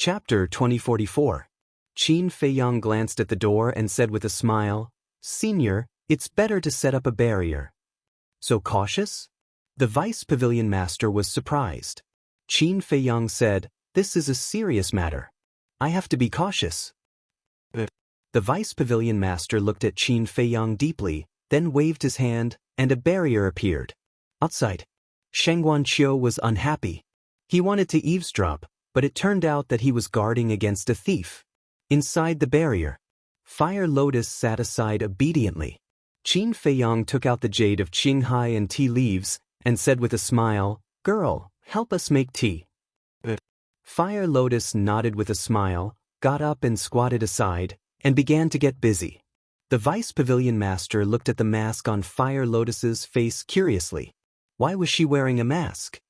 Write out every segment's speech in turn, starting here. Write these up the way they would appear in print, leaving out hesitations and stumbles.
Chapter 2044. Qin Feiyang glanced at the door and said with a smile, "Senior, it's better to set up a barrier." "So cautious?" The vice pavilion master was surprised. Qin Feiyang said, "This is a serious matter. I have to be cautious." The vice pavilion master looked at Qin Feiyang deeply, then waved his hand, and a barrier appeared. Outside, Sheng Guanqiu was unhappy. He wanted to eavesdrop, but it turned out that he was guarding against a thief. Inside the barrier, Fire Lotus sat aside obediently. Qin Feiyang took out the jade of Qinghai and tea leaves, and said with a smile, "Girl, help us make tea." Fire Lotus nodded with a smile, got up and squatted aside, and began to get busy. The vice pavilion master looked at the mask on Fire Lotus's face curiously. Why was she wearing a mask?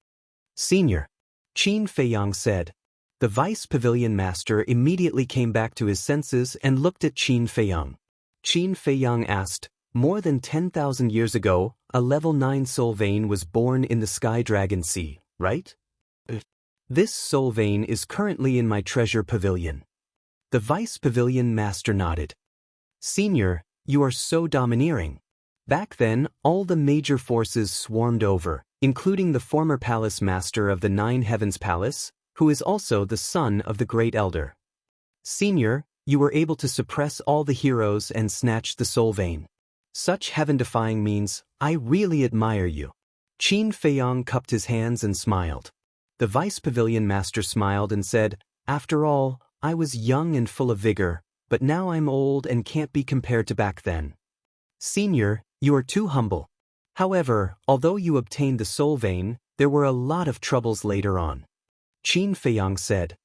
"Senior," Qin Feiyang said. The vice pavilion master immediately came back to his senses and looked at Qin Feiyang. Qin Feiyang asked, "More than 10,000 years ago, a level 9 soul vein was born in the Sky Dragon Sea, right?" "This soul vein is currently in my treasure pavilion." The vice pavilion master nodded. "Senior, you are so domineering." Back then, all the major forces swarmed over, including the former palace master of the Nine Heavens Palace, who is also the son of the Great Elder. "Senior, you were able to suppress all the heroes and snatch the soul vein. Such heaven-defying means, I really admire you." Qin Feiyang cupped his hands and smiled. The vice pavilion master smiled and said, "After all, I was young and full of vigor, but now I'm old and can't be compared to back then." "Senior, you are too humble. However, although you obtained the soul vein, there were a lot of troubles later on." Qin Feiyang said.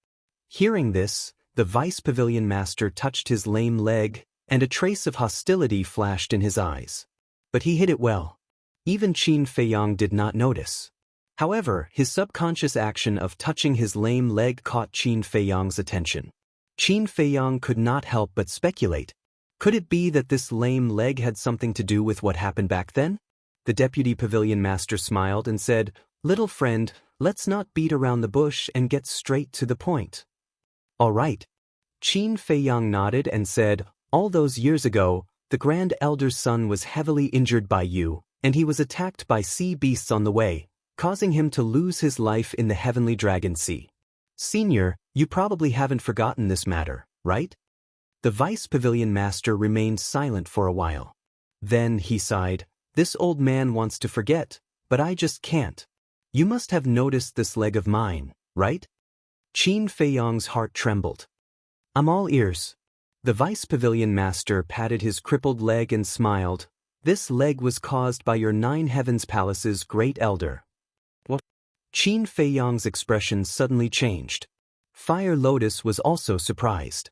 Hearing this, the vice pavilion master touched his lame leg, and a trace of hostility flashed in his eyes. But he hid it well. Even Qin Feiyang did not notice. However, his subconscious action of touching his lame leg caught Qin Feiyang's attention. Qin Feiyang could not help but speculate. Could it be that this lame leg had something to do with what happened back then? The deputy pavilion master smiled and said, "Little friend, let's not beat around the bush and get straight to the point." "All right." Qin Feiyang nodded and said, "All those years ago, the Grand Elder's son was heavily injured by you, and he was attacked by sea beasts on the way, causing him to lose his life in the Heavenly Dragon Sea. Senior, you probably haven't forgotten this matter, right?" The vice pavilion master remained silent for a while. Then he sighed, "This old man wants to forget, but I just can't. You must have noticed this leg of mine, right?" Qin Feiyang's heart trembled. "I'm all ears." The vice pavilion master patted his crippled leg and smiled. "This leg was caused by your Nine Heavens Palace's Great Elder." "What?" Qin Feiyang's expression suddenly changed. Fire Lotus was also surprised.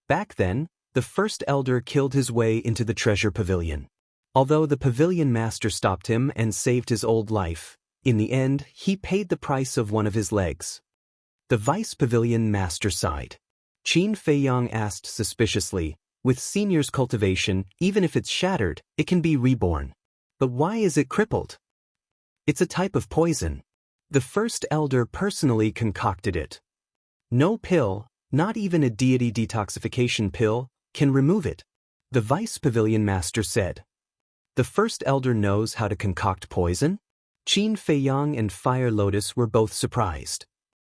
Back then, the first elder killed his way into the treasure pavilion. Although the pavilion master stopped him and saved his old life, in the end, he paid the price of one of his legs. The vice pavilion master sighed. Qin Feiyang asked suspiciously, "With senior's cultivation, even if it's shattered, it can be reborn. But why is it crippled?" "It's a type of poison. The first elder personally concocted it. No pill, not even a deity detoxification pill, can remove it," the vice pavilion master said. "The first elder knows how to concoct poison?" Qin Feiyang and Fire Lotus were both surprised.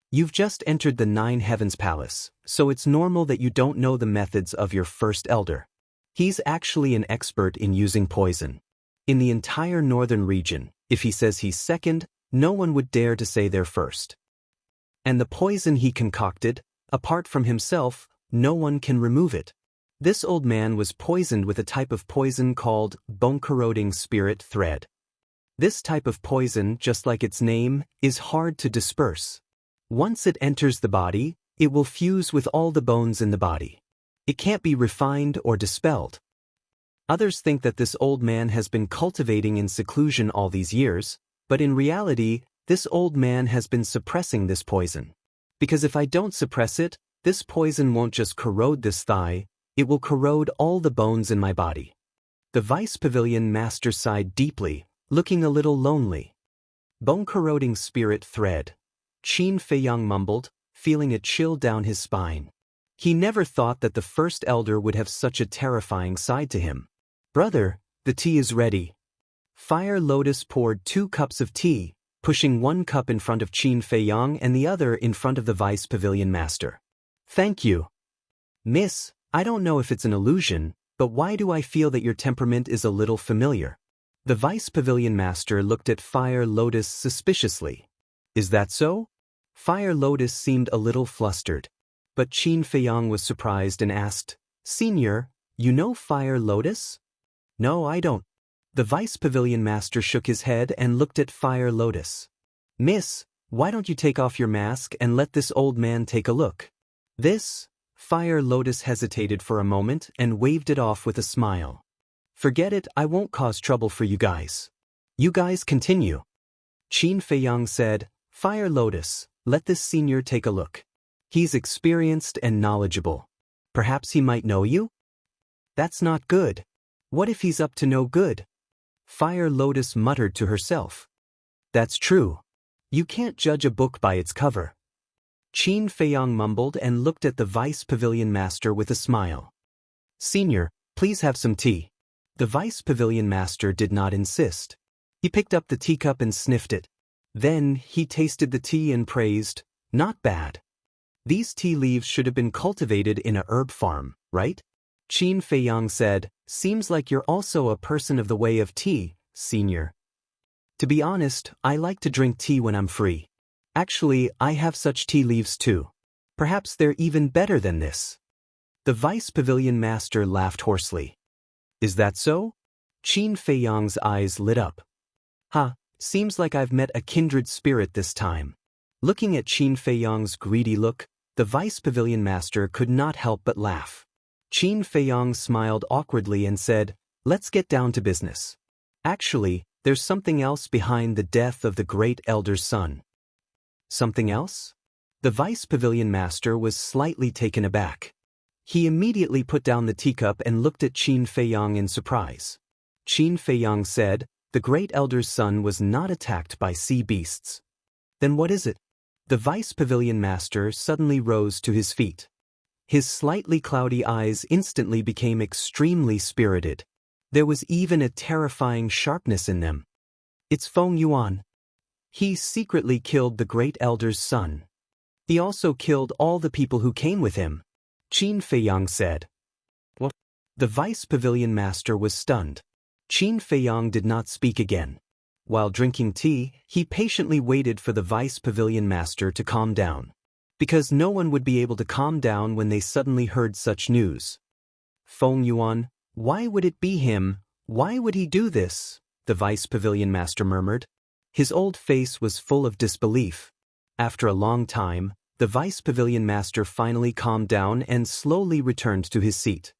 "You've just entered the Nine Heavens Palace, so it's normal that you don't know the methods of your first elder. He's actually an expert in using poison. In the entire northern region, if he says he's second, no one would dare to say they're first. And the poison he concocted, apart from himself, no one can remove it. This old man was poisoned with a type of poison called bone-corroding spirit thread. This type of poison, just like its name, is hard to disperse. Once it enters the body, it will fuse with all the bones in the body. It can't be refined or dispelled. Others think that this old man has been cultivating in seclusion all these years, but in reality, this old man has been suppressing this poison. Because if I don't suppress it, this poison won't just corrode this thigh, it will corrode all the bones in my body." The vice pavilion master sighed deeply, looking a little lonely. "Bone-corroding spirit thread," Qin Feiyang mumbled, feeling a chill down his spine. He never thought that the first elder would have such a terrifying side to him. "Brother, the tea is ready." Fire Lotus poured 2 cups of tea, pushing 1 cup in front of Qin Feiyang and the other in front of the Vice Pavilion Master. "Thank you. Miss, I don't know if it's an illusion, but why do I feel that your temperament is a little familiar?" The Vice Pavilion Master looked at Fire Lotus suspiciously. "Is that so?" Fire Lotus seemed a little flustered. But Qin Feiyang was surprised and asked, "Senior, you know Fire Lotus?" "No, I don't." The Vice Pavilion Master shook his head and looked at Fire Lotus. "Miss, why don't you take off your mask and let this old man take a look?" "This?" Fire Lotus hesitated for a moment and waved it off with a smile. "Forget it, I won't cause trouble for you guys. You guys continue." Qin Feiyang said, "Fire Lotus, let this senior take a look. He's experienced and knowledgeable. Perhaps he might know you?" "That's not good. What if he's up to no good?" Fire Lotus muttered to herself. "That's true. You can't judge a book by its cover." Qin Feiyang mumbled and looked at the Vice Pavilion Master with a smile. "Senior, please have some tea." The Vice Pavilion Master did not insist. He picked up the teacup and sniffed it. Then he tasted the tea and praised, "Not bad. These tea leaves should have been cultivated in a herb farm, right?" Qin Feiyang said, "Seems like you're also a person of the way of tea, senior." "To be honest, I like to drink tea when I'm free. Actually, I have such tea leaves too. Perhaps they're even better than this." The Vice Pavilion Master laughed hoarsely. "Is that so?" Qin Feiyang's eyes lit up. "Ha, seems like I've met a kindred spirit this time." Looking at Qin Feiyang's greedy look, the Vice Pavilion Master could not help but laugh. Qin Feiyang smiled awkwardly and said, "Let's get down to business. Actually, there's something else behind the death of the great elder's son." "Something else?" The Vice Pavilion Master was slightly taken aback. He immediately put down the teacup and looked at Qin Feiyang in surprise. Qin Feiyang said, "The great elder's son was not attacked by sea beasts." "Then what is it?" The Vice Pavilion Master suddenly rose to his feet. His slightly cloudy eyes instantly became extremely spirited. There was even a terrifying sharpness in them. "It's Feng Yuan. He secretly killed the great elder's son. He also killed all the people who came with him," Qin Feiyang said. "What?" The Vice Pavilion Master was stunned. Qin Feiyang did not speak again. While drinking tea, he patiently waited for the Vice Pavilion Master to calm down. Because no one would be able to calm down when they suddenly heard such news. "Feng Yuan, why would it be him? Why would he do this?" the Vice Pavilion Master murmured. His old face was full of disbelief. After a long time, the Vice Pavilion Master finally calmed down and slowly returned to his seat.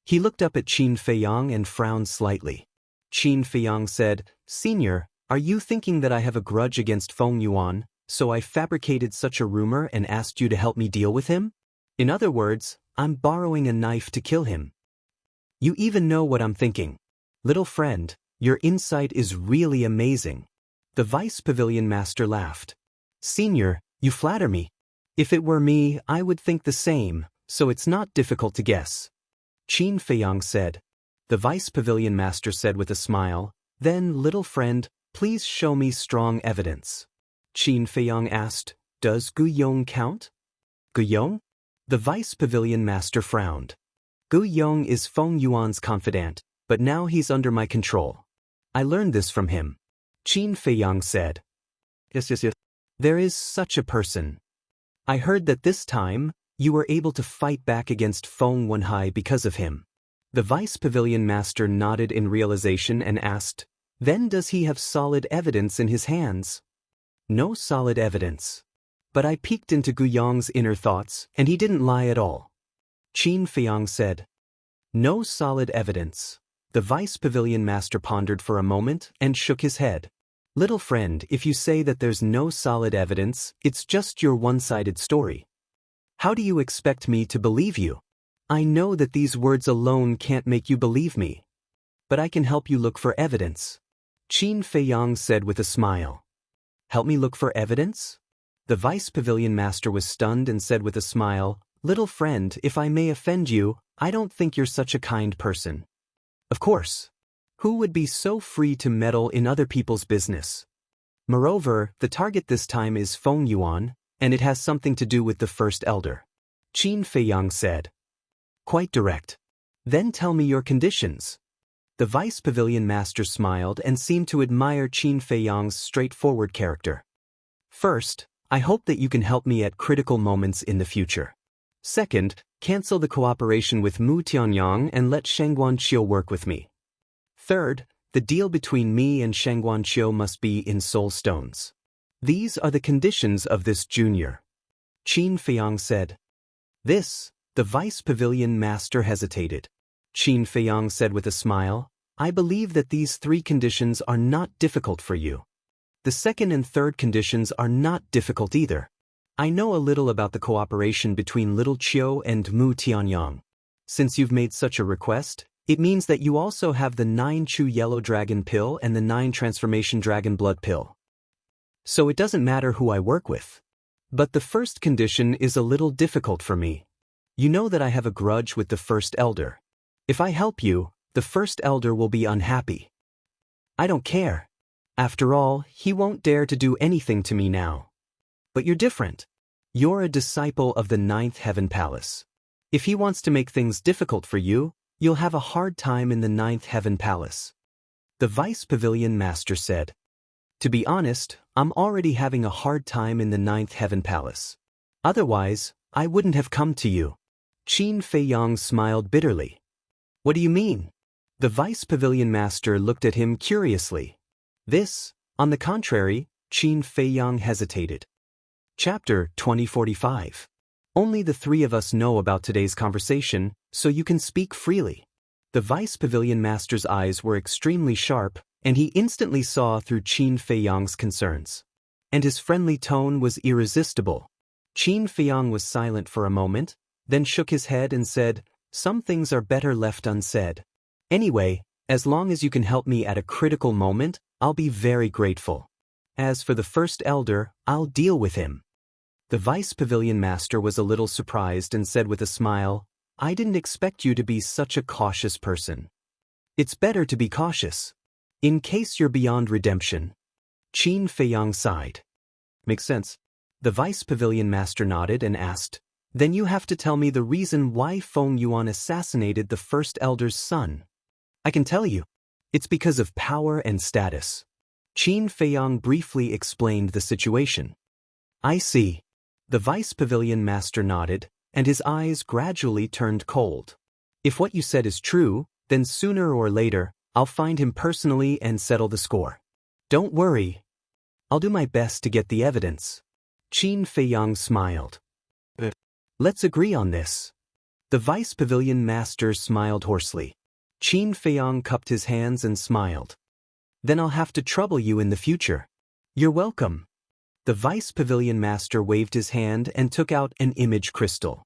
He looked up at Qin Feiyang and frowned slightly. Qin Feiyang said, "Senior, are you thinking that I have a grudge against Feng Yuan, so I fabricated such a rumor and asked you to help me deal with him? In other words, I'm borrowing a knife to kill him. You even know what I'm thinking. Little friend, your insight is really amazing." The Vice Pavilion Master laughed. "Senior, you flatter me. If it were me, I would think the same, so it's not difficult to guess." Qin Feiyang said. The Vice Pavilion Master said with a smile, "Then, little friend, please show me strong evidence." Qin Feiyang asked, "Does Gu Yong count?" "Gu Yong?" The Vice Pavilion Master frowned. "Gu Yong is Feng Yuan's confidant, but now he's under my control. I learned this from him." Qin Feiyang said. Yes. "There is such a person. I heard that this time, you were able to fight back against Feng Wenhai because of him." The Vice Pavilion Master nodded in realization and asked, "Then does he have solid evidence in his hands?" "No solid evidence. But I peeked into Gu Yong's inner thoughts, and he didn't lie at all." Qin Feiyang said. "No solid evidence." The Vice Pavilion Master pondered for a moment and shook his head. "Little friend, if you say that there's no solid evidence, it's just your one-sided story. How do you expect me to believe you? I know that these words alone can't make you believe me. But I can help you look for evidence." Qin Feiyang said with a smile. "Help me look for evidence?" The Vice Pavilion Master was stunned and said with a smile, "Little friend, if I may offend you, I don't think you're such a kind person." Of course. Who would be so free to meddle in other people's business? Moreover, the target this time is Feng Yuan, and it has something to do with the first elder. Qin Feiyang said. Quite direct. Then tell me your conditions. The Vice Pavilion Master smiled and seemed to admire Qin Feiyang's straightforward character. First, I hope that you can help me at critical moments in the future. Second, cancel the cooperation with Mu Tianyang and let Sheng Guanqiu work with me. Third, the deal between me and Sheng Guanqiu must be in soul stones. These are the conditions of this junior. Qin Feiyang said. This, the Vice Pavilion Master hesitated. Qin Feiyang said with a smile, I believe that these three conditions are not difficult for you. The second and third conditions are not difficult either. I know a little about the cooperation between Little Qiu and Mu Tianyang. Since you've made such a request, it means that you also have the 9 Chu Yellow Dragon Pill and the 9 Transformation Dragon Blood Pill. So it doesn't matter who I work with. But the first condition is a little difficult for me. You know that I have a grudge with the First Elder. If I help you, the First Elder will be unhappy. I don't care. After all, he won't dare to do anything to me now. But you're different. You're a disciple of the 9th Heaven Palace. If he wants to make things difficult for you, you'll have a hard time in the 9th Heaven Palace. The Vice Pavilion Master said. To be honest, I'm already having a hard time in the 9th Heaven Palace. Otherwise, I wouldn't have come to you. Qin Feiyang smiled bitterly. What do you mean? The Vice Pavilion Master looked at him curiously. This, on the contrary, Qin Feiyang hesitated. Chapter 2045. Only the three of us know about today's conversation, so you can speak freely. The Vice Pavilion Master's eyes were extremely sharp, and he instantly saw through Qin Feiyang's concerns. And his friendly tone was irresistible. Qin Feiyang was silent for a moment, then shook his head and said, Some things are better left unsaid. Anyway, as long as you can help me at a critical moment, I'll be very grateful. As for the First Elder, I'll deal with him. The Vice Pavilion Master was a little surprised and said with a smile, I didn't expect you to be such a cautious person. It's better to be cautious. In case you're beyond redemption. Qin Feiyang sighed. Makes sense. The Vice Pavilion Master nodded and asked, Then you have to tell me the reason why Feng Yuan assassinated the First Elder's son. I can tell you. It's because of power and status. Qin Feiyang briefly explained the situation. I see. The Vice Pavilion Master nodded, and his eyes gradually turned cold. If what you said is true, then sooner or later, I'll find him personally and settle the score. Don't worry. I'll do my best to get the evidence. Qin Feiyang smiled. Let's agree on this. The Vice Pavilion Master smiled hoarsely. Qin Feiyang cupped his hands and smiled. Then I'll have to trouble you in the future. You're welcome. The Vice Pavilion Master waved his hand and took out an image crystal.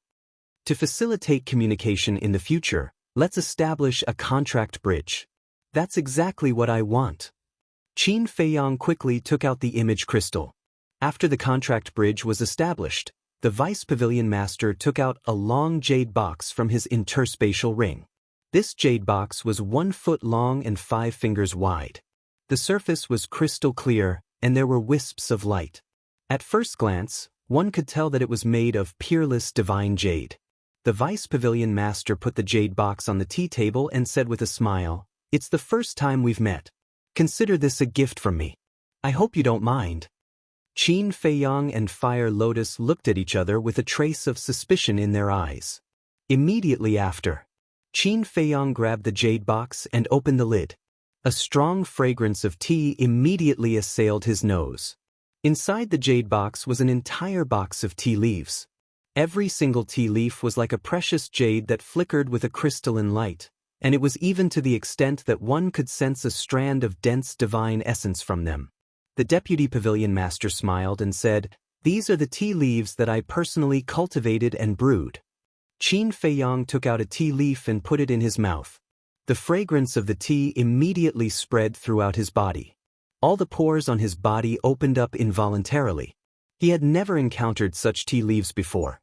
To facilitate communication in the future, let's establish a contract bridge. That's exactly what I want. Qin Feiyang quickly took out the image crystal. After the contract bridge was established, the Vice Pavilion Master took out a long jade box from his interspatial ring. This jade box was 1 foot long and 5 fingers wide. The surface was crystal clear, and there were wisps of light. At first glance, one could tell that it was made of peerless divine jade. The Vice Pavilion Master put the jade box on the tea table and said with a smile, It's the first time we've met. Consider this a gift from me. I hope you don't mind. Qin Feiyang and Fire Lotus looked at each other with a trace of suspicion in their eyes. Immediately after, Qin Feiyang grabbed the jade box and opened the lid. A strong fragrance of tea immediately assailed his nose. Inside the jade box was an entire box of tea leaves. Every single tea leaf was like a precious jade that flickered with a crystalline light, and it was even to the extent that one could sense a strand of dense divine essence from them. The Deputy Pavilion Master smiled and said, These are the tea leaves that I personally cultivated and brewed. Qin Feiyang took out a tea leaf and put it in his mouth. The fragrance of the tea immediately spread throughout his body. All the pores on his body opened up involuntarily. He had never encountered such tea leaves before.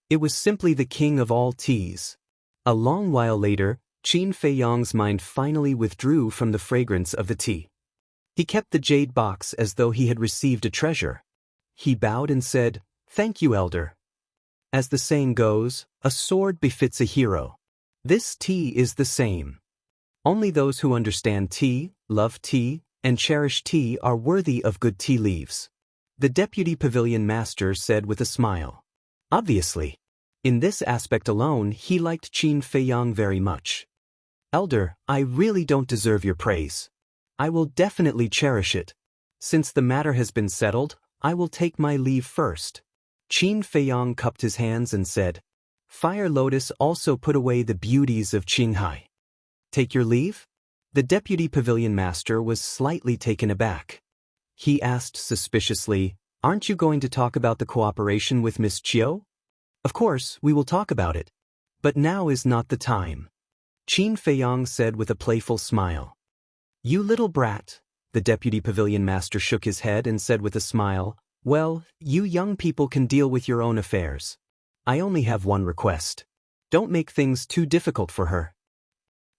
It was simply the king of all teas. A long while later, Qin Feiyang's mind finally withdrew from the fragrance of the tea. He kept the jade box as though he had received a treasure. He bowed and said, "Thank you, elder." As the saying goes, a sword befits a hero. This tea is the same. Only those who understand tea, love tea, and cherish tea are worthy of good tea leaves. The deputy pavilion master said with a smile. Obviously. In this aspect alone, he liked Qin Feiyang very much. Elder, I really don't deserve your praise. I will definitely cherish it. Since the matter has been settled, I will take my leave first. Qin Feiyang cupped his hands and said, Fire Lotus also put away the beauties of Qinghai. Take your leave? The deputy pavilion master was slightly taken aback. He asked suspiciously, Aren't you going to talk about the cooperation with Miss Chiu? Of course, we will talk about it. But now is not the time. Qin Feiyang said with a playful smile. You little brat, the deputy pavilion master shook his head and said with a smile, Well, you young people can deal with your own affairs. I only have one request. Don't make things too difficult for her.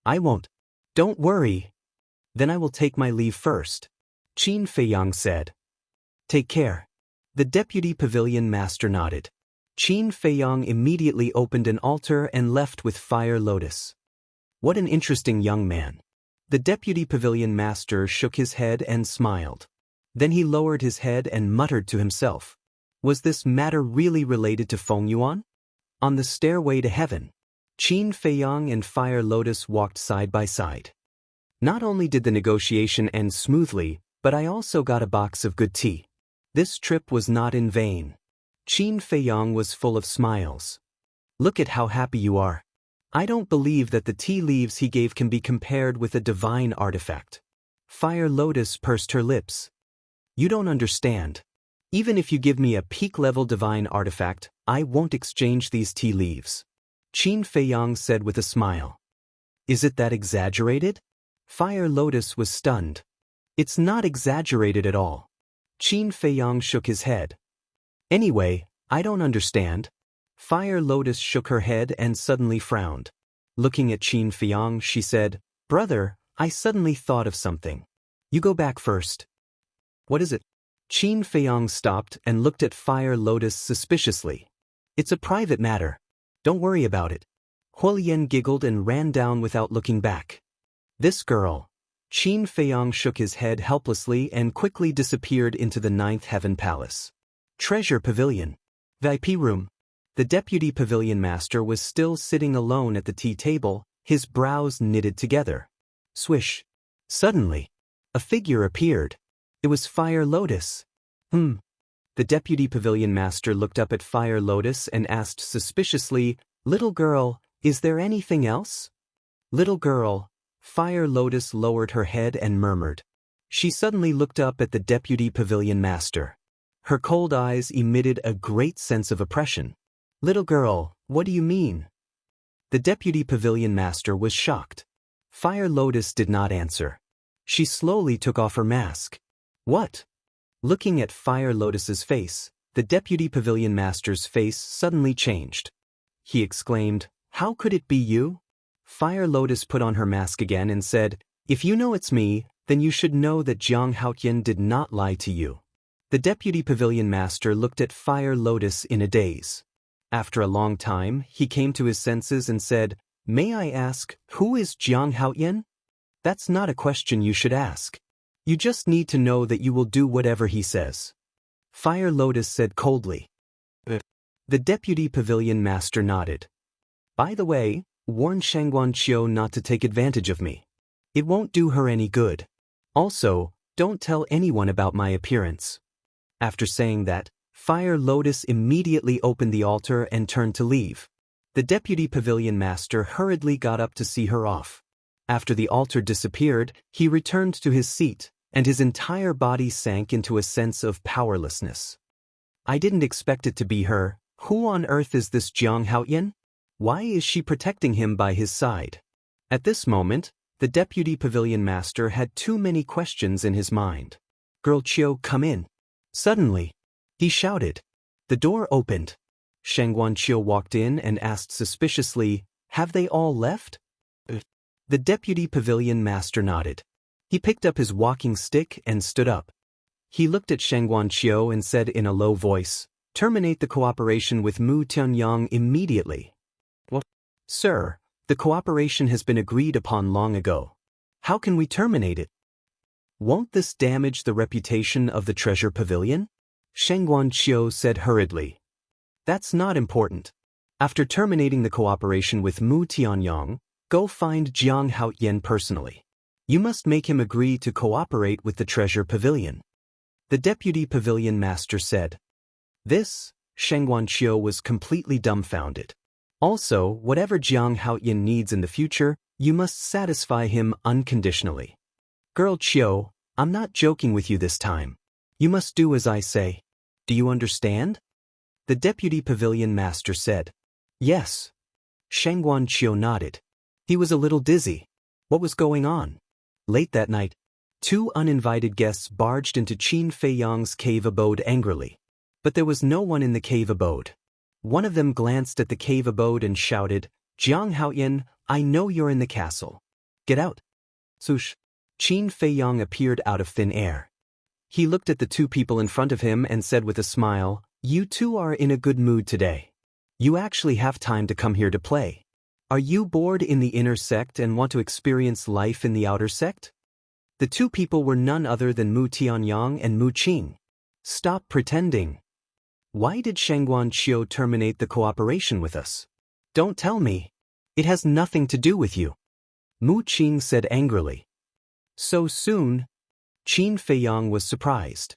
I won't. Don't worry. Then I will take my leave first. Qin Feiyang said. Take care. The deputy pavilion master nodded. Qin Feiyang immediately opened an altar and left with Fire Lotus. What an interesting young man. The deputy pavilion master shook his head and smiled. Then he lowered his head and muttered to himself. Was this matter really related to Feng Yuan? On the stairway to heaven, Qin Feiyang and Fire Lotus walked side by side. Not only did the negotiation end smoothly, but I also got a box of good tea. This trip was not in vain. Qin Feiyang was full of smiles. Look at how happy you are. I don't believe that the tea leaves he gave can be compared with a divine artifact. Fire Lotus pursed her lips. You don't understand. Even if you give me a peak-level divine artifact, I won't exchange these tea leaves. Qin Feiyang said with a smile. Is it that exaggerated? Fire Lotus was stunned. It's not exaggerated at all. Qin Feiyang shook his head. Anyway, I don't understand. Fire Lotus shook her head and suddenly frowned. Looking at Qin Feiyang, she said, Brother, I suddenly thought of something. You go back first. What is it? Qin Feiyang stopped and looked at Fire Lotus suspiciously. It's a private matter. Don't worry about it. Huolian giggled and ran down without looking back. This girl. Qin Feiyang shook his head helplessly and quickly disappeared into the Ninth Heaven Palace. Treasure Pavilion. VIP room. The deputy pavilion master was still sitting alone at the tea table, his brows knitted together. Swish. Suddenly, a figure appeared. It was Fire Lotus. The deputy pavilion master looked up at Fire Lotus and asked suspiciously, Little girl, is there anything else? Little girl. Fire Lotus lowered her head and murmured. She suddenly looked up at the deputy pavilion master. Her cold eyes emitted a great sense of oppression. Little girl, what do you mean? The deputy pavilion master was shocked. Fire Lotus did not answer. She slowly took off her mask. What? Looking at Fire Lotus's face, the deputy pavilion master's face suddenly changed. He exclaimed, How could it be you? Fire Lotus put on her mask again and said, If you know it's me, then you should know that Jiang Haotian did not lie to you. The deputy pavilion master looked at Fire Lotus in a daze. After a long time, he came to his senses and said, May I ask, who is Jiang Haotian? That's not a question you should ask. You just need to know that you will do whatever he says. Fire Lotus said coldly. The deputy pavilion master nodded. By the way, warn Shangguan Qiu not to take advantage of me. It won't do her any good. Also, don't tell anyone about my appearance. After saying that, Fire Lotus immediately opened the altar and turned to leave. The deputy pavilion master hurriedly got up to see her off. After the altar disappeared, he returned to his seat, and his entire body sank into a sense of powerlessness. I didn't expect it to be her. Who on earth is this Jiang Haotian? Why is she protecting him by his side? At this moment, the deputy pavilion master had too many questions in his mind. Girl Chiu, come in. Suddenly, he shouted. The door opened. Shang Guanqiu walked in and asked suspiciously, "Have they all left?" The deputy pavilion master nodded. He picked up his walking stick and stood up. He looked at Shang Guanqiu and said in a low voice, "Terminate the cooperation with Mu Tianyang immediately." "What?" "Sir, the cooperation has been agreed upon long ago. How can we terminate it?" "Won't this damage the reputation of the treasure pavilion?" Shang Guanqiu said hurriedly. "That's not important. After terminating the cooperation with Mu Tianyang, go find Jiang Haoyan personally. You must make him agree to cooperate with the treasure pavilion." The deputy pavilion master said. This, Shang Guanqiu was completely dumbfounded. "Also, whatever Jiang Haoyan needs in the future, you must satisfy him unconditionally." "Girl Qiu, I'm not joking with you this time. You must do as I say. Do you understand?" The deputy pavilion master said. "Yes." Shang Guanqiu nodded. He was a little dizzy. What was going on? Late that night, two uninvited guests barged into Qin Feiyang's cave abode angrily. But there was no one in the cave abode. One of them glanced at the cave abode and shouted, "Jiang Haoyan, I know you're in the castle. Get out." Swoosh. Qin Feiyang appeared out of thin air. He looked at the two people in front of him and said with a smile, "You two are in a good mood today. You actually have time to come here to play. Are you bored in the inner sect and want to experience life in the outer sect?" The two people were none other than Mu Tianyang and Mu Qing. "Stop pretending. Why did Shang Guanqiu terminate the cooperation with us? Don't tell me. It has nothing to do with you." Mu Qing said angrily. "So soon?" Qin Feiyang was surprised.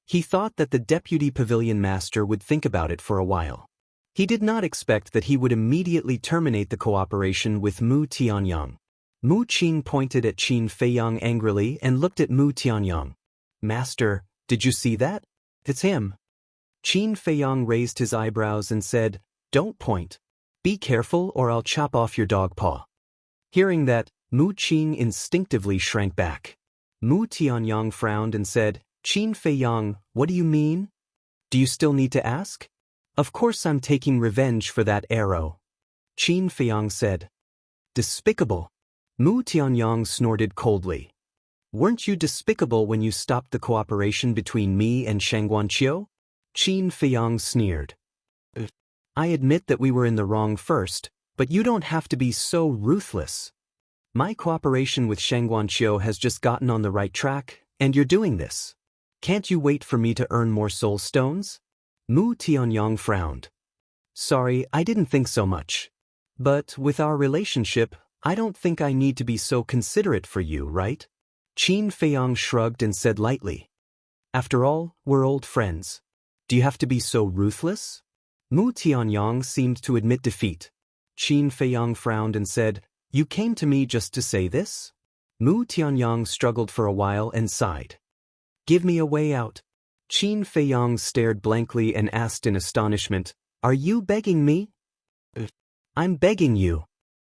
He thought that the deputy pavilion master would think about it for a while. He did not expect that he would immediately terminate the cooperation with Mu Tianyang. Mu Qing pointed at Qin Feiyang angrily and looked at Mu Tianyang. "Master, did you see that? It's him." Qin Feiyang raised his eyebrows and said, "Don't point. Be careful or I'll chop off your dog paw." Hearing that, Mu Qing instinctively shrank back. Mu Tianyang frowned and said, "Qin Feiyang, what do you mean? Do you still need to ask?" "Of course I'm taking revenge for that arrow," Qin Feiyang said. "Despicable." Mu Tianyang snorted coldly. "Weren't you despicable when you stopped the cooperation between me and Shang Guanqiu?" Qin Feiyang sneered. "I admit that we were in the wrong first, but you don't have to be so ruthless. My cooperation with Shang Guanqiu has just gotten on the right track, and you're doing this. Can't you wait for me to earn more soul stones?" Mu Tianyang frowned. "Sorry, I didn't think so much. But with our relationship, I don't think I need to be so considerate for you, right?" Qin Feiyang shrugged and said lightly. "After all, we're old friends. Do you have to be so ruthless?" Mu Tianyang seemed to admit defeat. Qin Feiyang frowned and said, "You came to me just to say this?" Mu Tianyang struggled for a while and sighed. "Give me a way out." Qin Feiyang stared blankly and asked in astonishment, "Are you begging me?" "I'm begging you."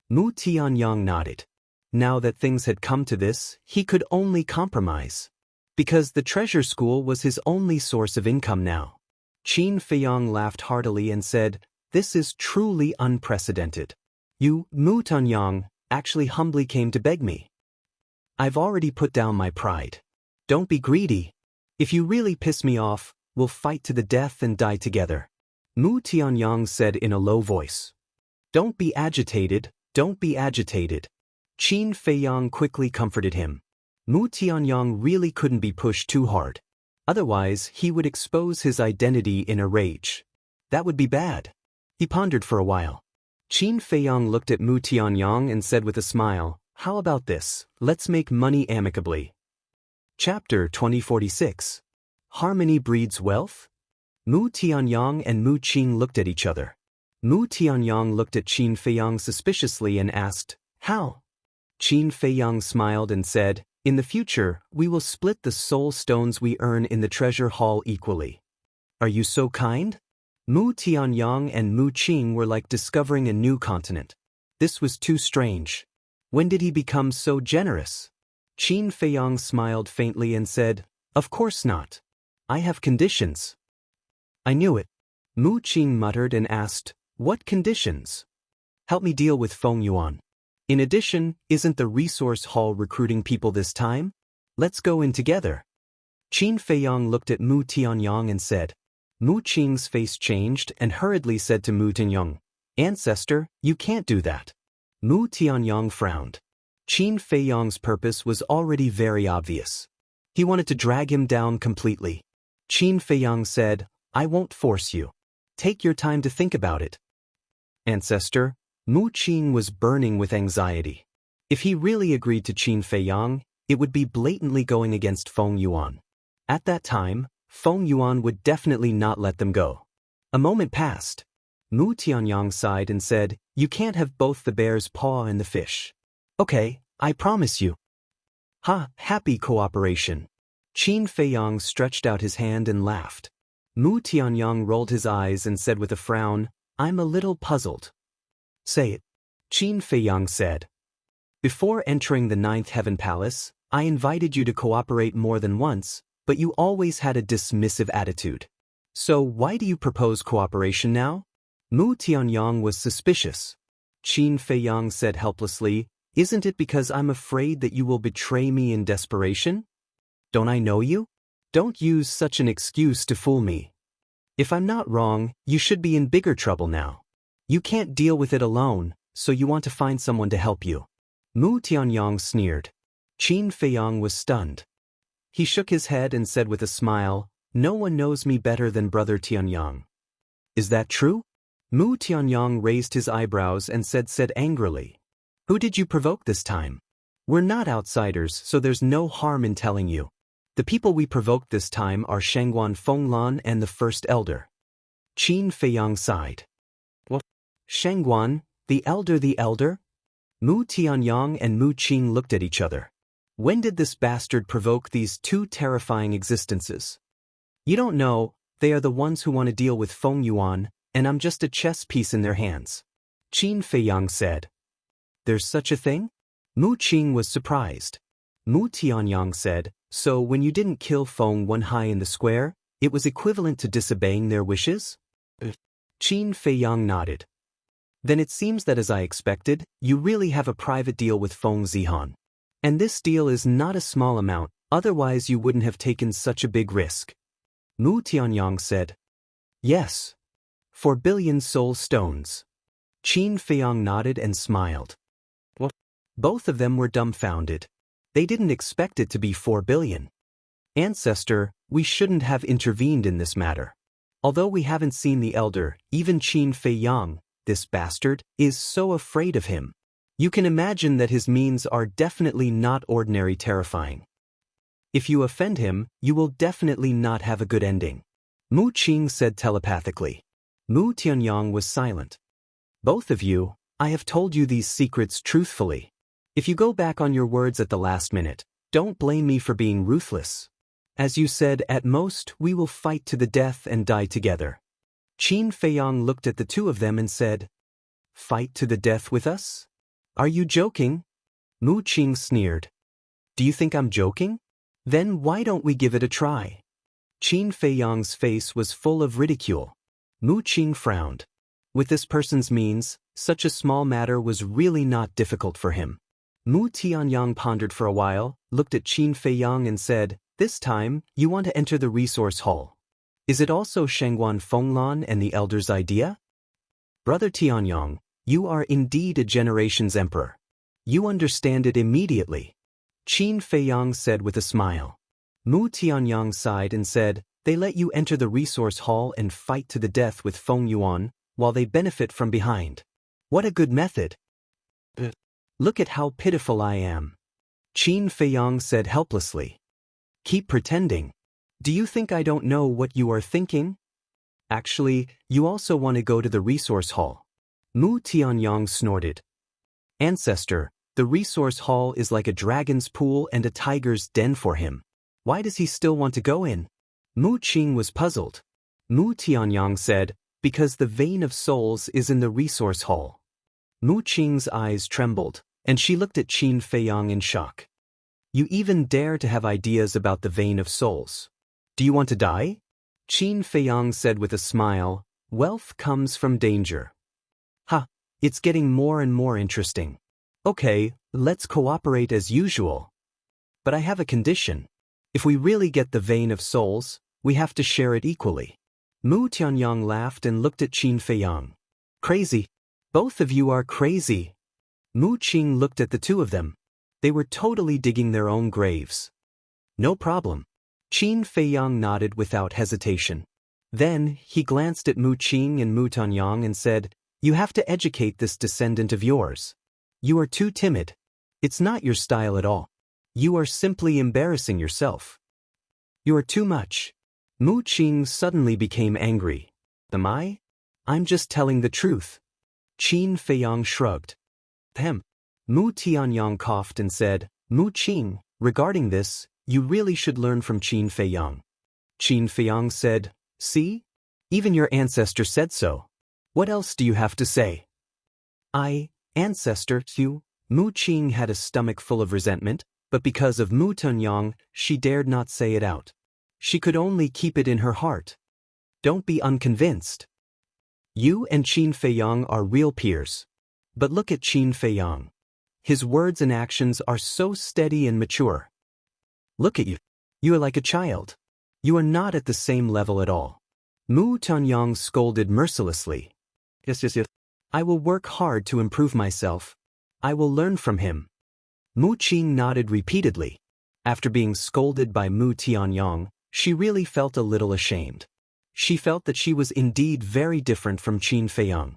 Mu Tianyang nodded. Now that things had come to this, he could only compromise. Because the treasure school was his only source of income now. Qin Feiyang laughed heartily and said, "This is truly unprecedented. You, Mu Tianyang, actually humbly came to beg me. I've already put down my pride. Don't be greedy. If you really piss me off, we'll fight to the death and die together." Mu Tianyang said in a low voice. "Don't be agitated, don't be agitated." Qin Feiyang quickly comforted him. Mu Tianyang really couldn't be pushed too hard. Otherwise, he would expose his identity in a rage. That would be bad. He pondered for a while. Qin Feiyang looked at Mu Tianyang and said with a smile, "How about this? Let's make money amicably." Chapter 2046. Harmony breeds wealth? Mu Tianyang and Mu Qing looked at each other. Mu Tianyang looked at Qin Feiyang suspiciously and asked, "How?" Qin Feiyang smiled and said, "In the future, we will split the soul stones we earn in the treasure hall equally." "Are you so kind?" Mu Tianyang and Mu Qing were like discovering a new continent. This was too strange. When did he become so generous? Qin Feiyang smiled faintly and said, "Of course not. I have conditions." I knew it. Mu Qing muttered and asked, what conditions? Help me deal with Feng Yuan. In addition, isn't the resource hall recruiting people this time? Let's go in together. Qin Feiyang looked at Mu Tianyang and said. Mu Qing's face changed and hurriedly said to Mu Tianyang, Ancestor, you can't do that. Mu Tianyang frowned. Qin Feiyang's purpose was already very obvious. He wanted to drag him down completely. Qin Feiyang said, I won't force you. Take your time to think about it. Ancestor, Mu Qing was burning with anxiety. If he really agreed to Qin Feiyang, it would be blatantly going against Feng Yuan. At that time, Feng Yuan would definitely not let them go. A moment passed. Mu Tianyang sighed and said, you can't have both the bear's paw and the fish. Okay, I promise you. Ha, happy cooperation. Qin Feiyang stretched out his hand and laughed. Mu Tianyang rolled his eyes and said with a frown, I'm a little puzzled. Say it. Qin Feiyang said. Before entering the Ninth Heaven Palace, I invited you to cooperate more than once, but you always had a dismissive attitude. So why do you propose cooperation now? Mu Tianyang was suspicious. Qin Feiyang said helplessly, isn't it because I'm afraid that you will betray me in desperation? Don't I know you? Don't use such an excuse to fool me. If I'm not wrong, you should be in bigger trouble now. You can't deal with it alone, so you want to find someone to help you. Mu Tianyang sneered. Qin Feiyang was stunned. He shook his head and said with a smile, no one knows me better than Brother Tianyang. Is that true? Mu Tianyang raised his eyebrows and said angrily. Who did you provoke this time? We're not outsiders, so there's no harm in telling you. The people we provoked this time are Shangguan Fenglan and the First Elder. Qin Feiyang sighed. What? Shangguan, the Elder? Mu Tianyang and Mu Qing looked at each other. When did this bastard provoke these two terrifying existences? You don't know, they are the ones who want to deal with Feng Yuan, and I'm just a chess piece in their hands. Qin Feiyang said. There's such a thing? Mu Qing was surprised. Mu Tianyang said, so when you didn't kill Feng Wenhai in the square, it was equivalent to disobeying their wishes? Qin Feiyang nodded. Then it seems that as I expected, you really have a private deal with Feng Zihan. And this deal is not a small amount, otherwise you wouldn't have taken such a big risk. Mu Tianyang said. Yes. 4 billion soul stones. Qin Feiyang nodded and smiled. What? Both of them were dumbfounded. They didn't expect it to be 4 billion. Ancestor, we shouldn't have intervened in this matter. Although we haven't seen the elder, even Qin Feiyang, this bastard, is so afraid of him. You can imagine that his means are definitely not ordinary terrifying. If you offend him, you will definitely not have a good ending. Mu Qing said telepathically. Mu Tianyang was silent. Both of you, I have told you these secrets truthfully. If you go back on your words at the last minute, don't blame me for being ruthless. As you said, at most, we will fight to the death and die together. Qin Feiyang looked at the two of them and said, fight to the death with us? Are you joking? Mu Qing sneered. Do you think I'm joking? Then why don't we give it a try? Qin Feiyang's face was full of ridicule. Mu Qing frowned. With this person's means, such a small matter was really not difficult for him. Mu Tianyang pondered for a while, looked at Qin Feiyang and said, this time, you want to enter the resource hall. Is it also Shangguan Fenglan and the elder's idea? Brother Tianyang, you are indeed a generation's emperor. You understand it immediately. Qin Feiyang said with a smile. Mu Tianyang sighed and said, they let you enter the resource hall and fight to the death with Feng Yuan, while they benefit from behind. What a good method. Look at how pitiful I am. Qin Feiyang said helplessly. Keep pretending. Do you think I don't know what you are thinking? Actually, you also want to go to the resource hall. Mu Tianyang snorted. Ancestor, the resource hall is like a dragon's pool and a tiger's den for him. Why does he still want to go in? Mu Qing was puzzled. Mu Tianyang said, because the vein of souls is in the resource hall. Mu Qing's eyes trembled, and she looked at Qin Feiyang in shock. You even dare to have ideas about the vein of souls. Do you want to die? Qin Feiyang said with a smile, wealth comes from danger. Ha, it's getting more and more interesting. Okay, let's cooperate as usual. But I have a condition. If we really get the vein of souls, we have to share it equally. Mu Tianyang laughed and looked at Qin Feiyang. Crazy. Both of you are crazy. Mu Qing looked at the two of them. They were totally digging their own graves. No problem. Qin Feiyang nodded without hesitation. Then, he glanced at Mu Qing and Mu Tianyang and said, you have to educate this descendant of yours. You are too timid. It's not your style at all. You are simply embarrassing yourself. You are too much. Mu Qing suddenly became angry. Am I? I'm just telling the truth. Qin Feiyang shrugged. Hem. Mu Tianyang coughed and said, Mu Qing, regarding this, you really should learn from Qin Feiyang. Qin Feiyang said, see? Even your ancestor said so. What else do you have to say? Ancestor, you? Mu Qing had a stomach full of resentment, but because of Mu Tianyang, she dared not say it out. She could only keep it in her heart. Don't be unconvinced. You and Qin Feiyang are real peers. But look at Qin Feiyang. His words and actions are so steady and mature. Look at you. You are like a child. You are not at the same level at all. Mu Tianyang scolded mercilessly. Yes. I will work hard to improve myself. I will learn from him. Mu Qing nodded repeatedly. After being scolded by Mu Tianyang, she really felt a little ashamed. She felt that she was indeed very different from Qin Feiyang.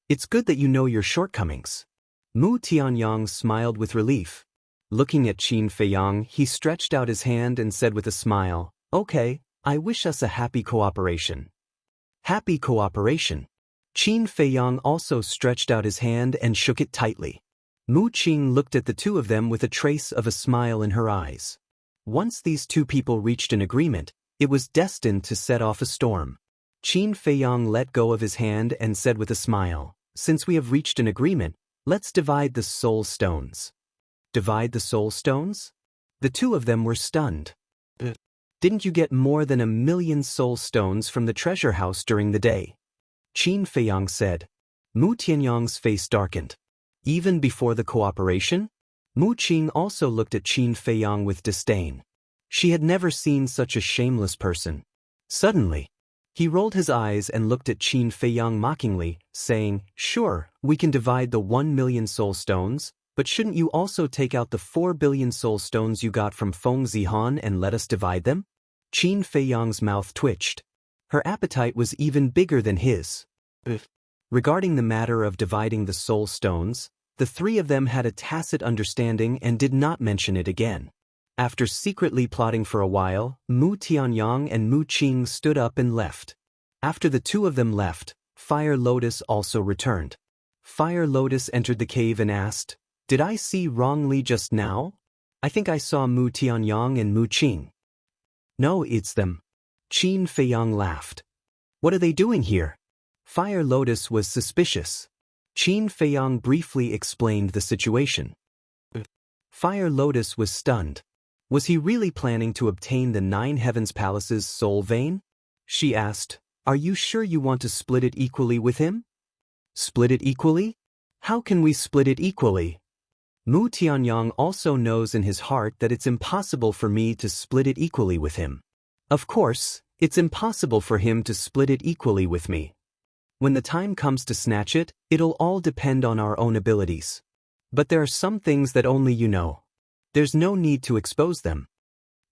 It's good that you know your shortcomings. Mu Tianyang smiled with relief. Looking at Qin Feiyang, he stretched out his hand and said with a smile, okay, I wish us a happy cooperation. Happy cooperation. Qin Feiyang also stretched out his hand and shook it tightly. Mu Qing looked at the two of them with a trace of a smile in her eyes. Once these two people reached an agreement, it was destined to set off a storm. Qin Feiyang let go of his hand and said with a smile, since we have reached an agreement, let's divide the soul stones. Divide the soul stones? The two of them were stunned. Didn't you get more than 1,000,000 soul stones from the treasure house during the day? Qin Feiyang said. Mu Tianyang's face darkened. Even before the cooperation? Mu Qing also looked at Qin Feiyang with disdain. She had never seen such a shameless person. Suddenly, he rolled his eyes and looked at Qin Feiyang mockingly, saying, sure, we can divide the 1,000,000 soul stones, but shouldn't you also take out the 4,000,000,000 soul stones you got from Feng Zihan and let us divide them? Qin Feiyang's mouth twitched. Her appetite was even bigger than his. Regarding the matter of dividing the soul stones, the three of them had a tacit understanding and did not mention it again. After secretly plotting for a while, Mu Tianyang and Mu Qing stood up and left. After the two of them left, Fire Lotus also returned. Fire Lotus entered the cave and asked, did I see wrongly just now? I think I saw Mu Tianyang and Mu Qing. No, it's them. Qin Feiyang laughed. What are they doing here? Fire Lotus was suspicious. Qin Feiyang briefly explained the situation. Fire Lotus was stunned. Was he really planning to obtain the 9 Heavens Palace's soul vein? She asked, are you sure you want to split it equally with him? Split it equally? How can we split it equally? Mu Tianyang also knows in his heart that it's impossible for me to split it equally with him. Of course, it's impossible for him to split it equally with me. When the time comes to snatch it, it'll all depend on our own abilities. But there are some things that only you know. There's no need to expose them.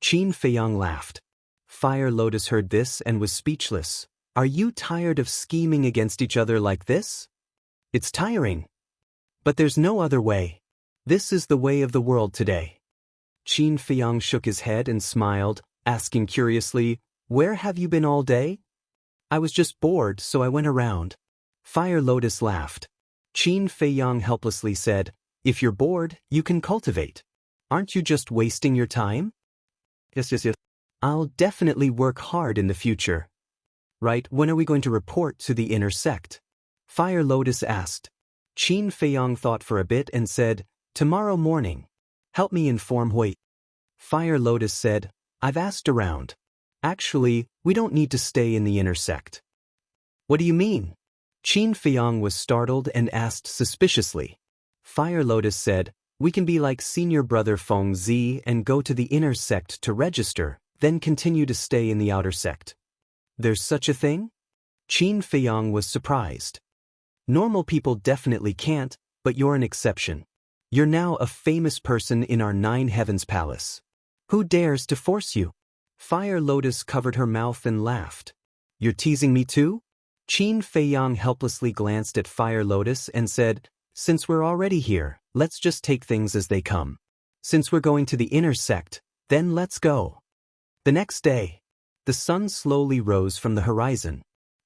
Qin Feiyang laughed. Fire Lotus heard this and was speechless. Are you tired of scheming against each other like this? It's tiring. But there's no other way. This is the way of the world today. Qin Feiyang shook his head and smiled, asking curiously, where have you been all day? I was just bored, so I went around. Fire Lotus laughed. Qin Feiyang helplessly said, if you're bored, you can cultivate. Aren't you just wasting your time? Yes. I'll definitely work hard in the future. Right, when are we going to report to the inner sect? Fire Lotus asked. Qin Feiyang thought for a bit and said, tomorrow morning. Help me inform Hui. Fire Lotus said, I've asked around. Actually, we We don't need to stay in the inner sect. What do you mean? Qin Feiyang was startled and asked suspiciously. Fire Lotus said, we can be like senior brother Feng Zi and go to the inner sect to register, then continue to stay in the outer sect. There's such a thing? Qin Feiyang was surprised. Normal people definitely can't, but you're an exception. You're now a famous person in our 9 Heavens Palace. Who dares to force you? Fire Lotus covered her mouth and laughed. You're teasing me too? Qin Feiyang helplessly glanced at Fire Lotus and said, since we're already here, let's just take things as they come. Since we're going to the inner sect, then let's go. The next day, the sun slowly rose from the horizon.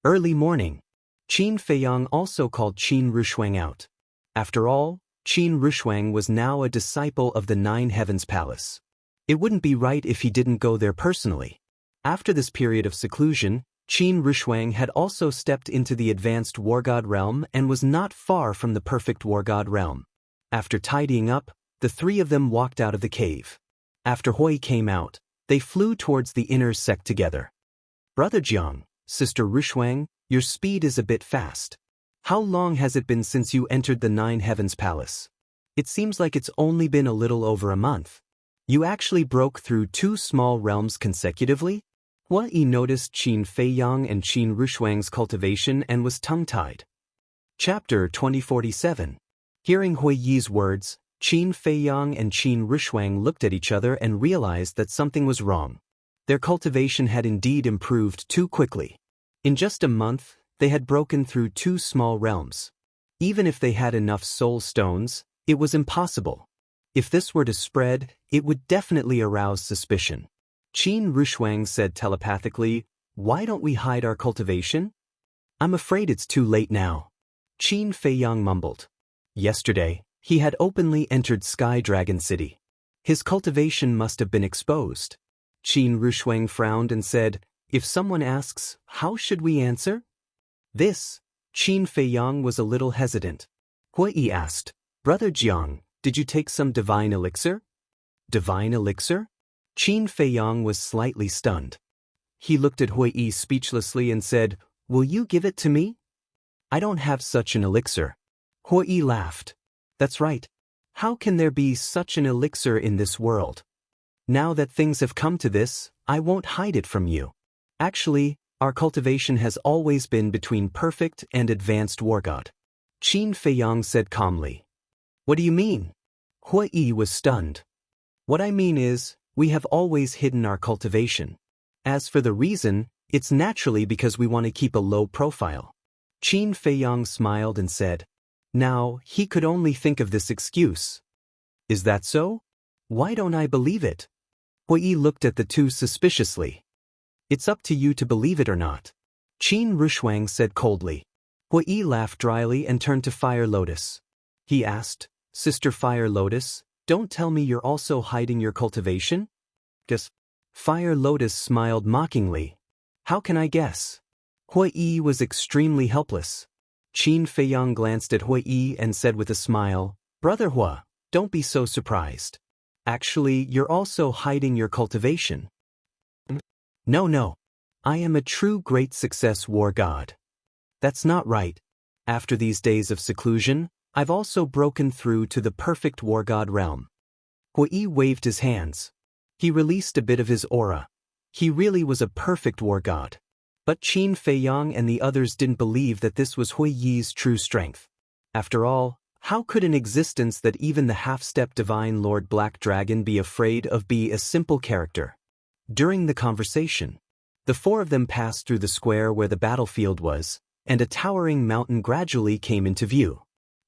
Early morning. Qin Feiyang also called Qin Rushuang out. After all, Qin Rushuang was now a disciple of the 9 Heavens Palace. It wouldn't be right if he didn't go there personally. After this period of seclusion, Qin Rushuang had also stepped into the advanced War God realm and was not far from the perfect War God realm. After tidying up, the 3 of them walked out of the cave. After Hui came out, they flew towards the inner sect together. Brother Jiang, Sister Rushuang, your speed is a bit fast. How long has it been since you entered the 9 Heavens Palace? It seems like it's only been a little over a month. You actually broke through 2 small realms consecutively? Hua Yi noticed Qin Feiyang and Qin Rushuang's cultivation and was tongue-tied. Chapter 2047. Hearing Hui Yi's words, Qin Feiyang and Qin Rushuang looked at each other and realized that something was wrong. Their cultivation had indeed improved too quickly. In just a month, they had broken through 2 small realms. Even if they had enough soul stones, it was impossible. If this were to spread, it would definitely arouse suspicion. Qin Rushuang said telepathically, why don't we hide our cultivation? I'm afraid it's too late now. Qin Feiyang mumbled. Yesterday, he had openly entered Sky Dragon City. His cultivation must have been exposed. Qin Rushuang frowned and said, if someone asks, how should we answer? This. Qin Feiyang was a little hesitant. Hui Yi asked, Brother Jiang, did you take some divine elixir? Divine elixir? Qin Feiyang was slightly stunned. He looked at Hui Yi speechlessly and said, will you give it to me? I don't have such an elixir. Hui Yi laughed. That's right. How can there be such an elixir in this world? Now that things have come to this, I won't hide it from you. Actually, our cultivation has always been between perfect and advanced War God. Qin Feiyang said calmly. What do you mean? Hui Yi was stunned. What I mean is, we have always hidden our cultivation. As for the reason, it's naturally because we want to keep a low profile. Qin Feiyang smiled and said. Now, he could only think of this excuse. Is that so? Why don't I believe it? Hui Yi looked at the 2 suspiciously. It's up to you to believe it or not. Qin Rushuang said coldly. Hui Yi laughed dryly and turned to Fire Lotus. He asked, Sister Fire Lotus, don't tell me you're also hiding your cultivation? Guess. Fire Lotus smiled mockingly. How can I guess? Hui Yi was extremely helpless. Qin Feiyang glanced at Hui Yi and said with a smile, Brother Hua, don't be so surprised. Actually, you're also hiding your cultivation. No. I am a true great success War God. That's not right. After these days of seclusion, I've also broken through to the perfect War God realm. Hui Yi waved his hands. He released a bit of his aura. He really was a perfect War God. But Qin Feiyang and the others didn't believe that this was Hui Yi's true strength. After all, how could an existence that even the half-step divine Lord Black Dragon be afraid of be a simple character? During the conversation, the 4 of them passed through the square where the battlefield was, and a towering mountain gradually came into view.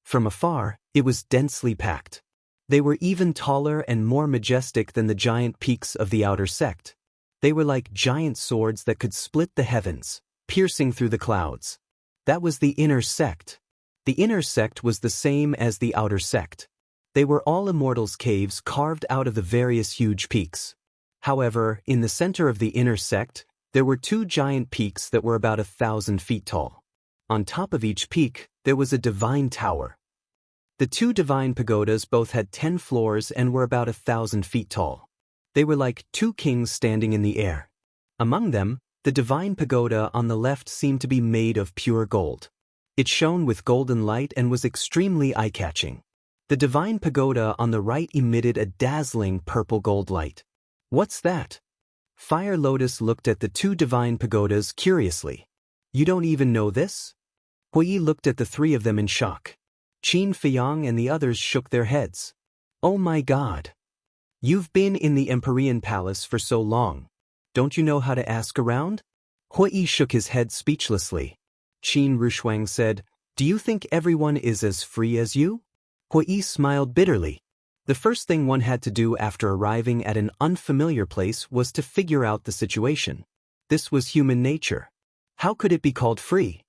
From afar, it was densely packed. They were even taller and more majestic than the giant peaks of the outer sect. They were like giant swords that could split the heavens, piercing through the clouds. That was the inner sect. The inner sect was the same as the outer sect. They were all immortals' caves carved out of the various huge peaks. However, in the center of the inner sect, there were 2 giant peaks that were about 1,000 feet tall. On top of each peak, there was a divine tower. The 2 divine pagodas both had 10 floors and were about 1,000 feet tall. They were like 2 kings standing in the air. Among them, The divine pagoda on the left seemed to be made of pure gold. It shone with golden light and was extremely eye-catching. The divine pagoda on the right emitted a dazzling purple gold light. What's that? Fire Lotus looked at the two divine pagodas curiously. You don't even know this? Hui looked at the three of them in shock. Qin Feiyang and the others shook their heads. Oh my God! You've been in the Empyrean Palace for so long. Don't you know how to ask around? Hui shook his head speechlessly. Qin Rushuang said, Do you think everyone is as free as you? Hui smiled bitterly. The first thing one had to do after arriving at an unfamiliar place was to figure out the situation. This was human nature. How could it be called free?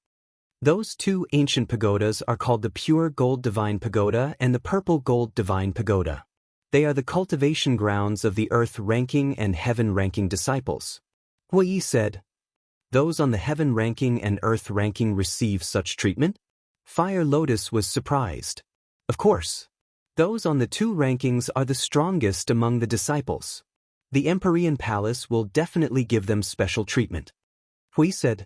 Those two ancient pagodas are called the Pure Gold Divine Pagoda and the Purple Gold Divine Pagoda. They are the cultivation grounds of the earth-ranking and heaven-ranking disciples. Hui said, Those on the heaven-ranking and earth-ranking receive such treatment? Fire Lotus was surprised. Of course. Those on the two rankings are the strongest among the disciples. The Empyrean Palace will definitely give them special treatment. Hui said,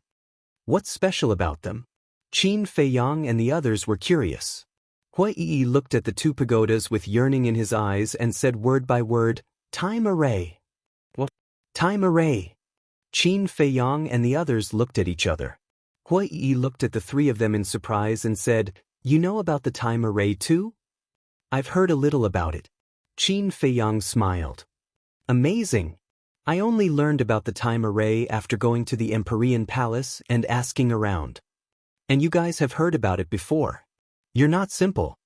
What's special about them? Qin Feiyang and the others were curious. Hui looked at the two pagodas with yearning in his eyes and said word by word, Time array. What? Time array. Qin Feiyang and the others looked at each other. Hui looked at the three of them in surprise and said, You know about the time array too? I've heard a little about it. Qin Feiyang smiled. Amazing. I only learned about the time array after going to the Empyrean Palace and asking around. And you guys have heard about it before. You're not simple.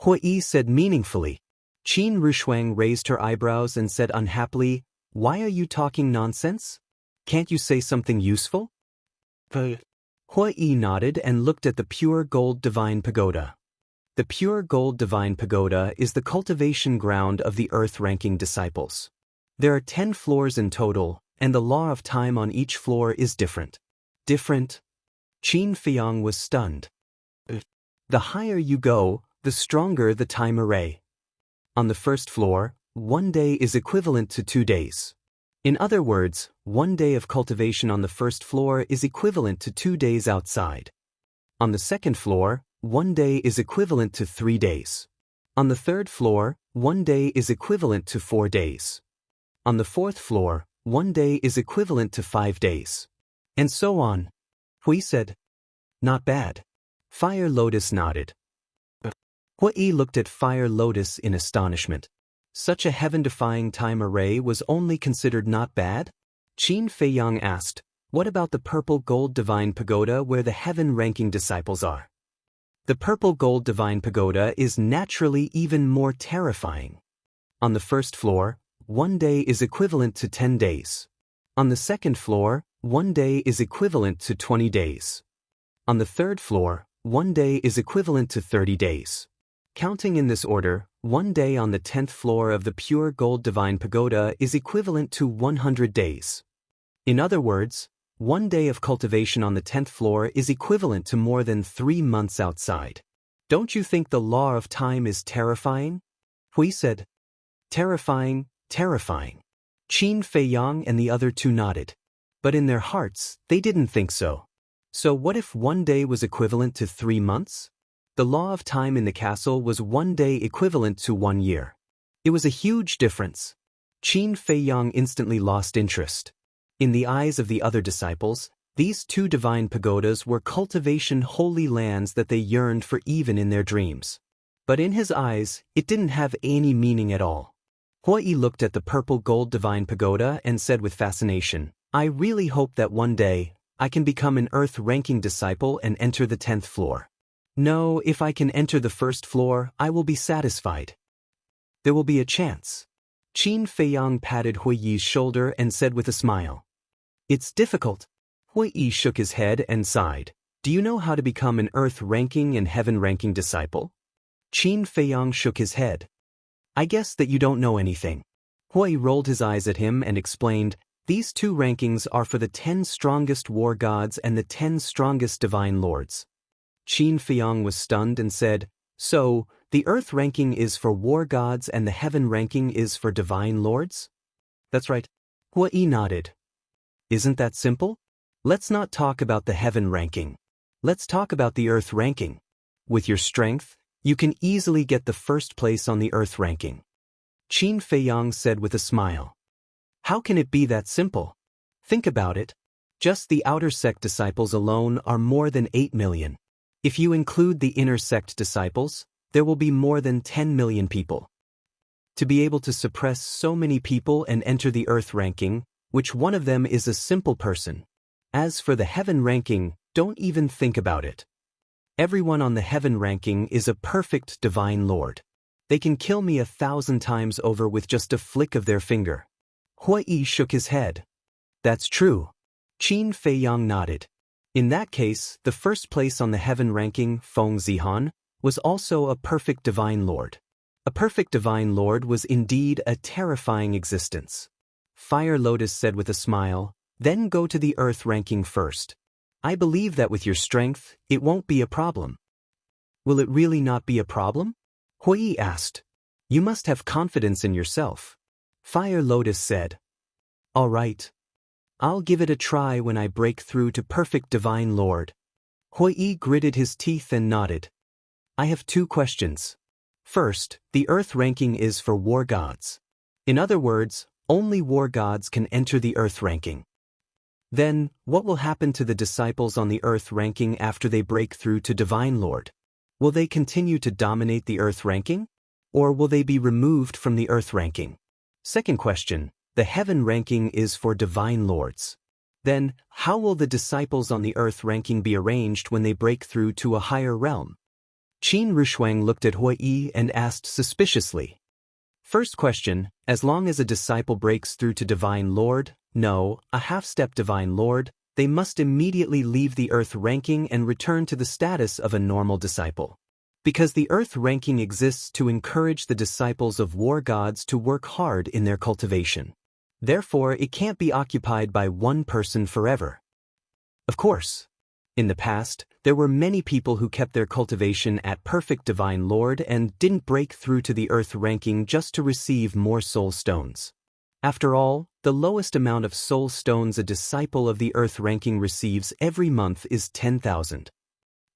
Hui said meaningfully. Qin Rushuang raised her eyebrows and said unhappily, Why are you talking nonsense? Can't you say something useful? Hui nodded and looked at the Pure Gold Divine Pagoda. The Pure Gold Divine Pagoda is the cultivation ground of the earth-ranking disciples. There are 10 floors in total, and the law of time on each floor is different. Different? Qin Feiyang was stunned. The higher you go, the stronger the time array. On the first floor, 1 day is equivalent to 2 days. In other words, 1 day of cultivation on the first floor is equivalent to 2 days outside. On the second floor, 1 day is equivalent to 3 days. On the third floor, 1 day is equivalent to 4 days. On the fourth floor, 1 day is equivalent to 5 days. And so on. Hui said, Not bad. Fire Lotus nodded. Hui looked at Fire Lotus in astonishment. Such a heaven-defying time array was only considered not bad? Qin Feiyang asked, What about the Purple Gold Divine Pagoda where the heaven-ranking disciples are? The Purple Gold Divine Pagoda is naturally even more terrifying. On the first floor, 1 day is equivalent to 10 days. On the second floor, 1 day is equivalent to 20 days. On the third floor, 1 day is equivalent to 30 days. Counting in this order, 1 day on the 10th floor of the Pure Gold Divine Pagoda is equivalent to 100 days. In other words, 1 day of cultivation on the 10th floor is equivalent to more than 3 months outside. Don't you think the law of time is terrifying? Hui said. Terrifying, terrifying. Qin Feiyang and the other two nodded. But in their hearts, they didn't think so. So what if 1 day was equivalent to 3 months? The law of time in the castle was 1 day equivalent to 1 year. It was a huge difference. Qin Feiyang instantly lost interest. In the eyes of the other disciples, these two divine pagodas were cultivation holy lands that they yearned for even in their dreams. But in his eyes, it didn't have any meaning at all. Hui looked at the Purple Gold Divine Pagoda and said with fascination, I really hope that one day, I can become an earth-ranking disciple and enter the 10th floor. No, if I can enter the first floor, I will be satisfied. There will be a chance. Qin Feiyang patted Hui's shoulder and said with a smile. It's difficult. Hui shook his head and sighed. Do you know how to become an earth-ranking and heaven-ranking disciple? Qin Feiyang shook his head. I guess that you don't know anything. Hui rolled his eyes at him and explained, These two rankings are for the 10 strongest war gods and the 10 strongest divine lords. Qin Feiyang was stunned and said, So, the earth ranking is for war gods and the heaven ranking is for divine lords? That's right. Hui nodded. Isn't that simple? Let's not talk about the heaven ranking. Let's talk about the earth ranking. With your strength, you can easily get the first place on the earth ranking. Qin Feiyang said with a smile. How can it be that simple? Think about it. Just the outer sect disciples alone are more than 8 million. If you include the inner sect disciples, there will be more than 10 million people. To be able to suppress so many people and enter the earth ranking, which one of them is a simple person. As for the heaven ranking, don't even think about it. Everyone on the heaven ranking is a perfect divine lord. They can kill me 1,000 times over with just a flick of their finger. Hui shook his head. That's true. Qin Feiyang nodded. In that case, the first place on the heaven ranking, Feng Zihan, was also a perfect divine lord. A perfect divine lord was indeed a terrifying existence. Fire Lotus said with a smile, then go to the earth ranking first. I believe that with your strength, it won't be a problem. Will it really not be a problem? Hui asked. You must have confidence in yourself. Fire Lotus said. All right. I'll give it a try when I break through to perfect divine lord. Hui gritted his teeth and nodded. I have 2 questions. First, the earth ranking is for war gods. In other words, only war gods can enter the earth ranking. Then, what will happen to the disciples on the earth ranking after they break through to divine lord? Will they continue to dominate the earth ranking? Or will they be removed from the earth ranking? Second question, the heaven ranking is for divine lords. Then, how will the disciples on the earth ranking be arranged when they break through to a higher realm? Qin Rushuang looked at Hui and asked suspiciously. First question, as long as a disciple breaks through to divine lord, no, a half-step divine lord, they must immediately leave the earth ranking and return to the status of a normal disciple. Because the earth ranking exists to encourage the disciples of war gods to work hard in their cultivation. Therefore, it can't be occupied by one person forever. Of course, in the past, there were many people who kept their cultivation at perfect divine lord and didn't break through to the earth ranking just to receive more soul stones. After all, the lowest amount of soul stones a disciple of the earth ranking receives every month is 10,000.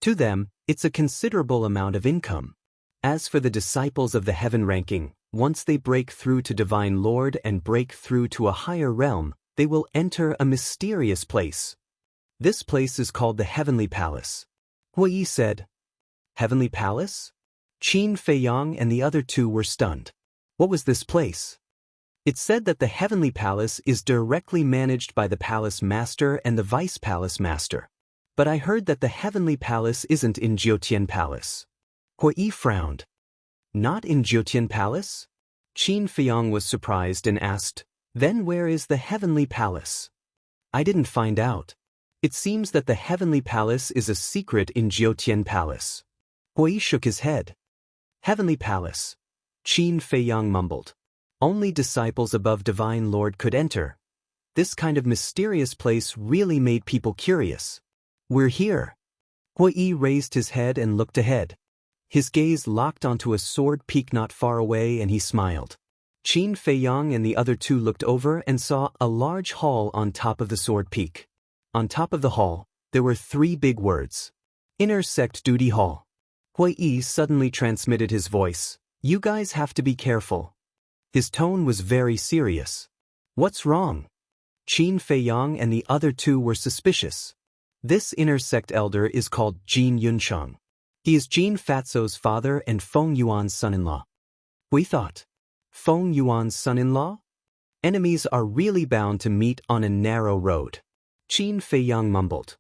To them, it's a considerable amount of income. As for the disciples of the heaven ranking, once they break through to divine lord and break through to a higher realm, they will enter a mysterious place. This place is called the Heavenly Palace. Hui said. Heavenly Palace? Qin Feiyang and the other 2 were stunned. What was this place? It said that the Heavenly Palace is directly managed by the Palace Master and the Vice Palace Master. But I heard that the Heavenly Palace isn't in Jiutian Palace. Hui frowned. Not in Jiutian Palace? Qin Feiyang was surprised and asked, then where is the Heavenly Palace? I didn't find out. It seems that the Heavenly Palace is a secret in Jiutian Palace. Hui shook his head. Heavenly Palace. Qin Feiyang mumbled. Only disciples above Divine Lord could enter. This kind of mysterious place really made people curious. We're here. Hui raised his head and looked ahead. His gaze locked onto a sword peak not far away and he smiled. Qin Feiyang and the other 2 looked over and saw a large hall on top of the sword peak. On top of the hall, there were 3 big words. Inner Sect Duty Hall. Hui suddenly transmitted his voice. You guys have to be careful. His tone was very serious. What's wrong? Qin Feiyang and the other 2 were suspicious. This inner sect elder is called Jin Yuncheng. He is Jin Fatso's father and Feng Yuan's son-in-law. We thought. Feng Yuan's son-in-law? Enemies are really bound to meet on a narrow road. Qin Feiyang mumbled.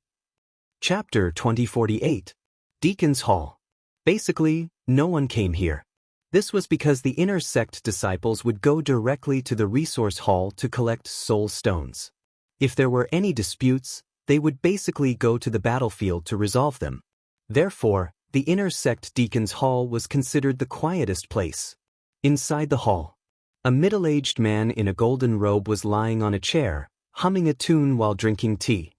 Chapter 2048. Deacon's Hall. Basically, no one came here. This was because the inner sect disciples would go directly to the resource hall to collect soul stones. If there were any disputes, they would basically go to the battlefield to resolve them. Therefore, the inner sect Deacon's Hall was considered the quietest place. Inside the hall, a middle-aged man in a golden robe was lying on a chair, humming a tune while drinking tea.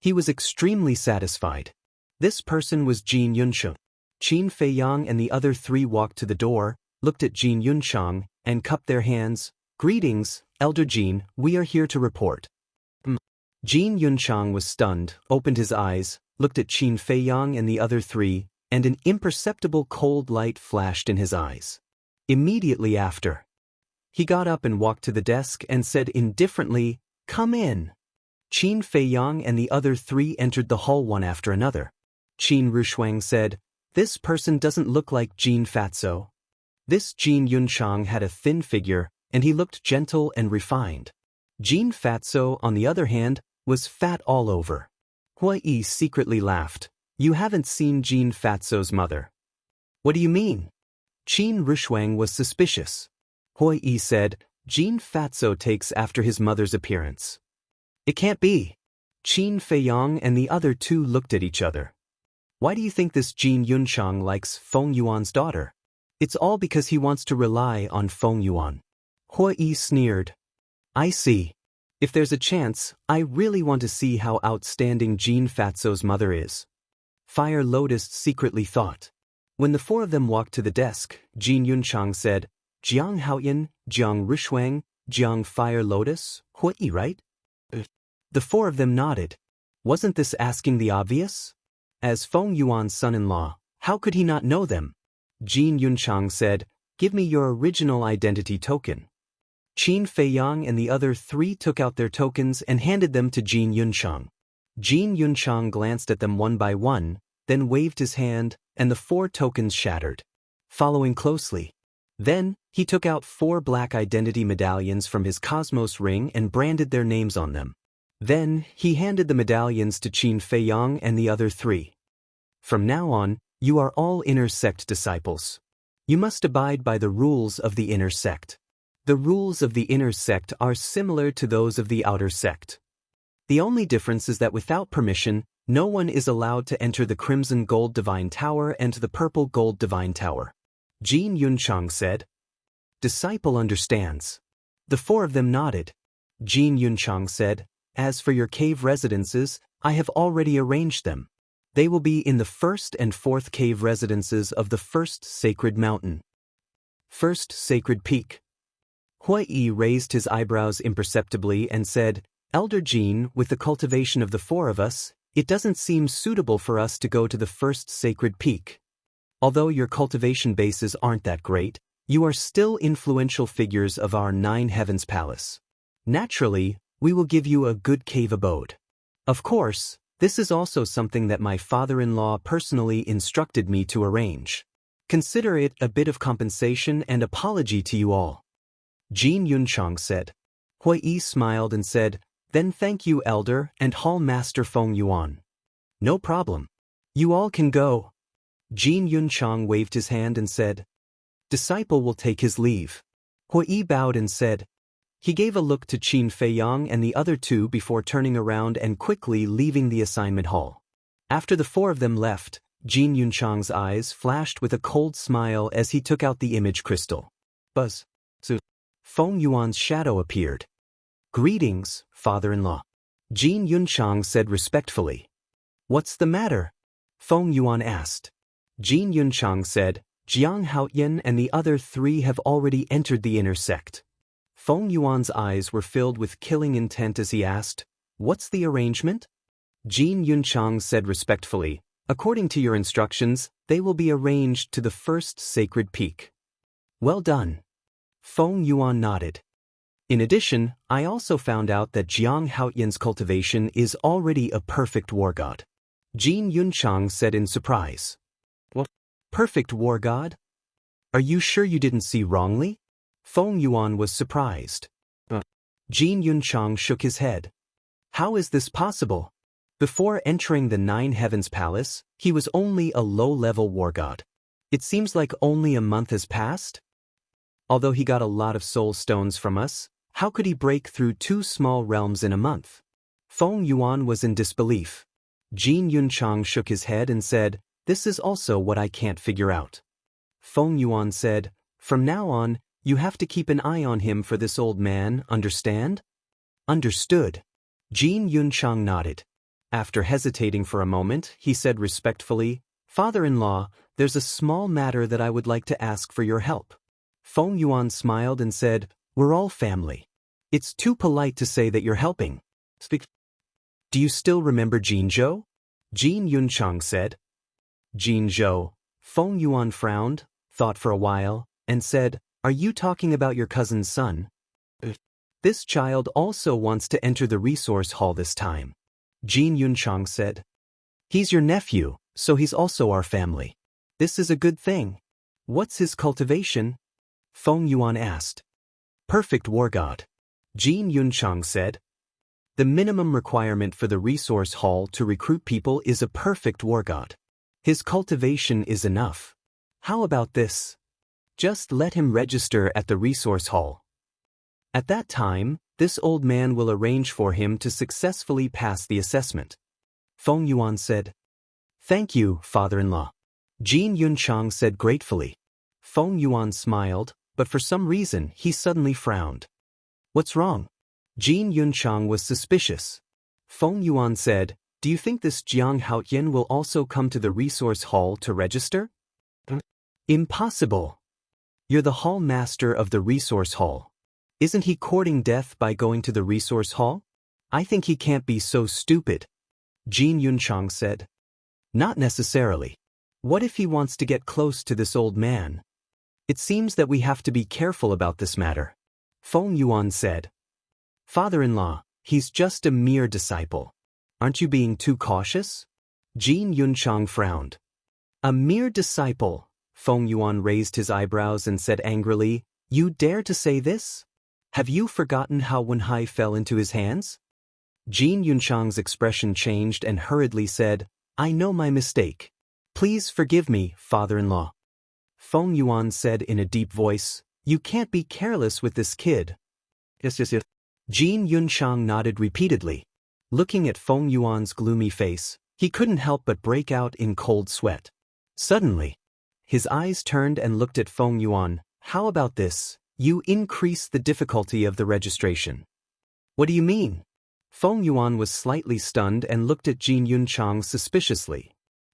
He was extremely satisfied. This person was Jin Yuncheng. Qin Feiyang and the other 3 walked to the door, looked at Jin Yuncheng, and cupped their hands. Greetings, Elder Jin, we are here to report. Jin Yunchang was stunned, opened his eyes, looked at Qin Feiyang and the other three, and an imperceptible cold light flashed in his eyes. Immediately after, he got up and walked to the desk and said indifferently, "Come in." Qin Feiyang and the other three entered the hall one after another. Qin Rushuang said, "This person doesn't look like Jin Fatso." This Jin Yunchang had a thin figure, and he looked gentle and refined. Jin Fatso, on the other hand, was fat all over. Hua Yi secretly laughed. "You haven't seen Jin Fatso's mother." "What do you mean?" Qin Rushuang was suspicious. Hua Yi said, "Jin Fatso takes after his mother's appearance." "It can't be." Qin Feiyang and the other two looked at each other. "Why do you think this Jin Yunchang likes Feng Yuan's daughter?" "It's all because he wants to rely on Feng Yuan." Hua Yi sneered. "I see. If there's a chance, I really want to see how outstanding Jin Fatso's mother is." Fire Lotus secretly thought. When the four of them walked to the desk, Jin Yunchang said, "Jiang Haoyan, Jiang Rushuang, Jiang Fire Lotus, Hua Yi, right?" The four of them nodded. Wasn't this asking the obvious? As Feng Yuan's son-in-law, how could he not know them? Jin Yunchang said, "Give me your original identity token." Qin Feiyang and the other three took out their tokens and handed them to Jin Yunchang. Jin Yunchang glanced at them one by one, then waved his hand, and the 4 tokens shattered. Following closely. Then, he took out 4 black identity medallions from his Cosmos ring and branded their names on them. Then, he handed the medallions to Qin Feiyang and the other 3. "From now on, you are all inner sect disciples. You must abide by the rules of the inner sect. The rules of the inner sect are similar to those of the outer sect. The only difference is that without permission, no one is allowed to enter the Crimson Gold Divine Tower and the Purple Gold Divine Tower." Jin Yunchang said. "Disciple understands." The 4 of them nodded. Jin Yunchang said, "As for your cave residences, I have already arranged them. They will be in the 1st and 4th cave residences of the 1st Sacred Mountain. 1st Sacred Peak." Hua Yi raised his eyebrows imperceptibly and said, "Elder Jin, with the cultivation of the 4 of us, it doesn't seem suitable for us to go to the 1st Sacred Peak. Although your cultivation bases aren't that great, you are still influential figures of our 9 Heavens Palace. Naturally, we will give you a good cave abode. Of course, this is also something that my father-in-law personally instructed me to arrange. Consider it a bit of compensation and apology to you all." Jin Yunchang said. Hua Yi smiled and said, "Then thank you, Elder and Hall Master Feng Yuan." "No problem. You all can go." Jin Yunchang waved his hand and said, "Disciple will take his leave." Hua Yi bowed and said. He gave a look to Qin Feiyang and the other 2 before turning around and quickly leaving the assignment hall. After the 4 of them left, Jin Yunchang's eyes flashed with a cold smile as he took out the image crystal. Buzz. Feng Yuan's shadow appeared. "Greetings, father-in-law." Jin Yunchang said respectfully. "What's the matter?" Feng Yuan asked. Jin Yunchang said, "Jiang Haoyan and the other 3 have already entered the inner sect." Feng Yuan's eyes were filled with killing intent as he asked, "What's the arrangement?" Jin Yunchang said respectfully, "According to your instructions, they will be arranged to the 1st Sacred Peak." "Well done." Feng Yuan nodded. "In addition, I also found out that Jiang Haoyan's cultivation is already a perfect war god." Jin Yunchang said in surprise. "What? Perfect war god? Are you sure you didn't see wrongly?" Feng Yuan was surprised. Jin Yunchang shook his head. "How is this possible? Before entering the 9 Heavens Palace, he was only a low-level war god. It seems like only a month has passed? Although he got a lot of soul stones from us, how could he break through 2 small realms in a month?" Feng Yuan was in disbelief. Jin Yunchang shook his head and said, "This is also what I can't figure out." Feng Yuan said, "From now on, you have to keep an eye on him for this old man, understand?" "Understood." Jin Yunchang nodded. After hesitating for a moment, he said respectfully, "Father-in-law, there's a small matter that I would like to ask for your help." Feng Yuan smiled and said, "We're all family. It's too polite to say that you're helping. Speak." Do you still remember Jinzhou? Jin Yunchang said. Jinzhou. Feng Yuan frowned, thought for a while, and said, Are you talking about your cousin's son? This child also wants to enter the resource hall this time. Jin Yunchang said. He's your nephew, so he's also our family. This is a good thing. What's his cultivation? Feng Yuan asked. Perfect war god. Jin Yunchang said. The minimum requirement for the resource hall to recruit people is a perfect war god. His cultivation is enough. How about this? Just let him register at the resource hall. At that time, this old man will arrange for him to successfully pass the assessment. Feng Yuan said. Thank you, father-in-law. Jin Yunchang said gratefully. Feng Yuan smiled, but for some reason he suddenly frowned. What's wrong? Jin Yunchang was suspicious. Feng Yuan said, Do you think this Jiang Haoyan will also come to the resource hall to register? Impossible. You're the hall master of the resource hall. Isn't he courting death by going to the resource hall? I think he can't be so stupid. Jin Yunchang said. Not necessarily. What if he wants to get close to this old man? It seems that we have to be careful about this matter. Feng Yuan said. Father-in-law, he's just a mere disciple. Aren't you being too cautious? Jin Yunchang frowned. A mere disciple. Feng Yuan raised his eyebrows and said angrily, You dare to say this? Have you forgotten how Wenhai fell into his hands? Jin Yunchang's expression changed and hurriedly said, I know my mistake. Please forgive me, father-in-law. Feng Yuan said in a deep voice, You can't be careless with this kid. Yes. Jin Yunchang nodded repeatedly. Looking at Feng Yuan's gloomy face, he couldn't help but break out in cold sweat. Suddenly, his eyes turned and looked at Feng Yuan. How about this? You increase the difficulty of the registration. What do you mean? Feng Yuan was slightly stunned and looked at Jin Yunchang suspiciously.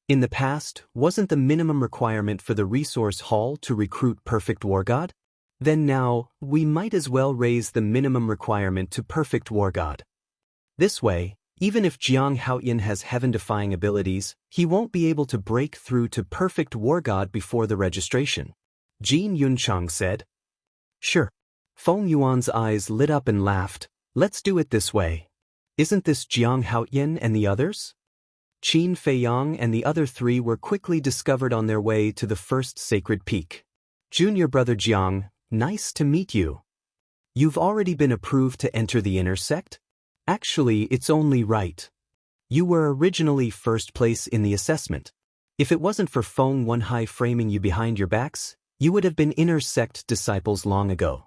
In the past, wasn't the minimum requirement for the resource hall to recruit perfect war god? Then now, we might as well raise the minimum requirement to perfect war god. This way, even if Jiang Haoyan has heaven-defying abilities, he won't be able to break through to perfect war god before the registration. Jin Yunchang said. Sure. Feng Yuan's eyes lit up and laughed. Let's do it this way. Isn't this Jiang Haoyan and the others? Qin Feiyang and the other three were quickly discovered on their way to the first sacred peak. Junior brother Jiang, nice to meet you. You've already been approved to enter the inner sect? Actually, it's only right. You were originally first place in the assessment. If it wasn't for Feng Wenhai framing you behind your backs, you would have been inner sect disciples long ago.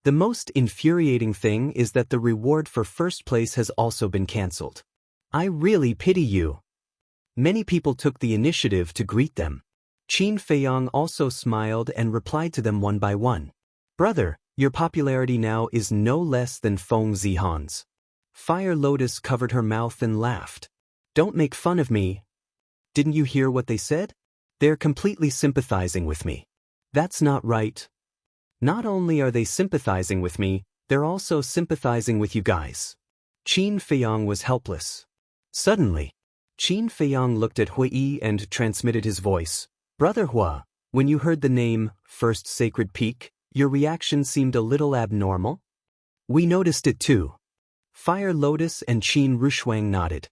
The most infuriating thing is that the reward for first place has also been cancelled. I really pity you. Many people took the initiative to greet them. Qin Feiyang also smiled and replied to them one by one. Brother, your popularity now is no less than Feng Zihan's. Fire Lotus covered her mouth and laughed. Don't make fun of me. Didn't you hear what they said? They're completely sympathizing with me. That's not right. Not only are they sympathizing with me, they're also sympathizing with you guys. Qin Feiyang was helpless. Suddenly, Qin Feiyang looked at Hui Yi and transmitted his voice. Brother Hua, when you heard the name, First Sacred Peak, your reaction seemed a little abnormal? We noticed it too. Fire Lotus and Qin Rushuang nodded.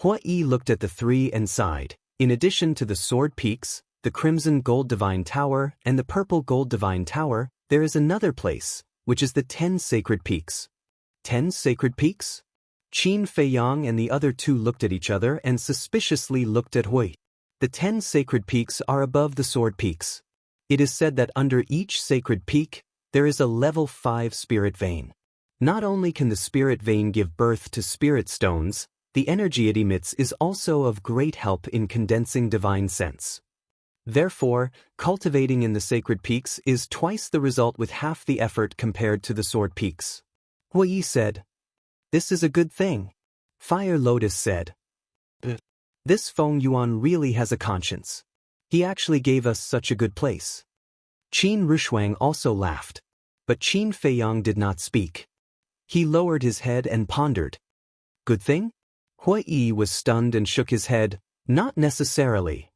Hui Yi looked at the three and sighed. In addition to the Sword Peaks, the Crimson Gold Divine Tower, and the Purple Gold Divine Tower, there is another place, which is the 10 Sacred Peaks. 10 Sacred Peaks? Qin Feiyang and the other two looked at each other and suspiciously looked at Hui. The 10 Sacred Peaks are above the Sword Peaks. It is said that under each Sacred Peak, there is a level 5 Spirit Vein. Not only can the Spirit Vein give birth to Spirit Stones, the energy it emits is also of great help in condensing divine sense. Therefore, cultivating in the Sacred Peaks is twice the result with half the effort compared to the Sword Peaks. Hui Yi said. This is a good thing. Fire Lotus said. This Feng Yuan really has a conscience. He actually gave us such a good place. Qin Rushuang also laughed. But Qin Feiyang did not speak. He lowered his head and pondered. Good thing? Hui Yi was stunned and shook his head. Not necessarily.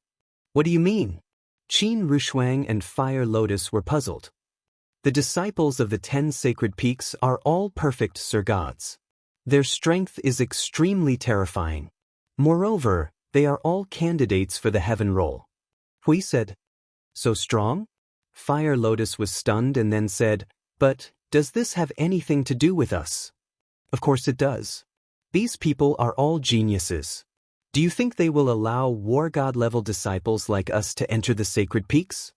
What do you mean? Qin Rushuang and Fire Lotus were puzzled. The disciples of the 10 sacred peaks are all perfect Sir Gods. Their strength is extremely terrifying. Moreover, they are all candidates for the heaven role. Hui said, So strong? Fire Lotus was stunned and then said, But, does this have anything to do with us? Of course it does. These people are all geniuses. Do you think they will allow war god-level disciples like us to enter the sacred peaks?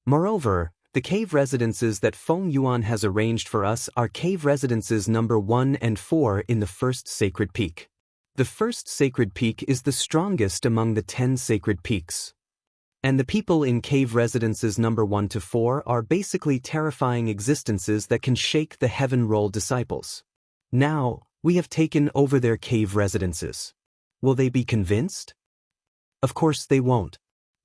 Moreover, the cave residences that Feng Yuan has arranged for us are cave residences number 1 and 4 in the first sacred peak. The first sacred peak is the strongest among the 10 sacred peaks. And the people in cave residences number 1 to 4 are basically terrifying existences that can shake the heaven role disciples. Now, we have taken over their cave residences. Will they be convinced? Of course they won't.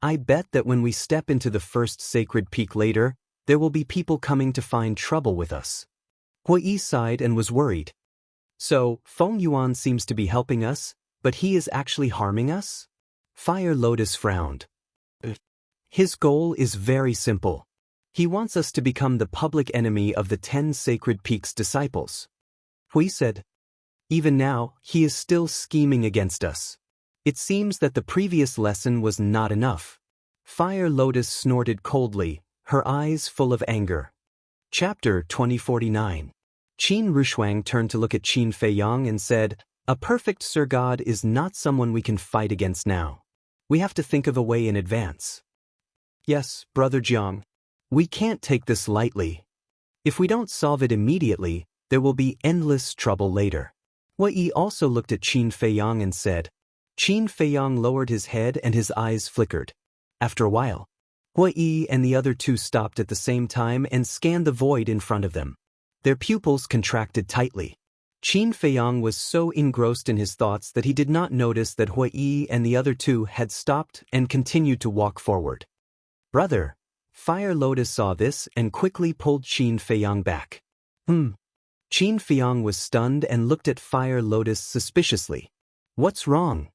I bet that when we step into the first sacred peak later, there will be people coming to find trouble with us. Hui Yi sighed and was worried. So, Feng Yuan seems to be helping us, but he is actually harming us? Fire Lotus frowned. His goal is very simple. He wants us to become the public enemy of the 10 sacred peaks disciples. Hui said, Even now, he is still scheming against us. It seems that the previous lesson was not enough. Fire Lotus snorted coldly, her eyes full of anger. Chapter 2049. Qin Rushuang turned to look at Qin Feiyang and said, A perfect Sir God is not someone we can fight against now. We have to think of a way in advance. Yes, Brother Jiang. We can't take this lightly. If we don't solve it immediately, there will be endless trouble later. Hui Yi also looked at Qin Feiyang and said. Qin Feiyang lowered his head and his eyes flickered. After a while, Hui Yi and the other two stopped at the same time and scanned the void in front of them. Their pupils contracted tightly. Qin Feiyang was so engrossed in his thoughts that he did not notice that Hui Yi and the other two had stopped and continued to walk forward. Brother, Fire Lotus saw this and quickly pulled Qin Feiyang back. Qin Feiyang was stunned and looked at Fire Lotus suspiciously. What's wrong?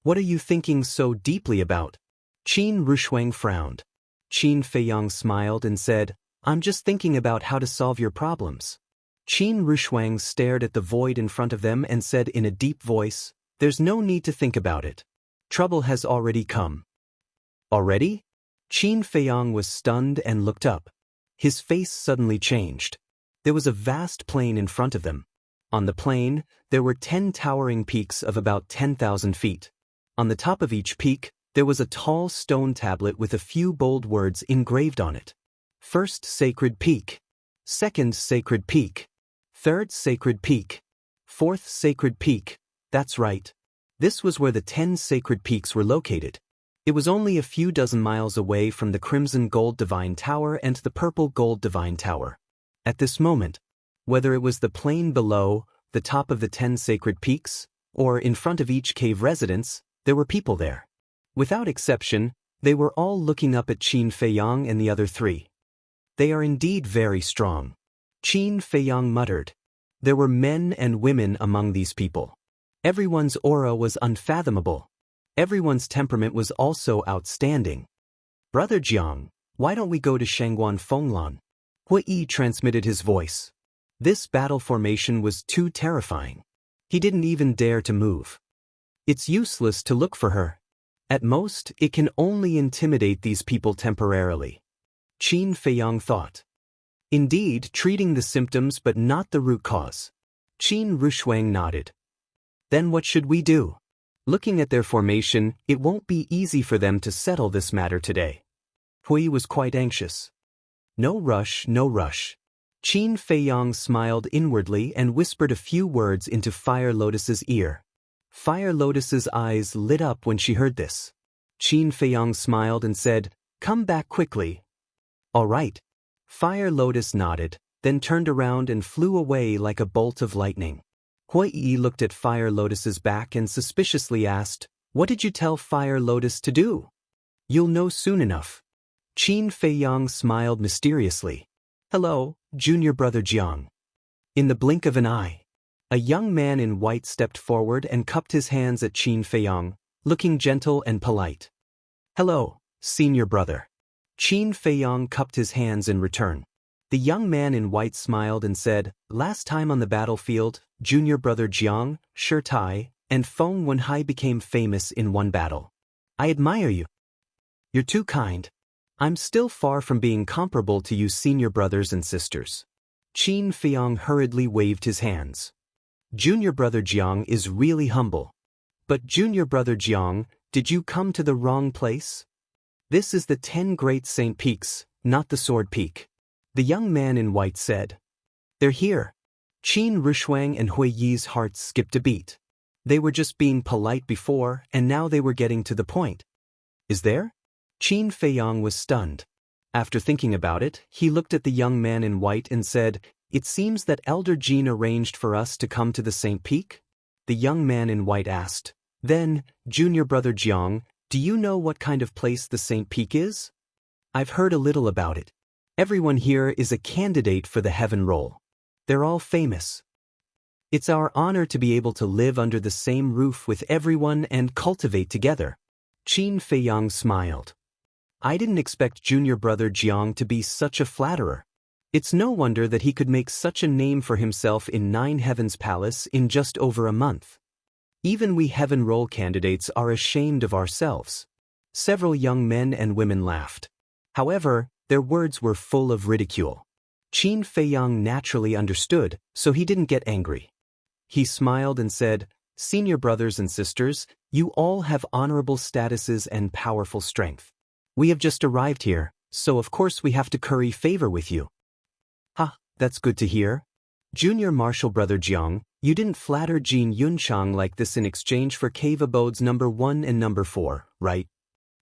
What are you thinking so deeply about? Qin Rushuang frowned. Qin Feiyang smiled and said, I'm just thinking about how to solve your problems. Qin Rushuang stared at the void in front of them and said in a deep voice, There's no need to think about it. Trouble has already come. Already? Qin Feiyang was stunned and looked up. His face suddenly changed. There was a vast plain in front of them. On the plain, there were 10 towering peaks of about 10,000 feet. On the top of each peak, there was a tall stone tablet with a few bold words engraved on it. First sacred peak. Second sacred peak. Third sacred peak. Fourth sacred peak. That's right. This was where the 10 sacred peaks were located. It was only a few dozen miles away from the Crimson Gold Divine Tower and the Purple Gold Divine Tower. At this moment, whether it was the plain below, the top of the 10 sacred peaks, or in front of each cave residence, there were people there. Without exception, they were all looking up at Qin Feiyang and the other three. They are indeed very strong. Qin Feiyang muttered. There were men and women among these people. Everyone's aura was unfathomable. Everyone's temperament was also outstanding. Brother Jiang, why don't we go to Shangguan Fenglan? Hui Yi transmitted his voice. This battle formation was too terrifying. He didn't even dare to move. It's useless to look for her. At most, it can only intimidate these people temporarily. Qin Feiyang thought. Indeed, treating the symptoms but not the root cause. Qin Rushuang nodded. Then what should we do? Looking at their formation, it won't be easy for them to settle this matter today. Hui was quite anxious. No rush, no rush. Qin Feiyang smiled inwardly and whispered a few words into Fire Lotus's ear. Fire Lotus's eyes lit up when she heard this. Qin Feiyang smiled and said, Come back quickly. All right. Fire Lotus nodded, then turned around and flew away like a bolt of lightning. Hui Yi looked at Fire Lotus's back and suspiciously asked, What did you tell Fire Lotus to do? You'll know soon enough. Qin Feiyang smiled mysteriously. Hello, junior brother Jiang. In the blink of an eye. A young man in white stepped forward and cupped his hands at Qin Feiyang, looking gentle and polite. "Hello, senior brother." Qin Feiyang cupped his hands in return. The young man in white smiled and said, "Last time on the battlefield, junior brother Jiang, Shi Tai, and Feng Wenhai became famous in one battle. I admire you. You're too kind. I'm still far from being comparable to you senior brothers and sisters." Qin Feiyang hurriedly waved his hands. "Junior brother Jiang is really humble. But junior brother Jiang, did you come to the wrong place? This is the 10 Great Saint Peaks, not the Sword Peak." The young man in white said. "They're here." Qin Rushuang and Hui Yi's hearts skipped a beat. They were just being polite before, and now they were getting to the point. "Is there?" Qin Feiyang was stunned. After thinking about it, he looked at the young man in white and said, "It seems that Elder Jin arranged for us to come to the Saint Peak?" The young man in white asked. "Then, junior brother Jiang, do you know what kind of place the Saint Peak is?" "I've heard a little about it. Everyone here is a candidate for the heaven role. They're all famous. It's our honor to be able to live under the same roof with everyone and cultivate together." Qin Feiyang smiled. "I didn't expect junior brother Jiang to be such a flatterer. It's no wonder that he could make such a name for himself in Nine Heavens Palace in just over a month. Even we heaven role candidates are ashamed of ourselves." Several young men and women laughed. However, their words were full of ridicule. Qin Feiyang naturally understood, so he didn't get angry. He smiled and said, "Senior brothers and sisters, you all have honorable statuses and powerful strength. We have just arrived here, so of course we have to curry favor with you." "Ha, that's good to hear. Junior martial brother Jiang, you didn't flatter Jin Yunchang like this in exchange for cave abodes number 1 and number 4, right?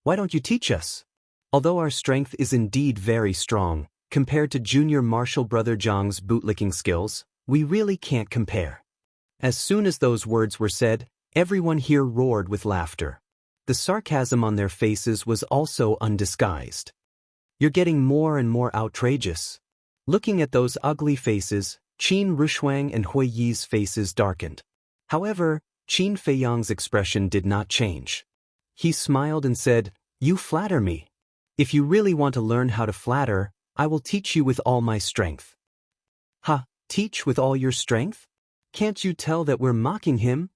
Why don't you teach us? Although our strength is indeed very strong, compared to junior martial brother Jiang's bootlicking skills, we really can't compare." As soon as those words were said, everyone here roared with laughter. The sarcasm on their faces was also undisguised. "You're getting more and more outrageous." Looking at those ugly faces, Qin Rushuang and Hui Yi's faces darkened. However, Qin Feiyang's expression did not change. He smiled and said, "You flatter me. If you really want to learn how to flatter, I will teach you with all my strength." "Ha, teach with all your strength? Can't you tell that we're mocking him?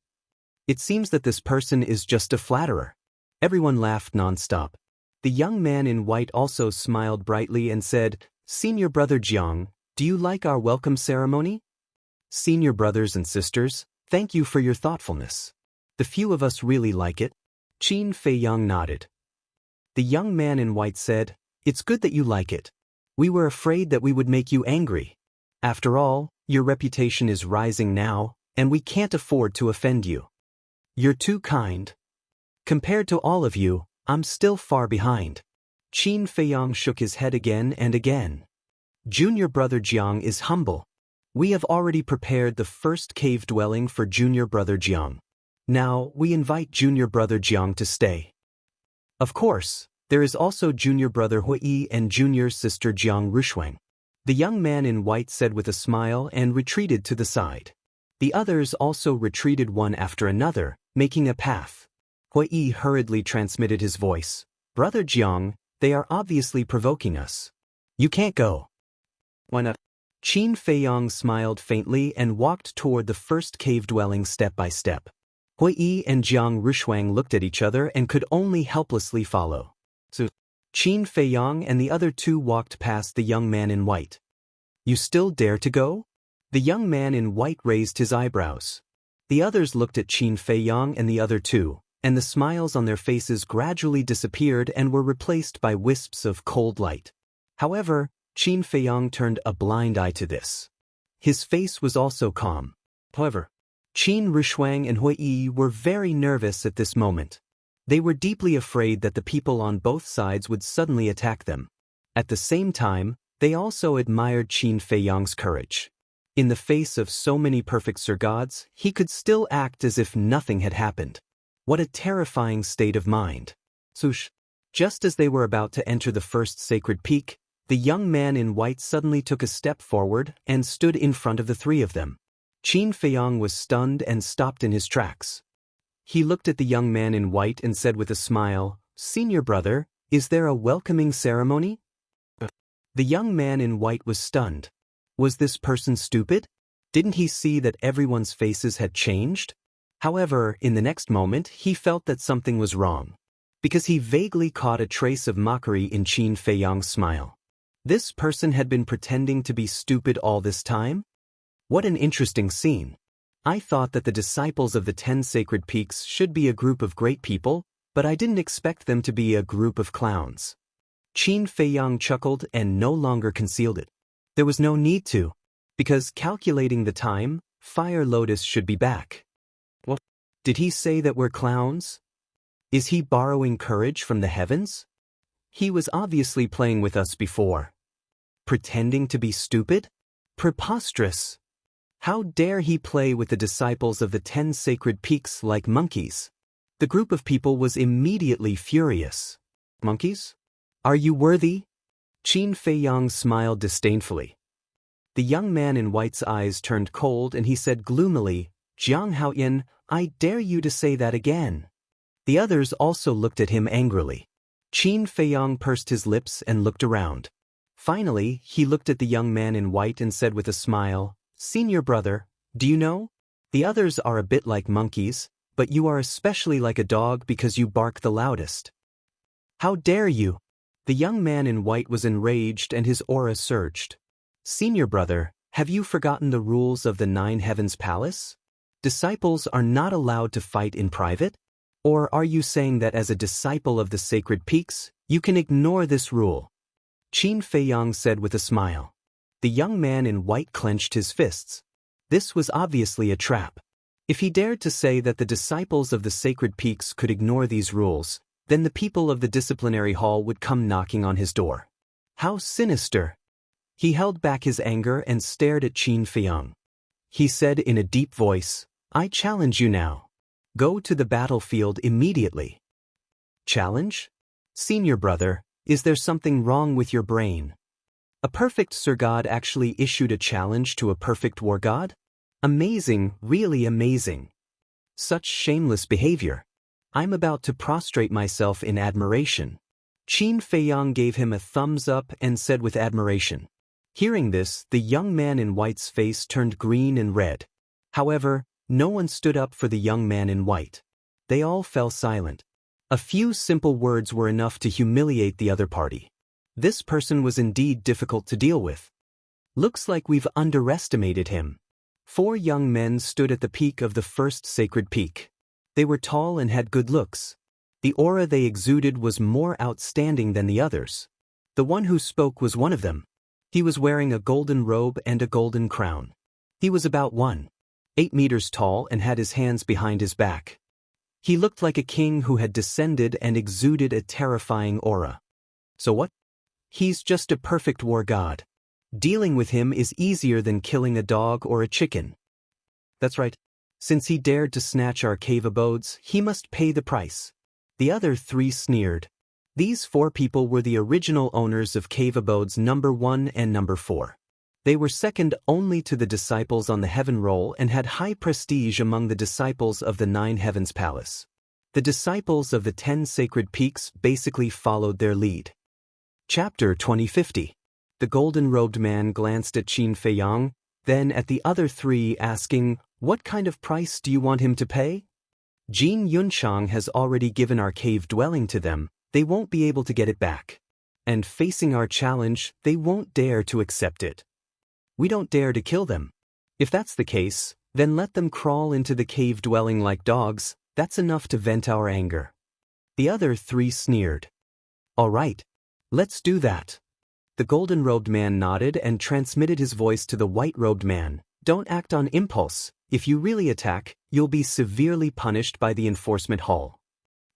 It seems that this person is just a flatterer." Everyone laughed nonstop. The young man in white also smiled brightly and said, "Senior brother Jiang, do you like our welcome ceremony?" "Senior brothers and sisters, thank you for your thoughtfulness. The few of us really like it." Qin Feiyang nodded. The young man in white said, "It's good that you like it. We were afraid that we would make you angry. After all, your reputation is rising now, and we can't afford to offend you. You're too kind. Compared to all of you, I'm still far behind." Qin Feiyang shook his head again and again. "Junior brother Jiang is humble. We have already prepared the first cave dwelling for junior brother Jiang. Now, we invite junior brother Jiang to stay. Of course, there is also junior brother Hui Yi and junior sister Jiang Rushuang." The young man in white said with a smile and retreated to the side. The others also retreated one after another, making a path. Hui Yi hurriedly transmitted his voice. "Brother Jiang, they are obviously provoking us. You can't go." "Why not?" Qin Feiyang smiled faintly and walked toward the first cave dwelling step by step. Hui Yi and Jiang Rushuang looked at each other and could only helplessly follow. So, Qin Feiyang and the other two walked past the young man in white. "You still dare to go?" The young man in white raised his eyebrows. The others looked at Qin Feiyang and the other two, and the smiles on their faces gradually disappeared and were replaced by wisps of cold light. However, Qin Feiyang turned a blind eye to this. His face was also calm. However, Qin Rushuang and Hui Yi were very nervous at this moment. They were deeply afraid that the people on both sides would suddenly attack them. At the same time, they also admired Qin Feiyang's courage. In the face of so many perfect Sir Gods, he could still act as if nothing had happened. What a terrifying state of mind. Swoosh! Just as they were about to enter the first sacred peak, the young man in white suddenly took a step forward and stood in front of the three of them. Qin Feiyang was stunned and stopped in his tracks. He looked at the young man in white and said with a smile, "Senior brother, is there a welcoming ceremony?" The young man in white was stunned. Was this person stupid? Didn't he see that everyone's faces had changed? However, in the next moment he felt that something was wrong, because he vaguely caught a trace of mockery in Qin Feiyang's smile. This person had been pretending to be stupid all this time? What an interesting scene. I thought that the disciples of the 10 sacred peaks should be a group of great people, but I didn't expect them to be a group of clowns. Qin Feiyang chuckled and no longer concealed it. There was no need to, because calculating the time, Fire Lotus should be back. What? Did he say that we're clowns? Is he borrowing courage from the heavens? He was obviously playing with us before. Pretending to be stupid? Preposterous! How dare he play with the disciples of the 10 sacred peaks like monkeys? The group of people was immediately furious. Monkeys? Are you worthy? Qin Feiyang smiled disdainfully. The young man in white's eyes turned cold and he said gloomily, "Jiang Haoyan, I dare you to say that again." The others also looked at him angrily. Qin Feiyang pursed his lips and looked around. Finally, he looked at the young man in white and said with a smile, "Senior brother, do you know? The others are a bit like monkeys, but you are especially like a dog because you bark the loudest." "How dare you?" The young man in white was enraged and his aura surged. "Senior brother, have you forgotten the rules of the 9 Heavens Palace? Disciples are not allowed to fight in private? Or are you saying that as a disciple of the sacred peaks, you can ignore this rule?" Qin Feiyang said with a smile. The young man in white clenched his fists. This was obviously a trap. If he dared to say that the disciples of the sacred peaks could ignore these rules, then the people of the disciplinary hall would come knocking on his door. How sinister! He held back his anger and stared at Qin Feiyang. He said in a deep voice, "I challenge you now. Go to the battlefield immediately." Challenge? Senior brother, is there something wrong with your brain? A perfect Sir God actually issued a challenge to a perfect war god? Amazing, really amazing. Such shameless behavior. I'm about to prostrate myself in admiration. Qin Feiyang gave him a thumbs up and said with admiration. Hearing this, the young man in white's face turned green and red. However, no one stood up for the young man in white. They all fell silent. A few simple words were enough to humiliate the other party. This person was indeed difficult to deal with. Looks like we've underestimated him. 4 young men stood at the peak of the first sacred peak. They were tall and had good looks. The aura they exuded was more outstanding than the others. The one who spoke was one of them. He was wearing a golden robe and a golden crown. He was about 1.8 meters tall and had his hands behind his back. He looked like a king who had descended and exuded a terrifying aura. So what? He's just a perfect war god. Dealing with him is easier than killing a dog or a chicken. That's right. Since he dared to snatch our cave abodes, he must pay the price. The other 3 sneered. These 4 people were the original owners of cave abodes number 1 and number 4. They were second only to the disciples on the heaven roll and had high prestige among the disciples of the 9 Heavens Palace. The disciples of the 10 sacred peaks basically followed their lead. Chapter 2050. The golden-robed man glanced at Qin Feiyang, then at the other 3 asking, "What kind of price do you want him to pay?" "Jin Yunchang has already given our cave dwelling to them, they won't be able to get it back. And facing our challenge, they won't dare to accept it. We don't dare to kill them. If that's the case, then let them crawl into the cave dwelling like dogs, that's enough to vent our anger." The other 3 sneered. "All right. Let's do that." The golden-robed man nodded and transmitted his voice to the white-robed man. "Don't act on impulse. If you really attack, you'll be severely punished by the enforcement hall."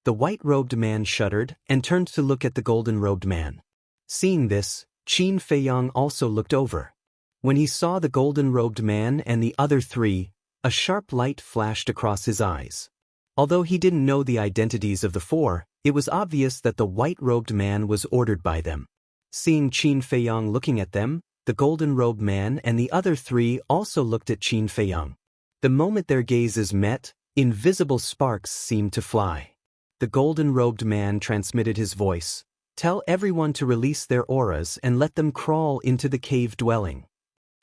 The white-robed man shuddered and turned to look at the golden-robed man. Seeing this, Qin Feiyang also looked over. When he saw the golden-robed man and the other 3, a sharp light flashed across his eyes. Although he didn't know the identities of the 4, it was obvious that the white-robed man was ordered by them. Seeing Qin Feiyang looking at them, the golden-robed man and the other three also looked at Qin Feiyang. The moment their gazes met, invisible sparks seemed to fly. The golden-robed man transmitted his voice. Tell everyone to release their auras and let them crawl into the cave dwelling.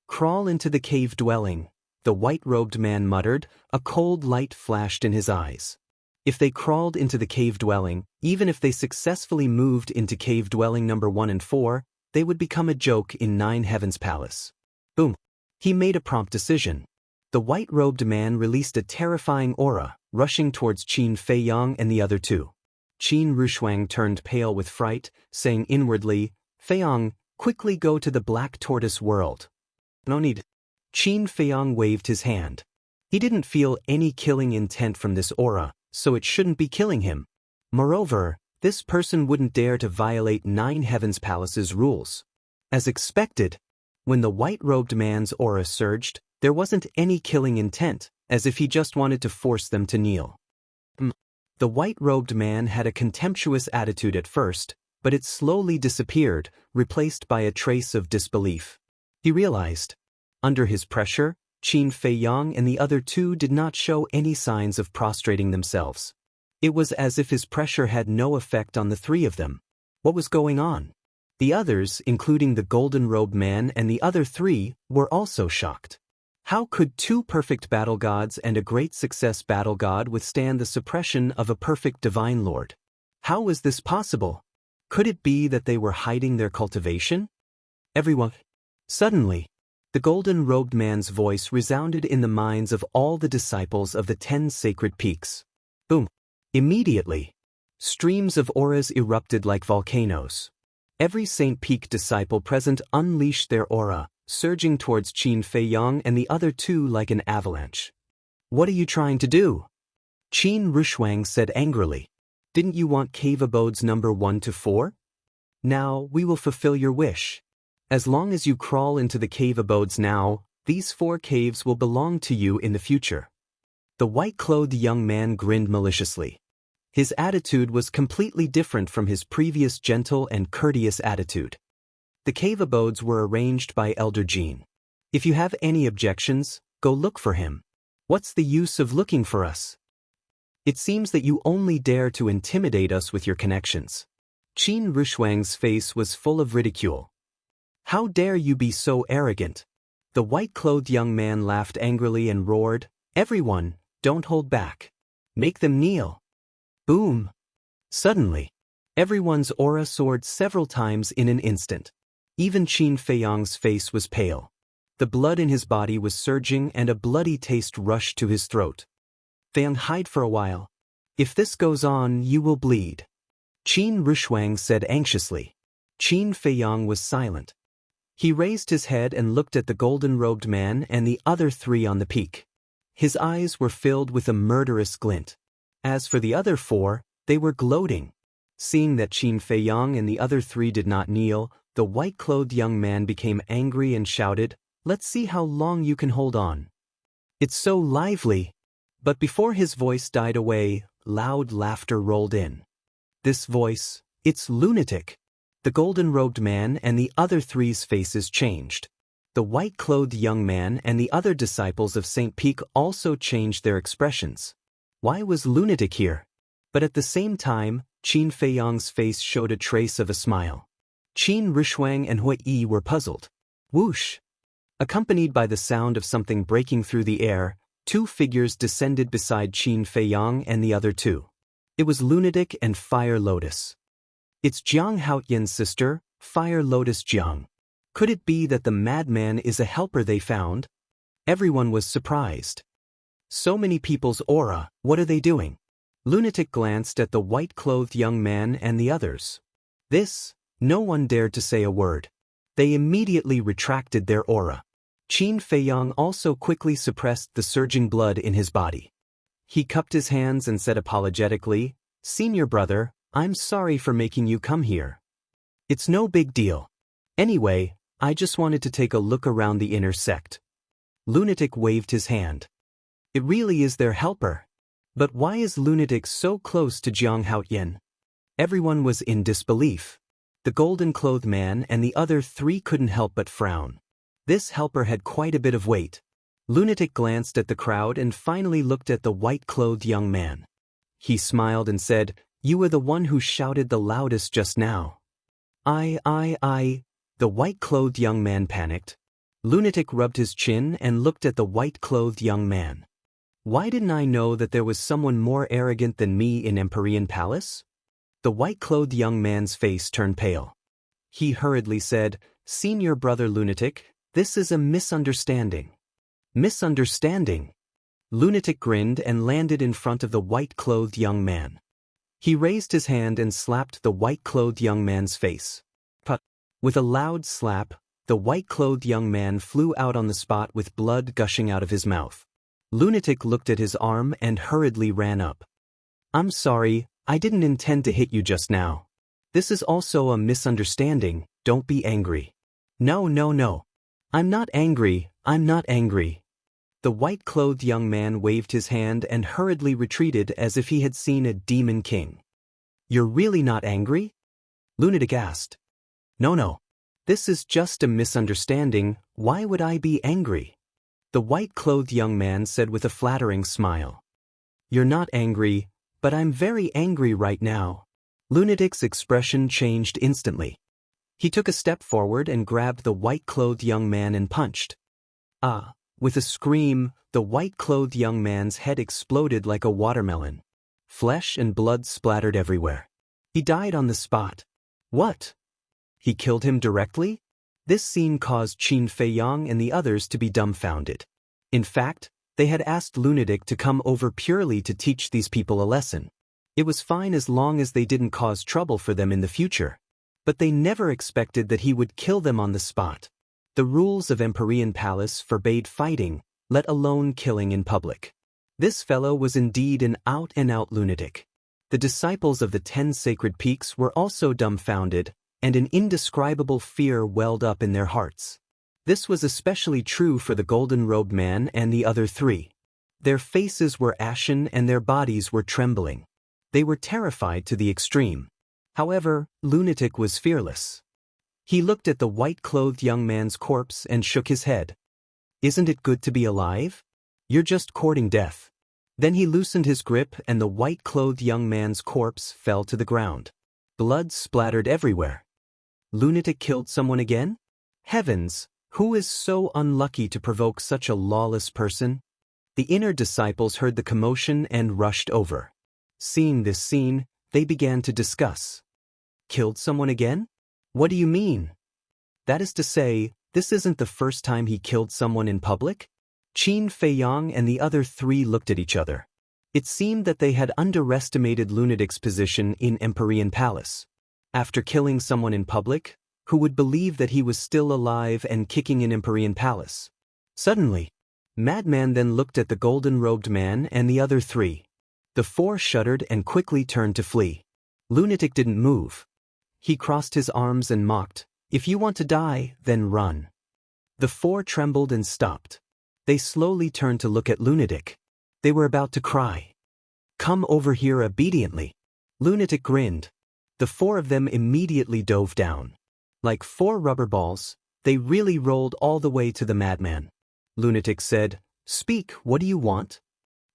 Crawl into the cave dwelling, the white-robed man muttered, a cold light flashed in his eyes. If they crawled into the cave dwelling, even if they successfully moved into cave dwelling number 1 and 4, they would become a joke in Nine Heavens Palace. Boom. He made a prompt decision. The white-robed man released a terrifying aura, rushing towards Qin Feiyang and the other two. Qin Rushuang turned pale with fright, saying inwardly, Feiyang, quickly go to the Black Tortoise world. No need. Qin Feiyang waved his hand. He didn't feel any killing intent from this aura, so it shouldn't be killing him. Moreover, this person wouldn't dare to violate Nine Heavens Palace's rules. As expected, when the white-robed man's aura surged, there wasn't any killing intent, as if he just wanted to force them to kneel. The white-robed man had a contemptuous attitude at first, but it slowly disappeared, replaced by a trace of disbelief. He realized. Under his pressure, Qin Feiyang and the other two did not show any signs of prostrating themselves. It was as if his pressure had no effect on the three of them. What was going on? The others, including the golden-robed man and the other three, were also shocked. How could two perfect battle gods and a great success battle god withstand the suppression of a perfect divine lord? How was this possible? Could it be that they were hiding their cultivation? Everyone. Suddenly, the golden-robed man's voice resounded in the minds of all the disciples of the 10 sacred peaks. Boom. Immediately, streams of auras erupted like volcanoes. Every Saint Peak disciple present unleashed their aura, surging towards Qin Feiyang and the other two like an avalanche. What are you trying to do? Qin Rushuang said angrily. Didn't you want cave abodes number 1 to 4? Now we will fulfill your wish. As long as you crawl into the cave abodes now, these 4 caves will belong to you in the future. The white-clothed young man grinned maliciously. His attitude was completely different from his previous gentle and courteous attitude. The cave abodes were arranged by Elder Jin. If you have any objections, go look for him. What's the use of looking for us? It seems that you only dare to intimidate us with your connections. Qin Rushuang's face was full of ridicule. How dare you be so arrogant? The white-clothed young man laughed angrily and roared, Everyone, don't hold back. Make them kneel. Boom. Suddenly, everyone's aura soared several times in an instant. Even Qin Feiyang's face was pale. The blood in his body was surging and a bloody taste rushed to his throat. Feiyang, hide for a while. If this goes on, you will bleed. Qin Rushuang said anxiously. Qin Feiyang was silent. He raised his head and looked at the golden-robed man and the other three on the peak. His eyes were filled with a murderous glint. As for the other 4, they were gloating. Seeing that Qin Feiyang and the other 3 did not kneel, the white-clothed young man became angry and shouted, Let's see how long you can hold on. It's so lively. But before his voice died away, loud laughter rolled in. This voice, it's lunatic. The golden-robed man and the other 3's faces changed. The white-clothed young man and the other disciples of St. Peak also changed their expressions. Why was lunatic here? But at the same time, Qin Feiyang's face showed a trace of a smile. Qin Rushuang and Hui Yi were puzzled. Whoosh! Accompanied by the sound of something breaking through the air, 2 figures descended beside Qin Feiyang and the other 2. It was Lunatic and Fire Lotus. It's Jiang Haoyan's sister, Fire Lotus Jiang. Could it be that the madman is a helper they found? Everyone was surprised. So many people's aura, what are they doing? Lunatic glanced at the white-clothed young man and the others. No one dared to say a word. They immediately retracted their aura. Qin Feiyang also quickly suppressed the surging blood in his body. He cupped his hands and said apologetically, Senior brother, I'm sorry for making you come here. It's no big deal. Anyway, I just wanted to take a look around the inner sect. Lunatic waved his hand. It really is their helper. But why is Lunatic so close to Jiang Haoyan? Everyone was in disbelief. The golden-clothed man and the other three couldn't help but frown. This helper had quite a bit of weight. Lunatic glanced at the crowd and finally looked at the white-clothed young man. He smiled and said, "You were the one who shouted the loudest just now." I. The white-clothed young man panicked. Lunatic rubbed his chin and looked at the white-clothed young man. Why didn't I know that there was someone more arrogant than me in Empyrean Palace? The white-clothed young man's face turned pale. He hurriedly said, "Senior brother Lunatic, this is a misunderstanding." Misunderstanding? Lunatic grinned and landed in front of the white-clothed young man. He raised his hand and slapped the white-clothed young man's face. Put. With a loud slap, the white-clothed young man flew out on the spot with blood gushing out of his mouth. Lunatic looked at his arm and hurriedly ran up. "I'm sorry, I didn't intend to hit you just now. This is also a misunderstanding, don't be angry." No. I'm not angry. The white-clothed young man waved his hand and hurriedly retreated as if he had seen a demon king. "You're really not angry?" Lunatic asked. No. This is just a misunderstanding, why would I be angry? The white-clothed young man said with a flattering smile. "You're not angry, but I'm very angry right now." Lunatic's expression changed instantly. He took a step forward and grabbed the white-clothed young man and punched. Ah! With a scream, the white-clothed young man's head exploded like a watermelon. Flesh and blood splattered everywhere. He died on the spot. What? He killed him directly? This scene caused Qin Feiyang and the others to be dumbfounded. In fact, they had asked Lunatic to come over purely to teach these people a lesson. It was fine as long as they didn't cause trouble for them in the future. But they never expected that he would kill them on the spot. The rules of Empyrean Palace forbade fighting, let alone killing in public. This fellow was indeed an out-and-out lunatic. The disciples of the 10 sacred peaks were also dumbfounded, and an indescribable fear welled up in their hearts. This was especially true for the golden-robed man and the other three. Their faces were ashen and their bodies were trembling. They were terrified to the extreme. However, Lunatic was fearless. He looked at the white-clothed young man's corpse and shook his head. "Isn't it good to be alive? You're just courting death." Then he loosened his grip and the white-clothed young man's corpse fell to the ground. Blood splattered everywhere. Lunatic killed someone again? Heavens, who is so unlucky to provoke such a lawless person? The inner disciples heard the commotion and rushed over. Seeing this scene, they began to discuss. Killed someone again? What do you mean? That is to say, this isn't the first time he killed someone in public? Qin Feiyang and the other three looked at each other. It seemed that they had underestimated Lunatic's position in Empyrean Palace. After killing someone in public, who would believe that he was still alive and kicking in Empyrean Palace? Suddenly, Madman then looked at the golden-robed man and the other three. The four shuddered and quickly turned to flee. Lunatic didn't move. He crossed his arms and mocked, "If you want to die, then run." The four trembled and stopped. They slowly turned to look at Lunatic. They were about to cry. "Come over here obediently." Lunatic grinned. The four of them immediately dove down. Like 4 rubber balls, they really rolled all the way to the madman. Lunatic said, "Speak, what do you want?"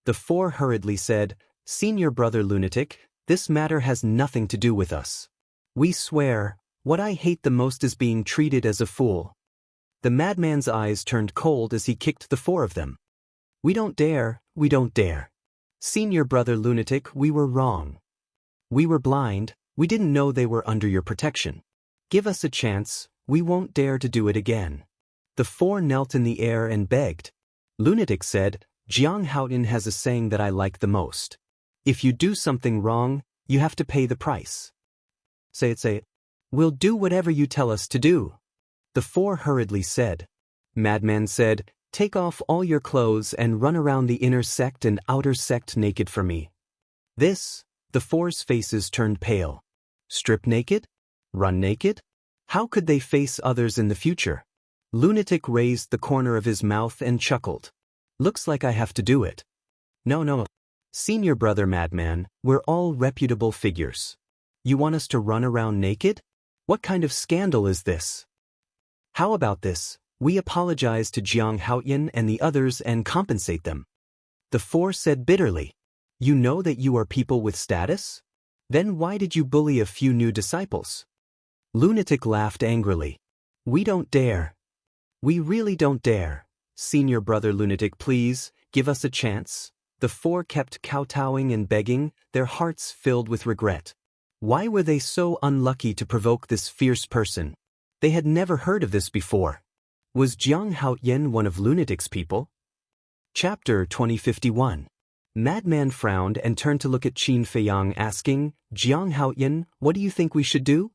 The four hurriedly said, "Senior brother Lunatic, this matter has nothing to do with us. We swear, what I hate the most is being treated as a fool." The madman's eyes turned cold as he kicked the four of them. We don't dare. Senior brother Lunatic, we were wrong. We were blind, we didn't know they were under your protection. Give us a chance, we won't dare to do it again." The four knelt in the air and begged. Lunatic said, "Jiang Haotin has a saying that I like the most. If you do something wrong, you have to pay the price." Say it. "We'll do whatever you tell us to do." The four hurriedly said. Madman said, "Take off all your clothes and run around the inner sect and outer sect naked for me." The four's faces turned pale. Strip naked? Run naked? How could they face others in the future? Lunatic raised the corner of his mouth and chuckled. "Looks like I have to do it." No. Senior brother Madman, we're all reputable figures. You want us to run around naked? What kind of scandal is this? How about this? We apologize to Jiang Haoyan and the others and compensate them. The four said bitterly. You know that you are people with status? Then why did you bully a few new disciples? Lunatic laughed angrily. We don't dare. We really don't dare. Senior brother Lunatic, please, give us a chance. The four kept kowtowing and begging, their hearts filled with regret. Why were they so unlucky to provoke this fierce person? They had never heard of this before. Was Jiang Haoyan one of Lunatic's people? Chapter 2051. Madman frowned and turned to look at Qin Feiyang, asking, Jiang Haoyan, what do you think we should do?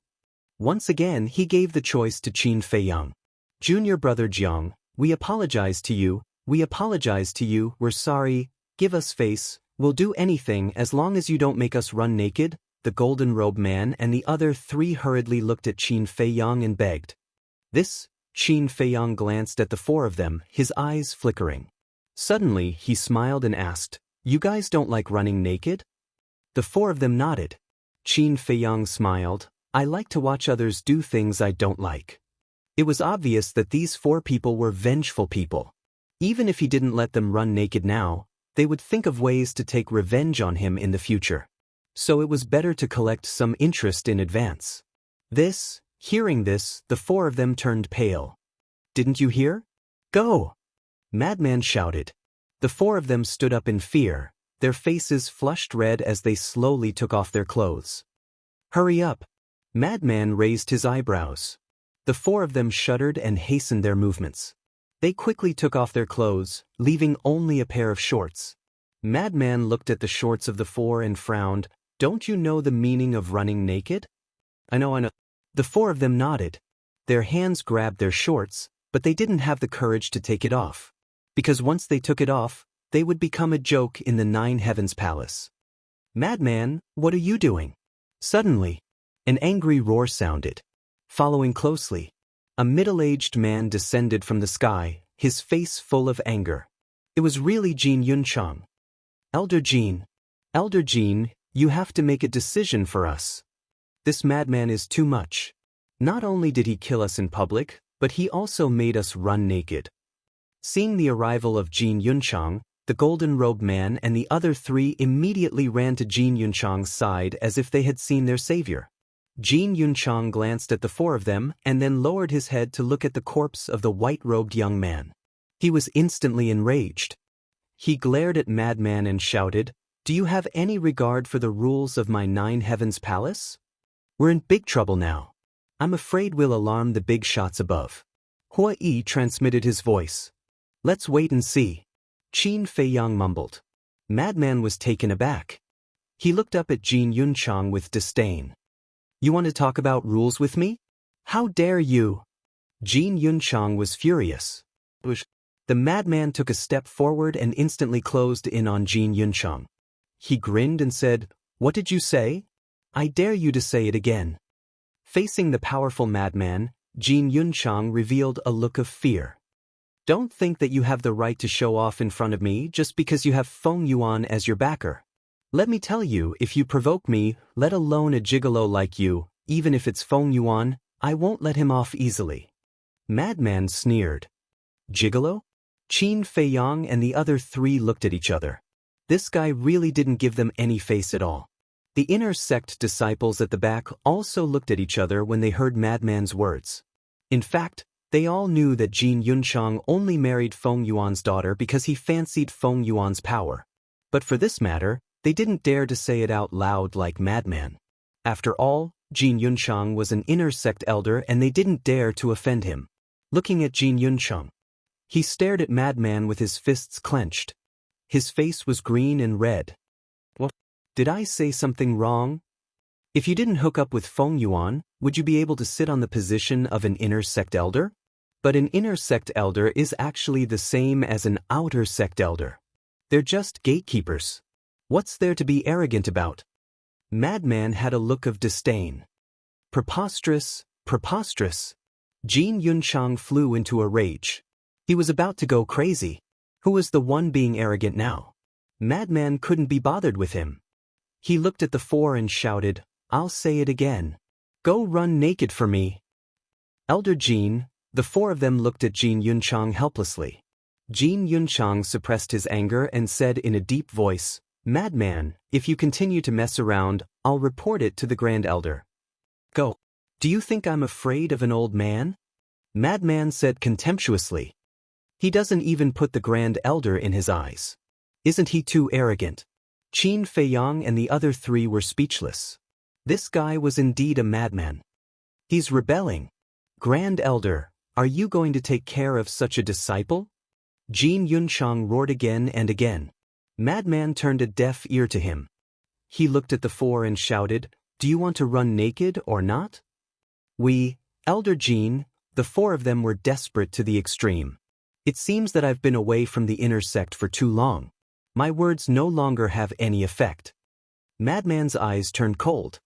Once again he gave the choice to Qin Feiyang. Junior brother Jiang, we apologize to you, we're sorry, give us face, we'll do anything as long as you don't make us run naked. The golden robe man and the other three hurriedly looked at Qin Feiyang and begged. This? Qin Feiyang glanced at the four of them, his eyes flickering. Suddenly he smiled and asked, you guys don't like running naked? The four of them nodded. Qin Feiyang smiled, I like to watch others do things I don't like. It was obvious that these four people were vengeful people. Even if he didn't let them run naked now, they would think of ways to take revenge on him in the future. So it was better to collect some interest in advance. Hearing this, the four of them turned pale. Didn't you hear? Go! Madman shouted. The four of them stood up in fear, their faces flushed red as they slowly took off their clothes. Hurry up! Madman raised his eyebrows. The four of them shuddered and hastened their movements. They quickly took off their clothes, leaving only a pair of shorts. Madman looked at the shorts of the four and frowned. Don't you know the meaning of running naked? I know. The four of them nodded. Their hands grabbed their shorts, but they didn't have the courage to take it off. Because once they took it off, they would become a joke in the Nine Heavens Palace. Madman, what are you doing? Suddenly, an angry roar sounded. Following closely, a middle-aged man descended from the sky, his face full of anger. It was really Jin Yunchang. Elder Jin, you have to make a decision for us. This madman is too much. Not only did he kill us in public, but he also made us run naked. Seeing the arrival of Jin Yunchang, the golden-robed man and the other three immediately ran to Jin Yunchang's side as if they had seen their savior. Jin Yunchang glanced at the four of them and then lowered his head to look at the corpse of the white-robed young man. He was instantly enraged. He glared at Madman and shouted, Do you have any regard for the rules of my Nine Heavens Palace? We're in big trouble now. I'm afraid we'll alarm the big shots above. Hua Yi transmitted his voice. Let's wait and see. Qin Feiyang mumbled. Madman was taken aback. He looked up at Jin Yunchang with disdain. You want to talk about rules with me? How dare you? Jin Yunchang was furious. The madman took a step forward and instantly closed in on Jin Yunchang. He grinned and said, What did you say? I dare you to say it again. Facing the powerful madman, Jin Yunchang revealed a look of fear. Don't think that you have the right to show off in front of me just because you have Feng Yuan as your backer. Let me tell you, if you provoke me, let alone a gigolo like you, even if it's Feng Yuan, I won't let him off easily. Madman sneered. Gigolo? Qin Feiyang and the other three looked at each other. This guy really didn't give them any face at all. The inner sect disciples at the back also looked at each other when they heard Madman's words. In fact, they all knew that Jin Yunchang only married Feng Yuan's daughter because he fancied Feng Yuan's power. But for this matter, they didn't dare to say it out loud like Madman. After all, Jin Yunchang was an inner sect elder and they didn't dare to offend him. Looking at Jin Yunchang, he stared at Madman with his fists clenched. His face was green and red. What? Did I say something wrong? If you didn't hook up with Feng Yuan, would you be able to sit on the position of an inner sect elder? But an inner sect elder is actually the same as an outer sect elder. They're just gatekeepers. What's there to be arrogant about? Madman had a look of disdain. Preposterous, preposterous. Jin Yunchang flew into a rage. He was about to go crazy. Who was the one being arrogant now? Madman couldn't be bothered with him. He looked at the four and shouted, I'll say it again. Go run naked for me. Elder Jean, the four of them looked at Jin Yunchang helplessly. Jin Yunchang suppressed his anger and said in a deep voice, Madman, if you continue to mess around, I'll report it to the Grand Elder. Go. Do you think I'm afraid of an old man? Madman said contemptuously. He doesn't even put the Grand Elder in his eyes. Isn't he too arrogant? Qin Feiyang and the other three were speechless. This guy was indeed a madman. He's rebelling. Grand Elder, are you going to take care of such a disciple? Jin Yunchang roared again and again. Madman turned a deaf ear to him. He looked at the four and shouted, Do you want to run naked or not? Elder Jin, the four of them were desperate to the extreme. It seems that I've been away from the inner sect for too long. My words no longer have any effect. Madman's eyes turned cold.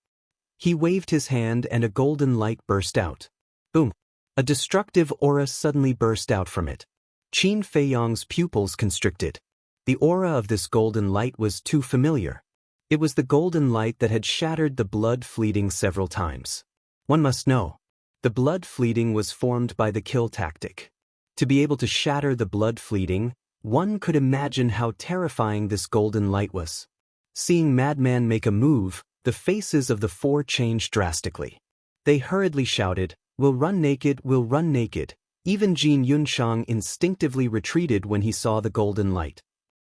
He waved his hand and a golden light burst out. Boom! A destructive aura suddenly burst out from it. Qin Feiyang's pupils constricted. The aura of this golden light was too familiar. It was the golden light that had shattered the blood fleeting several times. One must know. The blood fleeting was formed by the kill tactic. To be able to shatter the blood fleeting, one could imagine how terrifying this golden light was. Seeing Madman make a move, the faces of the four changed drastically. They hurriedly shouted, We'll run naked, we'll run naked. Even Jin Yunchang instinctively retreated when he saw the golden light.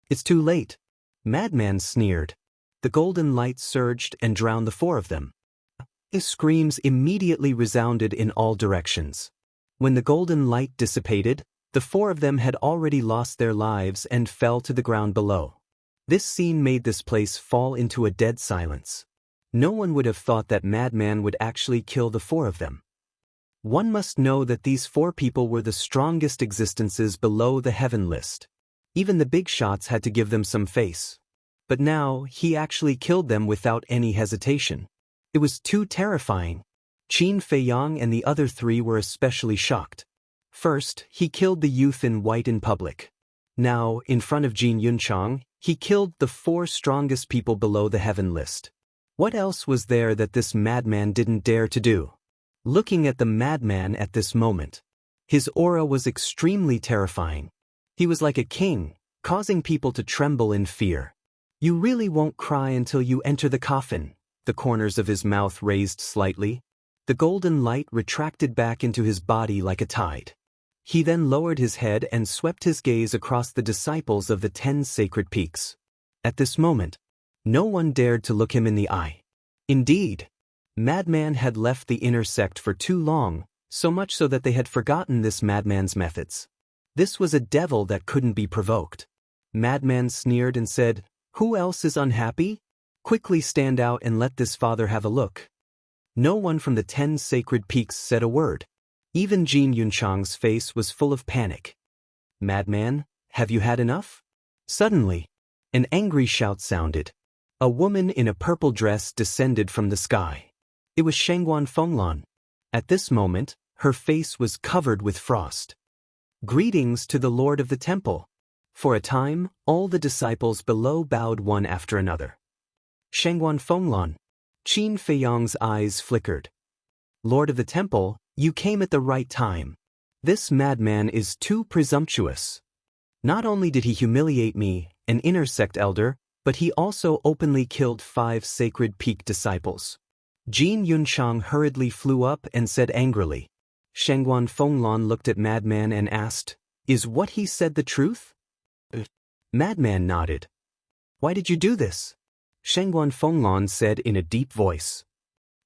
It's too late. Madman sneered. The golden light surged and drowned the four of them. His screams immediately resounded in all directions. When the golden light dissipated, the four of them had already lost their lives and fell to the ground below. This scene made this place fall into a dead silence. No one would have thought that Madman would actually kill the four of them. One must know that these four people were the strongest existences below the heaven list. Even the big shots had to give them some face. But now, he actually killed them without any hesitation. It was too terrifying. Qin Feiyang and the other three were especially shocked. First, he killed the youth in white in public. Now, in front of Jin Yunchang, he killed the four strongest people below the heaven list. What else was there that this madman didn't dare to do? Looking at the madman at this moment, his aura was extremely terrifying. He was like a king, causing people to tremble in fear. You really won't cry until you enter the coffin. The corners of his mouth raised slightly. The golden light retracted back into his body like a tide. He then lowered his head and swept his gaze across the disciples of the 10 sacred peaks. At this moment, no one dared to look him in the eye. Indeed, Madman had left the inner sect for too long, so much so that they had forgotten this madman's methods. This was a devil that couldn't be provoked. Madman sneered and said, Who else is unhappy? Quickly stand out and let this father have a look. No one from the 10 sacred peaks said a word. Even Jin Yunchang's face was full of panic. Madman, have you had enough? Suddenly, an angry shout sounded. A woman in a purple dress descended from the sky. It was Shangguan Fenglan. At this moment, her face was covered with frost. Greetings to the Lord of the Temple. For a time, all the disciples below bowed one after another. Shangguan Fenglan. Qin Feiyang's eyes flickered. Lord of the Temple, you came at the right time. This madman is too presumptuous. Not only did he humiliate me, an inner sect elder, but he also openly killed 5 sacred peak disciples. Jin Yunchang hurriedly flew up and said angrily. Shangguan Fenglan looked at Madman and asked, Is what he said the truth? Madman nodded. Why did you do this? Shangguan Fenglan said in a deep voice.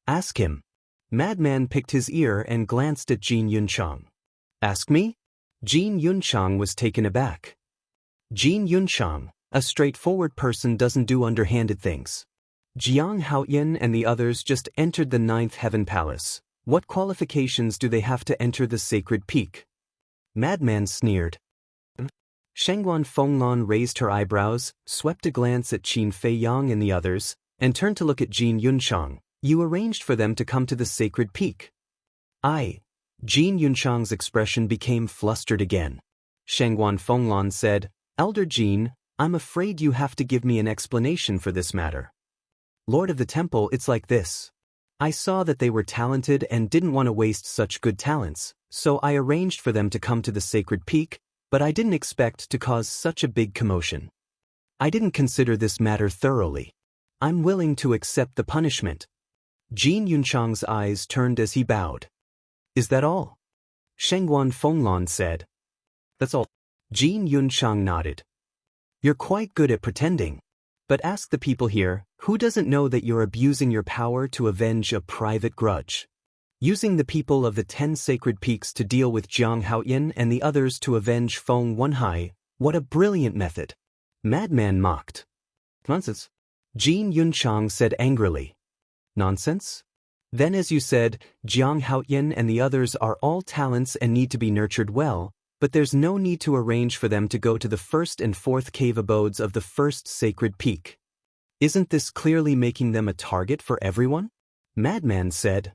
Ask him. Madman picked his ear and glanced at Jin Yunchang. Ask me? Jin Yunchang was taken aback. Jin Yunchang, a straightforward person, doesn't do underhanded things. Jiang Haoyan and the others just entered the 9th Heaven Palace. What qualifications do they have to enter the sacred peak? Madman sneered. Shangguan Fenglan raised her eyebrows, swept a glance at Qin Feiyang and the others, and turned to look at Jin Yunchang. You arranged for them to come to the sacred peak. Jin Yunchang's expression became flustered again. Shangguan Fenglan said, Elder Jin, I'm afraid you have to give me an explanation for this matter. Lord of the Temple, it's like this. I saw that they were talented and didn't want to waste such good talents, so I arranged for them to come to the sacred peak, but I didn't expect to cause such a big commotion. I didn't consider this matter thoroughly. I'm willing to accept the punishment. Jin Yunchang's eyes turned as he bowed. Is that all? Shengguan Fenglan said. That's all. Jin Yunchang nodded. You're quite good at pretending. But ask the people here, who doesn't know that you're abusing your power to avenge a private grudge? Using the people of the 10 sacred peaks to deal with Jiang Haoyan and the others to avenge Feng Wenhai, what a brilliant method. Madman mocked. Nonsense. Jin Yunchang said angrily. Nonsense? Then as you said, Jiang Haoyan and the others are all talents and need to be nurtured well, but there's no need to arrange for them to go to the first and fourth cave abodes of the first sacred peak. Isn't this clearly making them a target for everyone? Madman said.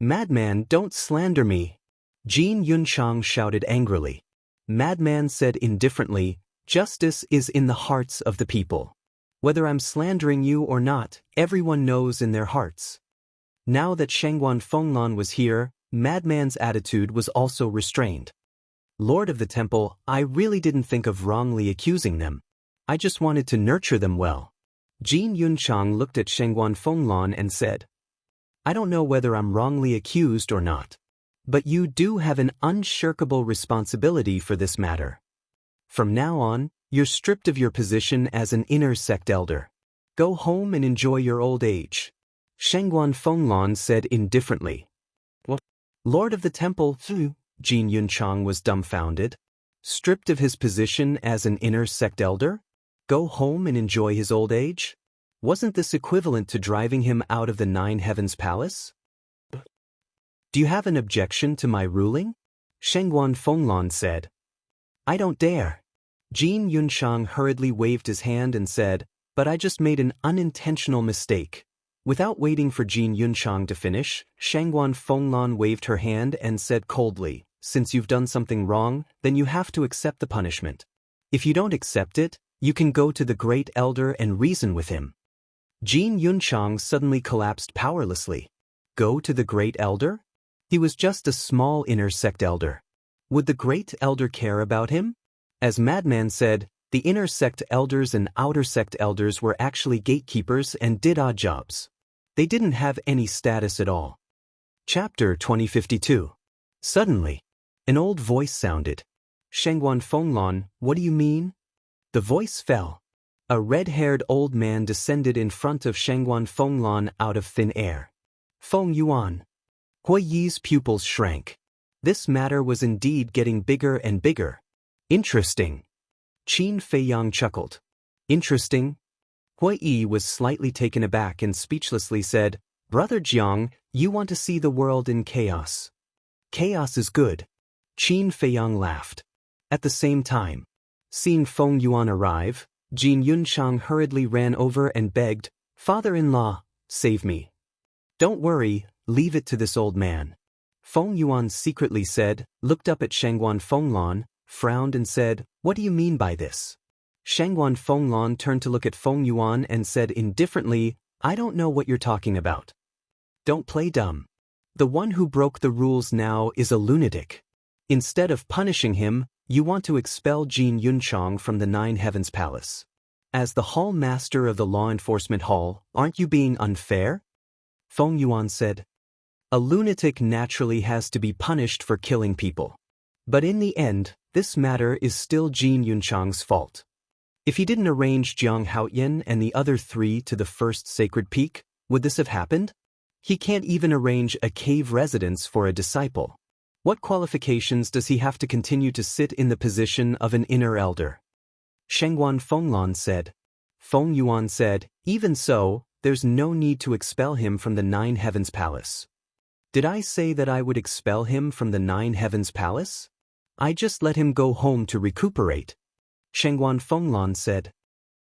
Madman, don't slander me. Jin Yunchang shouted angrily. Madman said indifferently, justice is in the hearts of the people. Whether I'm slandering you or not, everyone knows in their hearts. Now that Shengguan Fenglan was here, Madman's attitude was also restrained. Lord of the Temple, I really didn't think of wrongly accusing them. I just wanted to nurture them well. Jin Yunchang looked at Shengguan Fenglan and said, I don't know whether I'm wrongly accused or not. But you do have an unshirkable responsibility for this matter. From now on, you're stripped of your position as an inner sect elder. Go home and enjoy your old age. Shengguan Fenglan said indifferently. What? Lord of the Temple, Jin Yunchang was dumbfounded. Stripped of his position as an inner sect elder? Go home and enjoy his old age? Wasn't this equivalent to driving him out of the Nine Heavens Palace? Do you have an objection to my ruling? Shengguan Fenglan said. I don't dare. Jin Yunchang hurriedly waved his hand and said, but I just made an unintentional mistake. Without waiting for Jin Yunchang to finish, Shengguan Fenglan waved her hand and said coldly, since you've done something wrong, then you have to accept the punishment. If you don't accept it, you can go to the great elder and reason with him. Jin Yunchang suddenly collapsed powerlessly. Go to the great elder? He was just a small inner sect elder. Would the great elder care about him? As Madman said, the inner sect elders and outer sect elders were actually gatekeepers and did odd jobs. They didn't have any status at all. Chapter 2052. Suddenly, an old voice sounded. Shengguan Fenglan, what do you mean? The voice fell. A red-haired old man descended in front of Shengguan Fenglan out of thin air. Feng Yuan. Hui Yi's pupils shrank. This matter was indeed getting bigger and bigger. Interesting. Qin Feiyang chuckled. Interesting? Hui Yi was slightly taken aback and speechlessly said, Brother Jiang, you want to see the world in chaos. Chaos is good. Qin Feiyang laughed. At the same time, seeing Feng Yuan arrive, Jin Yunchang hurriedly ran over and begged, Father-in-law, save me. Don't worry, leave it to this old man. Feng Yuan secretly said, looked up at Shengguan Fenglan, frowned and said, what do you mean by this? Shengguan Fenglan turned to look at Feng Yuan and said indifferently, I don't know what you're talking about. Don't play dumb. The one who broke the rules now is a lunatic. Instead of punishing him, you want to expel Jin Yunchang from the Nine Heavens Palace. As the hall master of the law enforcement hall, aren't you being unfair? Feng Yuan said. A lunatic naturally has to be punished for killing people. But in the end, this matter is still Jin Yunchang's fault. If he didn't arrange Jiang Haoyan and the other 3 to the first sacred peak, would this have happened? He can't even arrange a cave residence for a disciple. What qualifications does he have to continue to sit in the position of an inner elder? Shengguan Fenglan said. Feng Yuan said, even so, there's no need to expel him from the Nine Heavens Palace. Did I say that I would expel him from the Nine Heavens Palace? I just let him go home to recuperate. Shengguan Fenglan said.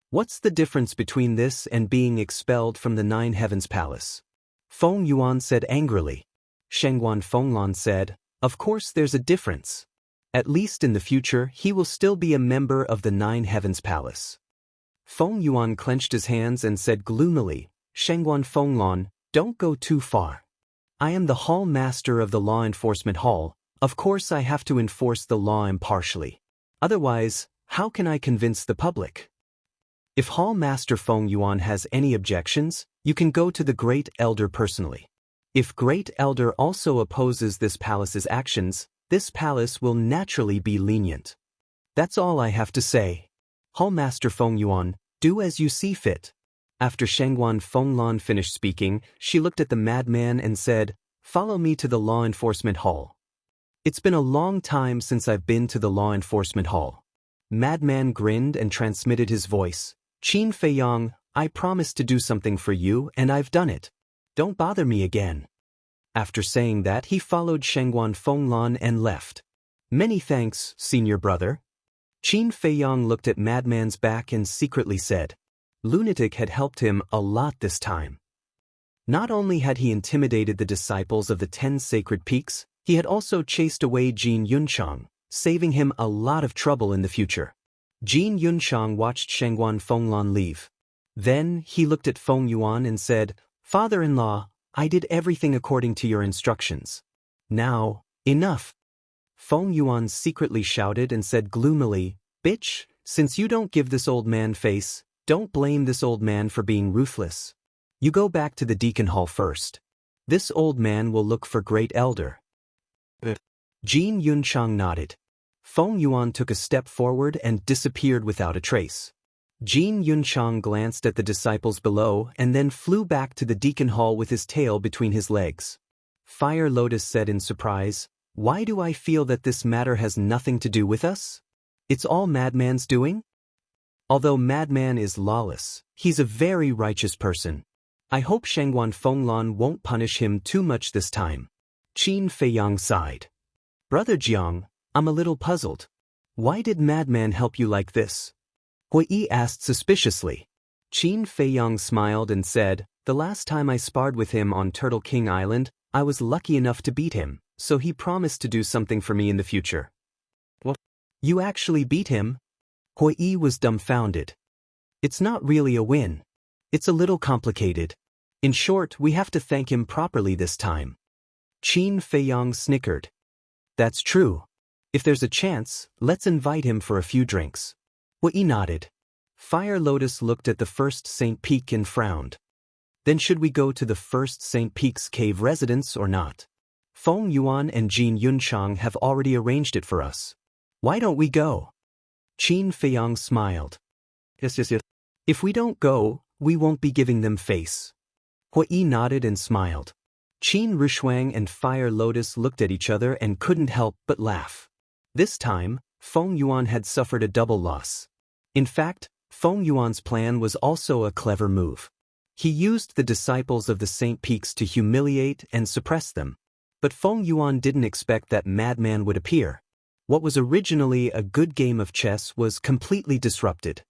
What's the difference between this and being expelled from the Nine Heavens Palace? Feng Yuan said angrily. Shengguan Fenglan said, of course there's a difference. At least in the future he will still be a member of the Nine Heavens Palace. Feng Yuan clenched his hands and said gloomily, Shengguan Fenglan, Don't go too far. I am the hall master of the law enforcement hall. Of course I have to enforce the law impartially. Otherwise, how can I convince the public? If Hall Master Feng Yuan has any objections, you can go to the Great Elder personally. If Great Elder also opposes this palace's actions, this palace will naturally be lenient. That's all I have to say. Hall Master Feng Yuan, do as you see fit. After Shangguan Fenglan finished speaking, she looked at the madman and said, "Follow me to the law enforcement hall." It's been a long time since I've been to the law enforcement hall. Madman grinned and transmitted his voice. Qin Feiyang, I promised to do something for you and I've done it. Don't bother me again. After saying that, he followed Shangguan Fenglan and left. Many thanks, senior brother. Qin Feiyang looked at Madman's back and secretly said. Lunatic had helped him a lot this time. Not only had he intimidated the disciples of the 10 sacred peaks, he had also chased away Jin Yunchang, saving him a lot of trouble in the future. Jin Yunchang watched Shangguan Fenglan leave. Then he looked at Feng Yuan and said, Father-in-law, I did everything according to your instructions. Now, enough. Feng Yuan secretly shouted and said gloomily, Bitch, since you don't give this old man face, don't blame this old man for being ruthless. You go back to the deacon hall first. This old man will look for Great Elder. Jin Yunchang nodded. Feng Yuan took a step forward and disappeared without a trace. Jin Yunchang glanced at the disciples below and then flew back to the deacon hall with his tail between his legs. Fire Lotus said in surprise, Why do I feel that this matter has nothing to do with us? It's all Madman's doing? Although Madman is lawless, he's a very righteous person. I hope Shangguan Fenglan won't punish him too much this time. Qin Feiyang sighed. Brother Jiang, I'm a little puzzled. Why did Madman help you like this? Hui Yi asked suspiciously. Qin Feiyang smiled and said, The last time I sparred with him on Turtle King Island, I was lucky enough to beat him, so he promised to do something for me in the future. What? You actually beat him? Hui Yi was dumbfounded. It's not really a win. It's a little complicated. In short, we have to thank him properly this time. Qin Feiyang snickered. That's true. If there's a chance, let's invite him for a few drinks. Hui Yi nodded. Fire Lotus looked at the first St. Peak and frowned. Then should we go to the first St. Peak's cave residence or not? Feng Yuan and Jin Yunchang have already arranged it for us. Why don't we go? Qin Feiyang smiled. Yes. If we don't go, we won't be giving them face. Hui Yi nodded and smiled. Qin Rushuang and Fire Lotus looked at each other and couldn't help but laugh. This time, Feng Yuan had suffered a double loss. In fact, Feng Yuan's plan was also a clever move. He used the disciples of the St. Peaks to humiliate and suppress them. But Feng Yuan didn't expect that Madman would appear. What was originally a good game of chess was completely disrupted.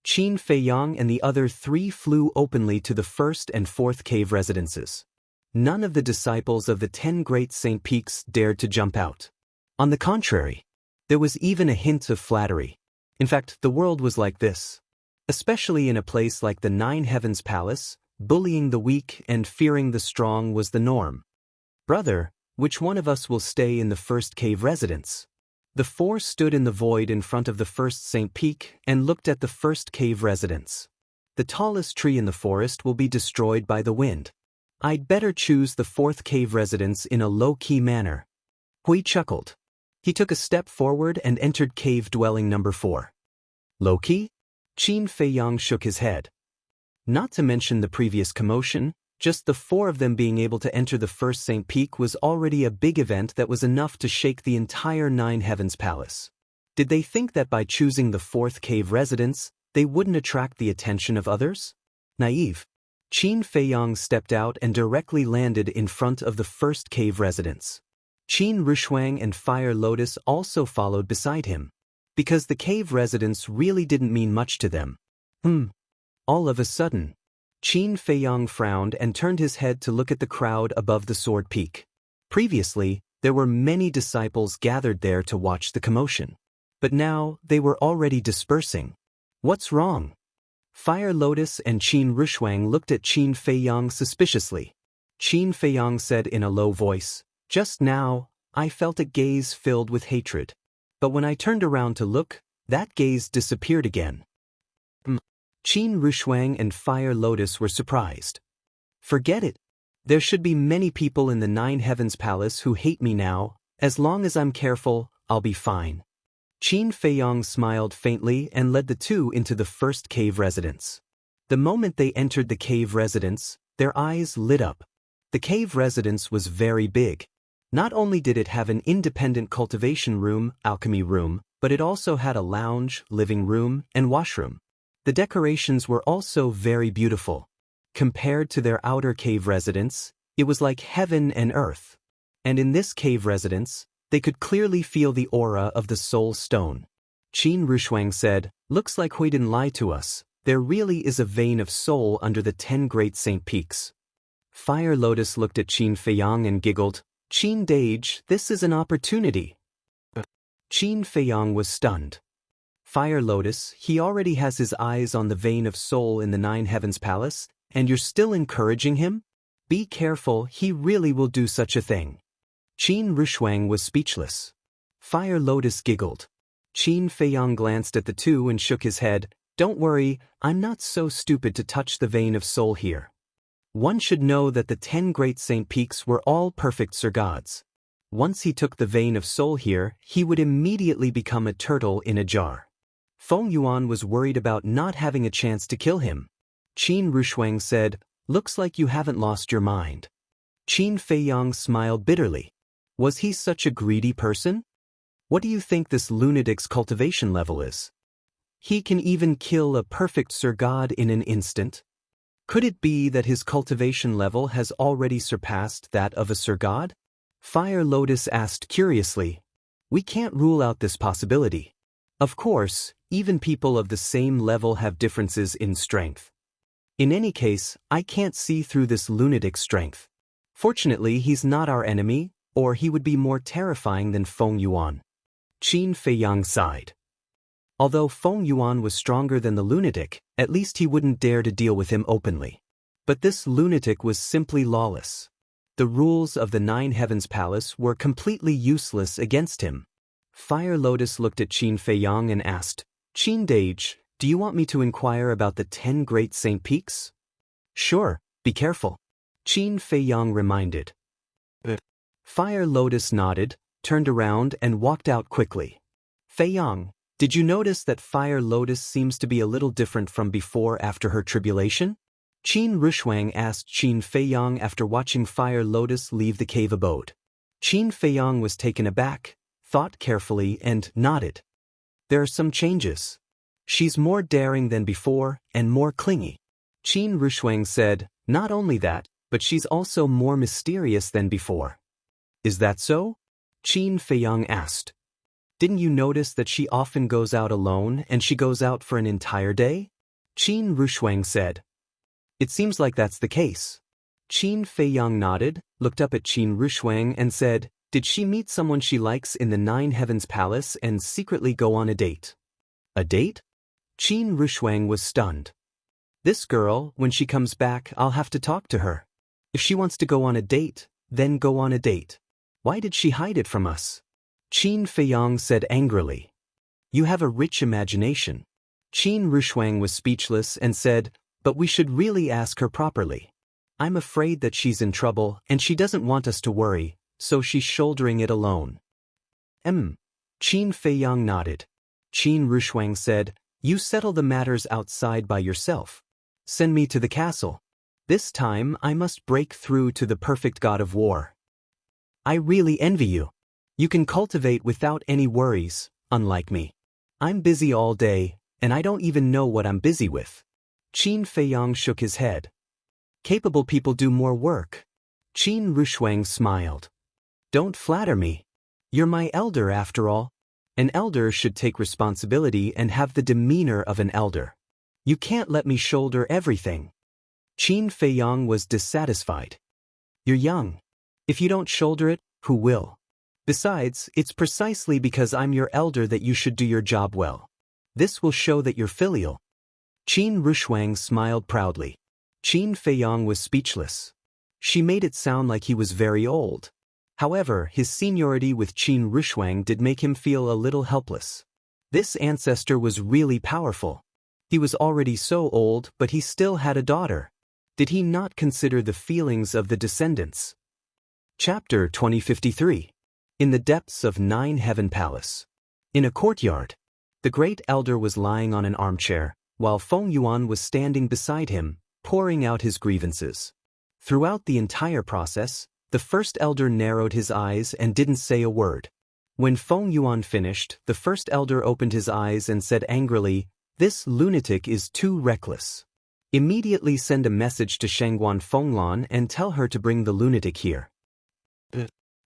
Qin Feiyang and the other 3 flew openly to the first and fourth cave residences. None of the disciples of the 10 great St. Peaks dared to jump out. On the contrary, there was even a hint of flattery. In fact, the world was like this. Especially in a place like the 9 Heavens Palace, bullying the weak and fearing the strong was the norm. Brother, which one of us will stay in the first cave residence? The 4 stood in the void in front of the first St. Peak and looked at the first cave residence. The tallest tree in the forest will be destroyed by the wind. I'd better choose the 4th cave residence in a low-key manner. Hui chuckled. He took a step forward and entered cave dwelling number 4. Low-key? Qin Feiyang shook his head. Not to mention the previous commotion, just the 4 of them being able to enter the first St. Peak was already a big event that was enough to shake the entire 9 Heavens Palace. Did they think that by choosing the 4th cave residence, they wouldn't attract the attention of others? Naive. Qin Feiyang stepped out and directly landed in front of the first cave residence. Qin Rushuang and Fire Lotus also followed beside him. Because the cave residence really didn't mean much to them. All of a sudden, Qin Feiyang frowned and turned his head to look at the crowd above the Sword Peak. Previously, there were many disciples gathered there to watch the commotion. But now, they were already dispersing. What's wrong? Fire Lotus and Qin Rushuang looked at Qin Feiyang suspiciously. Qin Feiyang said in a low voice. Just now, I felt a gaze filled with hatred. But when I turned around to look, that gaze disappeared again. Qin Rushuang and Fire Lotus were surprised. Forget it. There should be many people in the Nine Heavens Palace who hate me now. As long as I'm careful, I'll be fine. Qin Feiyang smiled faintly and led the two into the first cave residence. The moment they entered the cave residence, their eyes lit up. The cave residence was very big. Not only did it have an independent cultivation room, alchemy room, but it also had a lounge, living room, and washroom. The decorations were also very beautiful. Compared to their outer cave residence, it was like heaven and earth. And in this cave residence, they could clearly feel the aura of the soul stone. Qin Rushuang said, "Looks like Hui didn't lie to us. There really is a vein of soul under the 10 great saint peaks." Fire Lotus looked at Qin Feiyang and giggled. "Qin Dage, this is an opportunity." Qin Feiyang was stunned. Fire Lotus, he already has his eyes on the vein of soul in the Nine Heavens Palace, and you're still encouraging him? Be careful, he really will do such a thing. Qin Rushuang was speechless. Fire Lotus giggled. Qin Feiyang glanced at the two and shook his head. "Don't worry, I'm not so stupid to touch the vein of soul here. One should know that the 10 great saint peaks were all perfect Sir Gods. Once he took the vein of soul here, he would immediately become a turtle in a jar." Feng Yuan was worried about not having a chance to kill him. Qin Rushuang said, "Looks like you haven't lost your mind." Qin Feiyang smiled bitterly. Was he such a greedy person? What do you think this lunatic's cultivation level is? He can even kill a perfect Sir God in an instant. Could it be that his cultivation level has already surpassed that of a Sir God? Fire Lotus asked curiously. We can't rule out this possibility. Of course, even people of the same level have differences in strength. In any case, I can't see through this lunatic's strength. Fortunately, he's not our enemy, or he would be more terrifying than Feng Yuan. Qin Feiyang sighed. Although Feng Yuan was stronger than the lunatic, at least he wouldn't dare to deal with him openly. But this lunatic was simply lawless. The rules of the Nine Heavens Palace were completely useless against him. Fire Lotus looked at Qin Feiyang and asked, "Qin Dage, do you want me to inquire about the 10 great saint peaks?" "Sure, be careful," Qin Feiyang reminded. Fire Lotus nodded, turned around and walked out quickly. "Feiyang, did you notice that Fire Lotus seems to be a little different from before after her tribulation?" Qin Rushuang asked Qin Feiyang after watching Fire Lotus leave the cave abode. Qin Feiyang was taken aback, thought carefully and nodded. "There are some changes. She's more daring than before and more clingy." Qin Rushuang said, "Not only that, but she's also more mysterious than before." "Is that so?" Qin Feiyang asked. "Didn't you notice that she often goes out alone and she goes out for an entire day?" Qin Rushuang said. "It seems like that's the case." Qin Feiyang nodded, looked up at Qin Rushuang and said, "Did she meet someone she likes in the Nine Heavens Palace and secretly go on a date?" "A date?" Qin Rushuang was stunned. "This girl, when she comes back, I'll have to talk to her. If she wants to go on a date, then go on a date. Why did she hide it from us?" Qin Feiyang said angrily. "You have a rich imagination." Qin Rushuang was speechless and said, "But we should really ask her properly. I'm afraid that she's in trouble and she doesn't want us to worry, so she's shouldering it alone." Qin Feiyang nodded. Qin Rushuang said, "You settle the matters outside by yourself. Send me to the castle. This time I must break through to the perfect god of war. I really envy you. You can cultivate without any worries, unlike me. I'm busy all day, and I don't even know what I'm busy with." Qin Feiyang shook his head. "Capable people do more work." Qin Rushuang smiled. "Don't flatter me. You're my elder after all. An elder should take responsibility and have the demeanor of an elder. You can't let me shoulder everything." Qin Feiyang was dissatisfied. "You're young. If you don't shoulder it, who will? Besides, it's precisely because I'm your elder that you should do your job well. This will show that you're filial." Qin Rushuang smiled proudly. Qin Feiyang was speechless. She made it sound like he was very old. However, his seniority with Qin Rushuang did make him feel a little helpless. This ancestor was really powerful. He was already so old, but he still had a daughter. Did he not consider the feelings of the descendants? Chapter 2053. In the depths of Nine Heaven Palace. In a courtyard. The great elder was lying on an armchair, while Feng Yuan was standing beside him, pouring out his grievances. Throughout the entire process, the first elder narrowed his eyes and didn't say a word. When Feng Yuan finished, the first elder opened his eyes and said angrily, "This lunatic is too reckless. Immediately send a message to Shangguan Fenglan and tell her to bring the lunatic here."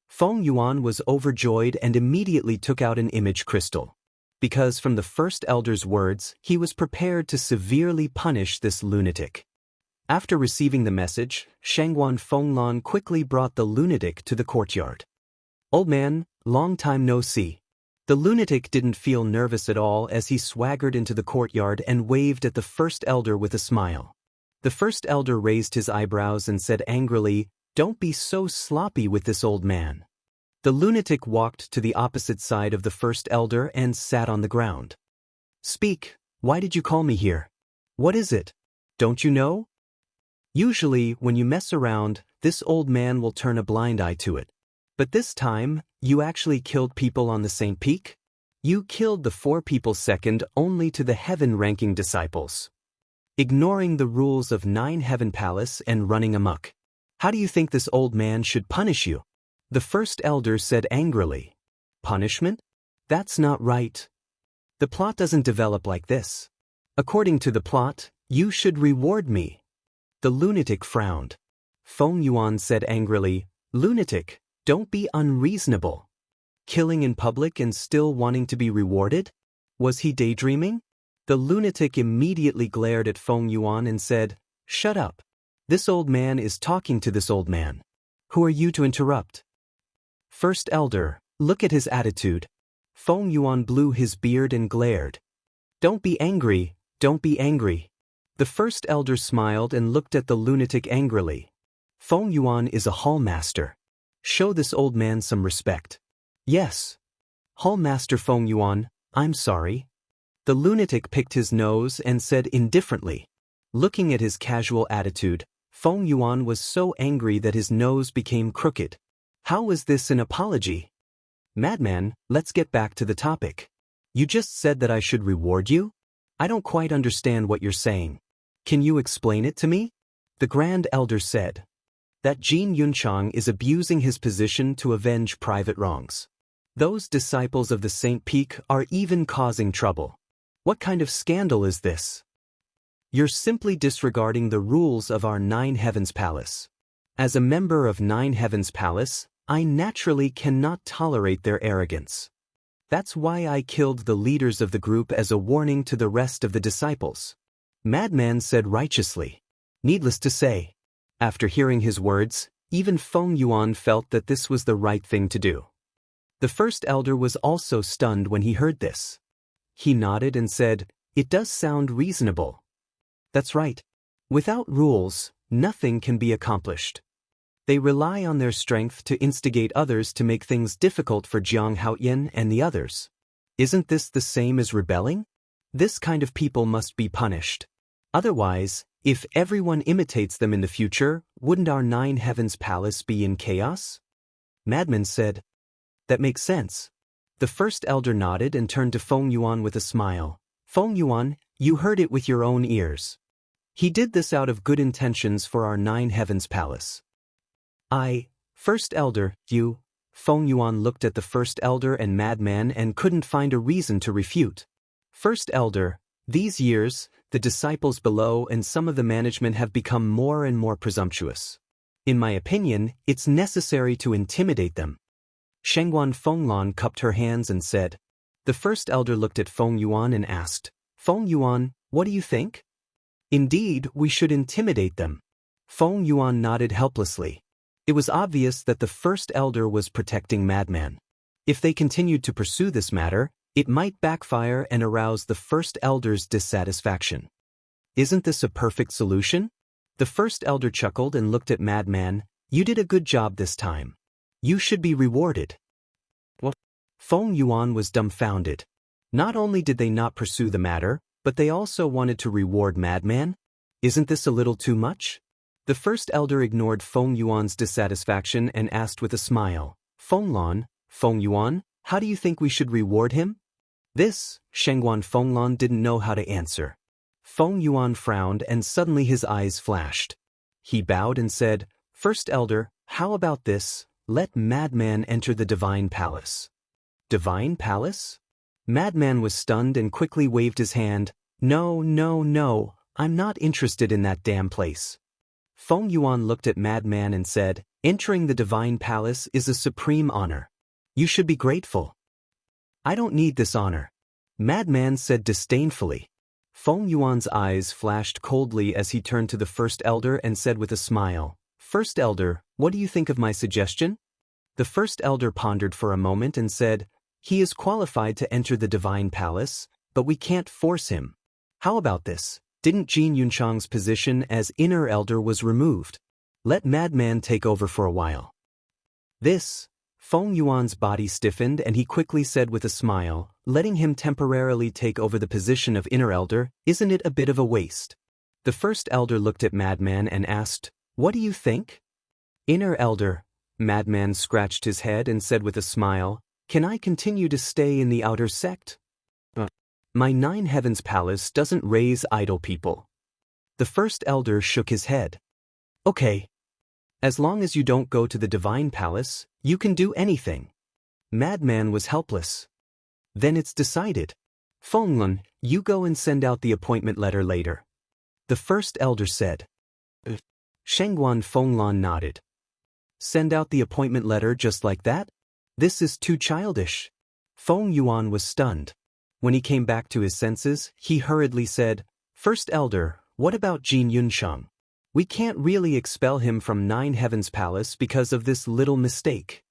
Feng Yuan was overjoyed and immediately took out an image crystal. Because from the first elder's words, he was prepared to severely punish this lunatic. After receiving the message, Shangguan Fenglan quickly brought the lunatic to the courtyard. "Old man, long time no see." The lunatic didn't feel nervous at all as he swaggered into the courtyard and waved at the first elder with a smile. The first elder raised his eyebrows and said angrily, "Don't be so sloppy with this old man." The lunatic walked to the opposite side of the first elder and sat on the ground. "Speak, why did you call me here? What is it? Don't you know?" Usually, when you mess around, this old man will turn a blind eye to it. But this time, you actually killed people on the same peak? You killed the 4 people second only to the heaven-ranking disciples. Ignoring the rules of Nine Heaven Palace and running amok. How do you think this old man should punish you? The first elder said angrily. Punishment? That's not right. The plot doesn't develop like this. According to the plot, you should reward me. The lunatic frowned. Feng Yuan said angrily, "Lunatic, don't be unreasonable. Killing in public and still wanting to be rewarded? Was he daydreaming?" The lunatic immediately glared at Feng Yuan and said, "Shut up. This old man is talking to this old man. Who are you to interrupt?" First elder, look at his attitude. Feng Yuan blew his beard and glared. "Don't be angry, don't be angry." The first elder smiled and looked at the lunatic angrily. Feng Yuan is a hall master. Show this old man some respect. Yes. Hall master Feng Yuan, I'm sorry. The lunatic picked his nose and said indifferently. Looking at his casual attitude, Feng Yuan was so angry that his nose became crooked. How was this an apology? Madman, let's get back to the topic. You just said that I should reward you? I don't quite understand what you're saying. Can you explain it to me? The Grand Elder said. That Jin Yunchang is abusing his position to avenge private wrongs. Those disciples of the Saint Peak are even causing trouble. What kind of scandal is this? You're simply disregarding the rules of our Nine Heavens Palace. As a member of Nine Heavens Palace, I naturally cannot tolerate their arrogance. That's why I killed the leaders of the group as a warning to the rest of the disciples. Madman said righteously. Needless to say, after hearing his words, even Feng Yuan felt that this was the right thing to do. The first elder was also stunned when he heard this. He nodded and said, "It does sound reasonable." That's right. Without rules, nothing can be accomplished. They rely on their strength to instigate others to make things difficult for Jiang Haoyan and the others. Isn't this the same as rebelling? This kind of people must be punished. Otherwise, if everyone imitates them in the future, wouldn't our Nine Heavens Palace be in chaos? Madman said. That makes sense. The first elder nodded and turned to Feng Yuan with a smile. Feng Yuan, you heard it with your own ears. He did this out of good intentions for our Nine Heavens Palace. First elder, you. Feng Yuan looked at the first elder and Madman and couldn't find a reason to refute. First elder, these years, the disciples below and some of the management have become more and more presumptuous. In my opinion, it's necessary to intimidate them. Shangguan Fenglan cupped her hands and said. The first elder looked at Feng Yuan and asked, Feng Yuan, what do you think? Indeed, we should intimidate them. Feng Yuan nodded helplessly. It was obvious that the first elder was protecting Madman. If they continued to pursue this matter, it might backfire and arouse the first elder's dissatisfaction. Isn't this a perfect solution? The first elder chuckled and looked at Madman. You did a good job this time. You should be rewarded. What? Feng Yuan was dumbfounded. Not only did they not pursue the matter, but they also wanted to reward Madman? Isn't this a little too much? The first elder ignored Feng Yuan's dissatisfaction and asked with a smile, Feng Yuan, how do you think we should reward him? This, Shengguan Fenglan didn't know how to answer. Feng Yuan frowned and suddenly his eyes flashed. He bowed and said, First elder, how about this? Let Madman enter the Divine Palace. Divine Palace? Madman was stunned and quickly waved his hand. No, I'm not interested in that damn place. Feng Yuan looked at Madman and said, Entering the Divine Palace is a supreme honor. You should be grateful. I don't need this honor. Madman said disdainfully. Feng Yuan's eyes flashed coldly as he turned to the first elder and said with a smile, First elder, what do you think of my suggestion? The first elder pondered for a moment and said, He is qualified to enter the Divine Palace, but we can't force him. How about this? Didn't Jin Yunchang's position as inner elder was removed? Let Madman take over for a while. This, Feng Yuan's body stiffened and he quickly said with a smile, letting him temporarily take over the position of inner elder, isn't it a bit of a waste? The first elder looked at Madman and asked, What do you think? Inner elder, Madman scratched his head and said with a smile, Can I continue to stay in the outer sect? My Nine Heavens Palace doesn't raise idle people. The first elder shook his head. Okay. As long as you don't go to the Divine Palace, you can do anything. Madman was helpless. Then it's decided. Fenglun, you go and send out the appointment letter later. The first elder said. Shengguan Fenglan nodded. Send out the appointment letter just like that? This is too childish. Feng Yuan was stunned. When he came back to his senses, he hurriedly said, First elder, what about Jin Yunchang? We can't really expel him from Nine Heavens Palace because of this little mistake.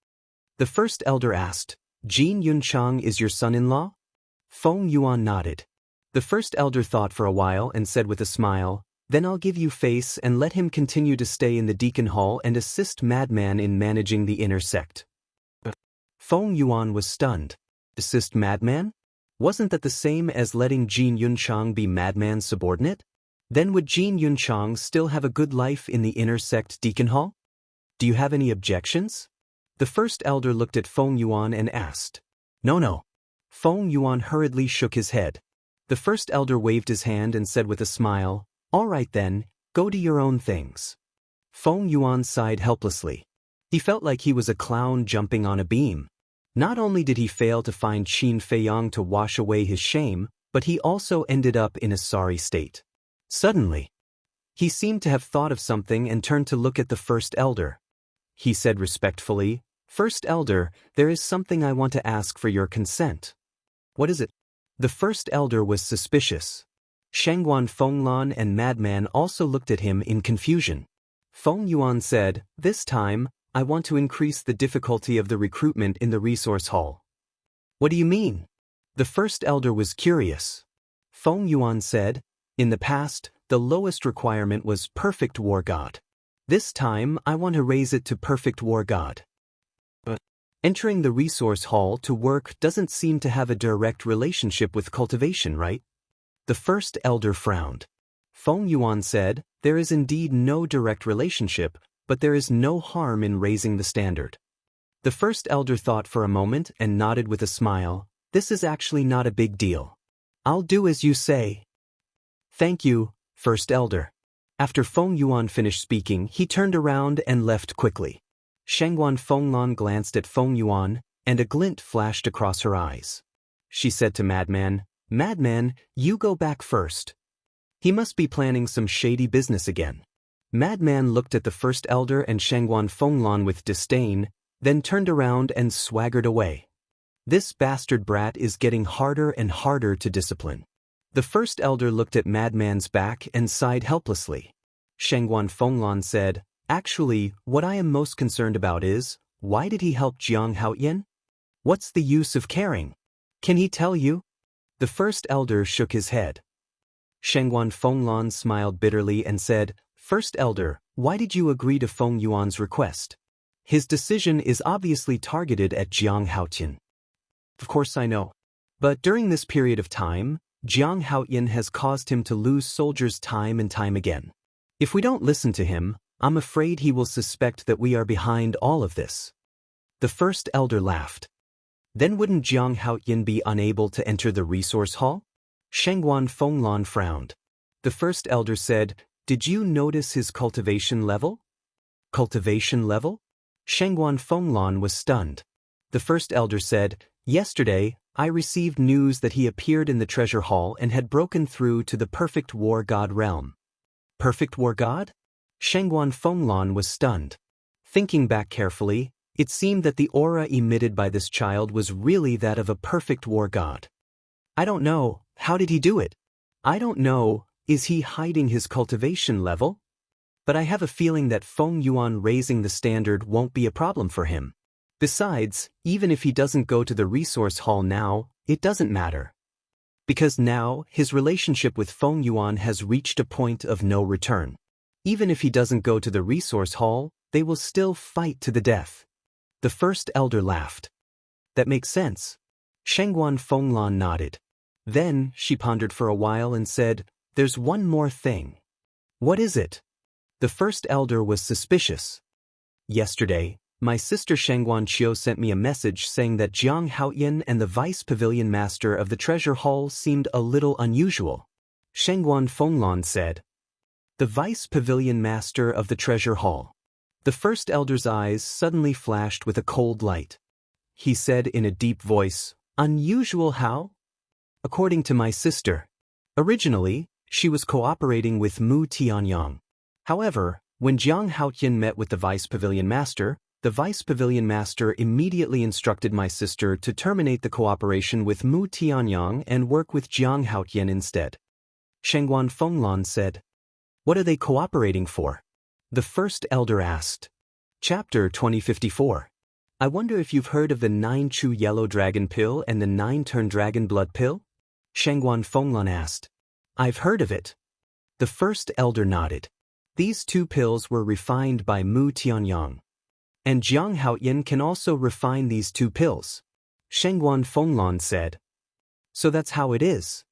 The first elder asked, Jin Yunchang is your son-in-law? Feng Yuan nodded. The first elder thought for a while and said with a smile, Then I'll give you face and let him continue to stay in the Deacon Hall and assist Madman in managing the inner sect. Feng Yuan was stunned. Assist Madman? Wasn't that the same as letting Jin Yunchang be Madman's subordinate? Then would Jin Yunchang still have a good life in the inner sect Deacon Hall? Do you have any objections? The first elder looked at Feng Yuan and asked. No. Feng Yuan hurriedly shook his head. The first elder waved his hand and said with a smile, All right then, go do your own things. Feng Yuan sighed helplessly. He felt like he was a clown jumping on a beam. Not only did he fail to find Qin Feiyang to wash away his shame, but he also ended up in a sorry state. Suddenly, he seemed to have thought of something and turned to look at the first elder. He said respectfully, First elder, there is something I want to ask for your consent. What is it? The first elder was suspicious. Shengguan Fenglan and Madman also looked at him in confusion. Feng Yuan said, This time, I want to increase the difficulty of the recruitment in the resource hall. What do you mean? The first elder was curious. Feng Yuan said, In the past, the lowest requirement was perfect war god. This time, I want to raise it to perfect war god. But entering the resource hall to work doesn't seem to have a direct relationship with cultivation, right? The first elder frowned. Feng Yuan said, There is indeed no direct relationship, but there is no harm in raising the standard. The first elder thought for a moment and nodded with a smile. This is actually not a big deal. I'll do as you say. Thank you, first elder. After Feng Yuan finished speaking, he turned around and left quickly. Shengguan Fenglan glanced at Feng Yuan, and a glint flashed across her eyes. She said to Madman, Madman, you go back first. He must be planning some shady business again. Madman looked at the first elder and Shengguan Fenglan with disdain, then turned around and swaggered away. This bastard brat is getting harder and harder to discipline. The first elder looked at Madman's back and sighed helplessly. Shengguan Fenglan said, Actually, what I am most concerned about is, why did he help Jiang Haoyan? What's the use of caring? Can he tell you? The first elder shook his head. Shengguan Fenglan smiled bitterly and said, First Elder, why did you agree to Feng Yuan's request? His decision is obviously targeted at Jiang Haotian. Of course I know. But during this period of time, Jiang Haotian has caused him to lose soldiers time and time again. If we don't listen to him, I'm afraid he will suspect that we are behind all of this. The First Elder laughed. Then wouldn't Jiang Haotian be unable to enter the resource hall? Shengguan Fenglan frowned. The First Elder said, did you notice his cultivation level? Cultivation level? Shengguan Fenglan was stunned. The First Elder said, yesterday, I received news that he appeared in the treasure hall and had broken through to the perfect war god realm. Perfect war god? Shengguan Fenglan was stunned. Thinking back carefully, it seemed that the aura emitted by this child was really that of a perfect war god. I don't know, how did he do it? I don't know, is he hiding his cultivation level? But I have a feeling that Feng Yuan raising the standard won't be a problem for him. Besides, even if he doesn't go to the resource hall now, it doesn't matter. Because now, his relationship with Feng Yuan has reached a point of no return. Even if he doesn't go to the resource hall, they will still fight to the death. The First Elder laughed. That makes sense. Shengguan Fenglan nodded. Then, she pondered for a while and said, there's one more thing. What is it? The First Elder was suspicious. Yesterday, my sister Shengguan Qiu sent me a message saying that Jiang Haotian and the Vice Pavilion Master of the Treasure Hall seemed a little unusual. Shengguan Fenglan said. The Vice Pavilion Master of the Treasure Hall. The First Elder's eyes suddenly flashed with a cold light. He said in a deep voice, unusual how? According to my sister. Originally, she was cooperating with Mu Tianyang. However, when Jiang Haotian met with the Vice Pavilion Master, the Vice Pavilion Master immediately instructed my sister to terminate the cooperation with Mu Tianyang and work with Jiang Haotian instead. Shengguan Fenglan said. What are they cooperating for? The First Elder asked. Chapter 2054. I wonder if you've heard of the 9-chew yellow dragon pill and the 9-turn dragon blood pill? Shengguan Fenglan asked. I've heard of it. The First Elder nodded. These two pills were refined by Mu Tianyang. And Jiang Haotian can also refine these two pills. Shengguan Fenglan said. So that's how it is.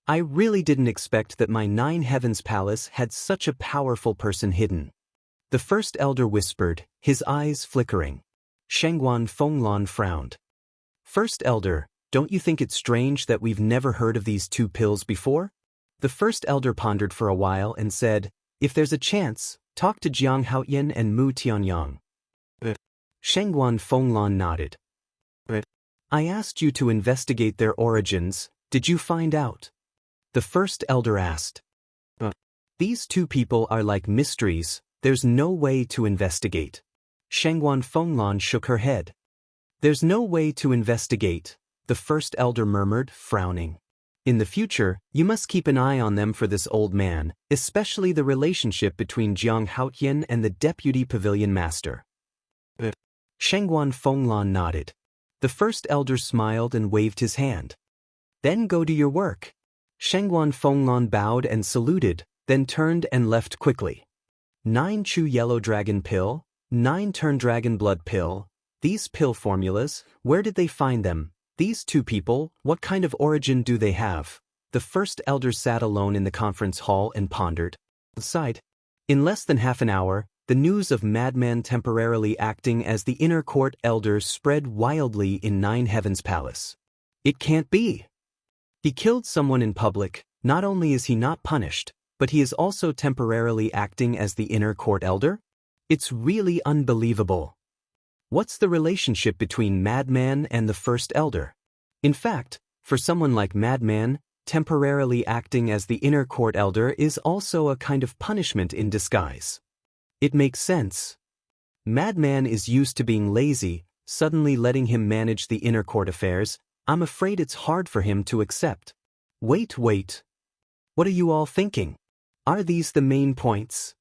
I really didn't expect that my 9 Heavens Palace had such a powerful person hidden. The First Elder whispered, his eyes flickering. Shengguan Fenglan frowned. First Elder, don't you think it's strange that we've never heard of these two pills before? The First Elder pondered for a while and said, if there's a chance, talk to Jiang Haotian and Mu Tianyang. Shengguan Fenglan nodded. I asked you to investigate their origins, did you find out? The First Elder asked. These two people are like mysteries, there's no way to investigate. Shengguan Fenglan shook her head. There's no way to investigate, the First Elder murmured, frowning. In the future, you must keep an eye on them for this old man, especially the relationship between Jiang Haotian and the Deputy Pavilion Master. Shengguan Fenglan nodded. The First Elder smiled and waved his hand. Then go to your work. Shengguan Fenglan bowed and saluted, then turned and left quickly. 9-chew yellow dragon pill, 9-turn dragon blood pill, these pill formulas, where did they find them? These two people, what kind of origin do they have? The First Elder sat alone in the conference hall and pondered. Sighed. In less than half an hour, the news of Madman temporarily acting as the inner court elder spread wildly in 9 Heavens Palace. It can't be. He killed someone in public, not only is he not punished, but he is also temporarily acting as the inner court elder? It's really unbelievable. What's the relationship between Madman and the First Elder? In fact, for someone like Madman, temporarily acting as the inner court elder is also a kind of punishment in disguise. It makes sense. Madman is used to being lazy, suddenly letting him manage the inner court affairs. I'm afraid it's hard for him to accept. Wait. What are you all thinking? Are these the main points?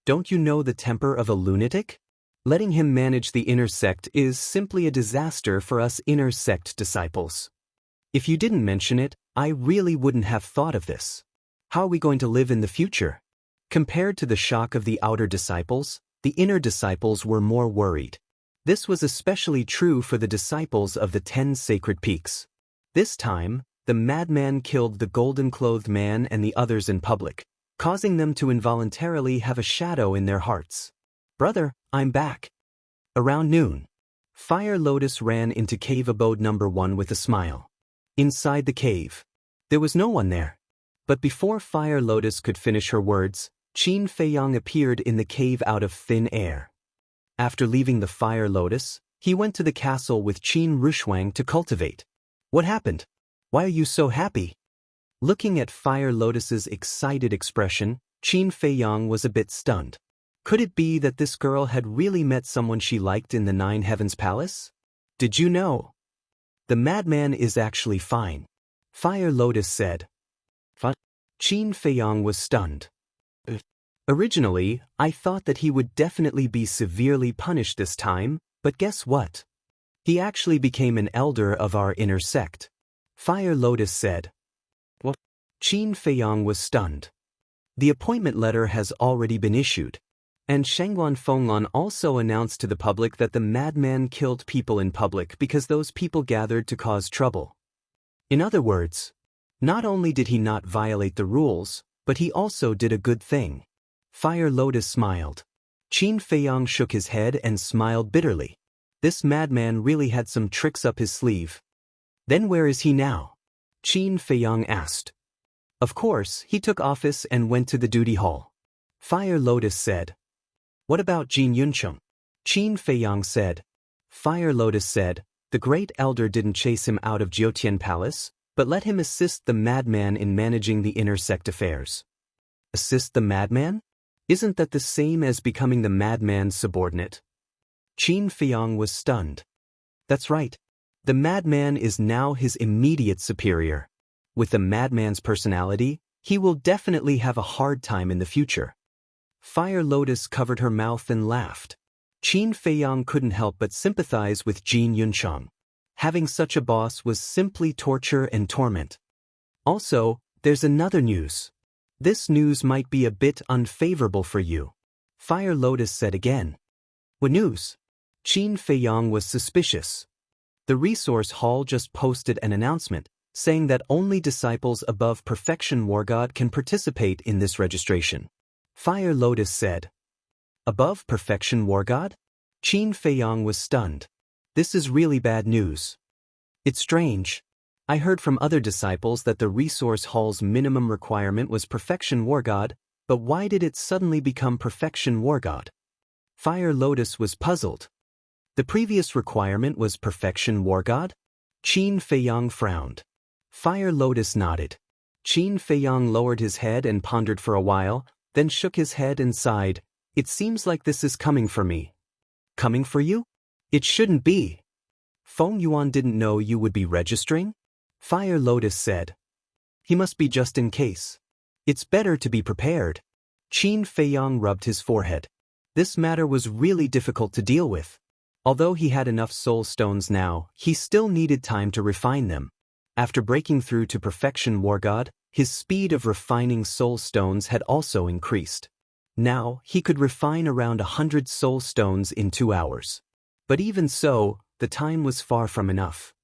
Don't you know the temper of a lunatic? Letting him manage the inner sect is simply a disaster for us inner sect disciples. If you didn't mention it, I really wouldn't have thought of this. How are we going to live in the future? Compared to the shock of the outer disciples, the inner disciples were more worried. This was especially true for the disciples of the 10 sacred peaks. This time, the madman killed the golden-clothed man and the others in public, causing them to involuntarily have a shadow in their hearts. "Brother, I'm back." Around noon, Fire Lotus ran into cave abode number 1 with a smile. Inside the cave, there was no one there. But before Fire Lotus could finish her words, Qin Feiyang appeared in the cave out of thin air. After leaving the Fire Lotus, he went to the castle with Qin Rushuang to cultivate. "What happened? Why are you so happy?" Looking at Fire Lotus's excited expression, Qin Feiyang was a bit stunned. Could it be that this girl had really met someone she liked in the Nine Heavens Palace? "Did you know? The madman is actually fine," Fire Lotus said. Qin Feiyang was stunned. "Originally, I thought that he would definitely be severely punished this time, but guess what? He actually became an elder of our inner sect," Fire Lotus said. "What?" Qin Feiyang was stunned. "The appointment letter has already been issued, and Shangguan Fenglan also announced to the public that the madman killed people in public because those people gathered to cause trouble. In other words, not only did he not violate the rules, but he also did a good thing." Fire Lotus smiled. Qin Feiyang shook his head and smiled bitterly. This madman really had some tricks up his sleeve. "Then where is he now?" Qin Feiyang asked. "Of course, he took office and went to the duty hall," Fire Lotus said. "What about Jin Yuncheng?" Qin Feiyang said. Fire Lotus said, "The great elder didn't chase him out of Jiutian Palace, but let him assist the madman in managing the inner sect affairs." "Assist the madman? Isn't that the same as becoming the madman's subordinate?" Qin Feiyang was stunned. "That's right. The madman is now his immediate superior. With the madman's personality, he will definitely have a hard time in the future." Fire Lotus covered her mouth and laughed. Qin Feiyang couldn't help but sympathize with Jin Yuncheng. Having such a boss was simply torture and torment. "Also, there's another news. This news might be a bit unfavorable for you," Fire Lotus said again. "What news?" Qin Feiyang was suspicious. The resource hall just posted an announcement, saying that only disciples above Perfection War God can participate in this registration. Fire Lotus said. "Above Perfection War God?" Qin Feiyang was stunned. "This is really bad news." "It's strange. I heard from other disciples that the resource hall's minimum requirement was Perfection War God, but why did it suddenly become Perfection War God?" Fire Lotus was puzzled. "The previous requirement was Perfection War God?" Qin Feiyang frowned. Fire Lotus nodded. Qin Feiyang lowered his head and pondered for a while, then shook his head and sighed. "It seems like this is coming for me." "Coming for you? It shouldn't be. Feng Yuan didn't know you would be registering?" Fire Lotus said. "He must be just in case. It's better to be prepared." Qin Feiyang rubbed his forehead. This matter was really difficult to deal with. Although he had enough soul stones now, he still needed time to refine them. After breaking through to Perfection War God, his speed of refining soul stones had also increased. Now, he could refine around 100 soul stones in 2 hours. But even so, the time was far from enough.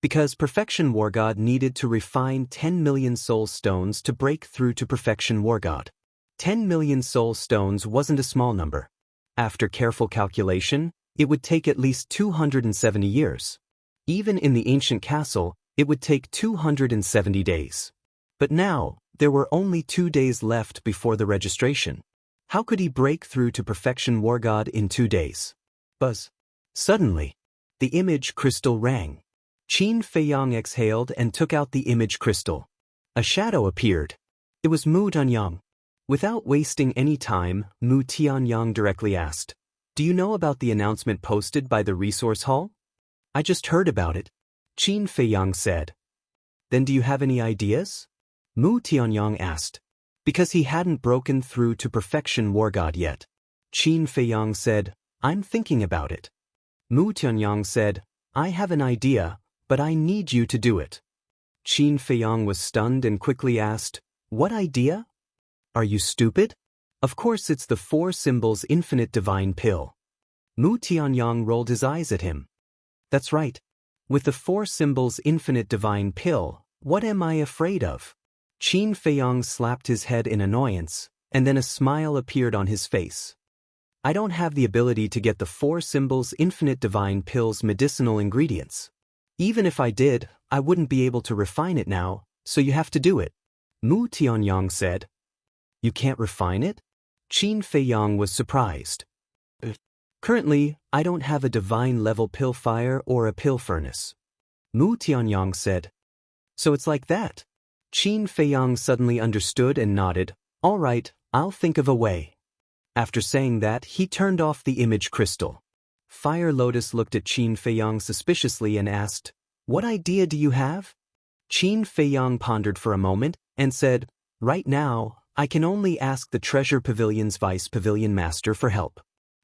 Because Perfection War God needed to refine 10 million soul stones to break through to Perfection War God. 10 million soul stones wasn't a small number. After careful calculation, it would take at least 270 years. Even in the ancient castle, it would take 270 days. But now, there were only 2 days left before the registration. How could he break through to Perfection War God in 2 days? Buzz. Suddenly, the image crystal rang. Qin Feiyang exhaled and took out the image crystal. A shadow appeared. It was Mu Tianyang. Without wasting any time, Mu Tianyang directly asked, "Do you know about the announcement posted by the resource hall?" "I just heard about it," Qin Feiyang said. "Then do you have any ideas?" Mu Tianyang asked. Because he hadn't broken through to Perfection War God yet. Qin Feiyang said, "I'm thinking about it." Mu Tianyang said, "I have an idea, but I need you to do it." Qin Feiyang was stunned and quickly asked, "What idea? Are you stupid?" Of course it's the 4 symbols infinite divine pill. Mu Tianyang rolled his eyes at him. That's right. With the 4 symbols infinite divine pill, what am I afraid of? Qin Feiyang slapped his head in annoyance, and then a smile appeared on his face. I don't have the ability to get the 4 symbols infinite divine pill's medicinal ingredients. Even if I did, I wouldn't be able to refine it now, so you have to do it. Mu Tianyang said. You can't refine it? Qin Feiyang was surprised. Currently, I don't have a divine-level pill fire or a pill furnace. Mu Tianyang said. So it's like that. Qin Feiyang suddenly understood and nodded. All right, I'll think of a way. After saying that, he turned off the image crystal. Fire Lotus looked at Qin Feiyang suspiciously and asked, What idea do you have? Qin Feiyang pondered for a moment and said, Right now, I can only ask the Treasure Pavilion's Vice Pavilion Master for help.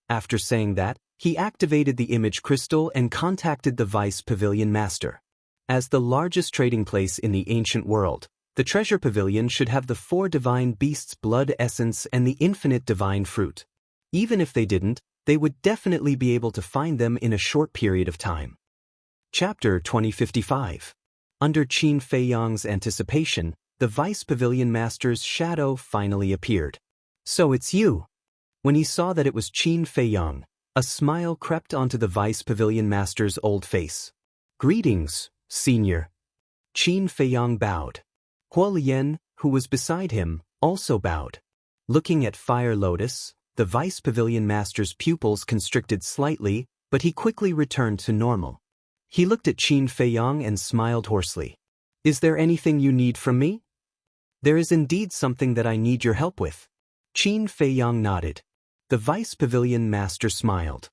After saying that, he activated the image crystal and contacted the Vice Pavilion Master. As the largest trading place in the ancient world, the Treasure Pavilion should have the 4 divine beasts' blood essence and the infinite divine fruit. Even if they didn't, they would definitely be able to find them in a short period of time. Chapter 2055. Under Qin Feiyang's anticipation, the Vice Pavilion Master's shadow finally appeared. So it's you. When he saw that it was Qin Feiyang, a smile crept onto the Vice Pavilion Master's old face. Greetings, Senior. Qin Feiyang bowed. Huo Lian, who was beside him, also bowed. Looking at Fire Lotus, the Vice Pavilion Master's pupils constricted slightly, but he quickly returned to normal. He looked at Qin Feiyang and smiled hoarsely. Is there anything you need from me? There is indeed something that I need your help with. Qin Feiyang nodded. The Vice Pavilion Master smiled.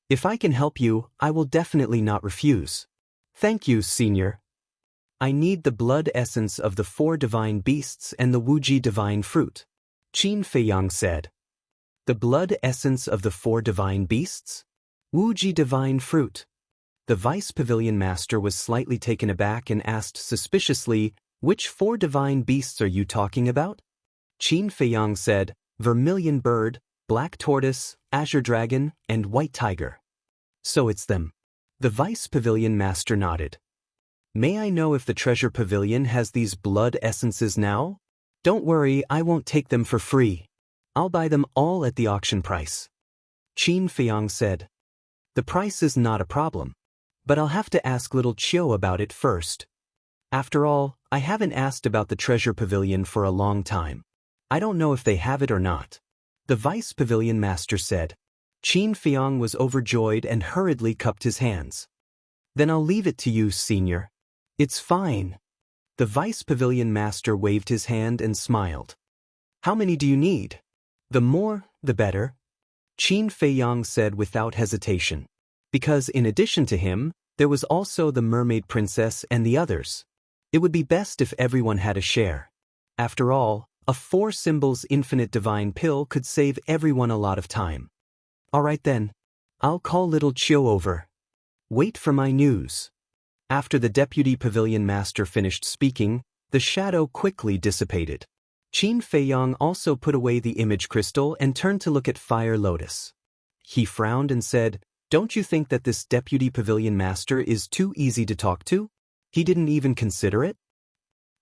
If I can help you, I will definitely not refuse. Thank you, Senior. I need the blood essence of the 4 divine beasts and the Wuji divine fruit. Qin Feiyang said. The blood essence of the 4 divine beasts? Wuji divine fruit. The Vice Pavilion Master was slightly taken aback and asked suspiciously, Which 4 divine beasts are you talking about? Qin Feiyang said, Vermilion bird, black tortoise, azure dragon, and white tiger. So it's them. The Vice Pavilion Master nodded. May I know if the Treasure Pavilion has these blood essences now? Don't worry, I won't take them for free. I'll buy them all at the auction price. Qin Feiyang said. The price is not a problem. But I'll have to ask little Chiu about it first. After all, I haven't asked about the Treasure Pavilion for a long time. I don't know if they have it or not. The Vice Pavilion Master said. Qin Feiyang was overjoyed and hurriedly cupped his hands. Then I'll leave it to you, Senior. It's fine. The Vice Pavilion Master waved his hand and smiled. How many do you need? The more, the better. Qin Feiyang said without hesitation. Because in addition to him, there was also the Mermaid Princess and the others. It would be best if everyone had a share. After all, a 4 symbols infinite divine pill could save everyone a lot of time. All right then. I'll call little Chiu over. Wait for my news. After the Deputy Pavilion Master finished speaking, the shadow quickly dissipated. Qin Feiyang also put away the image crystal and turned to look at Fire Lotus. He frowned and said, Don't you think that this Deputy Pavilion Master is too easy to talk to? He didn't even consider it?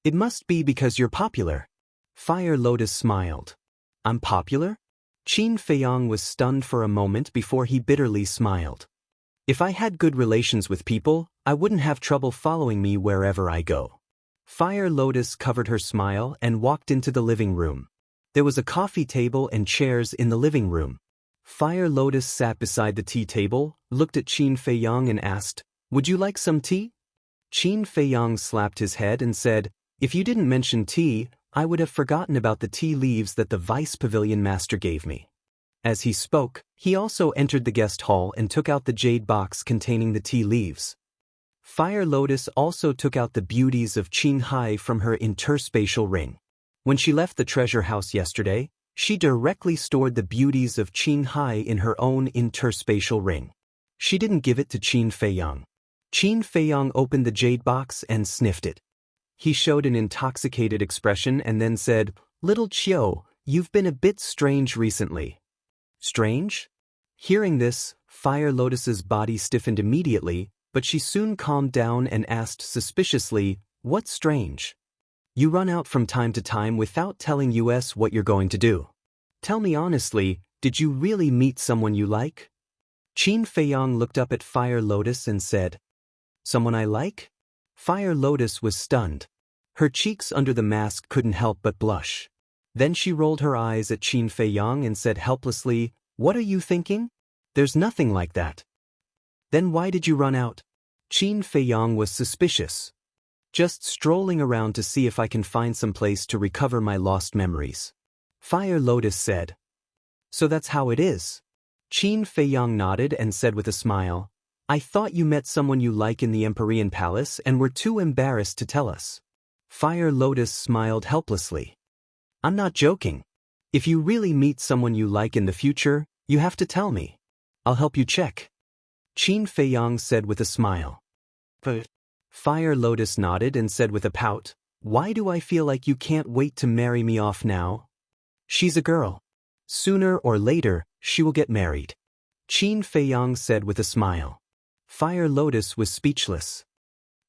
It must be because you're popular. Fire Lotus smiled. I'm popular? Qin Feiyang was stunned for a moment before he bitterly smiled. If I had good relations with people, I wouldn't have trouble following me wherever I go. Fire Lotus covered her smile and walked into the living room. There was a coffee table and chairs in the living room. Fire Lotus sat beside the tea table, looked at Qin Feiyang and asked, Would you like some tea? Qin Feiyang slapped his head and said, If you didn't mention tea, I would have forgotten about the tea leaves that the Vice Pavilion Master gave me. As he spoke, he also entered the guest hall and took out the jade box containing the tea leaves. Fire Lotus also took out the beauties of Qin Hai from her interspatial ring. When she left the treasure house yesterday, she directly stored the beauties of Qin Hai in her own interspatial ring. She didn't give it to Qin Feiyang. Qin Feiyang opened the jade box and sniffed it. He showed an intoxicated expression and then said, Little Chiu, you've been a bit strange recently. Strange? Hearing this, Fire Lotus's body stiffened immediately, but she soon calmed down and asked suspiciously, "What's strange? You run out from time to time without telling us what you're going to do. Tell me honestly, did you really meet someone you like?" Qin Feiyang looked up at Fire Lotus and said, "Someone I like?" Fire Lotus was stunned. Her cheeks under the mask couldn't help but blush. Then she rolled her eyes at Qin Feiyang and said helplessly, "What are you thinking? There's nothing like that." "Then why did you run out?" Qin Feiyang was suspicious. "Just strolling around to see if I can find some place to recover my lost memories." Fire Lotus said. "So that's how it is?" Qin Feiyang nodded and said with a smile, "I thought you met someone you like in the Empyrean Palace and were too embarrassed to tell us." Fire Lotus smiled helplessly. "I'm not joking. If you really meet someone you like in the future, you have to tell me. I'll help you check." Qin Feiyang said with a smile. "But..." Fire Lotus nodded and said with a pout, "Why do I feel like you can't wait to marry me off now? She's a girl. Sooner or later, she will get married." Qin Feiyang said with a smile. Fire Lotus was speechless.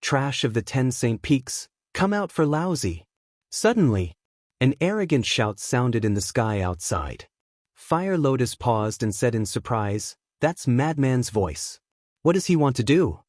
"Trash of the 10 Saint Peaks, come out for lousy." Suddenly, an arrogant shout sounded in the sky outside. Fire Lotus paused and said in surprise, "That's Madman's voice. What does he want to do?"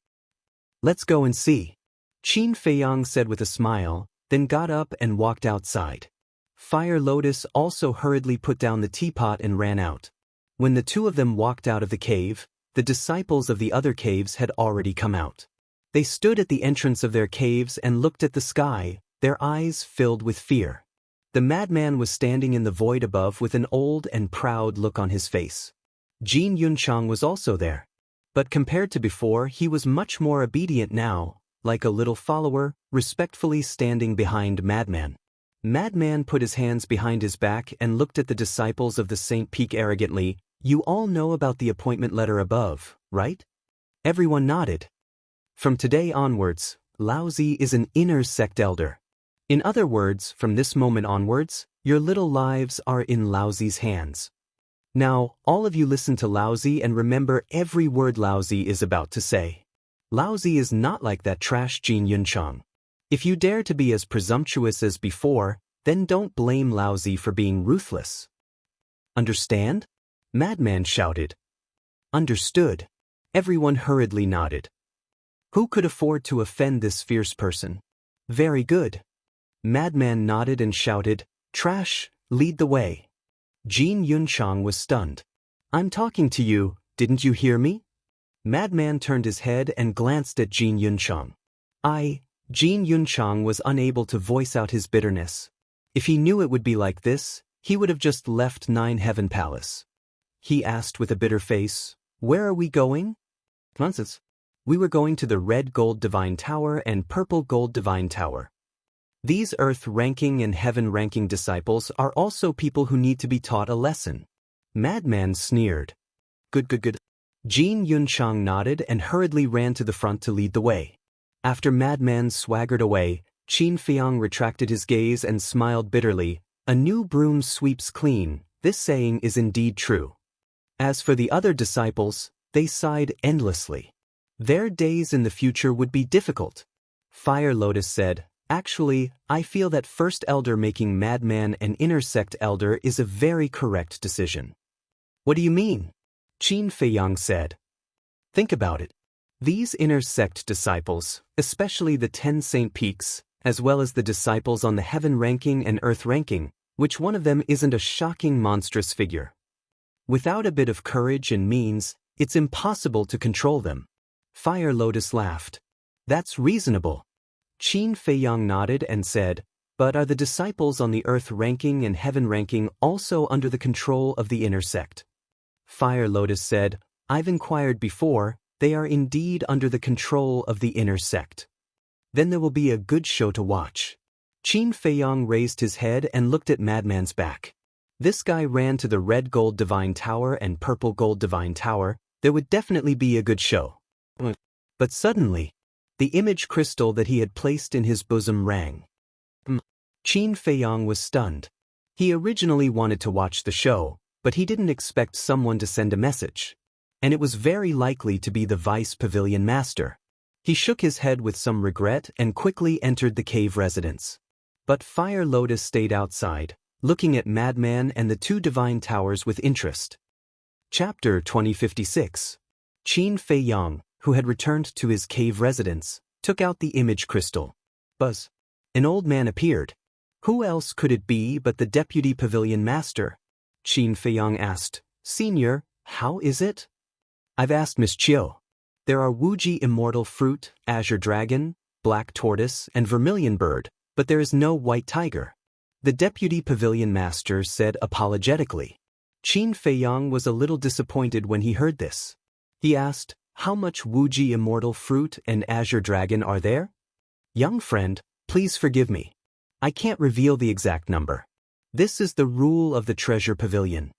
"Let's go and see." Qin Feiyang said with a smile, then got up and walked outside. Fire Lotus also hurriedly put down the teapot and ran out. When the two of them walked out of the cave, the disciples of the other caves had already come out. They stood at the entrance of their caves and looked at the sky, their eyes filled with fear. The madman was standing in the void above with an old and proud look on his face. Jin Yunchang was also there. But compared to before, he was much more obedient now, like a little follower, respectfully standing behind Madman. Madman put his hands behind his back and looked at the disciples of the Saint Peak arrogantly. "You all know about the appointment letter above, right?" Everyone nodded. "From today onwards, Laozi is an inner sect elder. In other words, from this moment onwards, your little lives are in Laozi's hands. Now, all of you listen to Laozi and remember every word Laozi is about to say. Laozi is not like that trash Jin Yunchang. If you dare to be as presumptuous as before, then don't blame Laozi for being ruthless. Understand?" Madman shouted. "Understood." Everyone hurriedly nodded. Who could afford to offend this fierce person? "Very good." Madman nodded and shouted, "Trash, lead the way." Jin Yunchang was stunned. "I'm talking to you, didn't you hear me?" Madman turned his head and glanced at Jin Yunchang. Jin Yunchang was unable to voice out his bitterness. If he knew it would be like this, he would have just left Nine Heaven Palace. He asked with a bitter face, "Where are we going?" "Nonsense. We were going to the Red Gold Divine Tower and Purple Gold Divine Tower. These Earth-ranking and Heaven-ranking disciples are also people who need to be taught a lesson." Madman sneered. Good. Jin Yunchang nodded and hurriedly ran to the front to lead the way. After Madman swaggered away, Qin Feiyang retracted his gaze and smiled bitterly. "A new broom sweeps clean, this saying is indeed true." As for the other disciples, they sighed endlessly. Their days in the future would be difficult. Fire Lotus said, "Actually, I feel that First Elder making Madman an inner sect elder is a very correct decision." "What do you mean?" Qin Feiyang said. "Think about it. These inner sect disciples, especially the 10 Saint Peaks, as well as the disciples on the Heaven ranking and Earth ranking, which one of them isn't a shocking monstrous figure? Without a bit of courage and means, it's impossible to control them." Fire Lotus laughed. "That's reasonable." Qin Feiyang nodded and said, "But are the disciples on the Earth ranking and Heaven ranking also under the control of the inner sect?" Fire Lotus said, "I've inquired before, they are indeed under the control of the inner sect." "Then there will be a good show to watch." Qin Feiyang raised his head and looked at Madman's back. This guy ran to the Red Gold Divine Tower and Purple Gold Divine Tower. There would definitely be a good show. But suddenly, the image crystal that he had placed in his bosom rang. Qin Feiyang was stunned. He originally wanted to watch the show, but he didn't expect someone to send a message. And it was very likely to be the Vice Pavilion Master. He shook his head with some regret and quickly entered the cave residence. But Fire Lotus stayed outside, looking at Madman and the two divine towers with interest. Chapter 2056. Qin Fei Yang, who had returned to his cave residence, took out the image crystal. Buzz. An old man appeared. Who else could it be but the Deputy Pavilion Master? Qin Fei Yang asked, Senior, how is it? I've asked Miss Chiu. There are Wuji Immortal Fruit, Azure Dragon, Black Tortoise, and Vermilion Bird, but there is no White Tiger. The Deputy Pavilion Master said apologetically. Qin Fei Yang was a little disappointed when he heard this. He asked, how much Wuji Immortal Fruit and Azure Dragon are there? Young friend, please forgive me. I can't reveal the exact number. This is the rule of the Treasure Pavilion.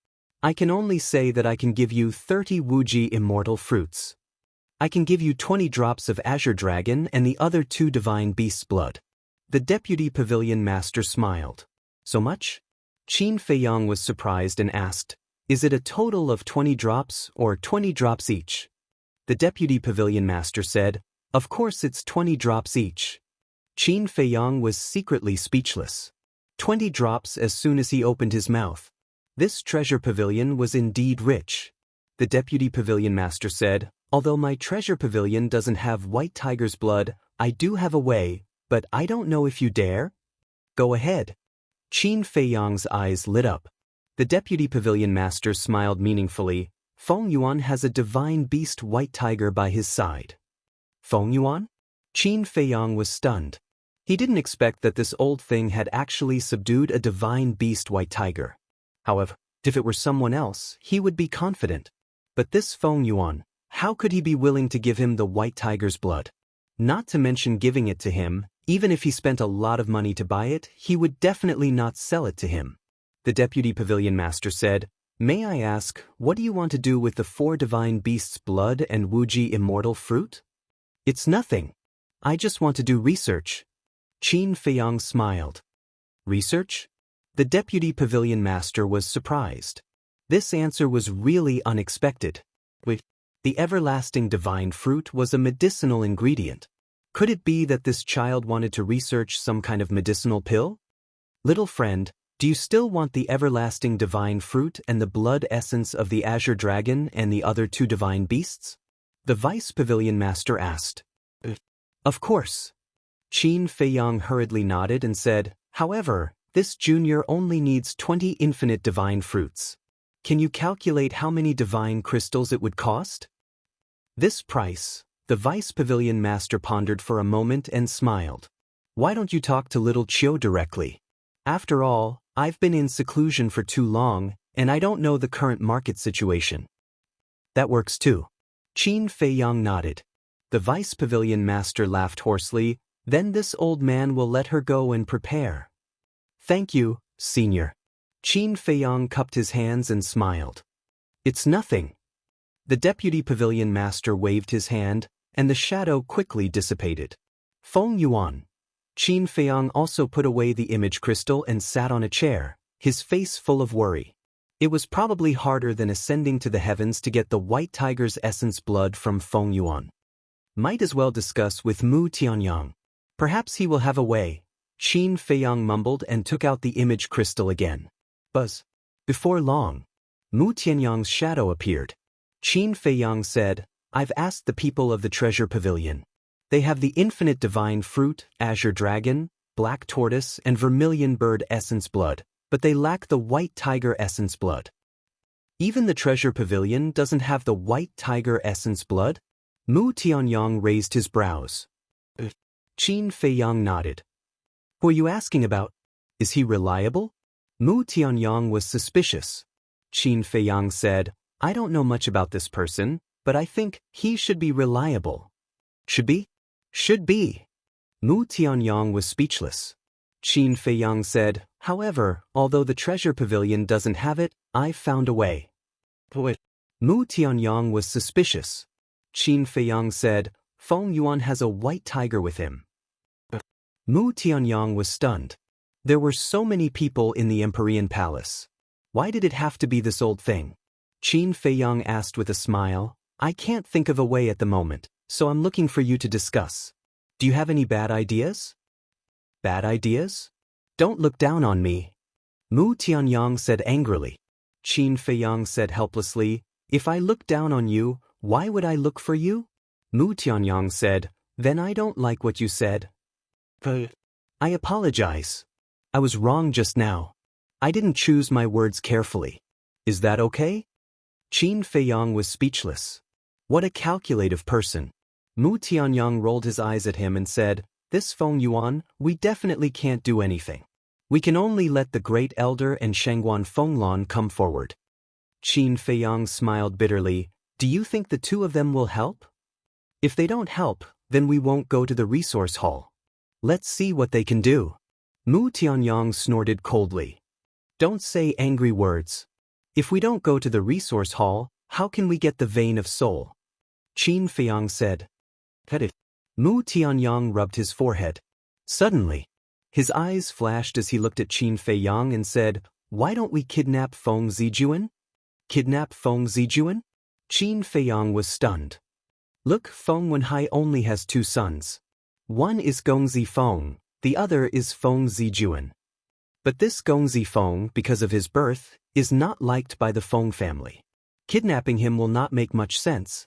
I can only say that I can give you 30 Wuji Immortal Fruits. I can give you 20 drops of Azure Dragon and the other 2 Divine Beasts' blood. The Deputy Pavilion Master smiled. So much? Qin Fei Yang was surprised and asked, is it a total of 20 drops or 20 drops each? The Deputy Pavilion Master said, of course it's 20 drops each. Qin Fei Yang was secretly speechless. 20 drops as soon as he opened his mouth. This treasure pavilion was indeed rich. The Deputy Pavilion Master said, although my treasure pavilion doesn't have White Tiger's blood, I do have a way, but I don't know if you dare? Go ahead. Qin Fei Yang's eyes lit up. The Deputy Pavilion Master smiled meaningfully. Feng Yuan has a divine beast White Tiger by his side. Feng Yuan? Qin Fei Yang was stunned. He didn't expect that this old thing had actually subdued a divine beast White Tiger. However, if it were someone else, he would be confident. But this Feng Yuan, how could he be willing to give him the White Tiger's blood? Not to mention giving it to him, even if he spent a lot of money to buy it, he would definitely not sell it to him. The Deputy Pavilion Master said, may I ask, what do you want to do with the 4 divine beasts' blood and Wuji Immortal Fruit? It's nothing. I just want to do research. Qin Fei Yang smiled. Research? The Deputy Pavilion Master was surprised. This answer was really unexpected. Wait, the everlasting divine fruit was a medicinal ingredient. Could it be that this child wanted to research some kind of medicinal pill? Little friend, do you still want the everlasting divine fruit and the blood essence of the Azure Dragon and the other 2 divine beasts? The Vice Pavilion Master asked. Of course. Qin Fei Yang hurriedly nodded and said, however, this junior only needs 20 infinite divine fruits. Can you calculate how many divine crystals it would cost? This price, the Vice Pavilion Master pondered for a moment and smiled. Why don't you talk to little Chiu directly? After all, I've been in seclusion for too long, and I don't know the current market situation. That works too. Qin Fei Yang nodded. The Vice Pavilion Master laughed hoarsely. Then this old man will let her go and prepare. Thank you, Senior. Qin Fei Yang cupped his hands and smiled. It's nothing. The Deputy Pavilion Master waved his hand, and the shadow quickly dissipated. Feng Yuan. Qin Fei Yang also put away the image crystal and sat on a chair, his face full of worry. It was probably harder than ascending to the heavens to get the White Tiger's essence blood from Feng Yuan. Might as well discuss with Mu Tianyang. Perhaps he will have a way. Qin Fei Yang mumbled and took out the image crystal again. Buzz. Before long, Mu Tianyang's shadow appeared. Qin Fei Yang said, I've asked the people of the Treasure Pavilion. They have the infinite divine fruit, Azure Dragon, Black Tortoise, and Vermilion Bird essence blood, but they lack the White Tiger essence blood. Even the Treasure Pavilion doesn't have the White Tiger essence blood? Mu Tianyang raised his brows. Qin Fei Yang nodded. Who are you asking about? Is he reliable? Mu Tianyang was suspicious. Qin Fei Yang said, I don't know much about this person, but I think he should be reliable. Should be? Should be. Mu Tianyang was speechless. Qin Fei Yang said, however, although the Treasure Pavilion doesn't have it, I've found a way. What? Mu Tianyang was suspicious. Qin Fei Yang said, Feng Yuan has a White Tiger with him. Mu Tianyang was stunned. There were so many people in the Empyrean Palace. Why did it have to be this old thing? Qin Feiyang asked with a smile. I can't think of a way at the moment, so I'm looking for you to discuss. Do you have any bad ideas? Bad ideas? Don't look down on me. Mu Tianyang said angrily. Qin Feiyang said helplessly, if I look down on you, why would I look for you? Mu Tianyang said, then I don't like what you said. I apologize. I was wrong just now. I didn't choose my words carefully. Is that okay? Qin Feiyang was speechless. What a calculative person. Mu Tianyang rolled his eyes at him and said, this Feng Yuan, we definitely can't do anything. We can only let the great elder and Shangguan Fenglan come forward. Qin Feiyang smiled bitterly. Do you think the two of them will help? If they don't help, then we won't go to the resource hall. Let's see what they can do. Mu Tianyang snorted coldly. Don't say angry words. If we don't go to the resource hall, how can we get the vein of soul? Qin Feiyang said. Mu Tianyang rubbed his forehead. Suddenly, his eyes flashed as he looked at Qin Feiyang and said, why don't we kidnap Feng Zijuan? Kidnap Feng Zijuan? Qin Feiyang was stunned. Look, Feng Wenhai only has two sons. One is Gongzi Feng, the other is Feng Zijuan. But this Gongzi Feng, because of his birth, is not liked by the Feng family. Kidnapping him will not make much sense.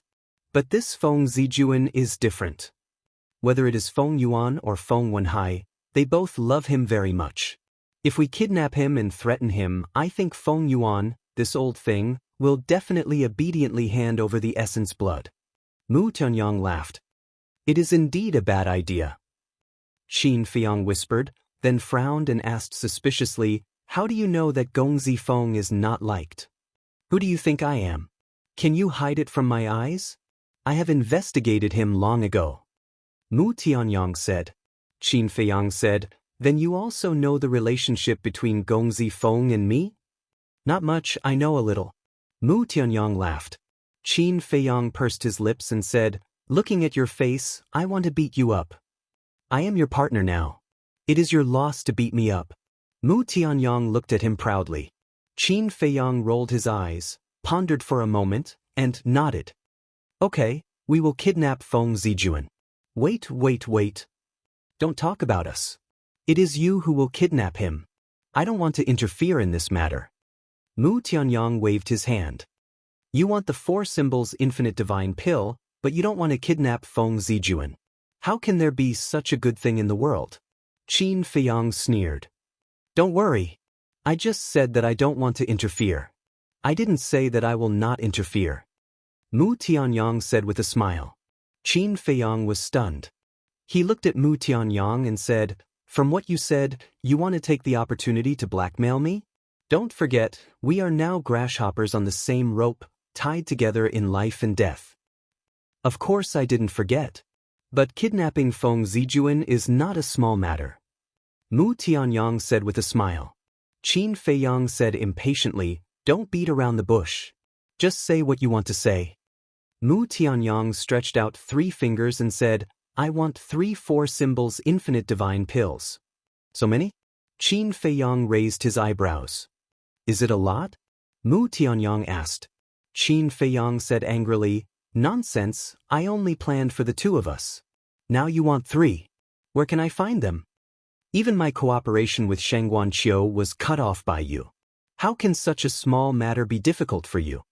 But this Feng Zijuan is different. Whether it is Feng Yuan or Feng Wenhai, they both love him very much. If we kidnap him and threaten him, I think Feng Yuan, this old thing, will definitely obediently hand over the essence blood. Mu Tianyang laughed. It is indeed a bad idea. Qin Feiyang whispered, then frowned and asked suspiciously, how do you know that Gongzi Feng is not liked? Who do you think I am? Can you hide it from my eyes? I have investigated him long ago. Mu Tianyang said. Qin Feiyang said, then you also know the relationship between Gongzi Feng and me? Not much, I know a little. Mu Tianyang laughed. Qin Feiyang pursed his lips and said, looking at your face, I want to beat you up. I am your partner now. It is your loss to beat me up. Mu Tianyang looked at him proudly. Qin Feiyang rolled his eyes, pondered for a moment, and nodded. Okay, we will kidnap Feng Zijuan. Wait. Don't talk about us. It is you who will kidnap him. I don't want to interfere in this matter. Mu Tianyang waved his hand. You want the 4 symbols infinite divine pill, but you don't want to kidnap Feng Zijuan. How can there be such a good thing in the world? Qin Feiyang sneered. Don't worry. I just said that I don't want to interfere. I didn't say that I will not interfere. Mu Tianyang said with a smile. Qin Feiyang was stunned. He looked at Mu Tianyang and said, from what you said, you want to take the opportunity to blackmail me? Don't forget, we are now grasshoppers on the same rope, tied together in life and death. Of course I didn't forget. But kidnapping Feng Zijuan is not a small matter. Mu Tianyang said with a smile. Qin Feiyang said impatiently, don't beat around the bush. Just say what you want to say. Mu Tianyang stretched out 3 fingers and said, I want 3 4 symbols infinite divine pills. So many? Qin Feiyang raised his eyebrows. Is it a lot? Mu Tianyang asked. Qin Feiyang said angrily, nonsense, I only planned for the 2 of us. Now you want 3. Where can I find them? Even my cooperation with Shangguan Qiu was cut off by you. How can such a small matter be difficult for you?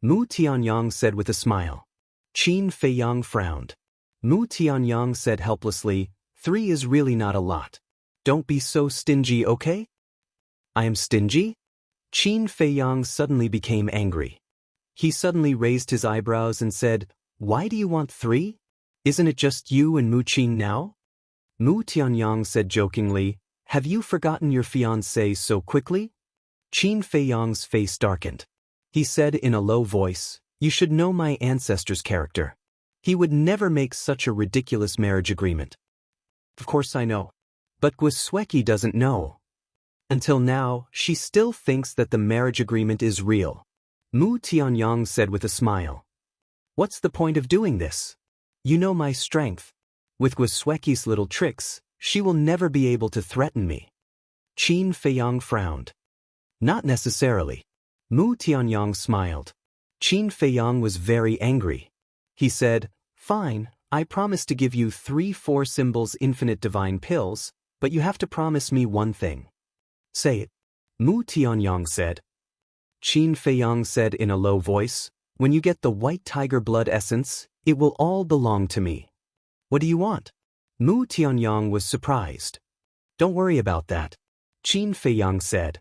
Mu Tianyang said with a smile. Qin Feiyang frowned. Mu Tianyang said helplessly, 3 is really not a lot. Don't be so stingy, okay? I am stingy? Qin Feiyang suddenly became angry. He suddenly raised his eyebrows and said, why do you want 3? Isn't it just you and Mu Qin now? Mu Tianyang said jokingly, have you forgotten your fiancé so quickly? Qin Feiyang's face darkened. He said in a low voice, you should know my ancestor's character. He would never make such a ridiculous marriage agreement. Of course I know. But Gwisweki doesn't know. Until now, she still thinks that the marriage agreement is real. Mu Tianyang said with a smile. What's the point of doing this? You know my strength. With Gwisweki's little tricks, she will never be able to threaten me. Qin Feiyang frowned. Not necessarily. Mu Tianyang smiled. Qin Feiyang was very angry. He said, "Fine, I promise to give you 3-4 symbols infinite divine pills, but you have to promise me one thing." "Say it." Mu Tianyang said. Qin Feiyang said in a low voice, "When you get the white tiger blood essence, it will all belong to me." "What do you want?" Mu Tianyang was surprised. "Don't worry about that," Qin Feiyang said.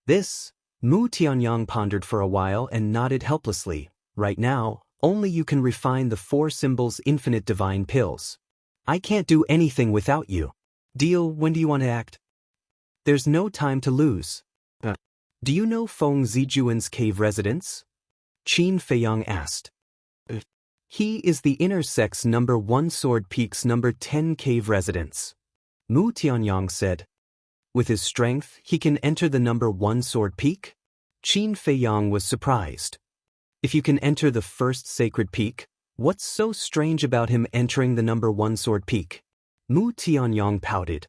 "This?" Mu Tianyang pondered for a while and nodded helplessly. "Right now, only you can refine the 4 symbols infinite divine pills. I can't do anything without you. Deal, when do you want to act?" "There's no time to lose." "Do you know Feng Zijuan's cave residence?" Qin Feiyang asked. "He is the inner sex number 1 Sword Peak's number 10 cave residence," Mu Tianyang said. "With his strength, he can enter the number 1 Sword Peak?" Qin Feiyang was surprised. "If you can enter the first sacred peak, what's so strange about him entering the number 1 Sword Peak?" Mu Tianyang pouted.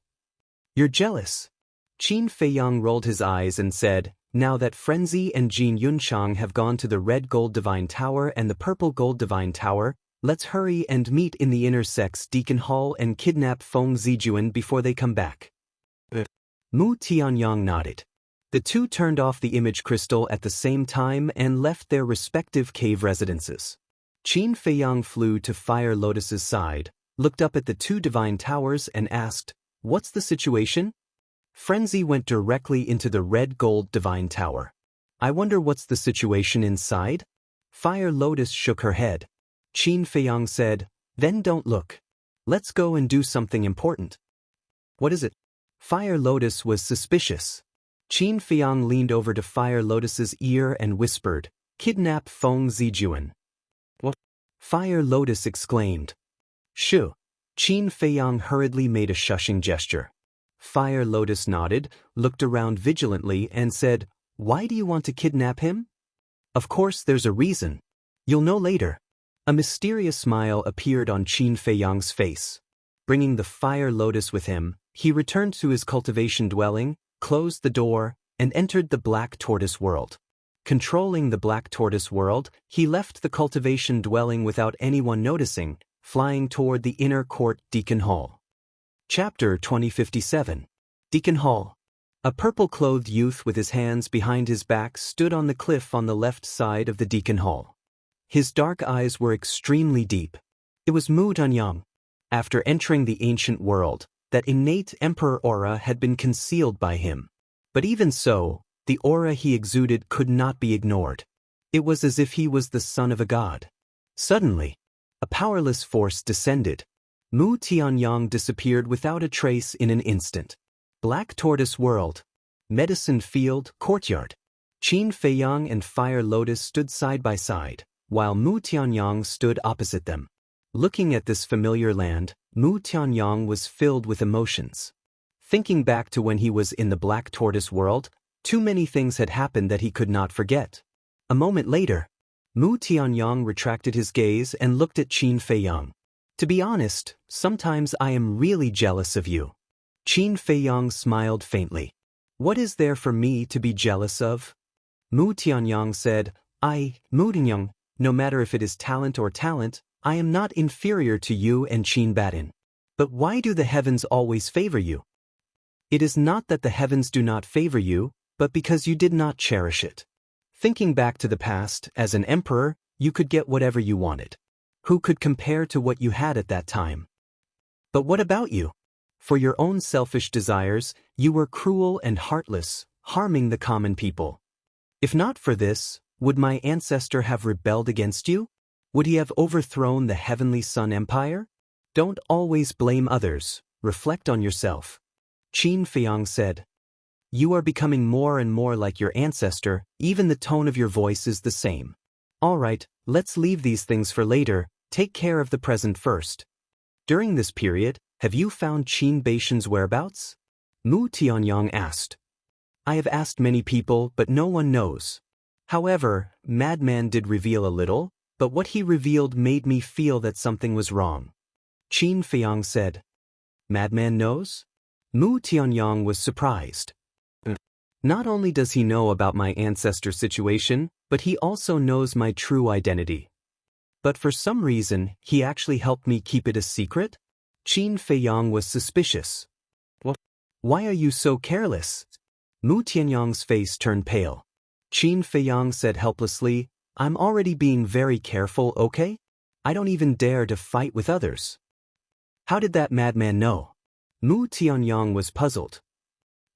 "You're jealous." Qin Feiyang rolled his eyes and said, "Now that Frenzy and Jin Yunchang have gone to the red gold divine tower and the purple gold divine tower, let's hurry and meet in the inner sex Deacon Hall and kidnap Feng Zijuan before they come back." Mu Tianyang nodded. The two turned off the image crystal at the same time and left their respective cave residences. Qin Feiyang flew to Fire Lotus's side, looked up at the 2 divine towers and asked, "What's the situation?" Frenzy went directly into the red gold divine tower. "I wonder what's the situation inside?" Fire Lotus shook her head. Qin Feiyang said, "Then don't look. Let's go and do something important." "What is it?" Fire Lotus was suspicious. Qin Feiyang leaned over to Fire Lotus's ear and whispered, "Kidnap Feng Zijuan." "What?" Fire Lotus exclaimed. "Shoo." Qin Feiyang hurriedly made a shushing gesture. Fire Lotus nodded, looked around vigilantly and said, "Why do you want to kidnap him?" "Of course there's a reason. You'll know later." A mysterious smile appeared on Qin Feiyang's face. Bringing the Fire Lotus with him, he returned to his cultivation dwelling, closed the door, and entered the Black Tortoise world. Controlling the Black Tortoise world, he left the cultivation dwelling without anyone noticing, flying toward the inner court Deacon Hall. Chapter 2057. Deacon Hall. A purple-clothed youth with his hands behind his back stood on the cliff on the left side of the Deacon Hall. His dark eyes were extremely deep. It was Mu Tianyang. After entering the ancient world, that innate emperor aura had been concealed by him. But even so, the aura he exuded could not be ignored. It was as if he was the son of a god. Suddenly, a powerless force descended. Mu Tianyang disappeared without a trace in an instant. Black Tortoise World. Medicine Field, Courtyard. Qin Feiyang and Fire Lotus stood side by side, while Mu Tianyang stood opposite them. Looking at this familiar land, Mu Tianyang was filled with emotions. Thinking back to when he was in the Black Tortoise World, too many things had happened that he could not forget. A moment later, Mu Tianyang retracted his gaze and looked at Qin Feiyang. "To be honest, sometimes I am really jealous of you." Qin Feiyang smiled faintly. "What is there for me to be jealous of?" Mu Tianyang said, Mu Tianyang, no matter if it is talent or talent, I am not inferior to you and Qin Batin. But why do the heavens always favor you?" "It is not that the heavens do not favor you, but because you did not cherish it. Thinking back to the past, as an emperor, you could get whatever you wanted. Who could compare to what you had at that time? But what about you? For your own selfish desires, you were cruel and heartless, harming the common people. If not for this, would my ancestor have rebelled against you? Would he have overthrown the Heavenly Sun Empire? Don't always blame others, reflect on yourself." Qin Feiyang said. "You are becoming more and more like your ancestor, even the tone of your voice is the same. All right, let's leave these things for later, take care of the present first. During this period, have you found Qin Baishan's whereabouts?" Mu Tianyang asked. "I have asked many people, but no one knows. However, Madman did reveal a little, but what he revealed made me feel that something was wrong." Qin Feiyang said. "Madman knows?" Mu Tianyang was surprised. Not only does he know about my ancestor situation, but he also knows my true identity. But for some reason, he actually helped me keep it a secret? Qin Feiyang was suspicious. Why are you so careless? Mu Tianyang's face turned pale. Qin Feiyang said helplessly, I'm already being very careful, okay? I don't even dare to fight with others. How did that madman know? Mu Tianyang was puzzled.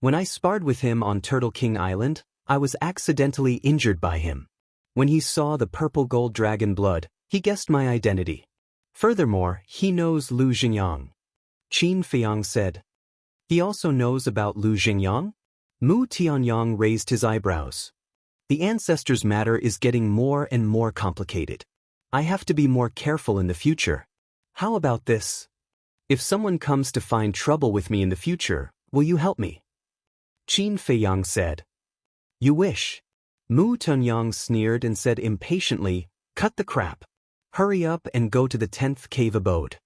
When I sparred with him on Turtle King Island, I was accidentally injured by him. When he saw the purple gold dragon blood, he guessed my identity. Furthermore, he knows Lu Xingyang. Qin Feiyang said. He also knows about Lu Xingyang? Mu Tianyang raised his eyebrows. The ancestors' matter is getting more and more complicated. I have to be more careful in the future. How about this? If someone comes to find trouble with me in the future, will you help me? Qin Feiyang said. You wish. Mu Tianyang sneered and said impatiently, cut the crap. Hurry up and go to the 10th cave abode.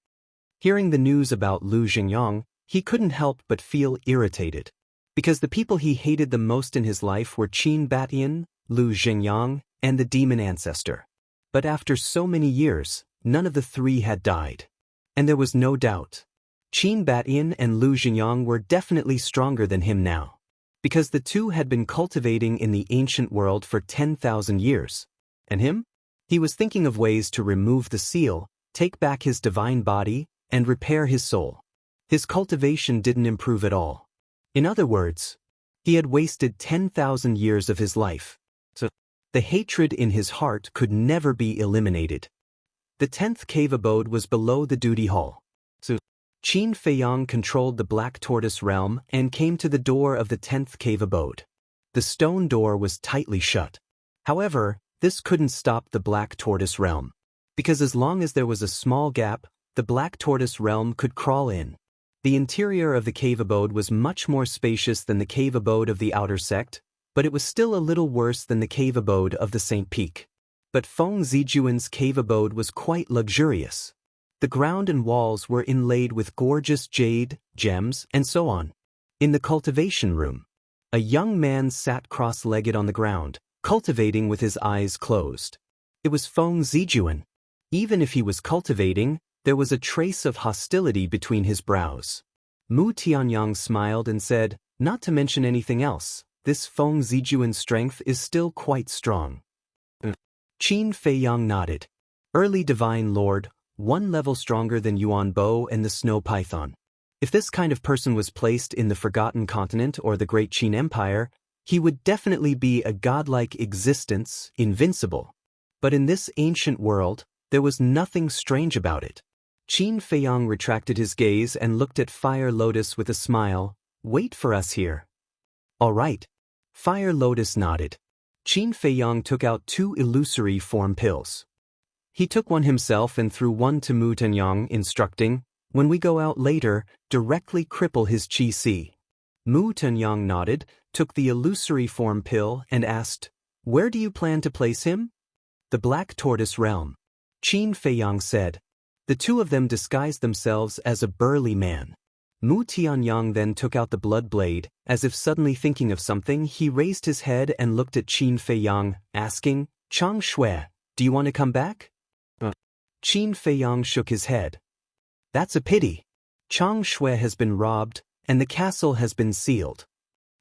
Hearing the news about Lu Xingyang, he couldn't help but feel irritated. Because the people he hated the most in his life were Qin Batian, Lu Xingyang, and the demon ancestor. But after so many years, none of the three had died. And there was no doubt. Qin Batian and Lu Xingyang were definitely stronger than him now. Because the two had been cultivating in the ancient world for 10,000 years. And him? He was thinking of ways to remove the seal, take back his divine body, and repair his soul. His cultivation didn't improve at all. In other words, he had wasted 10,000 years of his life. So, the hatred in his heart could never be eliminated. The 10th cave abode was below the duty hall. So, Qin Feiyang controlled the Black Tortoise realm and came to the door of the 10th cave abode. The stone door was tightly shut. However, this couldn't stop the Black Tortoise realm. Because as long as there was a small gap, the Black Tortoise realm could crawl in. The interior of the cave abode was much more spacious than the cave abode of the outer sect, but it was still a little worse than the cave abode of the Saint Peak. But Feng Zijuan's cave abode was quite luxurious. The ground and walls were inlaid with gorgeous jade, gems, and so on. In the cultivation room, a young man sat cross-legged on the ground, cultivating with his eyes closed. It was Feng Zijuan. Even if he was cultivating, there was a trace of hostility between his brows. Mu Tianyang smiled and said, not to mention anything else, this Feng Zijuan's strength is still quite strong. Qin Feiyang nodded. Early Divine Lord, one level stronger than Yuan Bo and the Snow Python. If this kind of person was placed in the Forgotten Continent or the Great Qin Empire, he would definitely be a godlike existence, invincible. But in this ancient world, there was nothing strange about it. Qin Feiyang retracted his gaze and looked at Fire Lotus with a smile. Wait for us here. All right. Fire Lotus nodded. Qin Feiyang took out 2 illusory form pills. He took one himself and threw one to Mu Tianyang, instructing, when we go out later, directly cripple his Qi. Mu Tianyang nodded, took the illusory form pill, and asked, where do you plan to place him? The Black Tortoise realm. Qin Feiyang said. The two of them disguised themselves as a burly man. Mu Tianyang then took out the blood blade. As if suddenly thinking of something, he raised his head and looked at Qin Feiyang, asking, Chang Shui, do you want to come back? Qin Feiyang shook his head. That's a pity. Chang Shui has been robbed, and the castle has been sealed.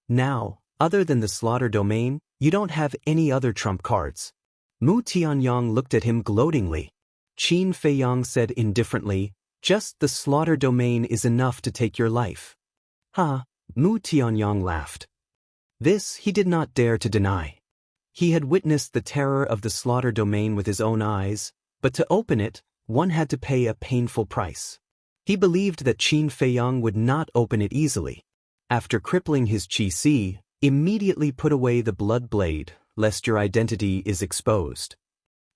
Now, other than the slaughter domain, you don't have any other trump cards. Mu Tianyang looked at him gloatingly. Qin Feiyang said indifferently, just the slaughter domain is enough to take your life. Ha, Mu Tianyang laughed. This he did not dare to deny. He had witnessed the terror of the slaughter domain with his own eyes, but to open it, one had to pay a painful price. He believed that Qin Feiyang would not open it easily. After crippling his Qi, immediately put away the blood blade, lest your identity is exposed.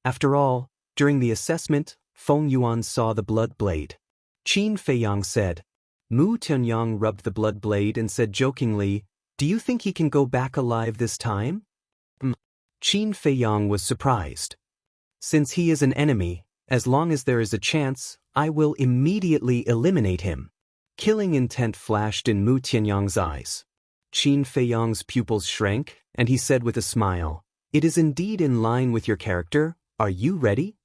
After all, during the assessment, Feng Yuan saw the blood blade. Qin Feiyang said. Mu Tianyang rubbed the blood blade and said jokingly, do you think he can go back alive this time? Qin Feiyang was surprised. Since he is an enemy, as long as there is a chance, I will immediately eliminate him. Killing intent flashed in Mu Tianyang's eyes. Qin Feiyang's pupils shrank, and he said with a smile, "It is indeed in line with your character. Are you ready?"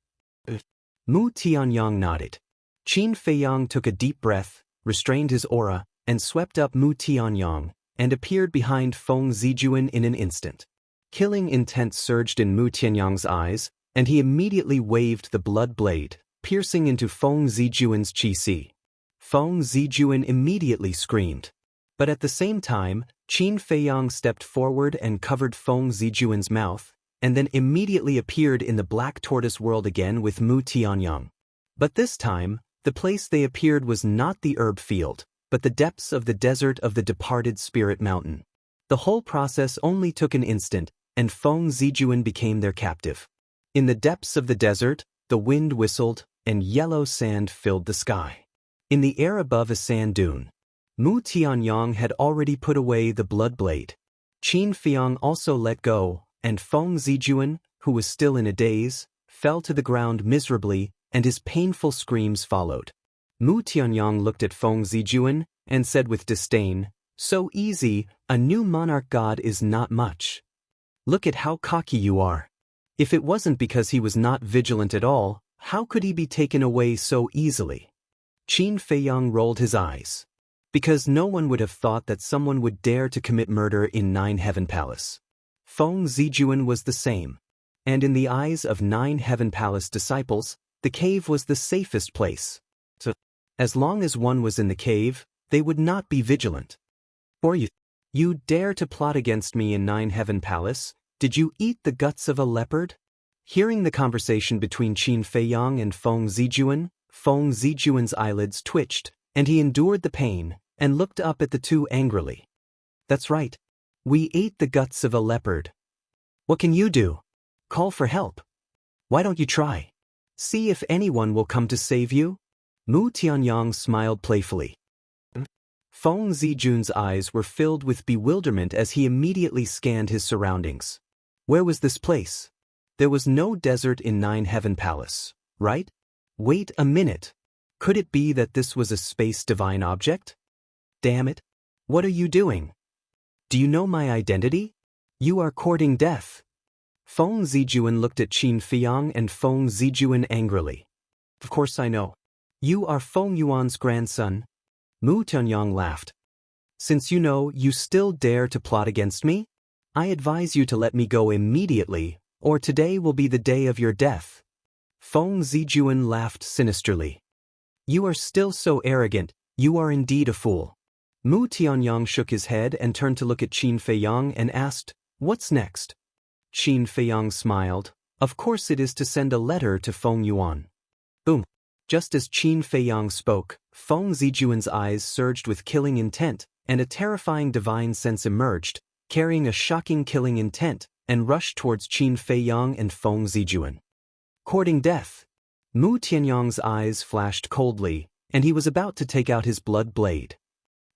Mu Tianyang nodded. Qin Feiyang took a deep breath, restrained his aura, and swept up Mu Tianyang, and appeared behind Feng Zijuan in an instant. Killing intent surged in Mu Tianyang's eyes, and he immediately waved the blood blade, piercing into Feng Zijuan's qi. Feng Zijuan immediately screamed. But at the same time, Qin Feiyang stepped forward and covered Feng Zijuan's mouth, and then immediately appeared in the Black Tortoise world again with Mu Tianyang. But this time, the place they appeared was not the herb field, but the depths of the desert of the departed spirit mountain. The whole process only took an instant, and Feng Zijuan became their captive. In the depths of the desert, the wind whistled, and yellow sand filled the sky. In the air above a sand dune, Mu Tianyang had already put away the blood blade. Qin Feiyang also let go, and Feng Zijuan, who was still in a daze, fell to the ground miserably, and his painful screams followed. Mu Tianyang looked at Feng Zijuan and said with disdain, "So easy, a new monarch god is not much. Look at how cocky you are. If it wasn't because he was not vigilant at all, how could he be taken away so easily?" Qin Feiyang rolled his eyes. Because no one would have thought that someone would dare to commit murder in Nine Heaven Palace. Feng Zijuan was the same. And in the eyes of Nine Heaven Palace disciples, the cave was the safest place. So, as long as one was in the cave, they would not be vigilant. Or you dare to plot against me in Nine Heaven Palace? Did you eat the guts of a leopard? Hearing the conversation between Qin Feiyang and Feng Zijuan's eyelids twitched, and he endured the pain, and looked up at the two angrily. "That's right. We ate the guts of a leopard. What can you do? Call for help. Why don't you try? See if anyone will come to save you?" Mu Tianyang smiled playfully. Feng Zijuan's eyes were filled with bewilderment as he immediately scanned his surroundings. Where was this place? There was no desert in Nine Heaven Palace, right? Wait a minute. Could it be that this was a space divine object? Damn it. What are you doing? Do you know my identity? You are courting death. Feng Zijuan looked at Qin Feiyang and Feng Zijuan angrily. Of course I know. You are Feng Yuan's grandson. Mu Tianyang laughed. Since you know you still dare to plot against me, I advise you to let me go immediately, or today will be the day of your death. Feng Zijuan laughed sinisterly. You are still so arrogant, you are indeed a fool. Mu Tianyang shook his head and turned to look at Qin Feiyang and asked, "What's next?" Qin Feiyang smiled. "Of course it is to send a letter to Feng Yuan." Boom. Just as Qin Feiyang spoke, Feng Zijuan's eyes surged with killing intent, and a terrifying divine sense emerged, carrying a shocking killing intent, and rushed towards Qin Feiyang and Feng Zijuan. Courting death. Mu Tianyang's eyes flashed coldly, and he was about to take out his blood blade.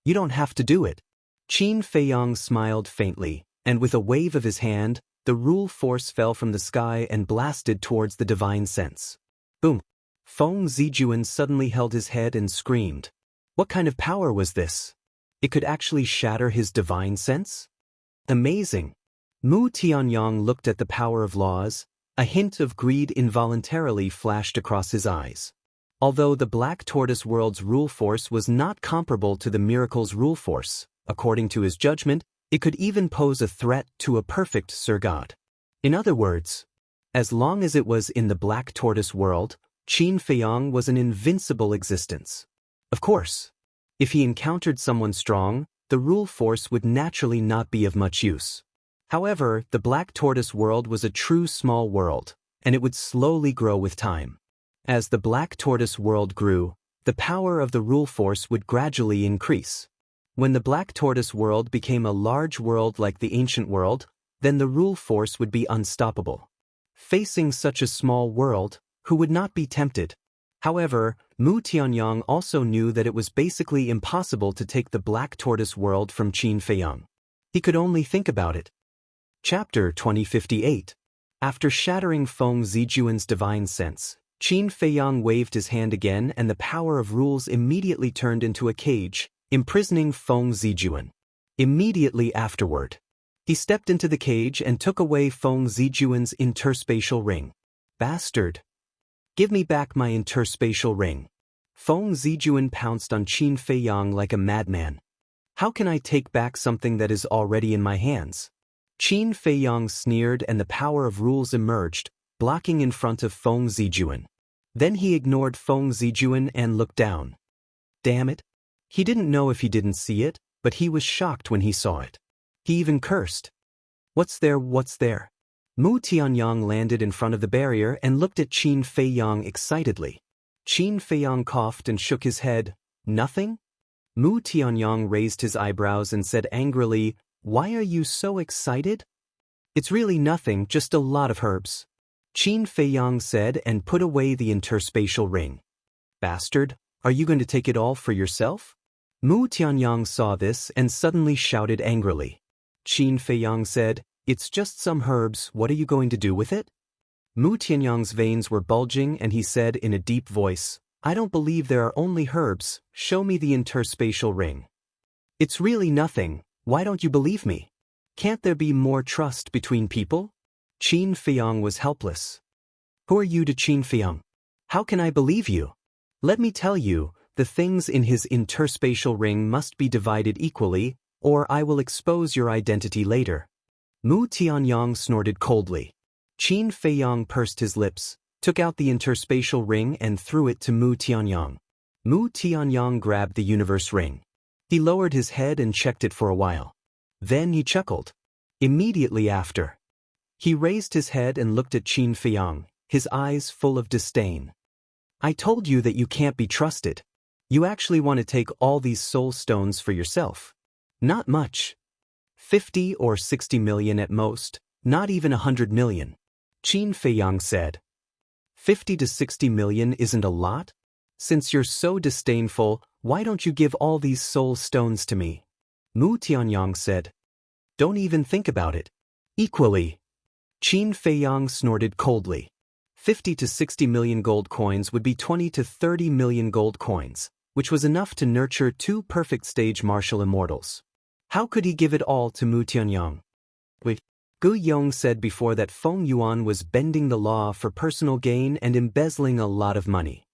"You don't have to do it." Qin Feiyang smiled faintly, and with a wave of his hand, the rule force fell from the sky and blasted towards the divine sense. Boom. Feng Zijuan suddenly held his head and screamed. What kind of power was this? It could actually shatter his divine sense? Amazing. Mu Tianyang looked at the power of laws. A hint of greed involuntarily flashed across his eyes. Although the Black Tortoise world's rule force was not comparable to the Miracle's rule force, according to his judgment, it could even pose a threat to a perfect Sir God. In other words, as long as it was in the Black Tortoise world, Qin Feiyang was an invincible existence. Of course, if he encountered someone strong, the rule force would naturally not be of much use. However, the Black Tortoise world was a true small world, and it would slowly grow with time. As the Black Tortoise world grew, the power of the rule force would gradually increase. When the Black Tortoise world became a large world like the ancient world, then the rule force would be unstoppable. Facing such a small world, who would not be tempted? However, Mu Tianyang also knew that it was basically impossible to take the Black Tortoise world from Qin Feiyang. He could only think about it. Chapter 2058. After shattering Feng Zijuan's divine sense, Qin Feiyang waved his hand again and the power of rules immediately turned into a cage, imprisoning Feng Zijuan. Immediately afterward, he stepped into the cage and took away Feng Zijuan's interspatial ring. Bastard! Give me back my interspatial ring. Feng Zijuan pounced on Qin Feiyang like a madman. How can I take back something that is already in my hands? Qin Feiyang sneered and the power of rules emerged, blocking in front of Feng Zijuan. Then he ignored Feng Zijuan and looked down. Damn it! He didn't know if he didn't see it, but he was shocked when he saw it. He even cursed. What's there, what's there? Mu Tianyang landed in front of the barrier and looked at Qin Feiyang excitedly. Qin Feiyang coughed and shook his head. Nothing? Mu Tianyang raised his eyebrows and said angrily, Why are you so excited? It's really nothing, just a lot of herbs. Qin Feiyang said and put away the interspatial ring. Bastard, are you going to take it all for yourself? Mu Tianyang saw this and suddenly shouted angrily. Qin Feiyang said, It's just some herbs, what are you going to do with it? Mu Tianyang's veins were bulging and he said in a deep voice, I don't believe there are only herbs, show me the interspatial ring. It's really nothing, why don't you believe me? Can't there be more trust between people? Qin Feiyang was helpless. Who are you to Qin Feiyang? How can I believe you? Let me tell you, the things in his interspatial ring must be divided equally, or I will expose your identity later. Mu Tianyang snorted coldly. Qin Feiyang pursed his lips, took out the interspatial ring and threw it to Mu Tianyang. Mu Tianyang grabbed the universe ring. He lowered his head and checked it for a while. Then he chuckled. Immediately after, he raised his head and looked at Qin Feiyang, his eyes full of disdain. I told you that you can't be trusted. You actually want to take all these soul stones for yourself. Not much. 50 or 60 million at most, not even 100 million. Qin Feiyang said. 50 to 60 million isn't a lot? Since you're so disdainful, why don't you give all these soul stones to me? Mu Tianyang said. Don't even think about it. Equally. Qin Feiyang snorted coldly. 50 to 60 million gold coins would be 20 to 30 million gold coins, which was enough to nurture 2 perfect stage martial immortals. How could he give it all to Mu Tianyang? Gu Yong said before that Feng Yuan was bending the law for personal gain and embezzling a lot of money.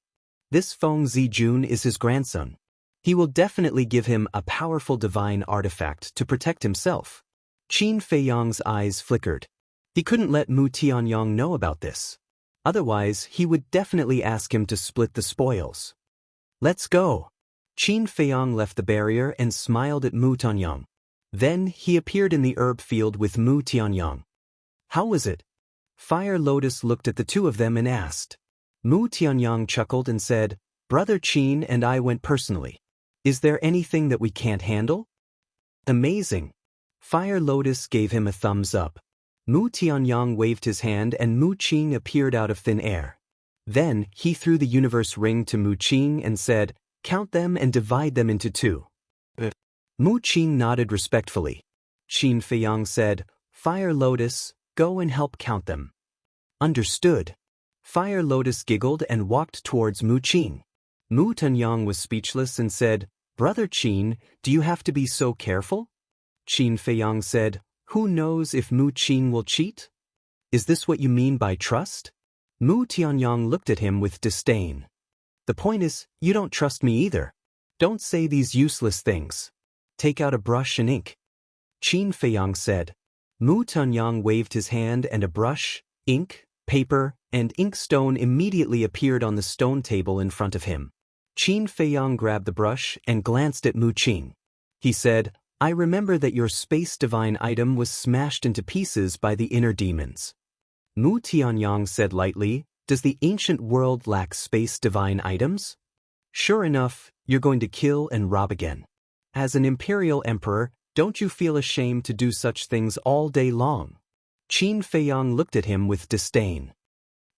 This Feng Zijun is his grandson. He will definitely give him a powerful divine artifact to protect himself. Qin Feiyang's eyes flickered. He couldn't let Mu Tianyang know about this. Otherwise, he would definitely ask him to split the spoils. Let's go. Qin Feiyang left the barrier and smiled at Mu Tianyang. Then he appeared in the herb field with Mu Tianyang. How was it? Fire Lotus looked at the two of them and asked. Mu Tianyang chuckled and said, Brother Qin and I went personally. Is there anything that we can't handle? Amazing. Fire Lotus gave him a thumbs up. Mu Tianyang waved his hand and Mu Qing appeared out of thin air. Then he threw the universe ring to Mu Qing and said, Count them and divide them into 2. Mu Qing nodded respectfully. Qin Feiyang said, Fire Lotus, go and help count them. Understood. Fire Lotus giggled and walked towards Mu Qing. Mu Tianyang was speechless and said, Brother Qin, do you have to be so careful? Qin Feiyang said, Who knows if Mu Qing will cheat? Is this what you mean by trust? Mu Tianyang looked at him with disdain. The point is, you don't trust me either. Don't say these useless things. Take out a brush and ink. Qin Feiyang said. Mu Tianyang waved his hand and a brush, ink, paper, and inkstone immediately appeared on the stone table in front of him. Qin Feiyang grabbed the brush and glanced at Mu Qing. He said, I remember that your space divine item was smashed into pieces by the inner demons. Mu Tianyang said lightly, Does the ancient world lack space divine items? Sure enough, you're going to kill and rob again. As an imperial emperor, don't you feel ashamed to do such things all day long? Qin Feiyang looked at him with disdain.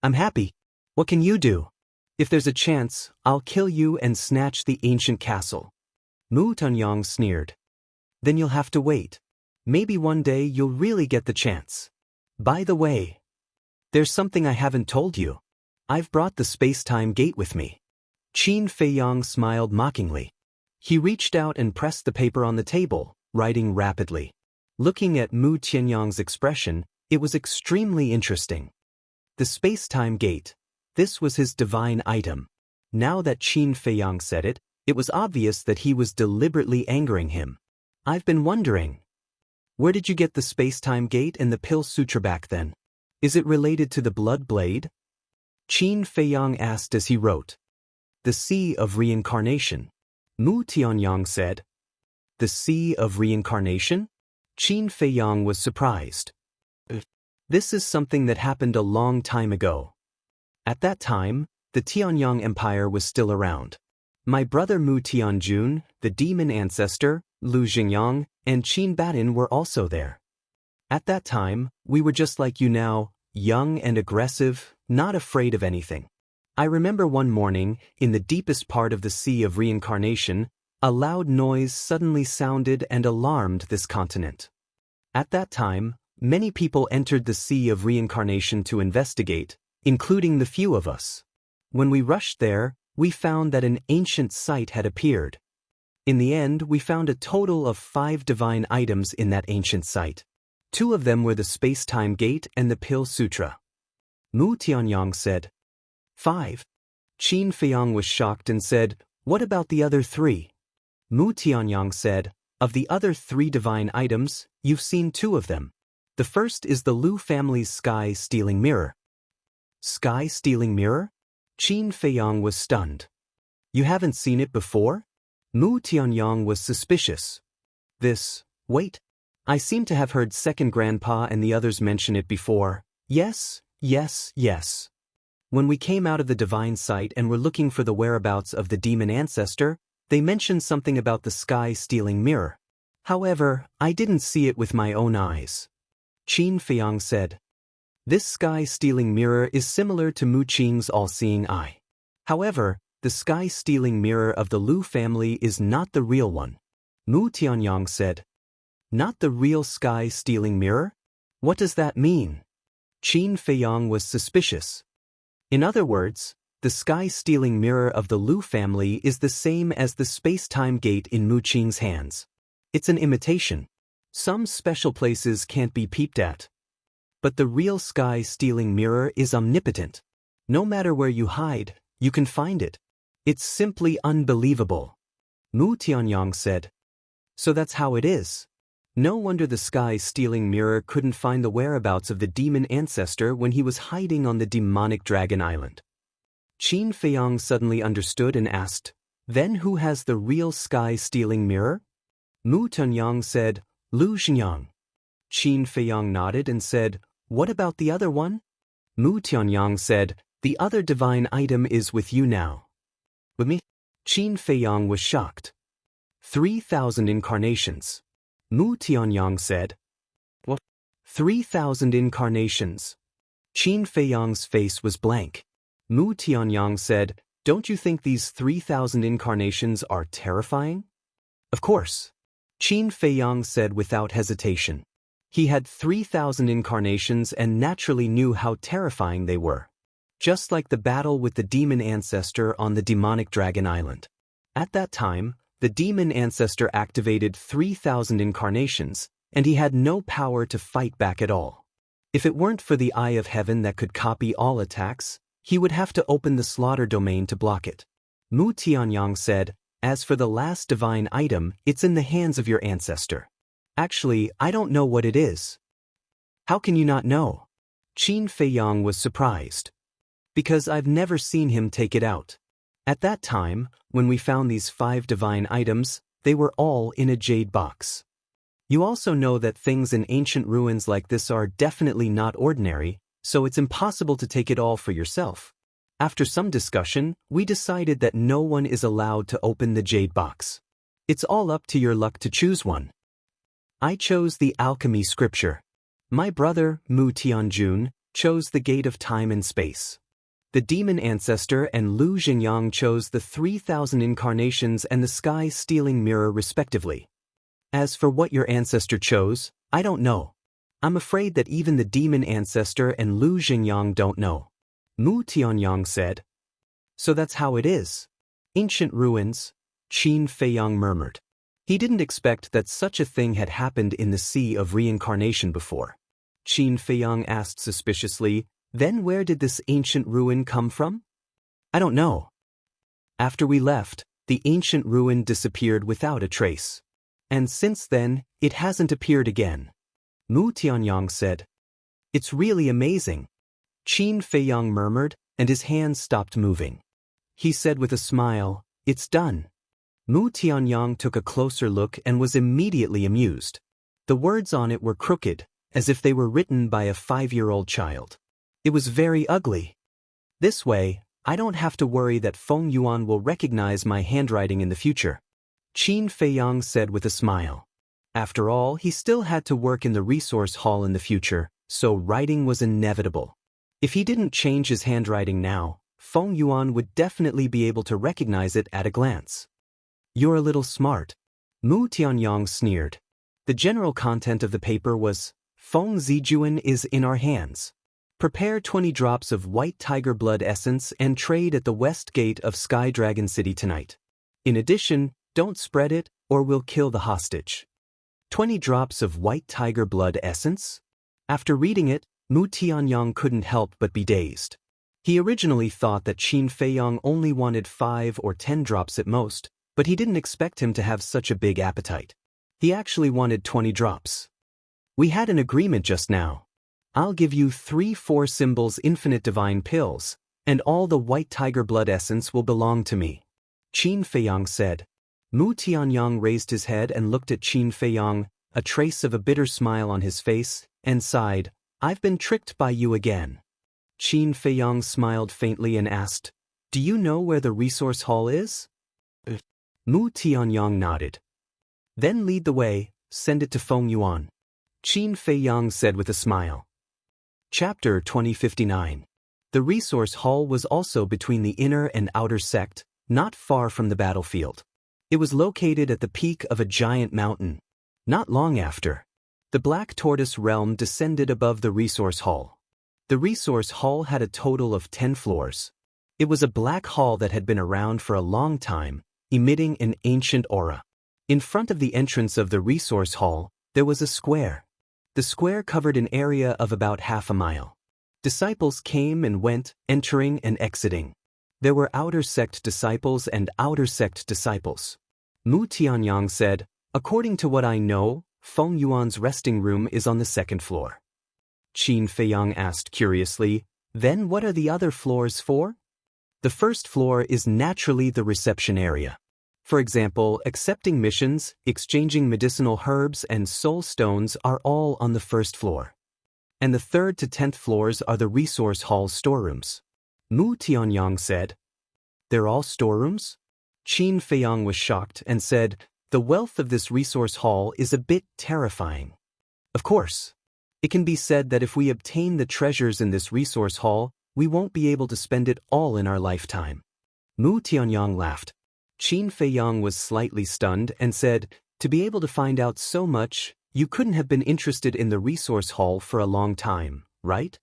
I'm happy. What can you do? If there's a chance, I'll kill you and snatch the ancient castle. Mu Tianyang sneered. Then you'll have to wait. Maybe one day you'll really get the chance. By the way, there's something I haven't told you. I've brought the space-time gate with me. Qin Feiyang smiled mockingly. He reached out and pressed the paper on the table, writing rapidly. Looking at Mu Tianyang's expression, it was extremely interesting. The space-time gate. This was his divine item. Now that Qin Feiyang said it, it was obvious that he was deliberately angering him. I've been wondering. Where did you get the space-time gate and the Pill Sutra back then? Is it related to the blood blade? Qin Feiyang asked as he wrote. The Sea of Reincarnation. Mu Tianyang said. The Sea of Reincarnation? Qin Feiyang was surprised. This is something that happened a long time ago. At that time, the Tianyang Empire was still around. My brother Mu Tianjun, the demon ancestor, Lu Xingyang, and Qin Batin were also there. At that time, we were just like you now, young and aggressive, not afraid of anything. I remember one morning, in the deepest part of the Sea of Reincarnation, a loud noise suddenly sounded and alarmed this continent. At that time, many people entered the Sea of Reincarnation to investigate, including the few of us. When we rushed there, we found that an ancient site had appeared. In the end, we found a total of 5 divine items in that ancient site. 2 of them were the space-time gate and the Pill Sutra. Mu Tianyang said. 5. Qin Feiyang was shocked and said, what about the other 3? Mu Tianyang said, of the other 3 divine items, you've seen 2 of them. The first is the Lu family's sky-stealing mirror. Sky-stealing mirror? Qin Feiyang was stunned. You haven't seen it before? Mu Tianyang was suspicious. Wait. I seem to have heard second grandpa and the others mention it before. Yes. When we came out of the divine site and were looking for the whereabouts of the demon ancestor, they mentioned something about the sky-stealing mirror. However, I didn't see it with my own eyes. Qin Feiyang said. This sky-stealing mirror is similar to Mu Qing's all-seeing eye. However, the sky-stealing mirror of the Lu family is not the real one. Mu Tianyang said. Not the real sky-stealing mirror? What does that mean? Qin Feiyang was suspicious. In other words, the sky-stealing mirror of the Lu family is the same as the space-time gate in Mu Qing's hands. It's an imitation. Some special places can't be peeped at. But the real sky-stealing mirror is omnipotent. No matter where you hide, you can find it. It's simply unbelievable. Mu Tianyang said. So that's how it is. No wonder the sky-stealing mirror couldn't find the whereabouts of the demon ancestor when he was hiding on the demonic dragon island. Qin Feiyang suddenly understood and asked, then who has the real sky-stealing mirror? Mu Tianyang said, Lu Xingyang. Qin Feiyang nodded and said, what about the other one? Mu Tianyang said, the other divine item is with you now. With me? Qin Feiyang was shocked. 3,000 incarnations. Mu Tianyang said. What? 3,000 incarnations. Qin Feiyang's face was blank. Mu Tianyang said, don't you think these 3,000 incarnations are terrifying? Of course. Qin Feiyang said without hesitation. He had 3,000 incarnations and naturally knew how terrifying they were. Just like the battle with the demon ancestor on the demonic dragon island. At that time, the demon ancestor activated 3,000 incarnations, and he had no power to fight back at all. If it weren't for the Eye of Heaven that could copy all attacks, he would have to open the slaughter domain to block it. Mu Tianyang said, as for the last divine item, it's in the hands of your ancestor. Actually, I don't know what it is. How can you not know? Qin Feiyang was surprised. Because I've never seen him take it out. At that time, when we found these 5 divine items, they were all in a jade box. You also know that things in ancient ruins like this are definitely not ordinary, so it's impossible to take it all for yourself. After some discussion, we decided that no one is allowed to open the jade box. It's all up to your luck to choose one. I chose the alchemy scripture. My brother, Mu Tianjun, chose the gate of time and space. The demon ancestor and Lu Xingyang chose the 3,000 incarnations and the sky-stealing mirror respectively. As for what your ancestor chose, I don't know. I'm afraid that even the demon ancestor and Lu Xingyang don't know. Mu Tianyang said. So that's how it is. Ancient ruins, Qin Feiyang murmured. He didn't expect that such a thing had happened in the Sea of Reincarnation before. Qin Feiyang asked suspiciously, then where did this ancient ruin come from? I don't know. After we left, the ancient ruin disappeared without a trace. And since then, it hasn't appeared again. Mu Tianyang said. It's really amazing. Qin Feiyang murmured, and his hands stopped moving. He said with a smile, it's done. Mu Tianyang took a closer look and was immediately amused. The words on it were crooked, as if they were written by a 5-year-old child. It was very ugly. This way, I don't have to worry that Feng Yuan will recognize my handwriting in the future. Qin Feiyang said with a smile. After all, he still had to work in the resource hall in the future, so writing was inevitable. If he didn't change his handwriting now, Feng Yuan would definitely be able to recognize it at a glance. You're a little smart. Mu Tianyang sneered. The general content of the paper was, Feng Zijuan is in our hands. Prepare 20 drops of white tiger blood essence and trade at the west gate of Sky Dragon City tonight. In addition, don't spread it, or we'll kill the hostage. 20 drops of white tiger blood essence? After reading it, Mu Tianyang couldn't help but be dazed. He originally thought that Qin Feiyang only wanted 5 or 10 drops at most, but he didn't expect him to have such a big appetite. He actually wanted 20 drops. We had an agreement just now. I'll give you 3 4 symbols infinite divine pills, and all the white tiger blood essence will belong to me. Qin Feiyang said. Mu Tianyang raised his head and looked at Qin Feiyang, a trace of a bitter smile on his face, and sighed, I've been tricked by you again. Qin Feiyang smiled faintly and asked, do you know where the resource hall is? Mu Tianyang nodded. Then lead the way, send it to Feng Yuan. Qin Feiyang said with a smile. Chapter 2059. The resource hall was also between the inner and outer sect, not far from the battlefield. It was located at the peak of a giant mountain. Not long after, the Black Tortoise realm descended above the resource hall. The resource hall had a total of 10 floors. It was a black hall that had been around for a long time, emitting an ancient aura. In front of the entrance of the resource hall, there was a square. The square covered an area of about half a mile. Disciples came and went, entering and exiting. There were outer sect disciples and outer sect disciples. Mu Tianyang said, according to what I know, Feng Yuan's resting room is on the 2nd floor. Qin Feiyang asked curiously, then what are the other floors for? The 1st floor is naturally the reception area. For example, accepting missions, exchanging medicinal herbs and soul stones are all on the 1st floor. And the 3rd to 10th floors are the resource hall storerooms. Mu Tianyang said, they're all storerooms? Qin Feiyang was shocked and said, the wealth of this resource hall is a bit terrifying. Of course. It can be said that if we obtain the treasures in this resource hall, we won't be able to spend it all in our lifetime. Mu Tianyang laughed. Qin Feiyang was slightly stunned and said, to be able to find out so much, you couldn't have been interested in the resource hall for a long time, right?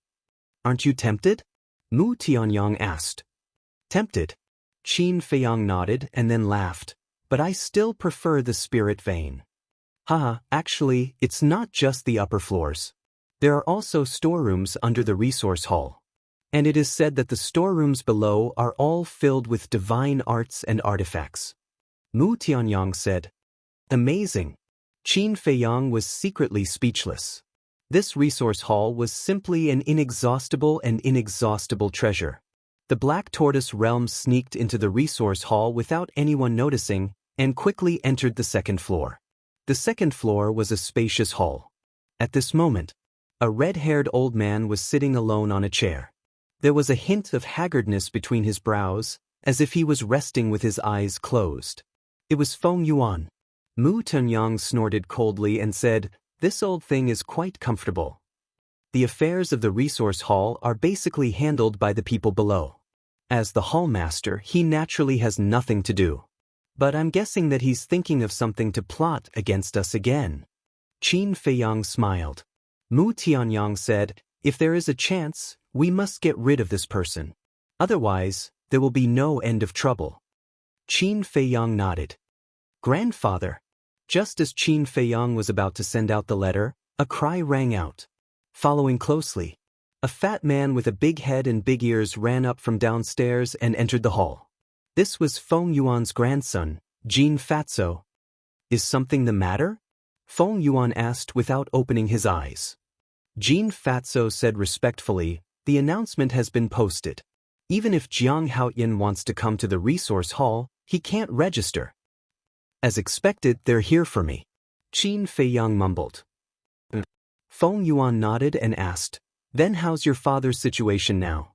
Aren't you tempted? Mu Tianyang asked. Tempted? Qin Feiyang nodded and then laughed, but I still prefer the spirit vein. Haha, actually, it's not just the upper floors. There are also storerooms under the resource hall. And it is said that the storerooms below are all filled with divine arts and artifacts. Mu Tianyang said. Amazing. Qin Feiyang was secretly speechless. This resource hall was simply an inexhaustible treasure. The Black Tortoise realm sneaked into the resource hall without anyone noticing and quickly entered the 2nd floor. The 2nd floor was a spacious hall. At this moment, a red-haired old man was sitting alone on a chair. There was a hint of haggardness between his brows, as if he was resting with his eyes closed. It was Feng Yuan. Mu Tianyang snorted coldly and said, this old thing is quite comfortable. The affairs of the resource hall are basically handled by the people below. As the hall master, he naturally has nothing to do. But I'm guessing that he's thinking of something to plot against us again. Qin Feiyang smiled. Mu Tianyang said, if there is a chance, We must get rid of this person. Otherwise, there will be no end of trouble. Qin Feiyang nodded. Grandfather. Just as Qin Feiyang was about to send out the letter, a cry rang out. Following closely, a fat man with a big head and big ears ran up from downstairs and entered the hall. This was Feng Yuan's grandson, Jin Fatso. Is something the matter? Feng Yuan asked without opening his eyes. Jin Fatso said respectfully, the announcement has been posted. Even if Jiang Haoyan wants to come to the resource hall, he can't register. As expected, they're here for me. Qin Feiyang mumbled. Feng Yuan nodded and asked, then how's your father's situation now?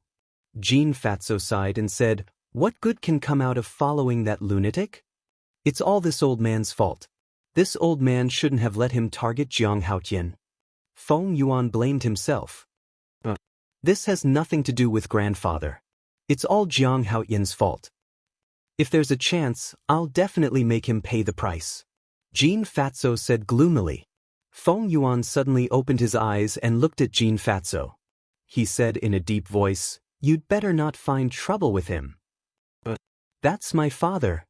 Jin Fatso sighed and said, what good can come out of following that lunatic? It's all this old man's fault. This old man shouldn't have let him target Jiang Haoyan. Feng Yuan blamed himself. This has nothing to do with grandfather. It's all Jiang Haoyan's fault. If there's a chance, I'll definitely make him pay the price. Jin Fatso said gloomily. Feng Yuan suddenly opened his eyes and looked at Jin Fatso. He said in a deep voice, you'd better not find trouble with him. That's my father.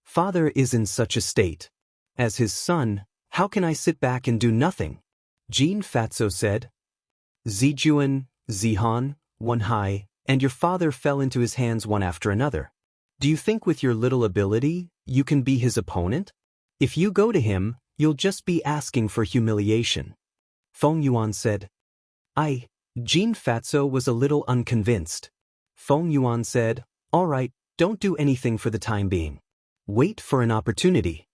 Father is in such a state. As his son, how can I sit back and do nothing? Jin Fatso said. Zijuan, Zihan, Wenhai, and your father fell into his hands one after another. Do you think with your little ability, you can be his opponent? If you go to him, you'll just be asking for humiliation. Feng Yuan said. Jin Fatso was a little unconvinced. Feng Yuan said, all right, don't do anything for the time being. Wait for an opportunity.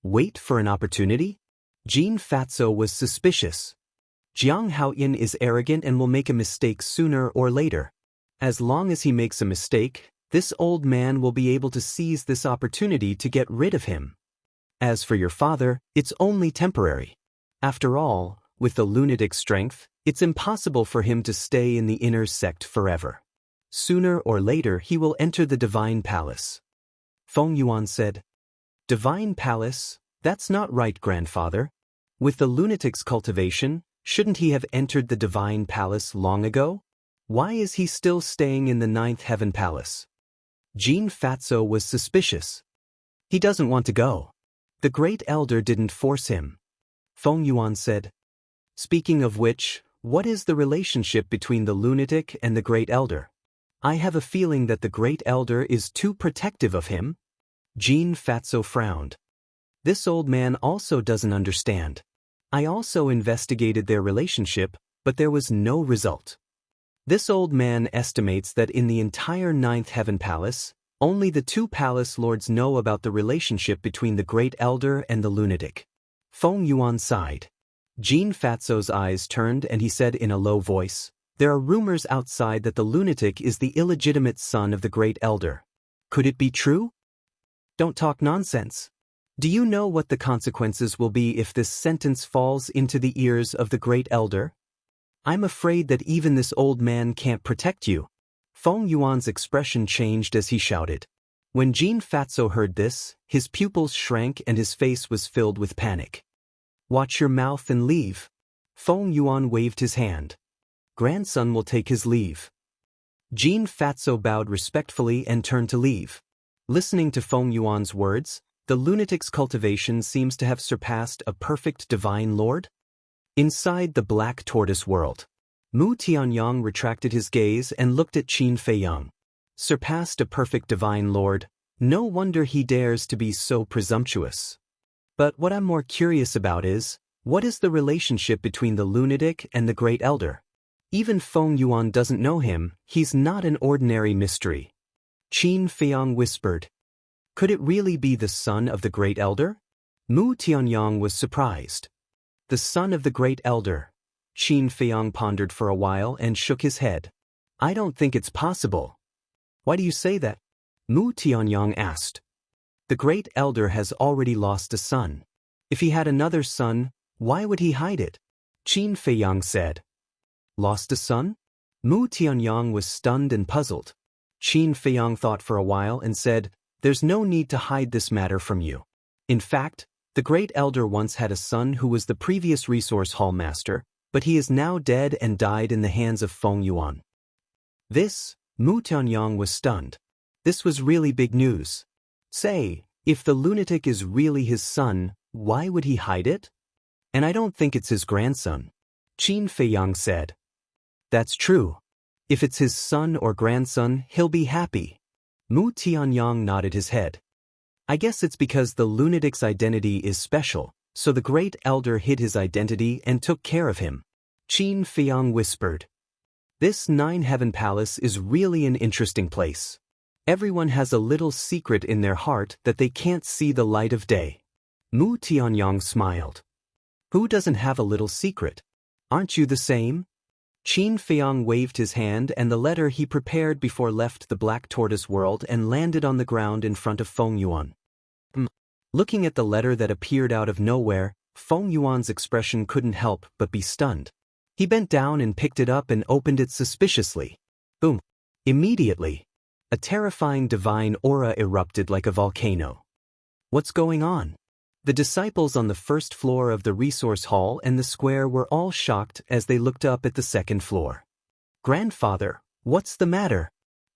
Wait for an opportunity? Jin Fatso was suspicious. Jiang Haoyan is arrogant and will make a mistake sooner or later. As long as he makes a mistake, this old man will be able to seize this opportunity to get rid of him. As for your father, it's only temporary. After all, with the lunatic's strength, it's impossible for him to stay in the inner sect forever. Sooner or later he will enter the Divine Palace. Feng Yuan said. Divine Palace? That's not right, grandfather. With the lunatic's cultivation, shouldn't he have entered the Divine Palace long ago? Why is he still staying in the Ninth Heaven Palace? Jin Fatso was suspicious. He doesn't want to go. The Great Elder didn't force him. Feng Yuan said. Speaking of which, what is the relationship between the lunatic and the Great Elder? I have a feeling that the Great Elder is too protective of him. Jin Fatso frowned. This old man also doesn't understand. I also investigated their relationship, but there was no result. This old man estimates that in the entire Ninth Heaven Palace, only the two palace lords know about the relationship between the Great Elder and the lunatic. Feng Yuan sighed. Jin Fatso's eyes turned and he said in a low voice, there are rumors outside that the lunatic is the illegitimate son of the Great Elder. Could it be true? Don't talk nonsense. Do you know what the consequences will be if this sentence falls into the ears of the Great Elder? I'm afraid that even this old man can't protect you. Feng Yuan's expression changed as he shouted. When Jin Fatso heard this, his pupils shrank and his face was filled with panic. Watch your mouth and leave. Feng Yuan waved his hand. Grandson will take his leave. Jin Fatso bowed respectfully and turned to leave. Listening to Feng Yuan's words, the lunatic's cultivation seems to have surpassed a perfect divine lord. Inside the Black Tortoise world, Mu Tianyang retracted his gaze and looked at Qin Feiyang. Surpassed a perfect divine lord, no wonder he dares to be so presumptuous. But what I'm more curious about is, what is the relationship between the lunatic and the Great Elder? Even Feng Yuan doesn't know him, he's not an ordinary mystery. Qin Feiyang whispered. Could it really be the son of the Great Elder? Mu Tianyang was surprised. The son of the Great Elder. Qin Feiyang pondered for a while and shook his head. I don't think it's possible. Why do you say that? Mu Tianyang asked. The Great Elder has already lost a son. If he had another son, why would he hide it? Qin Feiyang said. Lost a son? Mu Tianyang was stunned and puzzled. Qin Feiyang thought for a while and said, there's no need to hide this matter from you. In fact, the Great Elder once had a son who was the previous resource hall master, but he is now dead and died in the hands of Feng Yuan. Mu Tianyang was stunned. This was really big news. Say, if the lunatic is really his son, why would he hide it? And I don't think it's his grandson. Qin Feiyang said. That's true. If it's his son or grandson, he'll be happy. Mu Tianyang nodded his head. I guess it's because the lunatic's identity is special, so the great elder hid his identity and took care of him. Qin Feiyang whispered. This Nine-Heaven Palace is really an interesting place. Everyone has a little secret in their heart that they can't see the light of day. Mu Tianyang smiled. Who doesn't have a little secret? Aren't you the same? Qin Feiyang waved his hand and the letter he prepared before left the Black Tortoise world and landed on the ground in front of Feng Yuan. Looking at the letter that appeared out of nowhere, Feng Yuan's expression couldn't help but be stunned. He bent down and picked it up and opened it suspiciously. Boom! Immediately, a terrifying divine aura erupted like a volcano. What's going on? The disciples on the first floor of the resource hall and the square were all shocked as they looked up at the second floor. Grandfather, what's the matter?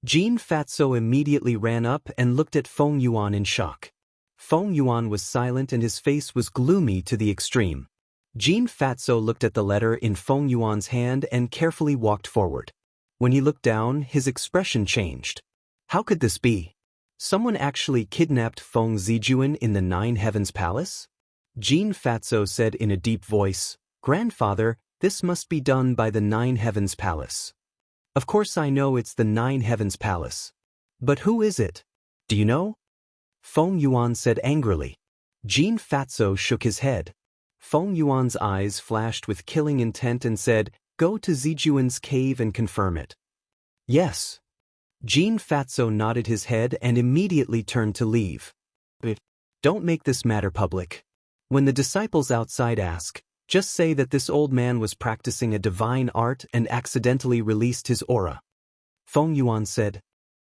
Jin Fatso immediately ran up and looked at Feng Yuan in shock. Feng Yuan was silent and his face was gloomy to the extreme. Jin Fatso looked at the letter in Feng Yuan's hand and carefully walked forward. When he looked down, his expression changed. How could this be? Someone actually kidnapped Feng Zijuan in the Nine Heavens Palace? Jin Fatso said in a deep voice, Grandfather, this must be done by the Nine Heavens Palace. Of course I know it's the Nine Heavens Palace. But who is it? Do you know? Feng Yuan said angrily. Jin Fatso shook his head. Feng Yuan's eyes flashed with killing intent and said, Go to Zijuan's cave and confirm it. Yes. Jin Fatso nodded his head and immediately turned to leave. Don't make this matter public. When the disciples outside ask, just say that this old man was practicing a divine art and accidentally released his aura. Feng Yuan said.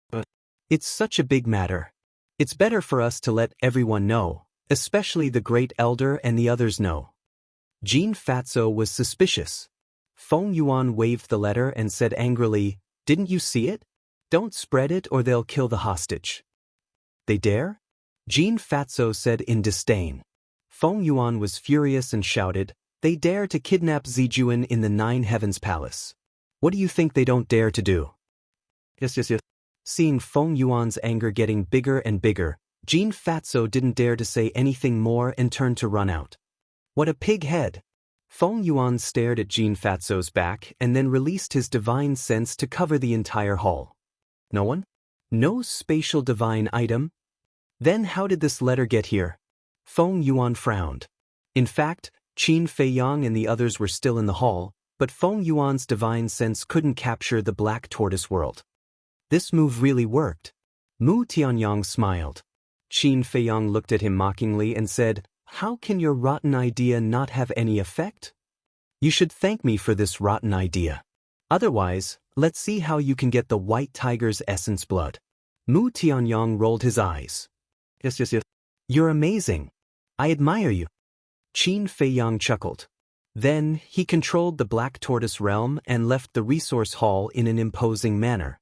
But it's such a big matter. It's better for us to let everyone know, especially the great elder and the others know. Jin Fatso was suspicious. Feng Yuan waved the letter and said angrily, Didn't you see it? Don't spread it or they'll kill the hostage. They dare? Jin Fatso said in disdain. Feng Yuan was furious and shouted, They dare to kidnap Zijuan in the Nine Heavens Palace. What do you think they don't dare to do? Yes. Seeing Feng Yuan's anger getting bigger and bigger, Jin Fatso didn't dare to say anything more and turned to run out. What a pig head! Feng Yuan stared at Jin Fatso's back and then released his divine sense to cover the entire hall. No one? No spatial divine item? Then how did this letter get here? Feng Yuan frowned. In fact, Qin Feiyang and the others were still in the hall, but Feng Yuan's divine sense couldn't capture the Black Tortoise world. This move really worked. Mu Tianyang smiled. Qin Feiyang looked at him mockingly and said, How can your rotten idea not have any effect? You should thank me for this rotten idea. Otherwise, let's see how you can get the white tiger's essence blood. Mu Tianyang rolled his eyes. Yes. You're amazing. I admire you. Qin Feiyang chuckled. Then, he controlled the Black Tortoise realm and left the resource hall in an imposing manner.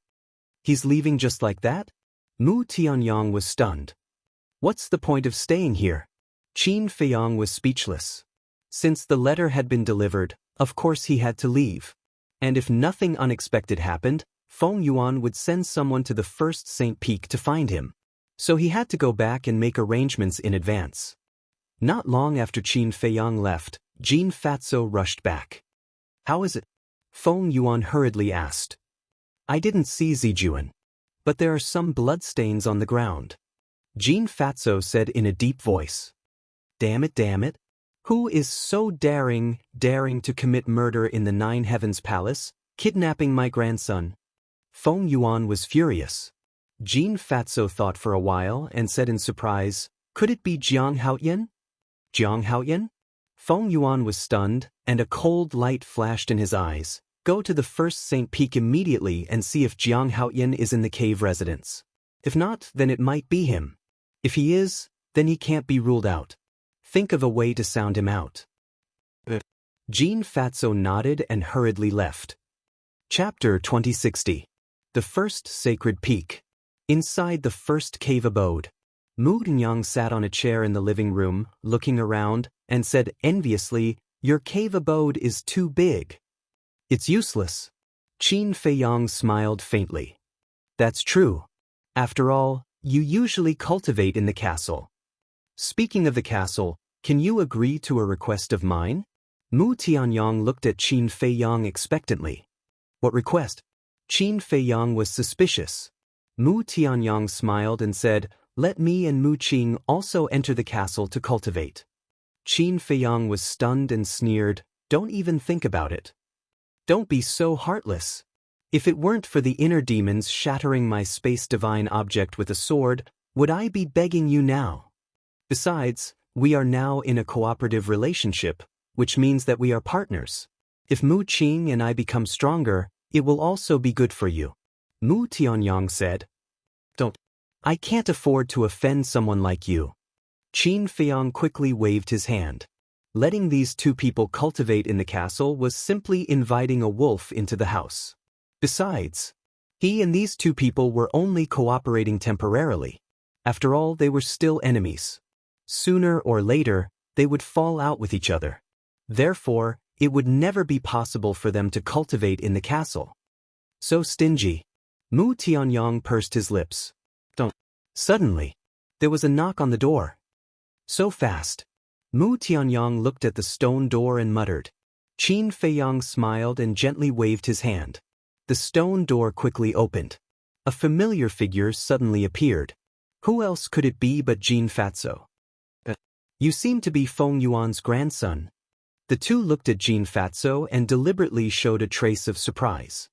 He's leaving just like that? Mu Tianyang was stunned. What's the point of staying here? Qin Feiyang was speechless. Since the letter had been delivered, of course he had to leave. And if nothing unexpected happened, Feng Yuan would send someone to the first St. Peak to find him. So he had to go back and make arrangements in advance. Not long after Qin Feiyang left, Jin Fatso rushed back. How is it? Feng Yuan hurriedly asked. I didn't see Zijuan. But there are some bloodstains on the ground. Jin Fatso said in a deep voice. Damn it. Who is so daring to commit murder in the Nine Heavens Palace, kidnapping my grandson? Feng Yuan was furious. Jin Fatso thought for a while and said in surprise, Could it be Jiang Haoyan? Jiang Haoyan? Feng Yuan was stunned, and a cold light flashed in his eyes. Go to the first St. Peak immediately and see if Jiang Haoyan is in the cave residence. If not, then it might be him. If he is, then he can't be ruled out. Think of a way to sound him out. Jean Fatso nodded and hurriedly left. Chapter 2060. The First Sacred Peak. Inside the first cave abode, Mu Tianyang sat on a chair in the living room, looking around, and said enviously, "Your cave abode is too big. It's useless." Qin Feiyang smiled faintly. "That's true. After all, you usually cultivate in the castle. Speaking of the castle, can you agree to a request of mine?" Mu Tianyang looked at Qin Feiyang expectantly. "What request?" Qin Feiyang was suspicious. Mu Tianyang smiled and said, "Let me and Mu Qing also enter the castle to cultivate." Qin Feiyang was stunned and sneered, "Don't even think about it. Don't be so heartless. If it weren't for the inner demons shattering my space divine object with a sword, would I be begging you now? Besides, we are now in a cooperative relationship, which means that we are partners. If Mu Qing and I become stronger, it will also be good for you." Mu Tianyang said, "Don't. I can't afford to offend someone like you." Qin Feiyang quickly waved his hand. Letting these two people cultivate in the castle was simply inviting a wolf into the house. Besides, he and these two people were only cooperating temporarily. After all, they were still enemies. Sooner or later, they would fall out with each other. Therefore, it would never be possible for them to cultivate in the castle. So stingy. Mu Tianyang pursed his lips. "Don't." Suddenly, there was a knock on the door. So fast. Mu Tianyang looked at the stone door and muttered. Qin Feiyang smiled and gently waved his hand. The stone door quickly opened. A familiar figure suddenly appeared. Who else could it be but Jean Fatso? "You seem to be Feng Yuan's grandson." The two looked at Jean Fatso and deliberately showed a trace of surprise.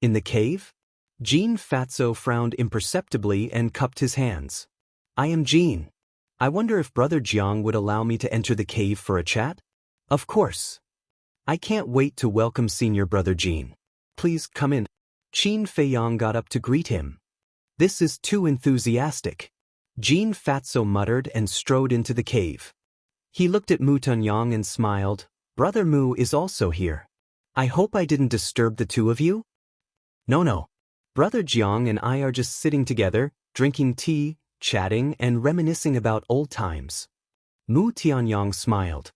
"In the cave?" Jean Fatso frowned imperceptibly and cupped his hands. "I am Jean. I wonder if Brother Jiang would allow me to enter the cave for a chat?" "Of course. I can't wait to welcome Senior Brother Jean. Please come in." Qin Feiyang got up to greet him. "This is too enthusiastic." Jean Fatso muttered and strode into the cave. He looked at Mu Tianyang and smiled. "Brother Mu is also here. I hope I didn't disturb the two of you?" No. Brother Jiang and I are just sitting together, drinking tea, chatting, and reminiscing about old times." Mu Tianyang smiled.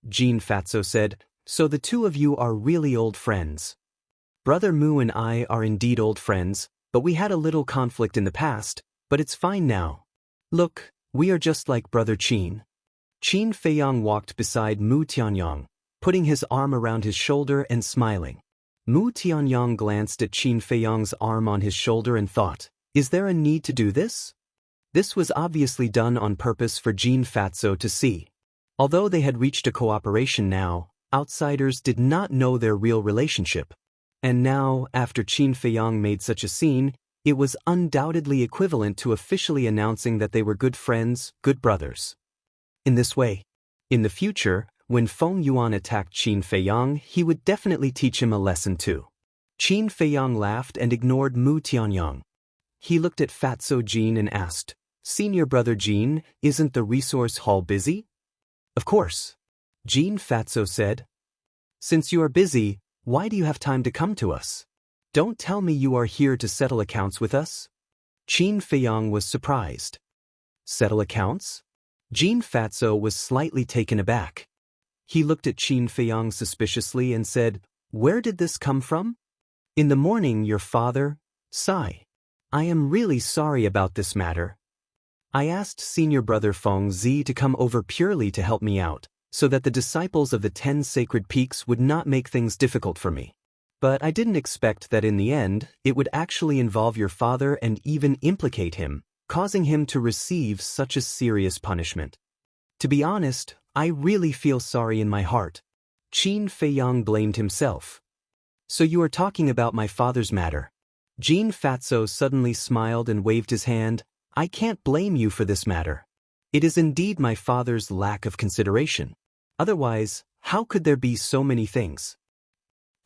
Jean Fatso said, "So the two of you are really old friends." "Brother Mu and I are indeed old friends, but we had a little conflict in the past, but it's fine now. Look, we are just like Brother Qin." Qin Feiyang walked beside Mu Tianyang, putting his arm around his shoulder and smiling. Mu Tianyang glanced at Qin Feiyang's arm on his shoulder and thought, "Is there a need to do this?" This was obviously done on purpose for Jean Fatso to see. Although they had reached a cooperation now, outsiders did not know their real relationship. And now, after Qin Feiyang made such a scene, it was undoubtedly equivalent to officially announcing that they were good friends, good brothers. In this way, in the future, when Feng Yuan attacked Qin Feiyang, he would definitely teach him a lesson too. Qin Feiyang laughed and ignored Mu Tianyang. He looked at Fatso Jean and asked, "Senior Brother Jean, isn't the resource hall busy?" "Of course," Jean Fatso said. "Since you are busy, why do you have time to come to us? Don't tell me you are here to settle accounts with us?" Qin Feiyang was surprised. "Settle accounts?" Jean Fatso was slightly taken aback. He looked at Qin Feiyang suspiciously and said, "Where did this come from?" "In the morning, your father, Sai. I am really sorry about this matter. I asked Senior Brother Feng Zi to come over purely to help me out, so that the disciples of the 10 sacred peaks would not make things difficult for me. But I didn't expect that in the end, it would actually involve your father and even implicate him, causing him to receive such a serious punishment. To be honest, I really feel sorry in my heart." Qin Feiyang blamed himself. "So you are talking about my father's matter." Jean Fatso suddenly smiled and waved his hand. "I can't blame you for this matter. It is indeed my father's lack of consideration. Otherwise, how could there be so many things?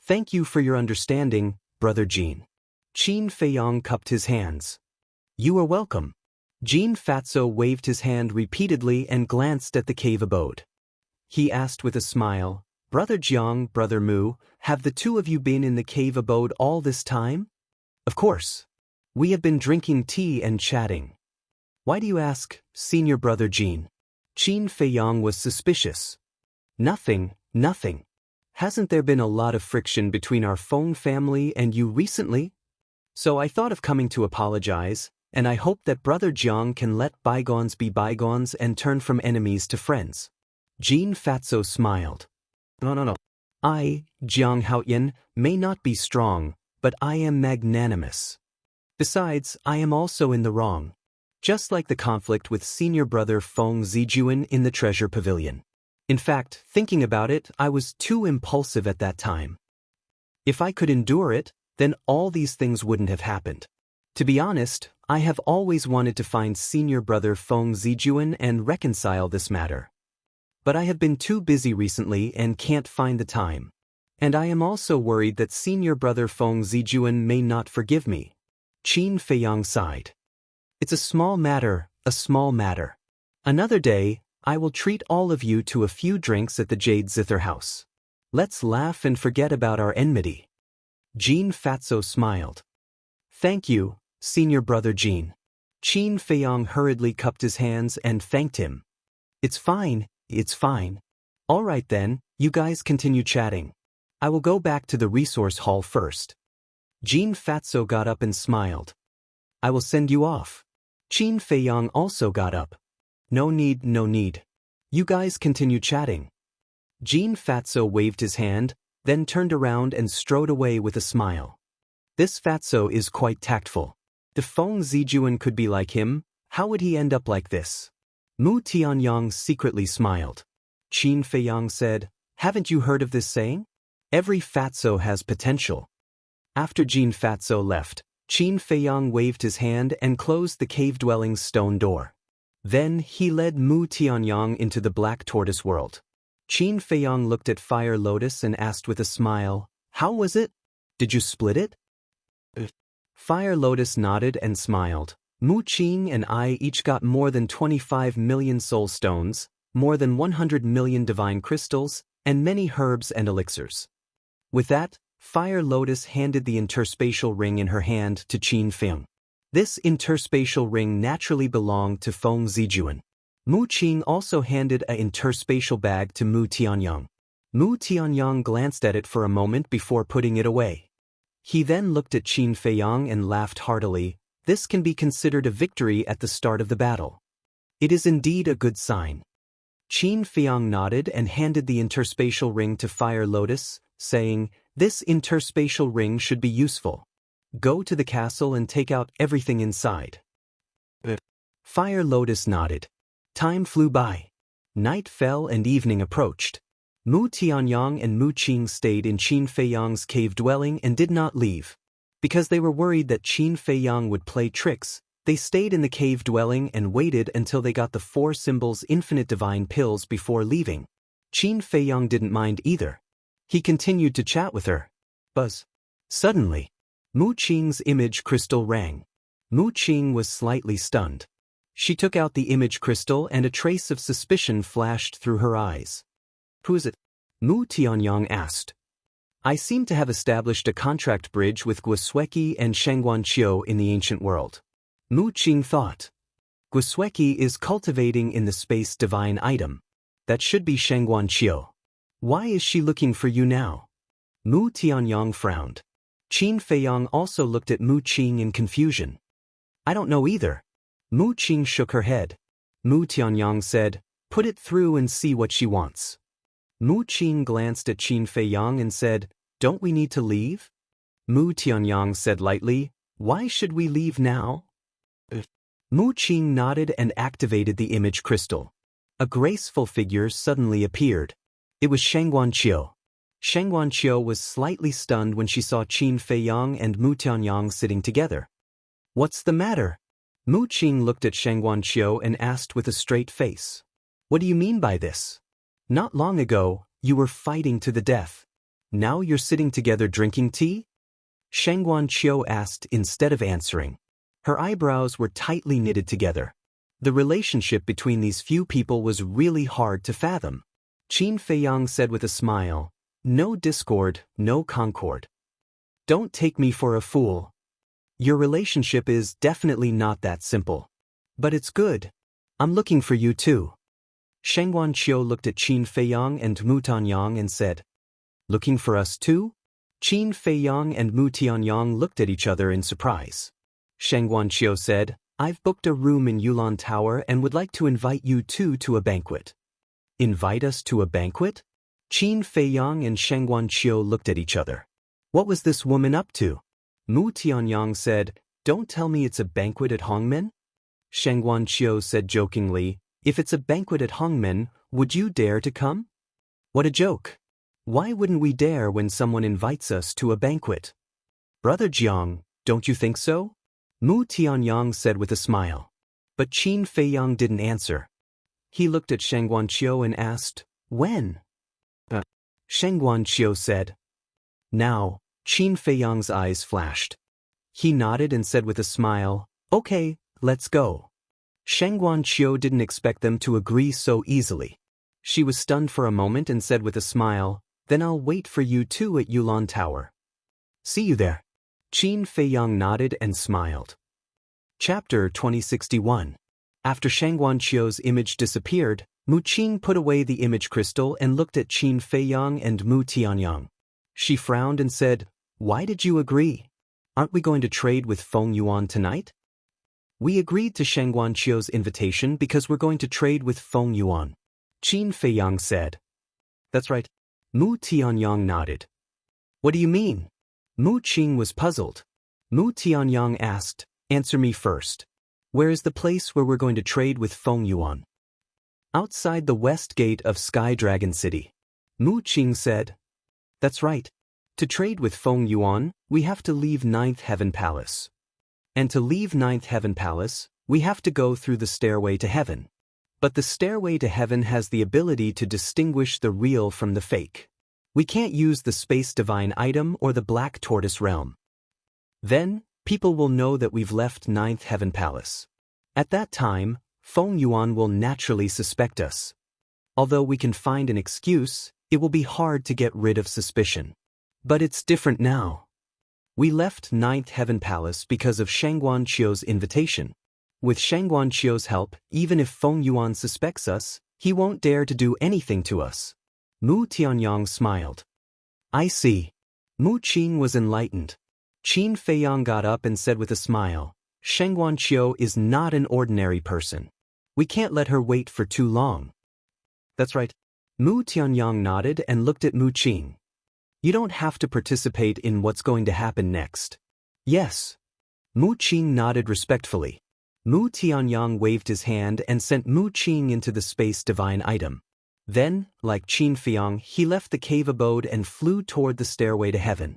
Thank you for your understanding, Brother Jean." Qin Feiyang cupped his hands. "You are welcome." Jean Fatso waved his hand repeatedly and glanced at the cave abode. He asked with a smile, Brother Jiang, Brother Mu, have the two of you been in the cave abode all this time? Of course. We have been drinking tea and chatting. Why do you ask, Senior Brother Jean? Qin Feiyang was suspicious. Nothing. Hasn't there been a lot of friction between our Feng family and you recently? So I thought of coming to apologize, and I hope that Brother Jiang can let bygones be bygones and turn from enemies to friends. Jean Fatso smiled. No. I, Jiang Haoyan, may not be strong, but I am magnanimous. Besides, I am also in the wrong. Just like the conflict with Senior Brother Feng Zijuan in the Treasure Pavilion. In fact, thinking about it, I was too impulsive at that time. If I could endure it, then all these things wouldn't have happened. To be honest, I have always wanted to find Senior Brother Feng Zijuan and reconcile this matter. But I have been too busy recently and can't find the time. And I am also worried that Senior Brother Feng Zijuan may not forgive me. Qin Feiyang sighed. It's a small matter. Another day, I will treat all of you to a few drinks at the Jade Zither house. Let's laugh and forget about our enmity. Jean Fatso smiled. Thank you, Senior Brother Jean. Qin Feiyang hurriedly cupped his hands and thanked him. It's fine. All right then, you guys continue chatting. I will go back to the resource hall first. Jean Fatso got up and smiled. I will send you off. Qin Feiyang also got up. No need. You guys continue chatting. Jean Fatso waved his hand, then turned around and strode away with a smile. This Fatso is quite tactful. If Feng Zijuan could be like him, how would he end up like this? Mu Tianyang secretly smiled. Qin Feiyang said, haven't you heard of this saying? Every Fatso has potential. After Jean Fatso left, Qin Feiyang waved his hand and closed the cave-dwelling's stone door. Then he led Mu Tianyang into the Black Tortoise world. Qin Feiyang looked at Fire Lotus and asked with a smile, how was it? Did you split it? Fire Lotus nodded and smiled. Mu Qing and I each got more than 25 million soul stones, more than 100 million divine crystals, and many herbs and elixirs. With that, Fire Lotus handed the interspatial ring in her hand to Qin Feiyang. This interspatial ring naturally belonged to Feng Zijuan. Mu Qing also handed a interspatial bag to Mu Tianyang. Mu Tianyang glanced at it for a moment before putting it away. He then looked at Qin Feiyang and laughed heartily. This can be considered a victory at the start of the battle. It is indeed a good sign. Qin Feiyang nodded and handed the interspatial ring to Fire Lotus, saying, this interspatial ring should be useful. Go to the castle and take out everything inside. Fire Lotus nodded. Time flew by. Night fell and evening approached. Mu Tianyang and Mu Qing stayed in Qin Feiyang's cave dwelling and did not leave. Because they were worried that Qin Feiyang would play tricks, they stayed in the cave dwelling and waited until they got the 4 symbols infinite divine pills before leaving. Qin Feiyang didn't mind either. He continued to chat with her. Buzz. Suddenly, Mu Qing's image crystal rang. Mu Qing was slightly stunned. She took out the image crystal and a trace of suspicion flashed through her eyes. Who is it? Mu Tianyang asked. I seem to have established a contract bridge with Guosweki and Shangguanqiu in the ancient world. Mu Qing thought. Guosweki is cultivating in the space divine item. That should be Shangguanqiu. Why is she looking for you now? Mu Tianyang frowned. Qin Feiyang also looked at Mu Qing in confusion. I don't know either. Mu Qing shook her head. Mu Tianyang said, put it through and see what she wants. Mu Qing glanced at Qin Feiyang and said, don't we need to leave? Mu Tianyang said lightly, why should we leave now? Mu Qing nodded and activated the image crystal. A graceful figure suddenly appeared. It was Shangguanqiu. Shangguanqiu was slightly stunned when she saw Qin Feiyang and Mu Tianyang sitting together. What's the matter? Mu Qing looked at Shangguanqiu and asked with a straight face. What do you mean by this? Not long ago, you were fighting to the death. Now you're sitting together drinking tea? Shangguanqiu asked instead of answering. Her eyebrows were tightly knitted together. The relationship between these few people was really hard to fathom. Qin Feiyang said with a smile, "No discord, no concord. Don't take me for a fool. Your relationship is definitely not that simple. But it's good. I'm looking for you too." Sheng Wanqiu looked at Qin Feiyang and Mu Tianyang and said, "Looking for us too?" Qin Feiyang and Mu Tianyang looked at each other in surprise. Sheng Wanqiu said, "I've booked a room in Yulan Tower and would like to invite you two to a banquet." "Invite us to a banquet?" Qin Feiyang and Sheng Wanqiu looked at each other. What was this woman up to? Mu Tianyang said, "Don't tell me it's a banquet at Hongmen?" Sheng Wanqiu said jokingly, "If it's a banquet at Hongmen, would you dare to come?" What a joke. Why wouldn't we dare when someone invites us to a banquet? Brother Jiang, don't you think so? Mu Tianyang said with a smile. But Qin Feiyang didn't answer. He looked at Sheng Wanqiu and asked, "When?" Sheng Wanqiu said, "Now." Qin Feiyang's eyes flashed. He nodded and said with a smile, "Okay, let's go." Sheng Wanqiu didn't expect them to agree so easily. She was stunned for a moment and said with a smile, "Then I'll wait for you two at Yulan Tower." "See you there." Qin Feiyang nodded and smiled. Chapter 2061. After Sheng Wanqiu's image disappeared, Mu Qing put away the image crystal and looked at Qin Feiyang and Mu Tianyang. She frowned and said, "Why did you agree? Aren't we going to trade with Feng Yuan tonight?" "We agreed to Sheng Wanqiu's invitation because we're going to trade with Feng Yuan," Qin Feiyang said. "That's right." Mu Tianyang nodded. "What do you mean?" Mu Qing was puzzled. Mu Tianyang asked, "Answer me first. Where is the place where we're going to trade with Feng Yuan?" "Outside the west gate of Sky Dragon City," Mu Qing said. "That's right. To trade with Feng Yuan, we have to leave Ninth Heaven Palace. And to leave Ninth Heaven Palace, we have to go through the Stairway to Heaven. But the Stairway to Heaven has the ability to distinguish the real from the fake. We can't use the Space Divine item or the Black Tortoise Realm. Then, people will know that we've left Ninth Heaven Palace. At that time, Feng Yuan will naturally suspect us. Although we can find an excuse, it will be hard to get rid of suspicion. But it's different now. We left Ninth Heaven Palace because of Sheng Wanqiu's invitation. With Sheng Wanqiu's help, even if Feng Yuan suspects us, he won't dare to do anything to us." Mu Tianyang smiled. "I see." Mu Qing was enlightened. Qin Feiyang got up and said with a smile, "Sheng Wanqiu is not an ordinary person. We can't let her wait for too long." "That's right." Mu Tianyang nodded and looked at Mu Qing. "You don't have to participate in what's going to happen next." "Yes." Mu Qing nodded respectfully. Mu Tianyang waved his hand and sent Mu Qing into the Space Divine item. Then, like Qin Feiyang, he left the cave abode and flew toward the Stairway to Heaven.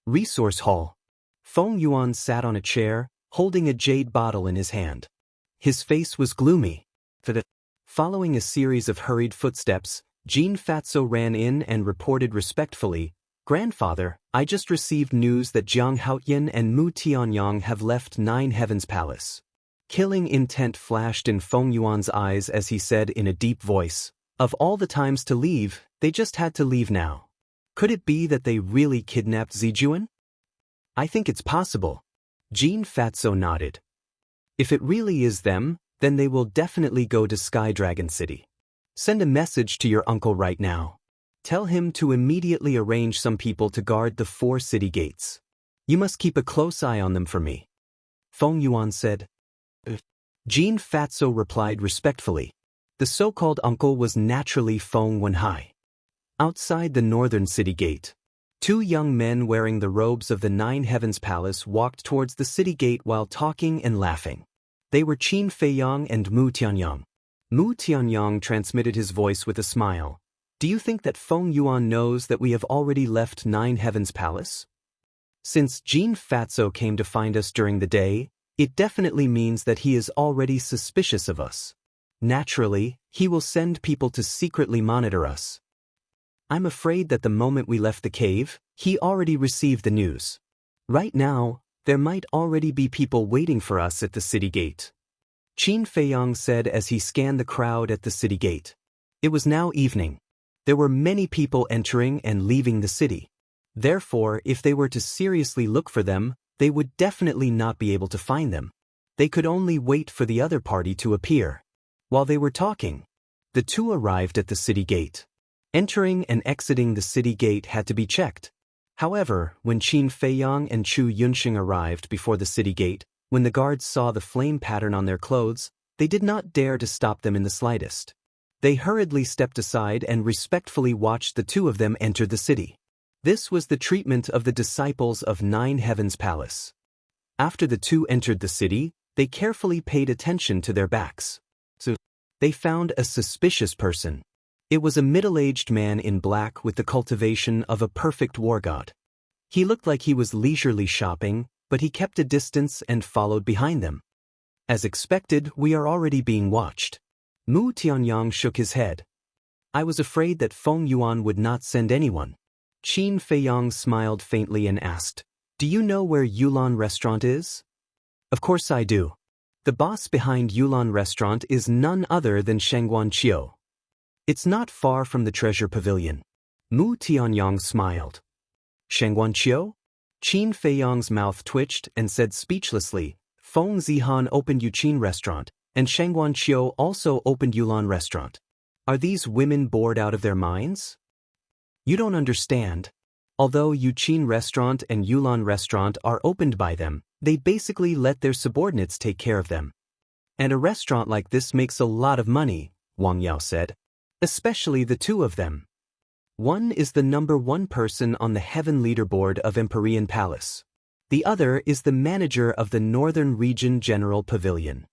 Resource Hall. Feng Yuan sat on a chair, holding a jade bottle in his hand. His face was gloomy. Following a series of hurried footsteps, Jin Fatso ran in and reported respectfully, "Grandfather, I just received news that Jiang Haoyan and Mu Tianyang have left Nine Heavens Palace." Killing intent flashed in Feng Yuan's eyes as he said in a deep voice, "Of all the times to leave, they just had to leave now. Could it be that they really kidnapped Zijuan?" "I think it's possible." Jin Fatso nodded. "If it really is them, then they will definitely go to Sky Dragon City. Send a message to your uncle right now. Tell him to immediately arrange some people to guard the 4 city gates. You must keep a close eye on them for me." Feng Yuan said. Jin Fatso replied respectfully. The so-called uncle was naturally Feng Wenhai. Outside the northern city gate, 2 young men wearing the robes of the Nine Heavens Palace walked towards the city gate while talking and laughing. They were Qin Feiyang and Mu Tianyang. Mu Tianyang transmitted his voice with a smile. "Do you think that Feng Yuan knows that we have already left Nine Heavens Palace? Since Jin Fatso came to find us during the day, it definitely means that he is already suspicious of us. Naturally, he will send people to secretly monitor us. I'm afraid that the moment we left the cave, he already received the news. Right now, there might already be people waiting for us at the city gate." Qin Feiyang said as he scanned the crowd at the city gate. It was now evening. There were many people entering and leaving the city. Therefore, if they were to seriously look for them, they would definitely not be able to find them. They could only wait for the other party to appear. While they were talking, the two arrived at the city gate. Entering and exiting the city gate had to be checked. However, when Qin Feiyang and Chu Yunxing arrived before the city gate, when the guards saw the flame pattern on their clothes, they did not dare to stop them in the slightest. They hurriedly stepped aside and respectfully watched the two of them enter the city. This was the treatment of the disciples of Nine Heavens Palace. After the two entered the city, they carefully paid attention to their backs. So, they found a suspicious person. It was a middle-aged man in black with the cultivation of a perfect war god. He looked like he was leisurely shopping, but he kept a distance and followed behind them. As expected, we are already being watched. Mu Tianyang shook his head. I was afraid that Feng Yuan would not send anyone. Qin Feiyang smiled faintly and asked, Do you know where Yulan Restaurant is? Of course I do. The boss behind Yulan Restaurant is none other than Shengguan Qiu. It's not far from the treasure pavilion. Mu Tianyang smiled. Shengguan Qiu? Qin Feiyang's mouth twitched and said speechlessly, Feng Zihan opened Yuqin Restaurant, and Shengguan Qiu also opened Yulan Restaurant. Are these women bored out of their minds? You don't understand. Although Yuqin Restaurant and Yulan Restaurant are opened by them, they basically let their subordinates take care of them. And a restaurant like this makes a lot of money, Wang Yao said. Especially the two of them. One is the #1 person on the Heaven Leaderboard of Empyrean Palace. The other is the manager of the Northern Region General Pavilion.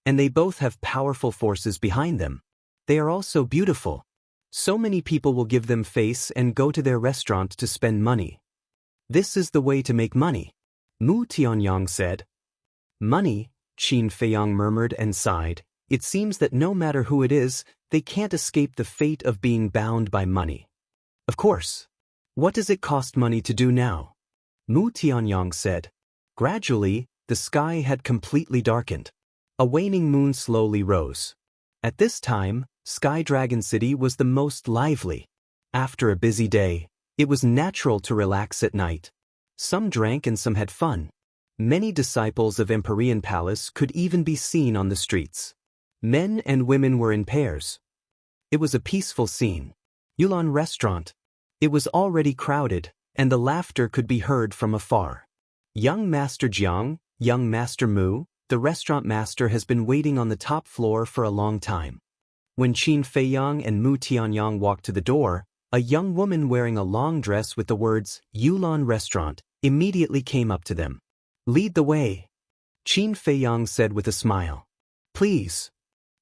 And they both have powerful forces behind them. They are also beautiful. So many people will give them face and go to their restaurant to spend money. This is the way to make money, Mu Tianyang said. Money, Qin Feiyang murmured and sighed. It seems that no matter who it is, they can't escape the fate of being bound by money. Of course. What does it cost money to do now? Mu Tianyang said. Gradually, the sky had completely darkened. A waning moon slowly rose. At this time, Sky Dragon City was the most lively. After a busy day, it was natural to relax at night. Some drank and some had fun. Many disciples of Empyrean Palace could even be seen on the streets. Men and women were in pairs. It was a peaceful scene. Yulan Restaurant. It was already crowded, and the laughter could be heard from afar. Young Master Jiang, young Master Mu, the restaurant master has been waiting on the top floor for a long time. When Qin Feiyang and Mu Tianyang walked to the door, a young woman wearing a long dress with the words, Yulan Restaurant, immediately came up to them. Lead the way, Qin Feiyang said with a smile. Please.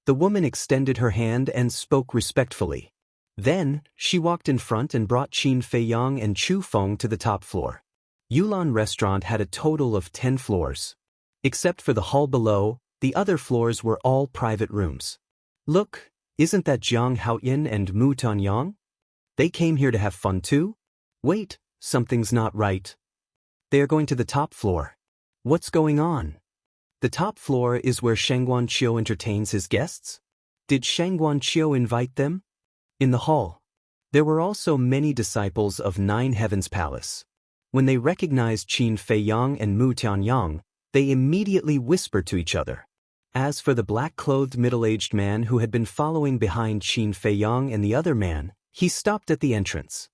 The woman extended her hand and spoke respectfully. Then, she walked in front and brought Qin Feiyang and Chu Feng to the top floor. Yulan Restaurant had a total of 10 floors. Except for the hall below, the other floors were all private rooms. Look, isn't that Jiang Haoyan and Mu Tianyang? They came here to have fun too? Wait, something's not right. They are going to the top floor. What's going on? The top floor is where Shengguan Qiu entertains his guests? Did Shengguan Qiu invite them? In the hall, there were also many disciples of Nine Heavens Palace. When they recognized Qin Feiyang and Mu Tianyang, they immediately whispered to each other. As for the black-clothed middle-aged man who had been following behind Qin Feiyang and the other man, he stopped at the entrance.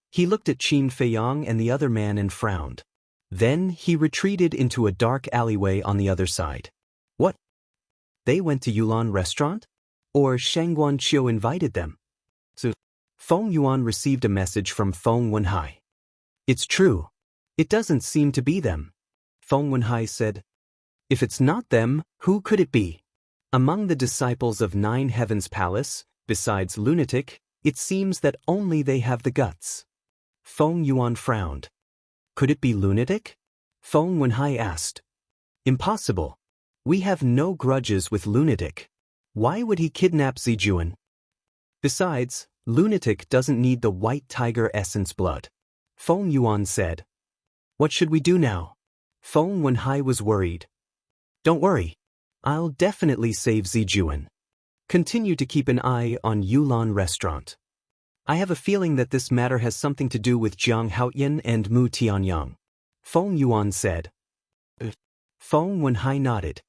He looked at Qin Feiyang and the other man and frowned. Then he retreated into a dark alleyway on the other side. What? They went to Yulan Restaurant? Or Shengguan Qiu invited them? So, Feng Yuan received a message from Feng Wenhai. It's true. It doesn't seem to be them. Feng Wenhai said. If it's not them, who could it be? Among the disciples of Nine Heavens Palace, besides Lunatic, it seems that only they have the guts. Feng Yuan frowned. Could it be Lunatic? Feng Wenhai asked. Impossible. We have no grudges with Lunatic. Why would he kidnap Zijuan? Besides, Lunatic doesn't need the white tiger essence blood. Feng Yuan said. What should we do now? Feng Wenhai was worried. Don't worry. I'll definitely save Zijuan. Continue to keep an eye on Yulan Restaurant. I have a feeling that this matter has something to do with Jiang Haoyan and Mu Tianyang. Feng Yuan said. Feng Wenhai nodded.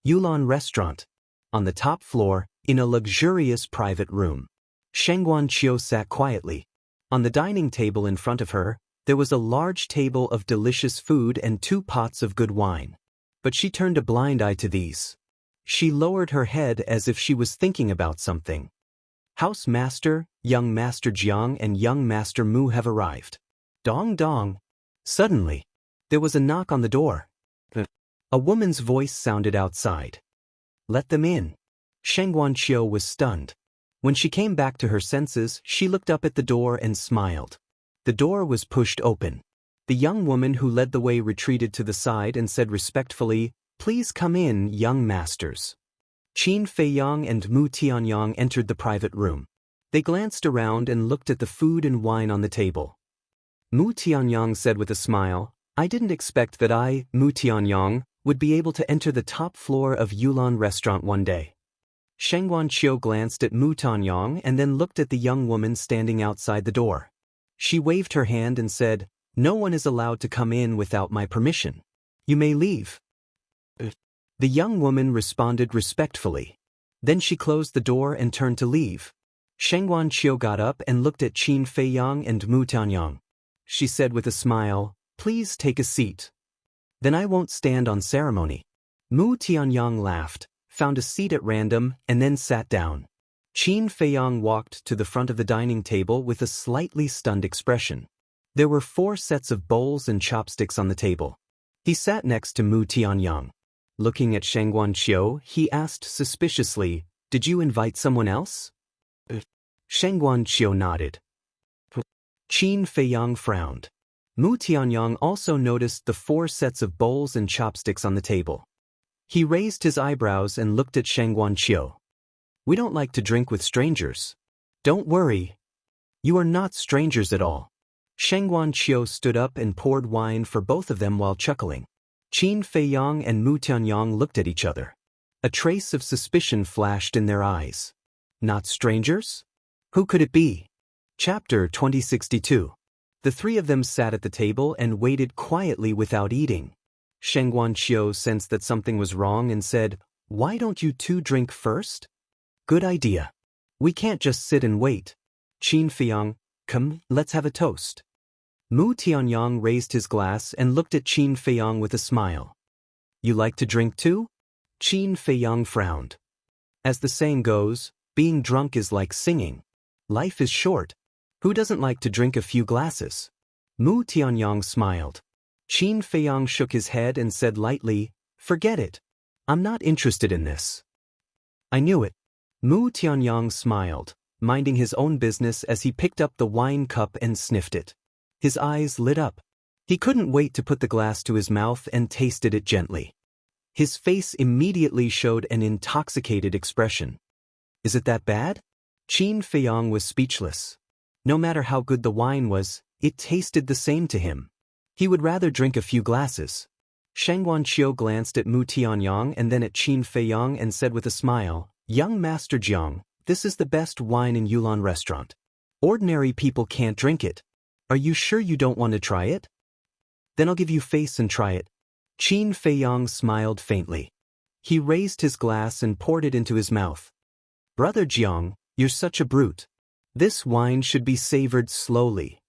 Yulan Restaurant. On the top floor, in a luxurious private room. Sheng Guanqiu sat quietly. On the dining table in front of her, there was a large table of delicious food and 2 pots of good wine. But she turned a blind eye to these. She lowered her head as if she was thinking about something. House Master, Young Master Jiang and Young Master Mu have arrived. Dong dong. Suddenly, there was a knock on the door. A woman's voice sounded outside. Let them in. Sheng Guanqiu was stunned. When she came back to her senses, she looked up at the door and smiled. The door was pushed open. The young woman who led the way retreated to the side and said respectfully, Please come in, young masters. Qin Feiyang and Mu Tianyang entered the private room. They glanced around and looked at the food and wine on the table. Mu Tianyang said with a smile, I didn't expect that I, Mu Tianyang, would be able to enter the top floor of Yulan Restaurant one day. Sheng Guanqiu glanced at Mu Tianyang and then looked at the young woman standing outside the door. She waved her hand and said, No one is allowed to come in without my permission. You may leave. The young woman responded respectfully. Then she closed the door and turned to leave. Sheng Guanqiu got up and looked at Qin Feiyang and Mu Tianyang. She said with a smile, Please take a seat. Then I won't stand on ceremony. Mu Tianyang laughed, found a seat at random, and then sat down. Qin Feiyang walked to the front of the dining table with a slightly stunned expression. There were 4 sets of bowls and chopsticks on the table. He sat next to Mu Tianyang. Looking at Sheng Guanqiu, he asked suspiciously, Did you invite someone else? Sheng Guanqiu nodded. Qin Feiyang frowned. Mu Tianyang also noticed the 4 sets of bowls and chopsticks on the table. He raised his eyebrows and looked at Sheng Guanqiu. We don't like to drink with strangers. Don't worry. You are not strangers at all. Sheng Guanqiu stood up and poured wine for both of them while chuckling. Qin Feiyang and Mu Tianyang looked at each other. A trace of suspicion flashed in their eyes. Not strangers? Who could it be? Chapter 2062. The 3 of them sat at the table and waited quietly without eating. Sheng Guanqiu sensed that something was wrong and said, Why don't you 2 drink first? Good idea. We can't just sit and wait. Qin Feiyang, come, let's have a toast. Mu Tianyang raised his glass and looked at Qin Feiyang with a smile. You like to drink too? Qin Feiyang frowned. As the saying goes, being drunk is like singing. Life is short. Who doesn't like to drink a few glasses? Mu Tianyang smiled. Qin Feiyang shook his head and said lightly, Forget it. I'm not interested in this. I knew it. Mu Tianyang smiled, minding his own business as he picked up the wine cup and sniffed it. His eyes lit up. He couldn't wait to put the glass to his mouth and tasted it gently. His face immediately showed an intoxicated expression. Is it that bad? Qin Feiyang was speechless. No matter how good the wine was, it tasted the same to him. He would rather drink a few glasses. Sheng Guanqiu glanced at Mu Tianyang and then at Qin Feiyang and said with a smile, Young Master Jiang, this is the best wine in Yulan Restaurant. Ordinary people can't drink it. Are you sure you don't want to try it? Then I'll give you face and try it. Qin Feiyang smiled faintly. He raised his glass and poured it into his mouth. Brother Jiang, you're such a brute. This wine should be savored slowly.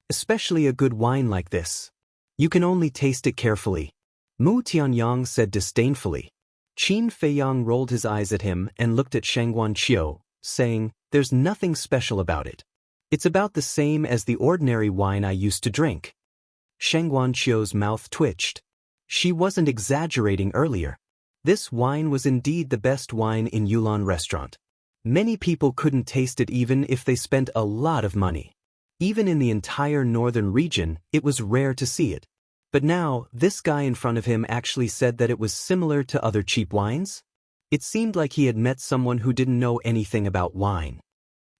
Especially a good wine like this. You can only taste it carefully. Mu Tianyang said disdainfully. Qin Feiyang rolled his eyes at him and looked at Sheng Guanqiu, saying, There's nothing special about it. It's about the same as the ordinary wine I used to drink. Sheng Guanqiu's mouth twitched. She wasn't exaggerating earlier. This wine was indeed the best wine in Yulan Restaurant. Many people couldn't taste it even if they spent a lot of money. Even in the entire northern region, it was rare to see it. But now, this guy in front of him actually said that it was similar to other cheap wines? It seemed like he had met someone who didn't know anything about wine.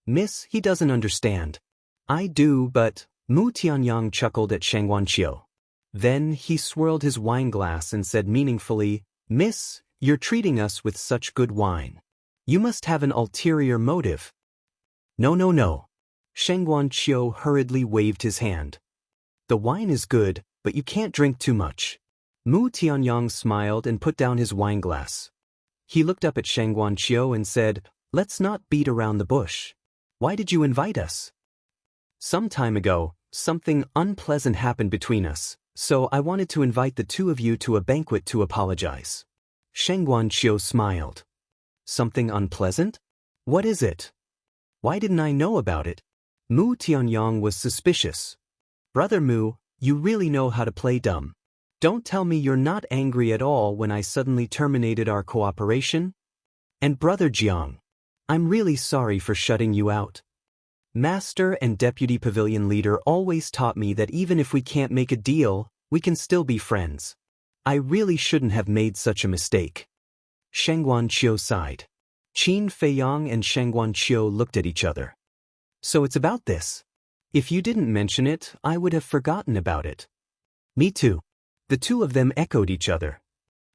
Miss, he doesn't understand. I do, but... Mu Tianyang chuckled at Sheng Guanqiu. Then he swirled his wine glass and said meaningfully, Miss, you're treating us with such good wine. You must have an ulterior motive. No. Sheng Guanqiu hurriedly waved his hand. The wine is good, but you can't drink too much. Mu Tianyang smiled and put down his wineglass. He looked up at Sheng Guanqiu and said, "Let's not beat around the bush. Why did you invite us?" "Some time ago, something unpleasant happened between us, so I wanted to invite the two of you to a banquet to apologize." Sheng Guanqiu smiled. "Something unpleasant? What is it? Why didn't I know about it?" Mu Tianyang was suspicious. "Brother Mu, you really know how to play dumb. Don't tell me you're not angry at all when I suddenly terminated our cooperation? And Brother Jiang, I'm really sorry for shutting you out. Master and Deputy Pavilion Leader always taught me that even if we can't make a deal, we can still be friends. I really shouldn't have made such a mistake." Sheng Guanqiu sighed. Qin Feiyang and Sheng Guanqiu looked at each other. "So it's about this. If you didn't mention it, I would have forgotten about it." "Me too." The two of them echoed each other.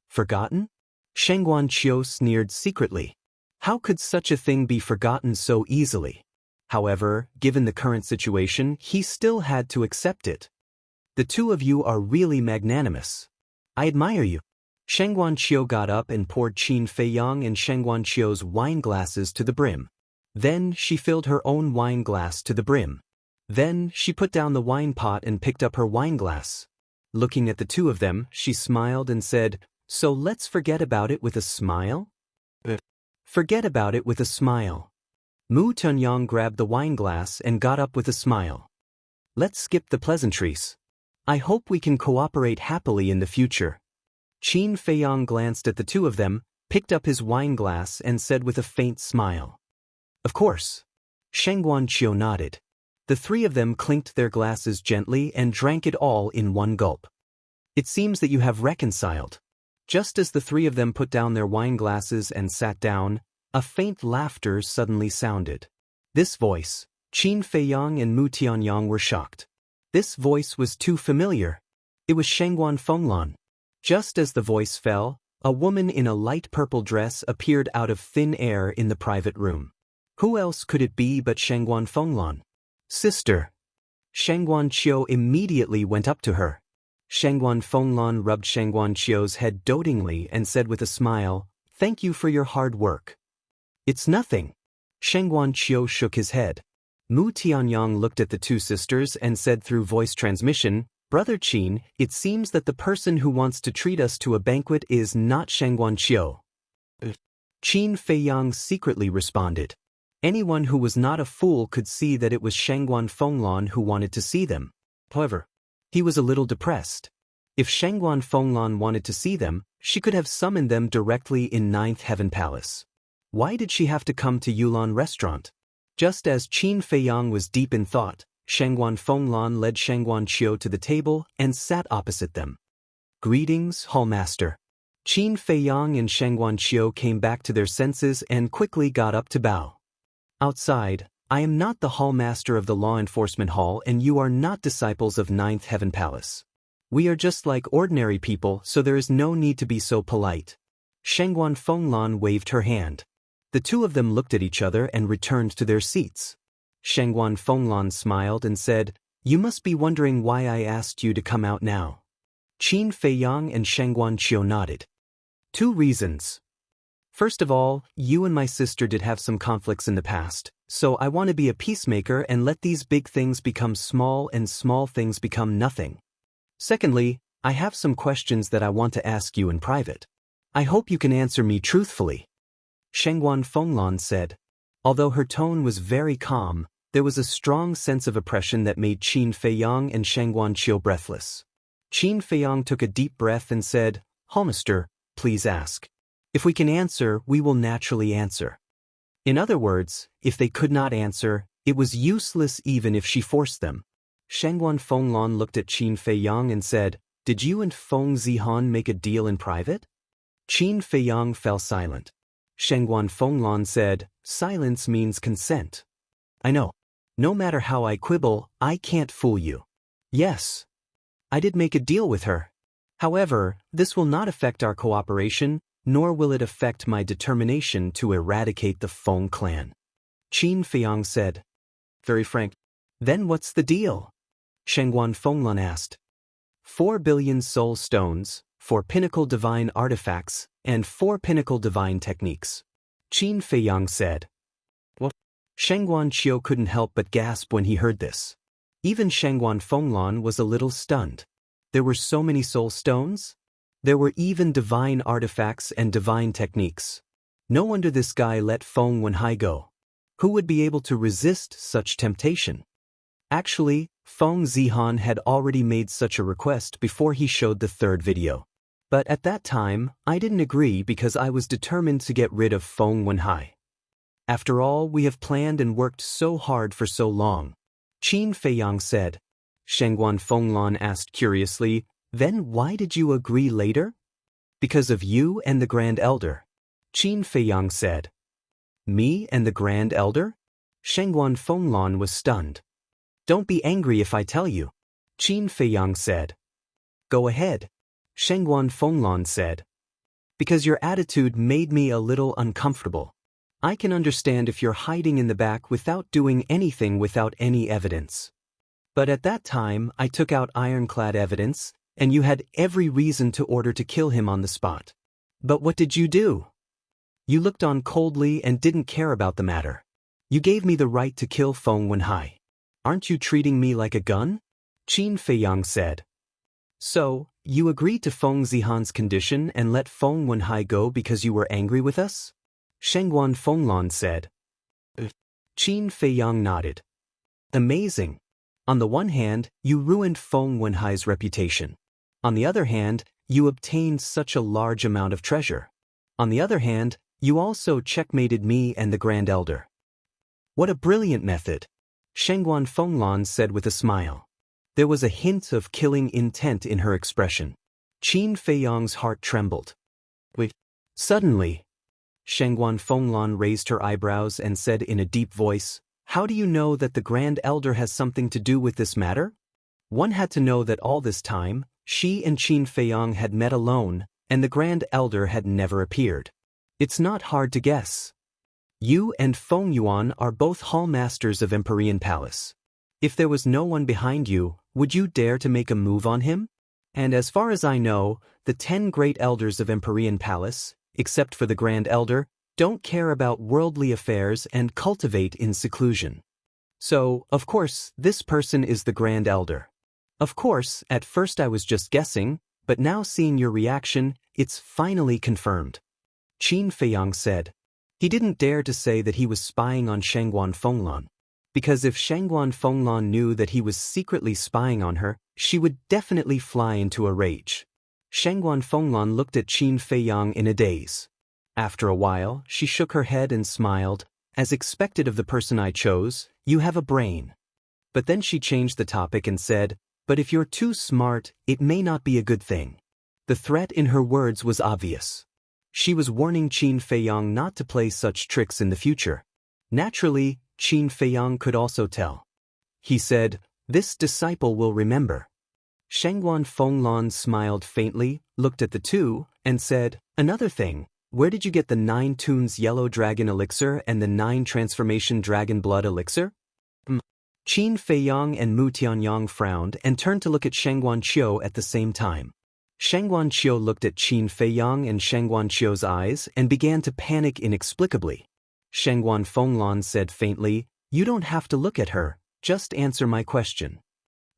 "Forgotten?" Sheng Guanqiu sneered secretly. How could such a thing be forgotten so easily? However, given the current situation, he still had to accept it. "The two of you are really magnanimous. I admire you." Sheng Guanqiu got up and poured Qin Feiyang and Sheng Guanqiu's wine glasses to the brim. Then she filled her own wine glass to the brim. Then she put down the wine pot and picked up her wine glass. Looking at the two of them, she smiled and said, "So let's forget about it with a smile?" "Forget about it with a smile." Mu Tunyang grabbed the wine glass and got up with a smile. "Let's skip the pleasantries. I hope we can cooperate happily in the future." Qin Feiyang glanced at the two of them, picked up his wine glass and said with a faint smile, "Of course." Sheng Guanqiu nodded. The three of them clinked their glasses gently and drank it all in one gulp. "It seems that you have reconciled." Just as the three of them put down their wine glasses and sat down, a faint laughter suddenly sounded. This voice, Qin Feiyang and Mu Tianyang were shocked. This voice was too familiar. It was Shengguan Fenglan. Just as the voice fell, a woman in a light purple dress appeared out of thin air in the private room. Who else could it be but Shengguan Fenglan? "Sister." Sheng Guanqiu immediately went up to her. Shengguan Fenglan rubbed Sheng Guanqiu's head dotingly and said with a smile, "Thank you for your hard work." "It's nothing." Sheng Guanqiu shook his head. Mu Tianyang looked at the two sisters and said through voice transmission, "Brother Qin, it seems that the person who wants to treat us to a banquet is not Sheng Guanqiu." Qin Feiyang secretly responded. Anyone who was not a fool could see that it was Shengguan Fenglan who wanted to see them. However, he was a little depressed. If Shengguan Fenglan wanted to see them, she could have summoned them directly in Ninth Heaven Palace. Why did she have to come to Yulan Restaurant? Just as Qin Feiyang was deep in thought, Shengguan Fenglan led Sheng Guanqiu to the table and sat opposite them. "Greetings, Hallmaster." Qin Feiyang and Sheng Guanqiu came back to their senses and quickly got up to bow. "Outside, I am not the Hallmaster of the Law Enforcement Hall and you are not disciples of Ninth Heaven Palace. We are just like ordinary people, so there is no need to be so polite." Shengguan Fenglan waved her hand. The two of them looked at each other and returned to their seats. Shengguan Fenglan smiled and said, "You must be wondering why I asked you to come out now." Qin Feiyang and Sheng Guanqiu nodded. "Two reasons. First of all, you and my sister did have some conflicts in the past, so I want to be a peacemaker and let these big things become small and small things become nothing. Secondly, I have some questions that I want to ask you in private. I hope you can answer me truthfully." Shengguan Fenglan said. Although her tone was very calm, there was a strong sense of oppression that made Qin Feiyang and Sheng Guanqiu breathless. Qin Feiyang took a deep breath and said, "Hallmaster, please ask. If we can answer, we will naturally answer." In other words, if they could not answer, it was useless even if she forced them. Shengguan Fenglan looked at Qin Feiyang and said, "Did you and Feng Zihan make a deal in private?" Qin Feiyang fell silent. Shengguan Fenglan said, "Silence means consent. I know. No matter how I quibble, I can't fool you. Yes. I did make a deal with her. However, this will not affect our cooperation, nor will it affect my determination to eradicate the Feng clan." Qin Feiyang said. Very frank. Then what's the deal? Shengguan Fenglan asked. 4 billion soul stones, 4 pinnacle divine artifacts, and 4 pinnacle divine techniques. Qin Feiyang said. What? Shengguan Qiu couldn't help but gasp when he heard this. Even Shengguan Fenglan was a little stunned. There were so many soul stones? There were even divine artifacts and divine techniques. No wonder this guy let Feng Wenhai go. Who would be able to resist such temptation? Actually, Feng Zihan had already made such a request before he showed the third video. But at that time, I didn't agree because I was determined to get rid of Feng Wenhai. After all, we have planned and worked so hard for so long. Qin Feiyang said. Shengguan Fenglan asked curiously, then why did you agree later? Because of you and the Grand Elder. Qin Feiyang said. Me and the Grand Elder? Shengguan Fenglan was stunned. Don't be angry if I tell you. Qin Feiyang said. Go ahead. Shengguan Fenglan said. Because your attitude made me a little uncomfortable. I can understand if you're hiding in the back without doing anything without any evidence. But at that time, I took out ironclad evidence, and you had every reason to order to kill him on the spot. But what did you do? You looked on coldly and didn't care about the matter. You gave me the right to kill Feng Wenhai. Aren't you treating me like a gun? Qin Feiyang said. So, you agreed to Feng Zihan's condition and let Feng Wenhai go because you were angry with us? Shengguan Fenglan said. Qin Feiyang nodded. Amazing. On the one hand, you ruined Feng Wenhai's reputation. On the other hand, you obtained such a large amount of treasure. On the other hand, you also checkmated me and the Grand Elder. What a brilliant method. Shengguan Fenglan said with a smile. There was a hint of killing intent in her expression. Qin Feiyang's heart trembled. Wait. Suddenly, Shengguan Fenglan raised her eyebrows and said in a deep voice, how do you know that the Grand Elder has something to do with this matter? One had to know that all this time, she and Qin Feiyang had met alone, and the Grand Elder had never appeared. It's not hard to guess. You and Feng Yuan are both hall masters of Empyrean Palace. If there was no one behind you, would you dare to make a move on him? And as far as I know, the 10 great elders of Empyrean Palace, except for the Grand Elder, don't care about worldly affairs and cultivate in seclusion. So, of course, this person is the Grand Elder. Of course, at first I was just guessing, but now seeing your reaction, it's finally confirmed. Qin Feiyang said. He didn't dare to say that he was spying on Shengguan Fenglan, because if Shengguan Fenglan knew that he was secretly spying on her, she would definitely fly into a rage. Shengguan Fenglan looked at Qin Feiyang in a daze. After a while, she shook her head and smiled. As expected of the person I chose, you have a brain. But then she changed the topic and said, but if you're too smart, it may not be a good thing. The threat in her words was obvious. She was warning Qin Feiyang not to play such tricks in the future. Naturally, Qin Feiyang could also tell. He said, this disciple will remember. Shengguan Fenglan smiled faintly, looked at the two, and said, another thing, where did you get the 9 Tunes Yellow Dragon Elixir and the 9 Transformation Dragon Blood Elixir? Qin Feiyang and Mu Tianyang frowned and turned to look at Shengguan Qiu at the same time. Shengguan Qiu looked at Qin Feiyang and Shengguan Qiu's eyes and began to panic inexplicably. Shengguan Fenglan said faintly, you don't have to look at her, just answer my question.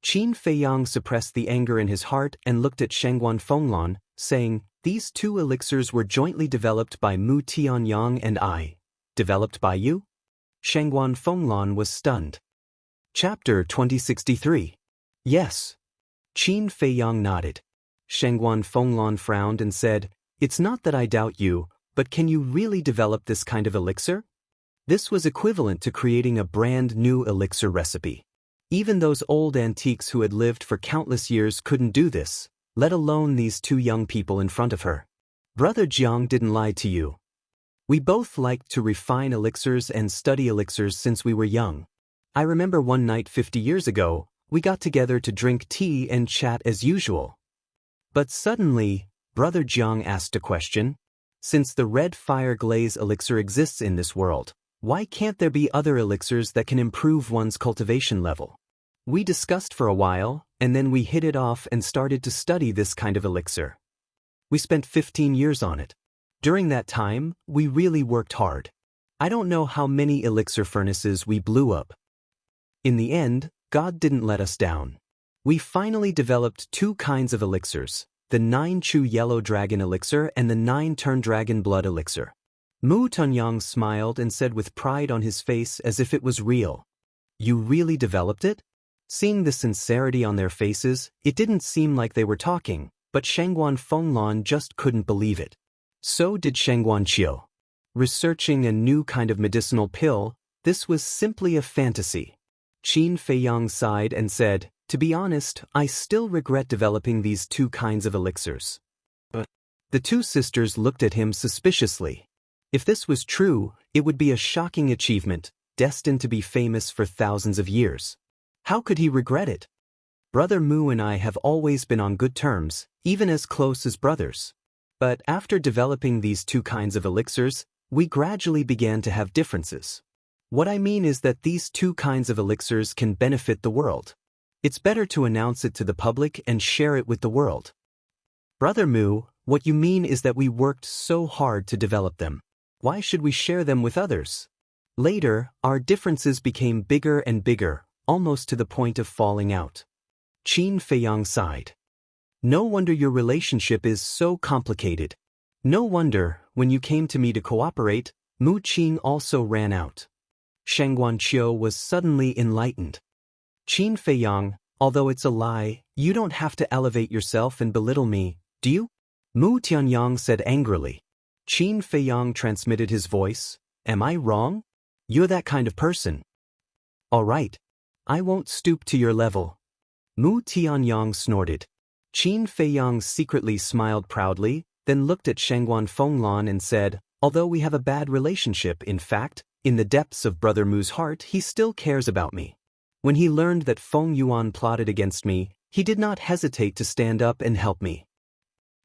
Qin Feiyang suppressed the anger in his heart and looked at Shengguan Fenglan, saying, these 2 elixirs were jointly developed by Mu Tianyang and I. Developed by you? Shengguan Fenglan was stunned. Chapter 2063. Yes. Qin Feiyang nodded. Shengguan Fenglan frowned and said, it's not that I doubt you, but can you really develop this kind of elixir? This was equivalent to creating a brand new elixir recipe. Even those old antiques who had lived for countless years couldn't do this, let alone these 2 young people in front of her. Brother Jiang didn't lie to you. We both liked to refine elixirs and study elixirs since we were young. I remember one night 50 years ago, we got together to drink tea and chat as usual. But suddenly, Brother Jiang asked a question. Since the red fire glaze elixir exists in this world, Why can't there be other elixirs that can improve one's cultivation level? We discussed for a while, and then we hit it off and started to study this kind of elixir. We spent 15 years on it. During that time, we really worked hard. I don't know how many elixir furnaces we blew up. In the end, God didn't let us down. We finally developed two kinds of elixirs, the 9-Chu Yellow Dragon Elixir and the 9-Turn Dragon Blood Elixir. Mu Tunyang smiled and said with pride on his face as if it was real. You really developed it? Seeing the sincerity on their faces, it didn't seem like they were talking, but Shangguan Fenglan just couldn't believe it. So did Shangguan Qiu. Researching a new kind of medicinal pill, this was simply a fantasy. Qin Feiyang sighed and said, to be honest, I still regret developing these two kinds of elixirs. But the two sisters looked at him suspiciously. If this was true, it would be a shocking achievement, destined to be famous for thousands of years. How could he regret it? Brother Mu and I have always been on good terms, even as close as brothers. But after developing these two kinds of elixirs, we gradually began to have differences. What I mean is that these two kinds of elixirs can benefit the world. It's better to announce it to the public and share it with the world. Brother Mu, what you mean is that we worked so hard to develop them. Why should we share them with others? Later, our differences became bigger and bigger, almost to the point of falling out. Qin Feiyang sighed. No wonder your relationship is so complicated. No wonder, when you came to me to cooperate, Mu Qing also ran out. Shangguan Qiu was suddenly enlightened. Qin Feiyang, although it's a lie, you don't have to elevate yourself and belittle me, do you? Mu Tianyang said angrily. Qin Feiyang transmitted his voice. Am I wrong? You're that kind of person. All right. I won't stoop to your level. Mu Tianyang snorted. Qin Feiyang secretly smiled proudly, then looked at Shangguan Fenglan and said, although we have a bad relationship, in fact, in the depths of Brother Mu's heart he still cares about me. When he learned that Feng Yuan plotted against me, he did not hesitate to stand up and help me.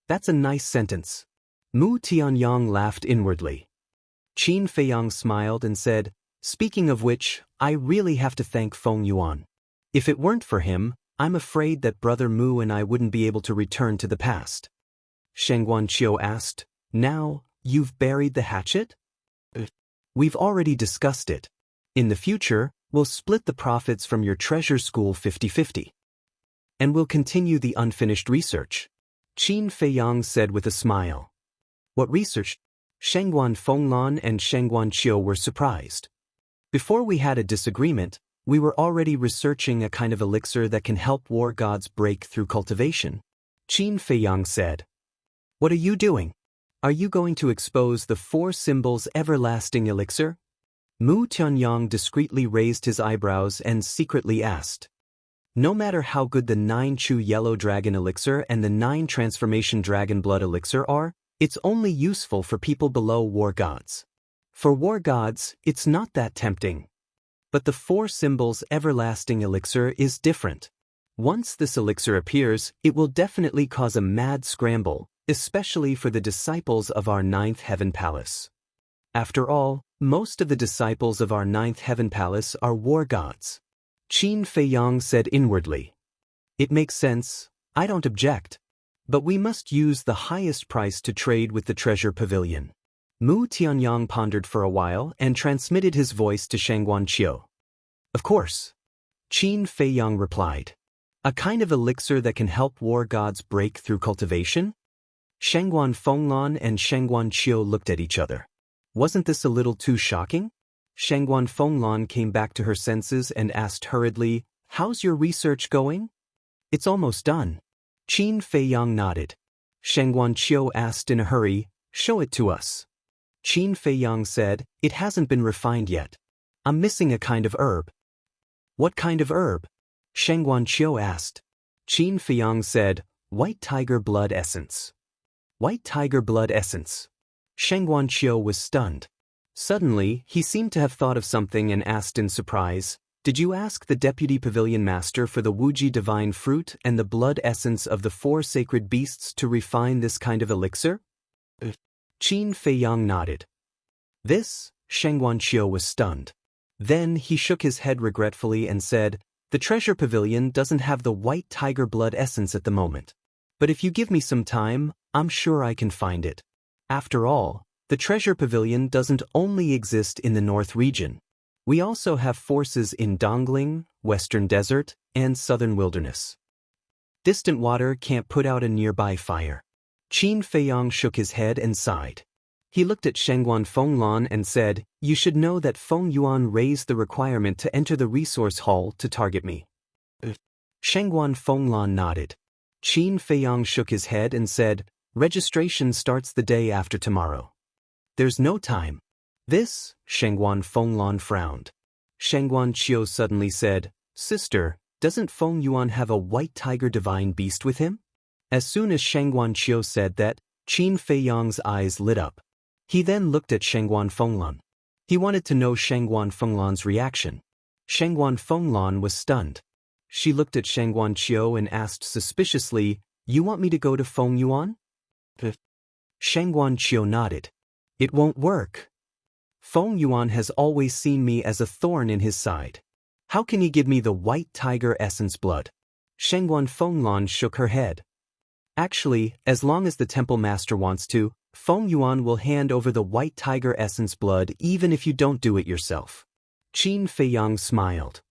That's a nice sentence. Mu Tianyang laughed inwardly. Qin Feiyang smiled and said, speaking of which, I really have to thank Feng Yuan. If it weren't for him, I'm afraid that Brother Mu and I wouldn't be able to return to the past. Shangguan Qiu asked, now, you've buried the hatchet? We've already discussed it. In the future, we'll split the profits from your treasure school 50-50. And we'll continue the unfinished research. Qin Feiyang said with a smile. What research? Shangguan Fenglan and Shangguan Qiu were surprised. Before we had a disagreement, we were already researching a kind of elixir that can help war gods break through cultivation. Qin Feiyang said. What are you doing? Are you going to expose the 4 symbols everlasting elixir? Mu Tianyang discreetly raised his eyebrows and secretly asked. No matter how good the 9-Chu Yellow Dragon Elixir and the 9 Transformation Dragon Blood Elixir are, it's only useful for people below war gods. For war gods, it's not that tempting. But the 4 symbols everlasting elixir is different. Once this elixir appears, it will definitely cause a mad scramble, especially for the disciples of our 9th Heaven Palace. After all, most of the disciples of our 9th Heaven Palace are war gods. Qin Feiyang said inwardly. It makes sense, I don't object. But we must use the highest price to trade with the treasure pavilion. Mu Tianyang pondered for a while and transmitted his voice to Shangguan Qiu. Of course. Qin Feiyang replied. A kind of elixir that can help war gods break through cultivation? Shangguan Fenglan and Shangguan Qiu looked at each other. Wasn't this a little too shocking? Shangguan Fenglan came back to her senses and asked hurriedly, how's your research going? It's almost done. Qin Feiyang nodded. Shangguan Qiu asked in a hurry, show it to us. Qin Feiyang said, it hasn't been refined yet. I'm missing a kind of herb. What kind of herb? Shangguan Qiu asked. Qin Feiyang said, white tiger blood essence. White tiger blood essence. Shangguan Qiu was stunned. Suddenly, he seemed to have thought of something and asked in surprise, did you ask the Deputy Pavilion Master for the Wuji Divine Fruit and the blood essence of the 4 sacred beasts to refine this kind of elixir? Qin Feiyang nodded. This, Sheng Guanqiu was stunned. Then he shook his head regretfully and said, "The treasure pavilion doesn't have the white tiger blood essence at the moment. But if you give me some time, I'm sure I can find it. After all, the treasure pavilion doesn't only exist in the North region. We also have forces in Dongling, Western Desert, and Southern Wilderness. Distant water can't put out a nearby fire." Qin Feiyang shook his head and sighed. He looked at Shengguan Fenglan and said, "You should know that Feng Yuan raised the requirement to enter the resource hall to target me." Shengguan Fenglan nodded. Qin Feiyang shook his head and said, "Registration starts the day after tomorrow. There's no time." This, Shengguan Fenglan frowned. Shengguan Qiu suddenly said, "Sister, doesn't Feng Yuan have a white tiger divine beast with him?" As soon as Shengguan Qiu said that, Qin Feiyang's eyes lit up. He then looked at Shengguan Fenglan. He wanted to know Shengguan Fenglan's reaction. Shengguan Fenglan was stunned. She looked at Shengguan Qiu and asked suspiciously, "You want me to go to Feng Yuan?" Shengguan Qiu nodded. "It won't work. Feng Yuan has always seen me as a thorn in his side. How can he give me the white tiger essence blood?" Shengguan Fenglan shook her head. "Actually, as long as the temple master wants to, Feng Yuan will hand over the white tiger essence blood even if you don't do it yourself." Qin Feiyang smiled.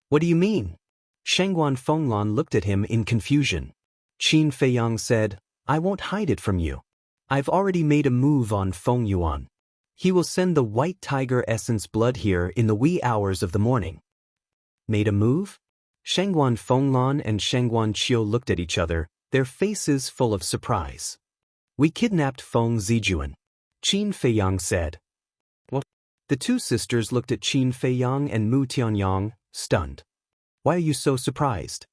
"What do you mean?" Shengguan Fenglan looked at him in confusion. Qin Feiyang said, "I won't hide it from you. I've already made a move on Feng Yuan. He will send the white tiger essence blood here in the wee hours of the morning." "Made a move?" Shengguan Fenglan and Shengguan Qiu looked at each other, their faces full of surprise. "We kidnapped Feng Zijuan," Qin Feiyang said. "What?" The two sisters looked at Qin Feiyang and Mu Tianyang, stunned. "Why are you so surprised?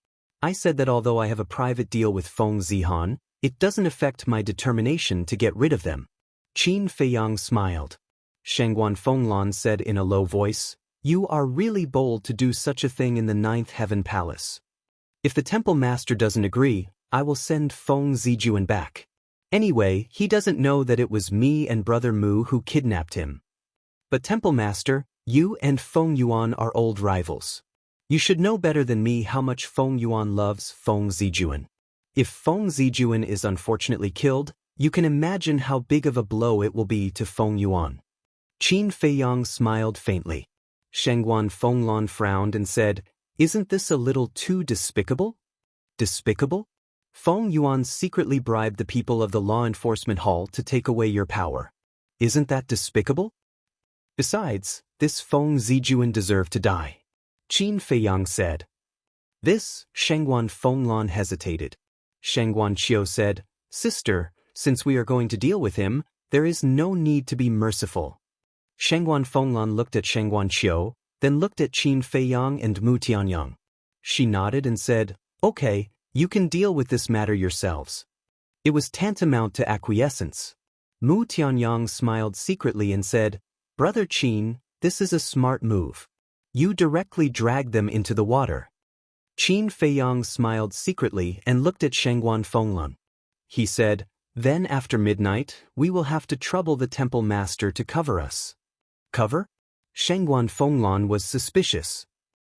I said that although I have a private deal with Feng Zihan, it doesn't affect my determination to get rid of them." Qin Feiyang smiled. Shengguan Fenglan said in a low voice, "You are really bold to do such a thing in the Ninth Heaven Palace. If the temple master doesn't agree, I will send Feng Zijuan back. Anyway, he doesn't know that it was me and Brother Mu who kidnapped him. But temple master, you and Feng Yuan are old rivals. You should know better than me how much Feng Yuan loves Feng Zijuan. If Feng Zijuan is unfortunately killed, you can imagine how big of a blow it will be to Feng Yuan." Qin Feiyang smiled faintly. Shengguan Fenglan frowned and said, "Isn't this a little too despicable?" "Despicable? Feng Yuan secretly bribed the people of the law enforcement hall to take away your power. Isn't that despicable? Besides, this Feng Zijuan deserved to die," Qin Feiyang said. This, Shengguan Fenglan hesitated. Shengguan Qiu said, "Sister, since we are going to deal with him, there is no need to be merciful." Shengguan Fenglan looked at Shengguan Qiu, then looked at Qin Feiyang and Mu Tianyang. She nodded and said, "Okay, you can deal with this matter yourselves." It was tantamount to acquiescence. Mu Tianyang smiled secretly and said, "Brother Qin, this is a smart move. You directly dragged them into the water." Qin Feiyang smiled secretly and looked at Shengguan Fenglan. He said, "Then after midnight, we will have to trouble the temple master to cover us." "Cover?" Shengguan Fenglan was suspicious.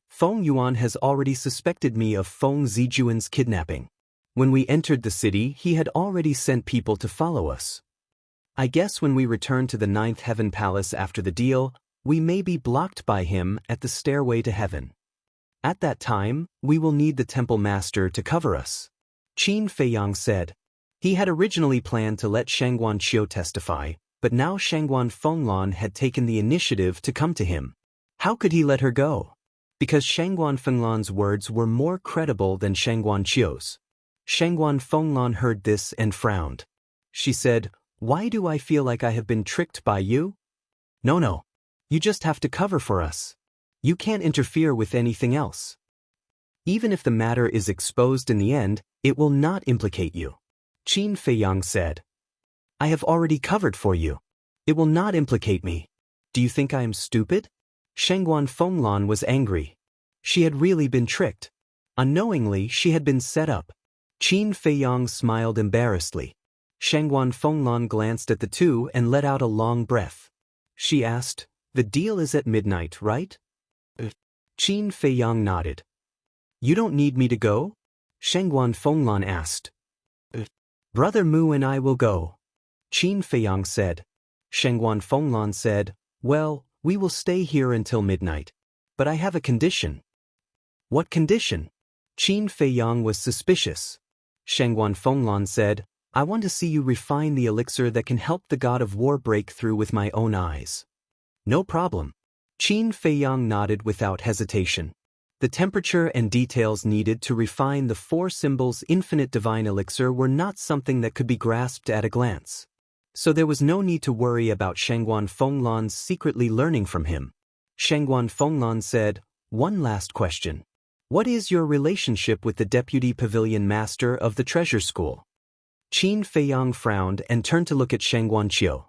"Feng Yuan has already suspected me of Feng Zijuan's kidnapping. When we entered the city, he had already sent people to follow us. I guess when we return to the Ninth Heaven Palace after the deal, we may be blocked by him at the stairway to heaven. At that time, we will need the temple master to cover us." Qin Feiyang said. He had originally planned to let Shengguan Qiu testify, but now Shengguan Fenglan had taken the initiative to come to him. How could he let her go? Because Shengguan Fenglan's words were more credible than Shengguan Qiu's. Shengguan Fenglan heard this and frowned. She said, "Why do I feel like I have been tricked by you?" No. You just have to cover for us. You can't interfere with anything else. Even if the matter is exposed in the end, it will not implicate you," Qin Feiyang said. "I have already covered for you. It will not implicate me. Do you think I am stupid?" Shengguan Fenglan was angry. She had really been tricked. Unknowingly, she had been set up. Qin Feiyang smiled embarrassedly. Shengguan Fenglan glanced at the two and let out a long breath. She asked. The deal is at midnight, right? Qin Feiyang nodded. You don't need me to go? Shengguan Fenglan asked. Brother Mu and I will go, Qin Feiyang said. Shengguan Fenglan said, well, we will stay here until midnight. But I have a condition. What condition? Qin Feiyang was suspicious. Shengguan Fenglan said, I want to see you refine the elixir that can help the god of war break through with my own eyes. No problem. Qin Feiyang nodded without hesitation. The temperature and details needed to refine the 4 symbols infinite divine elixir were not something that could be grasped at a glance. So there was no need to worry about Shengguan Fenglan's secretly learning from him. Shengguan Fenglan said, one last question. What is your relationship with the deputy pavilion master of the treasure school? Qin Feiyang frowned and turned to look at Shengguan Qiu.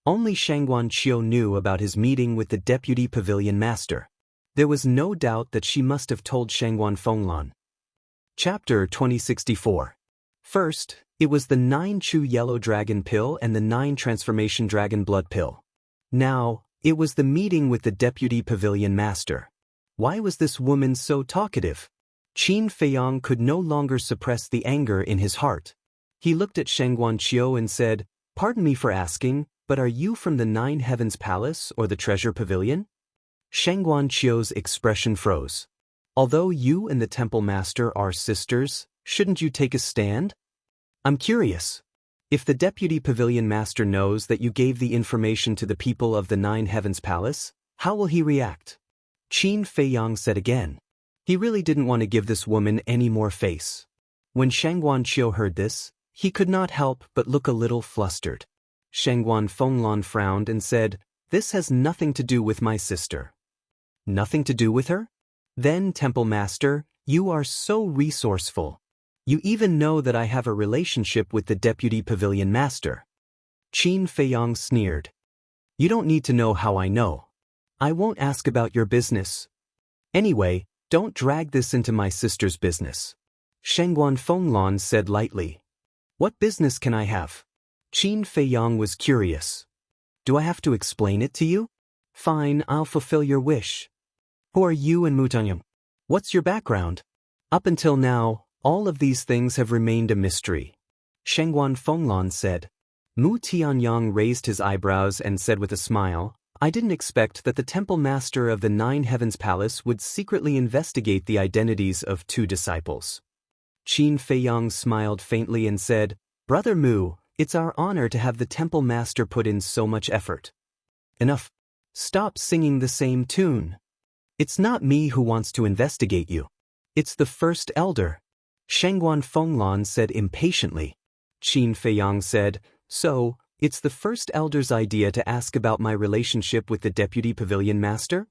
Only Shengguan Qiu knew about his meeting with the deputy pavilion master. There was no doubt that she must have told Shengguan Fenglan. Chapter 2064. First, it was the 9 Chu Yellow Dragon Pill and the 9 Transformation Dragon Blood Pill. Now, it was the meeting with the deputy pavilion master. Why was this woman so talkative? Qin Feiyang could no longer suppress the anger in his heart. He looked at Shengguan Qiu and said, Pardon me for asking, but are you from the 9 Heavens Palace or the Treasure Pavilion? Shengguan Qiu's expression froze. Although you and the Temple Master are sisters, shouldn't you take a stand? I'm curious. If the Deputy Pavilion Master knows that you gave the information to the people of the 9 Heavens Palace, how will he react? Qin Feiyang said again. He really didn't want to give this woman any more face. When Shengguan Qiu heard this, he could not help but look a little flustered. Shengguan Fenglan frowned and said, This has nothing to do with my sister. Nothing to do with her? Then, Temple Master, you are so resourceful. You even know that I have a relationship with the Deputy Pavilion Master. Qin Feiyang sneered. You don't need to know how I know. I won't ask about your business. Anyway, don't drag this into my sister's business. Shengguan Fenglan said lightly. What business can I have? Qin Feiyang was curious. Do I have to explain it to you? Fine, I'll fulfill your wish. Who are you and Mu Tianyang? What's your background? Up until now, all of these things have remained a mystery. Shengguan Fenglan said. Mu Tianyang raised his eyebrows and said with a smile, I didn't expect that the Temple Master of the 9 Heavens Palace would secretly investigate the identities of 2 disciples. Qin Feiyang smiled faintly and said, Brother Mu, it's our honor to have the Temple Master put in so much effort. Enough. Stop singing the same tune. It's not me who wants to investigate you. It's the First Elder. Shengguan Fenglan said impatiently. Qin Feiyang said, So, it's the First Elder's idea to ask about my relationship with the Deputy Pavilion Master?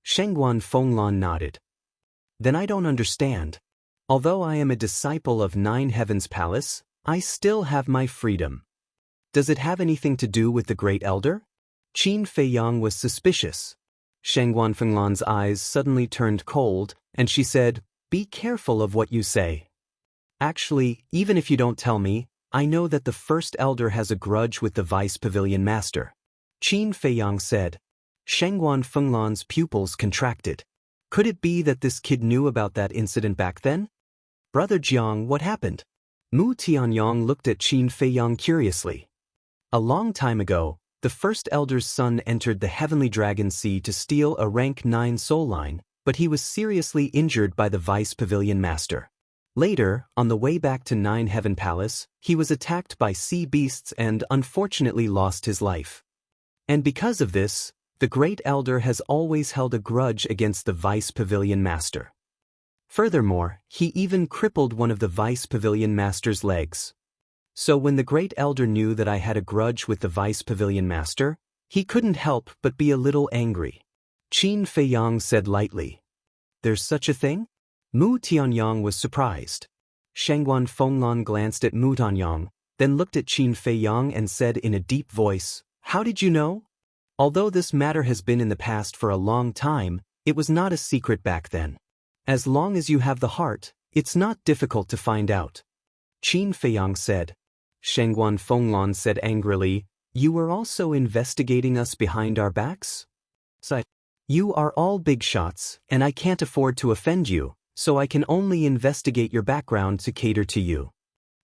Shengguan Fenglan nodded. Then I don't understand. Although I am a disciple of 9 Heavens Palace, I still have my freedom. Does it have anything to do with the Great Elder? Qin Feiyang was suspicious. Shengguan Fenglan's eyes suddenly turned cold, and she said, Be careful of what you say. Actually, even if you don't tell me, I know that the First Elder has a grudge with the Vice Pavilion Master. Qin Feiyang said. Shengguan Fenglan's pupils contracted. Could it be that this kid knew about that incident back then? Brother Jiang, what happened? Mu Tianyang looked at Qin Feiyang curiously. A long time ago, the First Elder's son entered the Heavenly Dragon Sea to steal a rank 9 soul line, but he was seriously injured by the Vice Pavilion Master. Later, on the way back to 9 Heaven Palace, he was attacked by sea beasts and unfortunately lost his life. And because of this, the Great Elder has always held a grudge against the Vice Pavilion Master. Furthermore, he even crippled one of the Vice Pavilion Master's legs. So when the Great Elder knew that I had a grudge with the Vice Pavilion Master, he couldn't help but be a little angry. Qin Feiyang said lightly. There's such a thing? Mu Tianyang was surprised. Shengguan Fenglan glanced at Mu Tianyang, then looked at Qin Feiyang and said in a deep voice, How did you know? Although this matter has been in the past for a long time, it was not a secret back then. As long as you have the heart, it's not difficult to find out. Qin Feiyang said. Shengguan Fenglan said angrily, You were also investigating us behind our backs? Sigh. You are all big shots, and I can't afford to offend you, so I can only investigate your background to cater to you.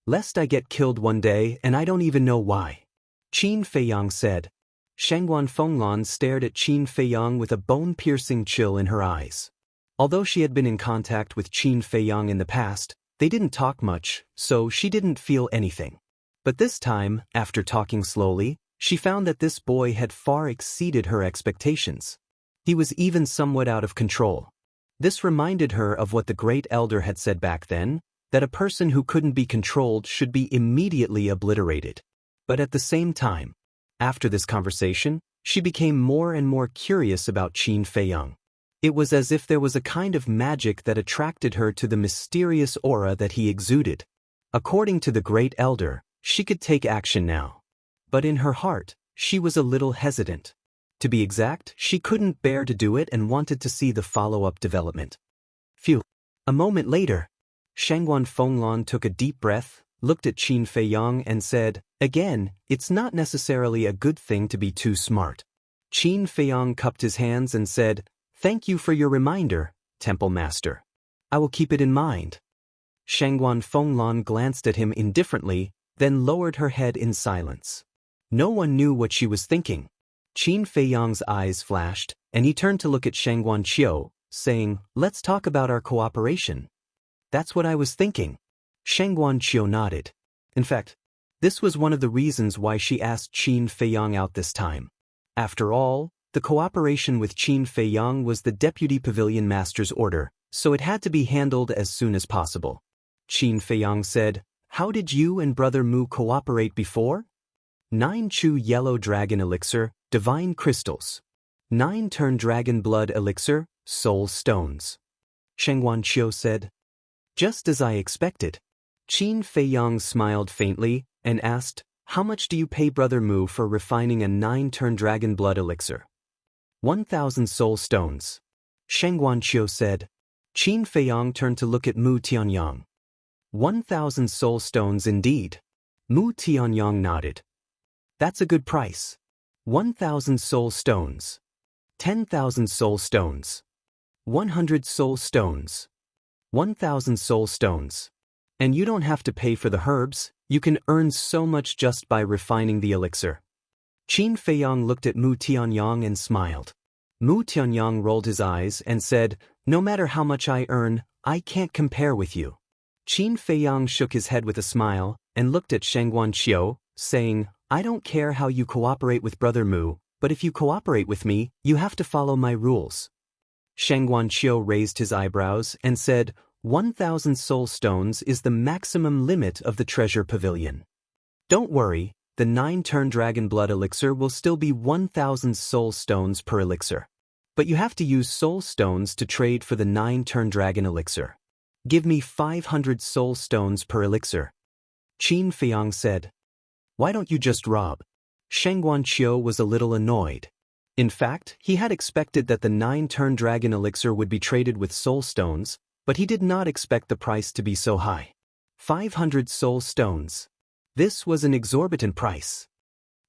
Lest I get killed one day and I don't even know why. Qin Feiyang said. Shangguan Fenglan stared at Qin Feiyang with a bone-piercing chill in her eyes. Although she had been in contact with Qin Feiyang in the past, they didn't talk much, so she didn't feel anything. But this time, after talking slowly, she found that this boy had far exceeded her expectations. He was even somewhat out of control. This reminded her of what the great elder had said back then, that a person who couldn't be controlled should be immediately obliterated. But at the same time, after this conversation, she became more and more curious about Qin Feiyang. It was as if there was a kind of magic that attracted her to the mysterious aura that he exuded. According to the great elder, she could take action now. But in her heart, she was a little hesitant. To be exact, she couldn't bear to do it and wanted to see the follow-up development. Phew. A moment later, Shangguan Fenglan took a deep breath, looked at Qin Feiyang and said, "Again, it's not necessarily a good thing to be too smart." Qin Feiyang cupped his hands and said, "Thank you for your reminder, Temple Master. I will keep it in mind." Shangguan Fenglan glanced at him indifferently, then lowered her head in silence. No one knew what she was thinking. Qin Feiyang's eyes flashed, and he turned to look at Shangguan Qiu, saying, "Let's talk about our cooperation." "That's what I was thinking." Shangguan Qiu nodded. In fact, this was one of the reasons why she asked Qin Feiyang out this time. After all, the cooperation with Qin Feiyang was the Deputy Pavilion Master's order, so it had to be handled as soon as possible. Qin Feiyang said, "How did you and Brother Mu cooperate before?" 9 Chu Yellow Dragon Elixir, Divine Crystals. 9 Turn Dragon Blood Elixir, Soul Stones. Shangguan Qiu said. "Just as I expected." Qin Feiyang smiled faintly and asked, "How much do you pay Brother Mu for refining a 9 Turn Dragon Blood Elixir?" 1,000 Soul Stones. Shangguan Qiu said. Qin Feiyang turned to look at Mu Tianyang. 1,000 Soul Stones indeed. Mu Tianyang nodded. "That's a good price. 1,000 Soul Stones. 10,000 Soul Stones. 100 Soul Stones. 1,000 Soul Stones. And you don't have to pay for the herbs, you can earn so much just by refining the elixir." Qin Feiyang looked at Mu Tianyang and smiled. Mu Tianyang rolled his eyes and said, "No matter how much I earn, I can't compare with you." Qin Feiyang shook his head with a smile and looked at Shangguan Qiu, saying, "I don't care how you cooperate with Brother Mu, but if you cooperate with me, you have to follow my rules." Shangguan Qiu raised his eyebrows and said, 1,000 soul stones is the maximum limit of the treasure pavilion. Don't worry, the 9 Turn Dragon Blood Elixir will still be 1,000 soul stones per elixir. But you have to use soul stones to trade for the 9 Turn Dragon Elixir. Give me 500 soul stones per elixir. Qin Feiyang said. "Why don't you just rob?" Shangguan Qiu was a little annoyed. In fact, he had expected that the 9 Turn Dragon Elixir would be traded with soul stones, but he did not expect the price to be so high. 500 soul stones. This was an exorbitant price.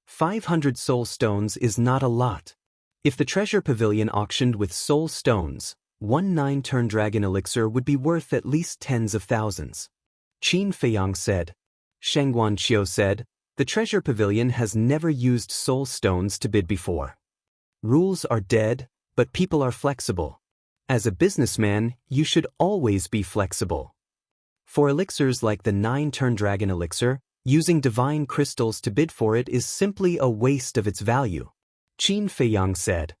500 soul stones is not a lot. If the treasure pavilion auctioned with soul stones, one 9 Turn Dragon Elixir would be worth at least tens of thousands. Qin Feiyang said. Shangguan Qiu said, "The treasure pavilion has never used soul stones to bid before. Rules are dead, but people are flexible. As a businessman, you should always be flexible. For elixirs like the 9 Turn Dragon Elixir, using divine crystals to bid for it is simply a waste of its value," Qin Feiyang said.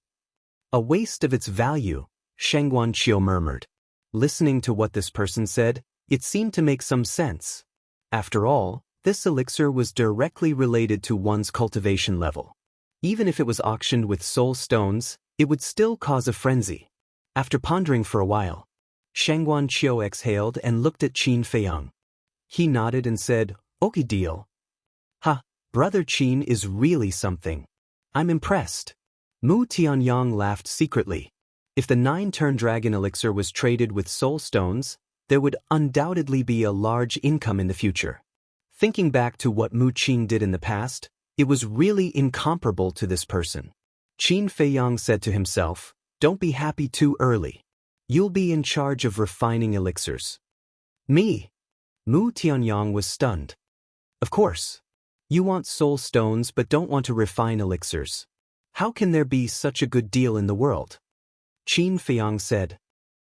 "A waste of its value," Shangguan Qiu murmured. Listening to what this person said, it seemed to make some sense. After all, this elixir was directly related to one's cultivation level. Even if it was auctioned with soul stones, it would still cause a frenzy. After pondering for a while, Shangguan Qiu exhaled and looked at Qin Feiyang. He nodded and said, "Okay, deal." "Ha, Brother Qin is really something. I'm impressed." Mu Tianyang laughed secretly. If the 9 Turn Dragon Elixir was traded with soul stones, there would undoubtedly be a large income in the future. Thinking back to what Mu Qing did in the past, It was really incomparable to this person. Qin Feiyang said to himself, "Don't be happy too early. You'll be in charge of refining elixirs." "Me?" Mu Tianyang was stunned. "Of course. You want soul stones but don't want to refine elixirs. How can there be such a good deal in the world?" Qin Feiyang said.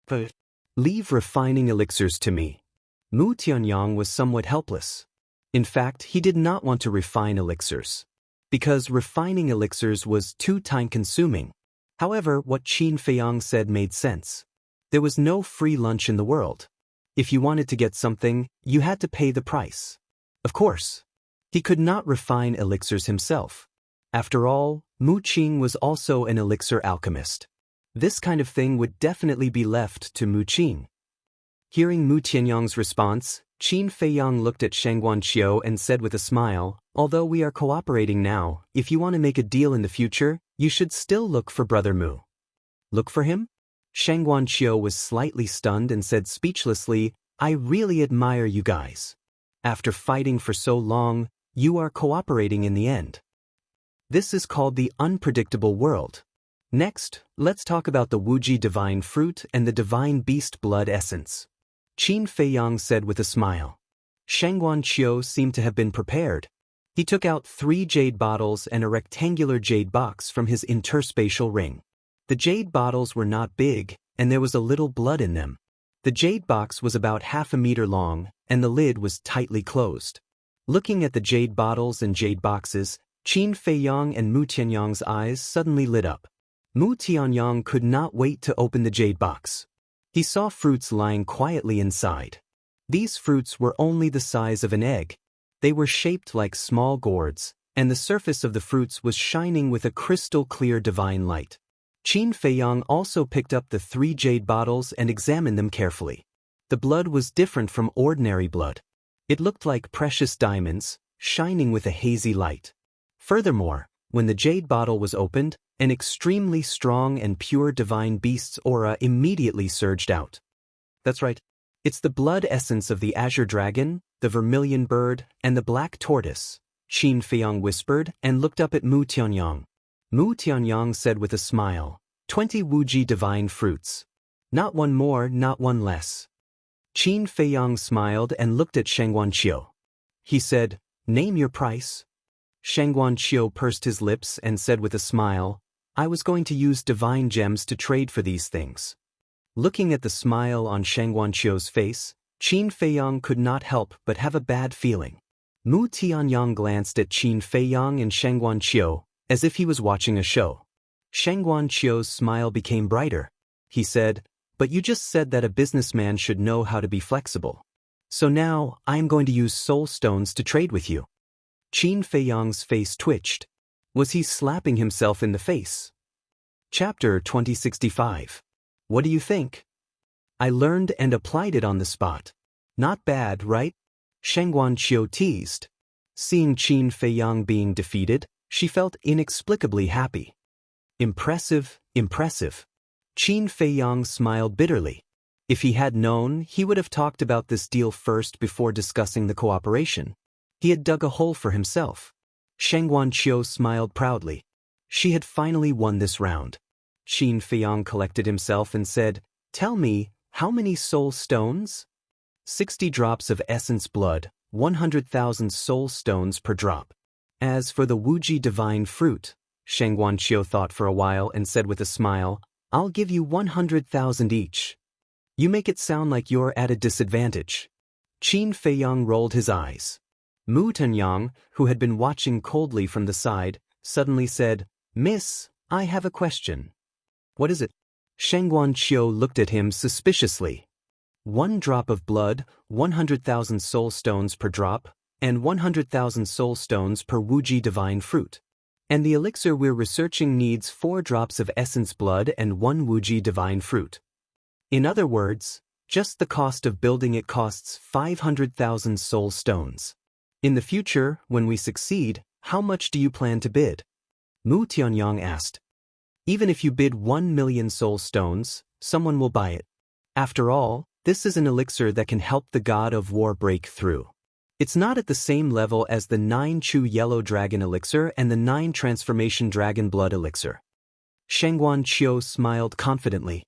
"But leave refining elixirs to me." Mu Tianyang was somewhat helpless. In fact, he did not want to refine elixirs, because refining elixirs was too time-consuming. However, what Qin Feiyang said made sense. There was no free lunch in the world. If you wanted to get something, you had to pay the price. Of course, he could not refine elixirs himself. After all, Mu Qing was also an elixir alchemist. This kind of thing would definitely be left to Mu Qing. Hearing Mu Tianyang's response, Qin Feiyang looked at Shang Guanqiu and said with a smile, "Although we are cooperating now, if you want to make a deal in the future, you should still look for Brother Mu." "Look for him?" Shang Guanqiu was slightly stunned and said speechlessly, "I really admire you guys. After fighting for so long, you are cooperating in the end." This is called the unpredictable world. Next, let's talk about the Wuji divine fruit and the divine beast blood essence. Qin Feiyang said with a smile. Shang Guanqiu seemed to have been prepared. He took out 3 jade bottles and a rectangular jade box from his interspatial ring. The jade bottles were not big, and there was a little blood in them. The jade box was about half a meter long, and the lid was tightly closed. Looking at the jade bottles and jade boxes, Qin Feiyang and Mu Tianyang's eyes suddenly lit up. Mu Tianyang could not wait to open the jade box. He saw fruits lying quietly inside. These fruits were only the size of an egg. They were shaped like small gourds, and the surface of the fruits was shining with a crystal-clear divine light. Qin Feiyang also picked up the 3 jade bottles and examined them carefully. The blood was different from ordinary blood. It looked like precious diamonds, shining with a hazy light. Furthermore, when the jade bottle was opened, an extremely strong and pure divine beast's aura immediately surged out. That's right. It's the blood essence of the azure dragon, the vermilion bird, and the black tortoise, Qin Feiyang whispered and looked up at Mu Tianyang. Mu Tianyang said with a smile, 20 Wuji divine fruits. Not one more, not one less. Qin Feiyang smiled and looked at Shang Guanqiu. He said, "Name your price." Shang Guanqiu pursed his lips and said with a smile, "I was going to use divine gems to trade for these things." Looking at the smile on Shang Guanqiu's face, Qin Feiyang could not help but have a bad feeling. Mu Tianyang glanced at Qin Feiyang and Shang Guanqiu, as if he was watching a show. Shang Guanqiu's smile became brighter. He said, "But you just said that a businessman should know how to be flexible. So now, I am going to use soul stones to trade with you." Qin Feiyang's face twitched. Was he slapping himself in the face? Chapter 2065. What do you think? I learned and applied it on the spot. Not bad, right? Shang Guanqiu teased. Seeing Qin Feiyang being defeated, she felt inexplicably happy. Impressive, impressive. Qin Feiyang smiled bitterly. If he had known, he would have talked about this deal first before discussing the cooperation. He had dug a hole for himself. Shang Guanqiu smiled proudly. She had finally won this round. Qin Feiyang collected himself and said, "Tell me, how many soul stones?" 60 drops of essence blood, 100,000 soul stones per drop. As for the Wuji divine fruit, Shang Guanqiu thought for a while and said with a smile, "I'll give you 100,000 each." You make it sound like you're at a disadvantage. Qin Feiyang rolled his eyes. Mu Tianyang, who had been watching coldly from the side, suddenly said, "Miss, I have a question." "What is it?" Shang Guanqiu looked at him suspiciously. 1 drop of blood, 100,000 soul stones per drop, and 100,000 soul stones per Wuji divine fruit. And the elixir we're researching needs 4 drops of essence blood and 1 Wuji divine fruit. In other words, just the cost of building it costs 500,000 soul stones. In the future, when we succeed, how much do you plan to bid? Mu Tianyang asked. Even if you bid 1 million soul stones, someone will buy it. After all, this is an elixir that can help the god of war break through. It's not at the same level as the 9 Chu Yellow Dragon Elixir and the 9 Transformation Dragon Blood Elixir. Shengguan Qiu smiled confidently.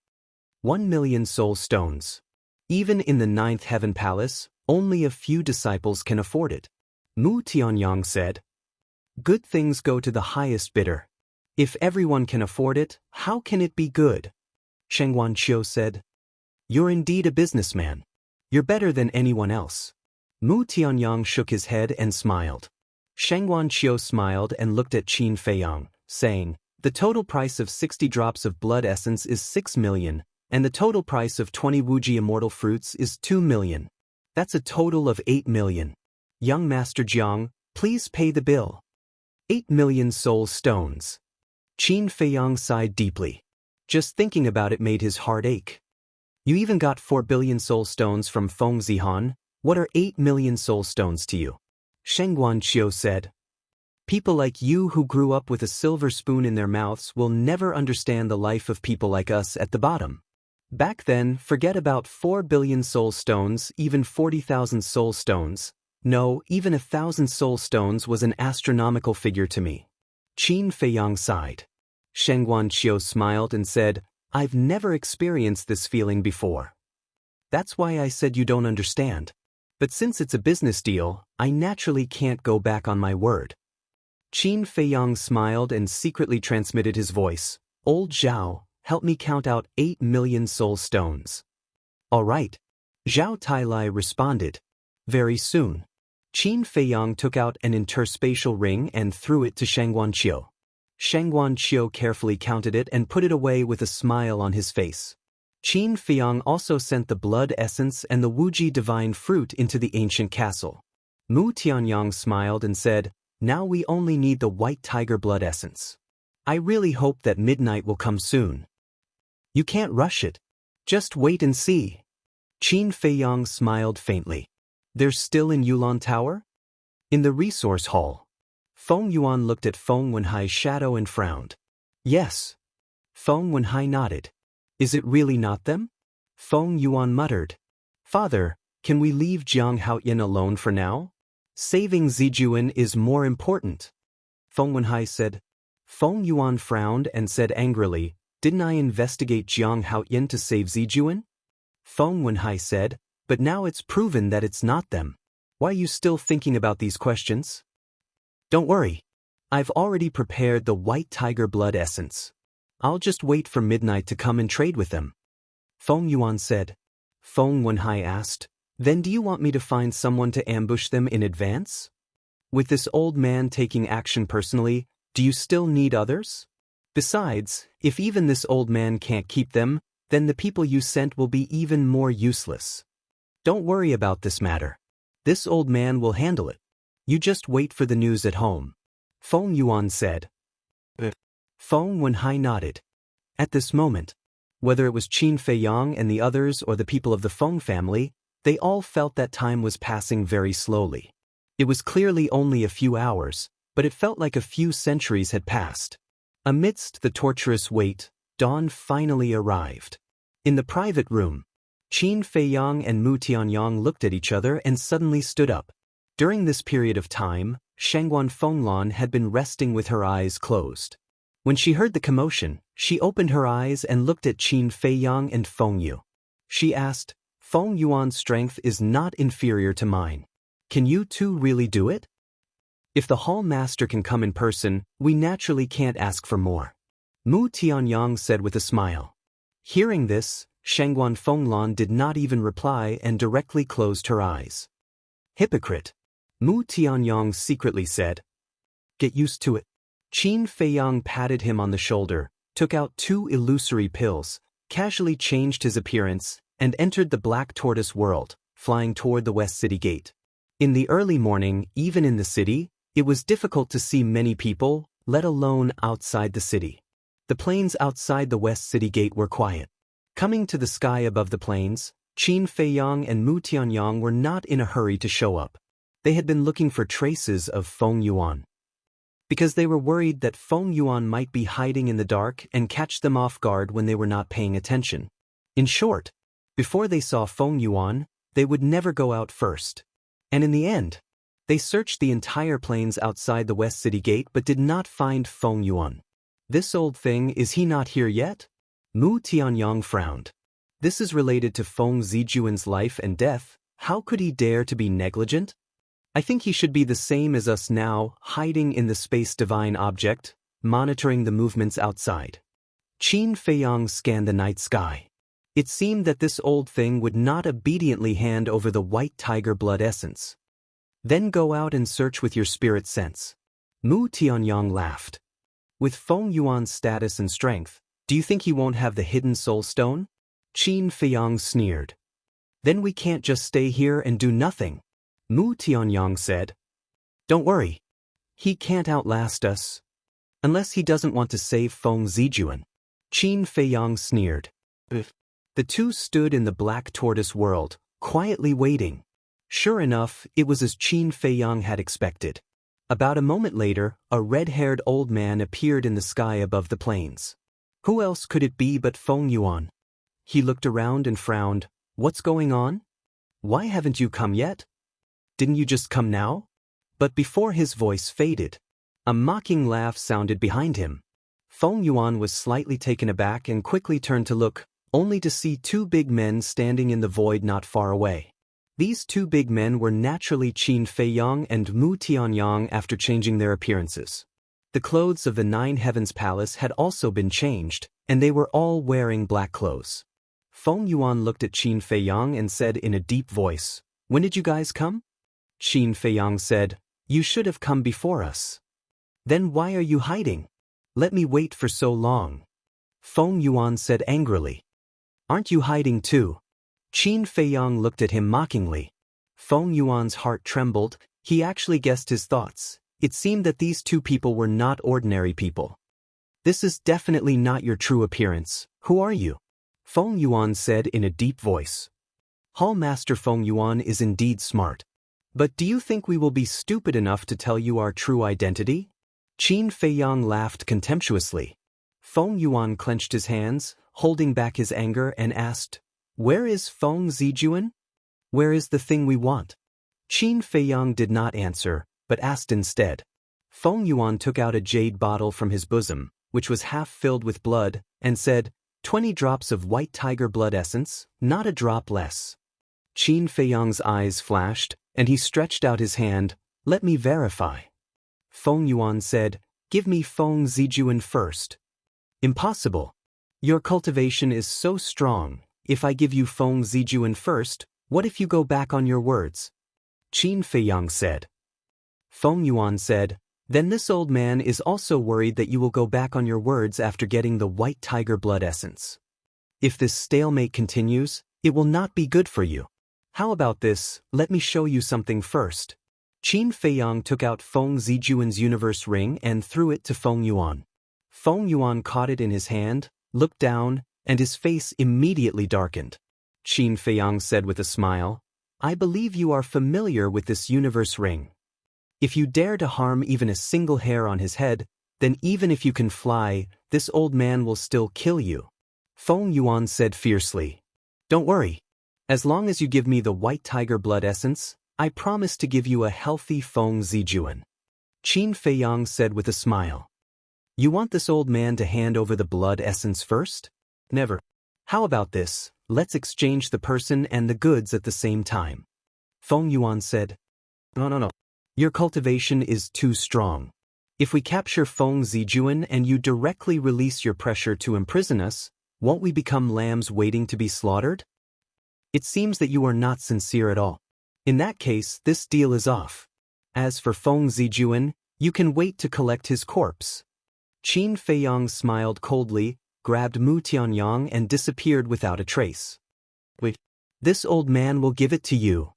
1,000,000 soul stones. Even in the 9th Heaven Palace, only a few disciples can afford it. Mu Tianyang said. Good things go to the highest bidder. If everyone can afford it, how can it be good? Shengguan Qiu said. You're indeed a businessman. You're better than anyone else. Mu Tianyang shook his head and smiled. Shengguan Qiu smiled and looked at Qin Feiyang, saying, the total price of 60 drops of blood essence is 6 million, and the total price of 20 Wuji immortal fruits is 2 million. That's a total of 8 million. Young Master Jiang, please pay the bill. 8 million soul stones. Qin Feiyang sighed deeply. Just thinking about it made his heart ache. You even got 4 billion soul stones from Feng Zihan. What are 8 million soul stones to you? Shengguan Qiu said. People like you who grew up with a silver spoon in their mouths will never understand the life of people like us at the bottom. Back then, forget about 4 billion soul stones, even 40,000 soul stones. No, even 1,000 soul stones was an astronomical figure to me. Qin Feiyang sighed. Shengguan Qiu smiled and said, I've never experienced this feeling before. That's why I said you don't understand. But since it's a business deal, I naturally can't go back on my word. Qin Feiyang smiled and secretly transmitted his voice. Old Zhao, help me count out 8 million soul stones. All right. Zhao Tailai responded. Very soon. Qin Feiyang took out an interspatial ring and threw it to Shengguan Qiu. Shengguan Qiu carefully counted it and put it away with a smile on his face. Qin Feiyang also sent the blood essence and the Wuji divine fruit into the ancient castle. Mu Tianyang smiled and said, now we only need the white tiger blood essence. I really hope that midnight will come soon. You can't rush it. Just wait and see. Qin Feiyang smiled faintly. They're still in Yulan Tower? In the resource hall. Feng Yuan looked at Feng Wenhai's shadow and frowned. Yes. Feng Wenhai nodded. Is it really not them? Feng Yuan muttered. Father, can we leave Jiang Haoyin alone for now? Saving Zijuan is more important. Feng Wenhai said. Feng Yuan frowned and said angrily, didn't I investigate Jiang Haoyin to save Zijuan? Feng Wenhai said, but now it's proven that it's not them. Why are you still thinking about these questions? Don't worry. I've already prepared the white tiger blood essence. I'll just wait for midnight to come and trade with them. Feng Yuan said. Feng Wenhai asked, then do you want me to find someone to ambush them in advance? With this old man taking action personally, do you still need others? Besides, if even this old man can't keep them, then the people you sent will be even more useless. Don't worry about this matter. This old man will handle it. You just wait for the news at home. Feng Yuan said. Feng Wenhai nodded. At this moment, whether it was Qin Feiyang and the others or the people of the Feng family, they all felt that time was passing very slowly. It was clearly only a few hours, but it felt like a few centuries had passed. Amidst the torturous wait, dawn finally arrived. In the private room, Qin Feiyang and Mu Tianyang looked at each other and suddenly stood up. During this period of time, Shengguan Fenglan had been resting with her eyes closed. When she heard the commotion, she opened her eyes and looked at Qin Feiyang and Feng Yu. She asked, Feng Yuan's strength is not inferior to mine. Can you two really do it? If the hall master can come in person, we naturally can't ask for more. Mu Tianyang said with a smile. Hearing this, Shengguan Fenglan did not even reply and directly closed her eyes. Hypocrite. Mu Tianyang secretly said. Get used to it. Qin Feiyang patted him on the shoulder, took out 2 illusory pills, casually changed his appearance, and entered the Black Tortoise world, flying toward the West City Gate. In the early morning, even in the city, it was difficult to see many people, let alone outside the city. The plains outside the West City Gate were quiet. Coming to the sky above the plains, Qin Feiyang and Mu Tianyang were not in a hurry to show up. They had been looking for traces of Feng Yuan. Because they were worried that Feng Yuan might be hiding in the dark and catch them off guard when they were not paying attention. In short, before they saw Feng Yuan, they would never go out first. And in the end, they searched the entire plains outside the West City Gate but did not find Feng Yuan. This old thing, is he not here yet? Mu Tianyang frowned. This is related to Feng Zijuan's life and death. How could he dare to be negligent? I think he should be the same as us now, hiding in the space divine object, monitoring the movements outside. Qin Feiyang scanned the night sky. It seemed that this old thing would not obediently hand over the white tiger blood essence. Then go out and search with your spirit sense. Mu Tianyang laughed. With Feng Yuan's status and strength, do you think he won't have the hidden soul stone? Qin Feiyang sneered. Then we can't just stay here and do nothing. Mu Tianyang said. Don't worry. He can't outlast us. Unless he doesn't want to save Feng Zijuan. Qin Feiyang sneered. The two stood in the black tortoise world, quietly waiting. Sure enough, it was as Qin Feiyang had expected. About a moment later, a red-haired old man appeared in the sky above the plains. Who else could it be but Feng Yuan? He looked around and frowned. What's going on? Why haven't you come yet? Didn't you just come now? But before his voice faded, a mocking laugh sounded behind him. Feng Yuan was slightly taken aback and quickly turned to look, only to see two big men standing in the void not far away. These two big men were naturally Qin Feiyang and Mu Tianyang after changing their appearances. The clothes of the Nine Heavens Palace had also been changed, and they were all wearing black clothes. Feng Yuan looked at Qin Feiyang and said in a deep voice, "When did you guys come?" Qin Feiyang said, "You should have come before us." "Then why are you hiding? Let me wait for so long." Feng Yuan said angrily. "Aren't you hiding too?" Qin Feiyang looked at him mockingly. Feng Yuan's heart trembled. He actually guessed his thoughts. It seemed that these two people were not ordinary people. "This is definitely not your true appearance. Who are you?" Feng Yuan said in a deep voice. Hall Master Feng Yuan is indeed smart. But do you think we will be stupid enough to tell you our true identity? Qin Feiyang laughed contemptuously. Feng Yuan clenched his hands, holding back his anger, and asked, "Where is Feng Zijuan? Where is the thing we want?" Qin Feiyang did not answer, but asked instead. Feng Yuan took out a jade bottle from his bosom, which was half filled with blood, and said, 20 drops of white tiger blood essence, not a drop less." Qin Feiyang's eyes flashed, and he stretched out his hand. "Let me verify." Feng Yuan said, "Give me Feng Zijuan first." "Impossible. Your cultivation is so strong. If I give you Feng Zijuan first, what if you go back on your words?" Qin Feiyang said. Feng Yuan said, "Then this old man is also worried that you will go back on your words after getting the white tiger blood essence. If this stalemate continues, it will not be good for you. How about this? Let me show you something first." Qin Feiyang took out Feng Zijuan's universe ring and threw it to Feng Yuan. Feng Yuan caught it in his hand, looked down, and his face immediately darkened. Qin Feiyang said with a smile, "I believe you are familiar with this universe ring. If you dare to harm even a single hair on his head, then even if you can fly, this old man will still kill you." Feng Yuan said fiercely, "Don't worry. As long as you give me the white tiger blood essence, I promise to give you a healthy Feng Zijuan." Qin Feiyang said with a smile, "You want this old man to hand over the blood essence first? Never. How about this? Let's exchange the person and the goods at the same time." Feng Yuan said, No. Your cultivation is too strong. If we capture Feng Zijuan and you directly release your pressure to imprison us, won't we become lambs waiting to be slaughtered? It seems that you are not sincere at all. In that case, this deal is off. As for Feng Zijuan, you can wait to collect his corpse." Qin Feiyang smiled coldly, grabbed Mu Tianyang and disappeared without a trace. "Wait, this old man will give it to you."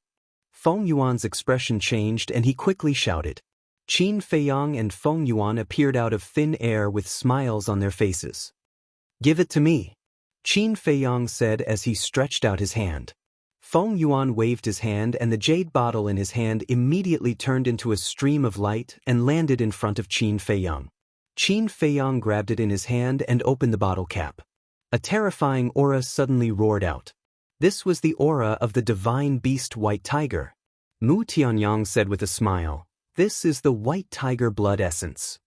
Feng Yuan's expression changed and he quickly shouted. Qin Feiyang and Feng Yuan appeared out of thin air with smiles on their faces. "Give it to me," Qin Feiyang said as he stretched out his hand. Feng Yuan waved his hand and the jade bottle in his hand immediately turned into a stream of light and landed in front of Qin Feiyang. Qin Feiyang grabbed it in his hand and opened the bottle cap. A terrifying aura suddenly roared out. This was the aura of the divine beast White Tiger. Mu Tianyang said with a smile, "This is the white tiger blood essence."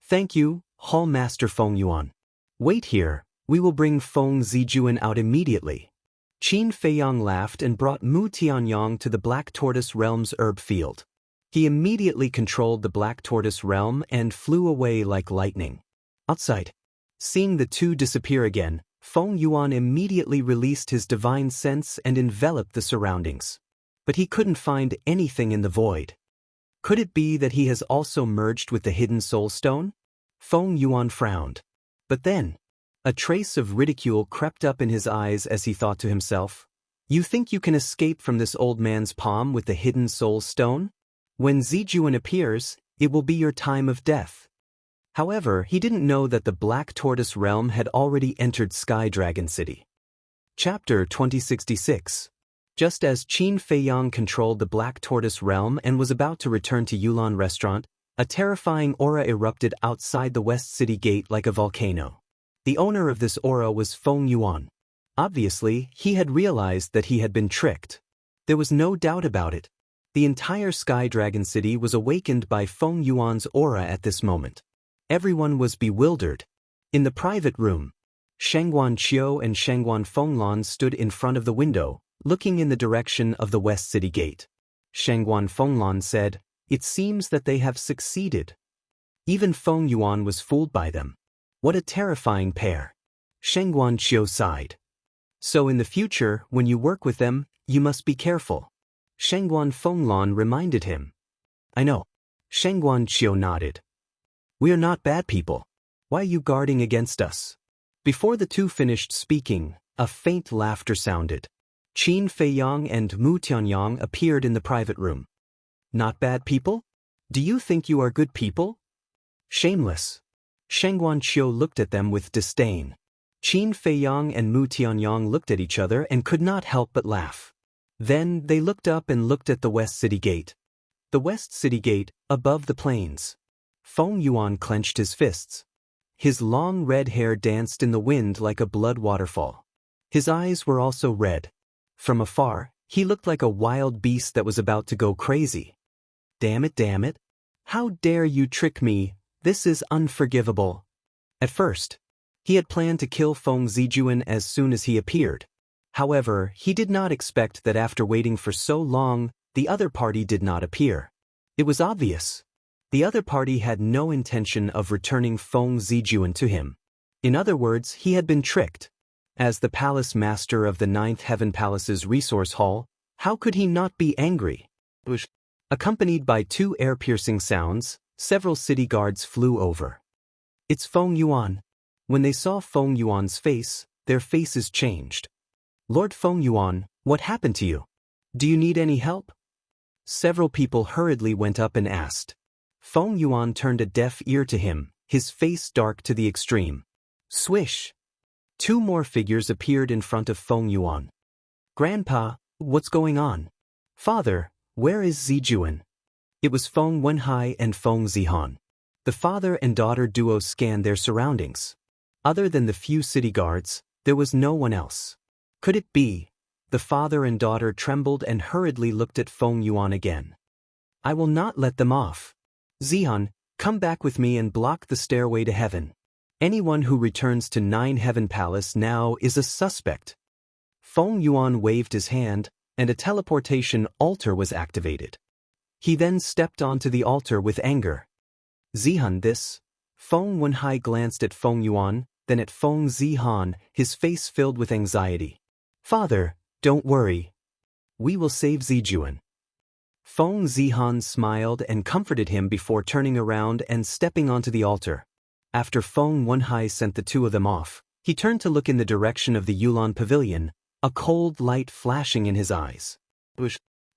"Thank you, Hall Master Feng Yuan. Wait here, we will bring Feng Zijuan out immediately." Qin Feiyang laughed and brought Mu Tianyang to the Black Tortoise Realm's herb field. He immediately controlled the Black Tortoise Realm and flew away like lightning. Outside, seeing the two disappear again, Feng Yuan immediately released his divine sense and enveloped the surroundings. But he couldn't find anything in the void. Could it be that he has also merged with the hidden soul stone? Feng Yuan frowned. But then, a trace of ridicule crept up in his eyes as he thought to himself, "You think you can escape from this old man's palm with the hidden soul stone? When Zijuan appears, it will be your time of death." However, he didn't know that the Black Tortoise Realm had already entered Sky Dragon City. Chapter 2066. Just as Qin Feiyang controlled the Black Tortoise Realm and was about to return to Yulan Restaurant, a terrifying aura erupted outside the West City Gate like a volcano. The owner of this aura was Feng Yuan. Obviously, he had realized that he had been tricked. There was no doubt about it. The entire Sky Dragon City was awakened by Feng Yuan's aura at this moment. Everyone was bewildered. In the private room, Shangguan Qiu and Shangguan Fenglan stood in front of the window, looking in the direction of the West City Gate. Shangguan Fenglan said, "It seems that they have succeeded." Even Feng Yuan was fooled by them. What a terrifying pair. Shangguan Qiu sighed. "So in the future, when you work with them, you must be careful." Shangguan Fenglan reminded him. "I know." Shangguan Qiu nodded. "We are not bad people. Why are you guarding against us?" Before the two finished speaking, a faint laughter sounded. Qin Feiyang and Mu Tianyang appeared in the private room. "Not bad people? Do you think you are good people? Shameless." Shangguan Qiu looked at them with disdain. Qin Feiyang and Mu Tianyang looked at each other and could not help but laugh. Then they looked up and looked at the West City Gate. The West City Gate, above the plains. Feng Yuan clenched his fists. His long red hair danced in the wind like a blood waterfall. His eyes were also red. From afar, he looked like a wild beast that was about to go crazy. Damn it. How dare you trick me? This is unforgivable." At first, he had planned to kill Feng Zijuan as soon as he appeared. However, he did not expect that after waiting for so long, the other party did not appear. It was obvious. The other party had no intention of returning Feng Zijuan to him. In other words, he had been tricked. As the palace master of the Ninth Heaven Palace's resource hall, how could he not be angry? Accompanied by two air-piercing sounds, several city guards flew over. "It's Feng Yuan." When they saw Feng Yuan's face, their faces changed. "Lord Feng Yuan, what happened to you? Do you need any help?" Several people hurriedly went up and asked. Feng Yuan turned a deaf ear to him, his face dark to the extreme. Swish! Two more figures appeared in front of Feng Yuan. "Grandpa, what's going on?" "Father, where is Zijuan?" It was Feng Wenhai and Feng Zihan. The father and daughter duo scanned their surroundings. Other than the few city guards, there was no one else. Could it be? The father and daughter trembled and hurriedly looked at Feng Yuan again. "I will not let them off. Zihan, come back with me and block the stairway to heaven. Anyone who returns to Nine Heaven Palace now is a suspect." Feng Yuan waved his hand, and a teleportation altar was activated. He then stepped onto the altar with anger. "Zihan, this?" Feng Wenhai glanced at Feng Yuan, then at Feng Zihan, his face filled with anxiety. "Father, don't worry. We will save Zijuan." Feng Zihan smiled and comforted him before turning around and stepping onto the altar. After Feng Wenhai sent the two of them off, he turned to look in the direction of the Yulan Pavilion, a cold light flashing in his eyes.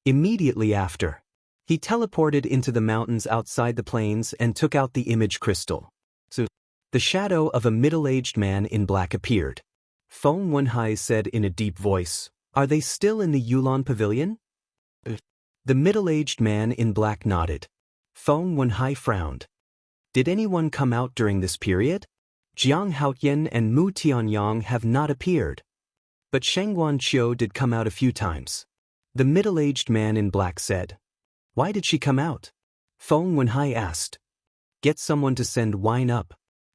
Immediately after, he teleported into the mountains outside the plains and took out the image crystal. The shadow of a middle-aged man in black appeared. Feng Wenhai said in a deep voice, "Are they still in the Yulan Pavilion?" The middle-aged man in black nodded. Feng Wenhai frowned. "Did anyone come out during this period? Jiang Haotian and Mu Tianyang have not appeared. But Shangguan Qiu did come out a few times." The middle-aged man in black said. Why did she come out? Feng Wenhai asked. Get someone to send wine up.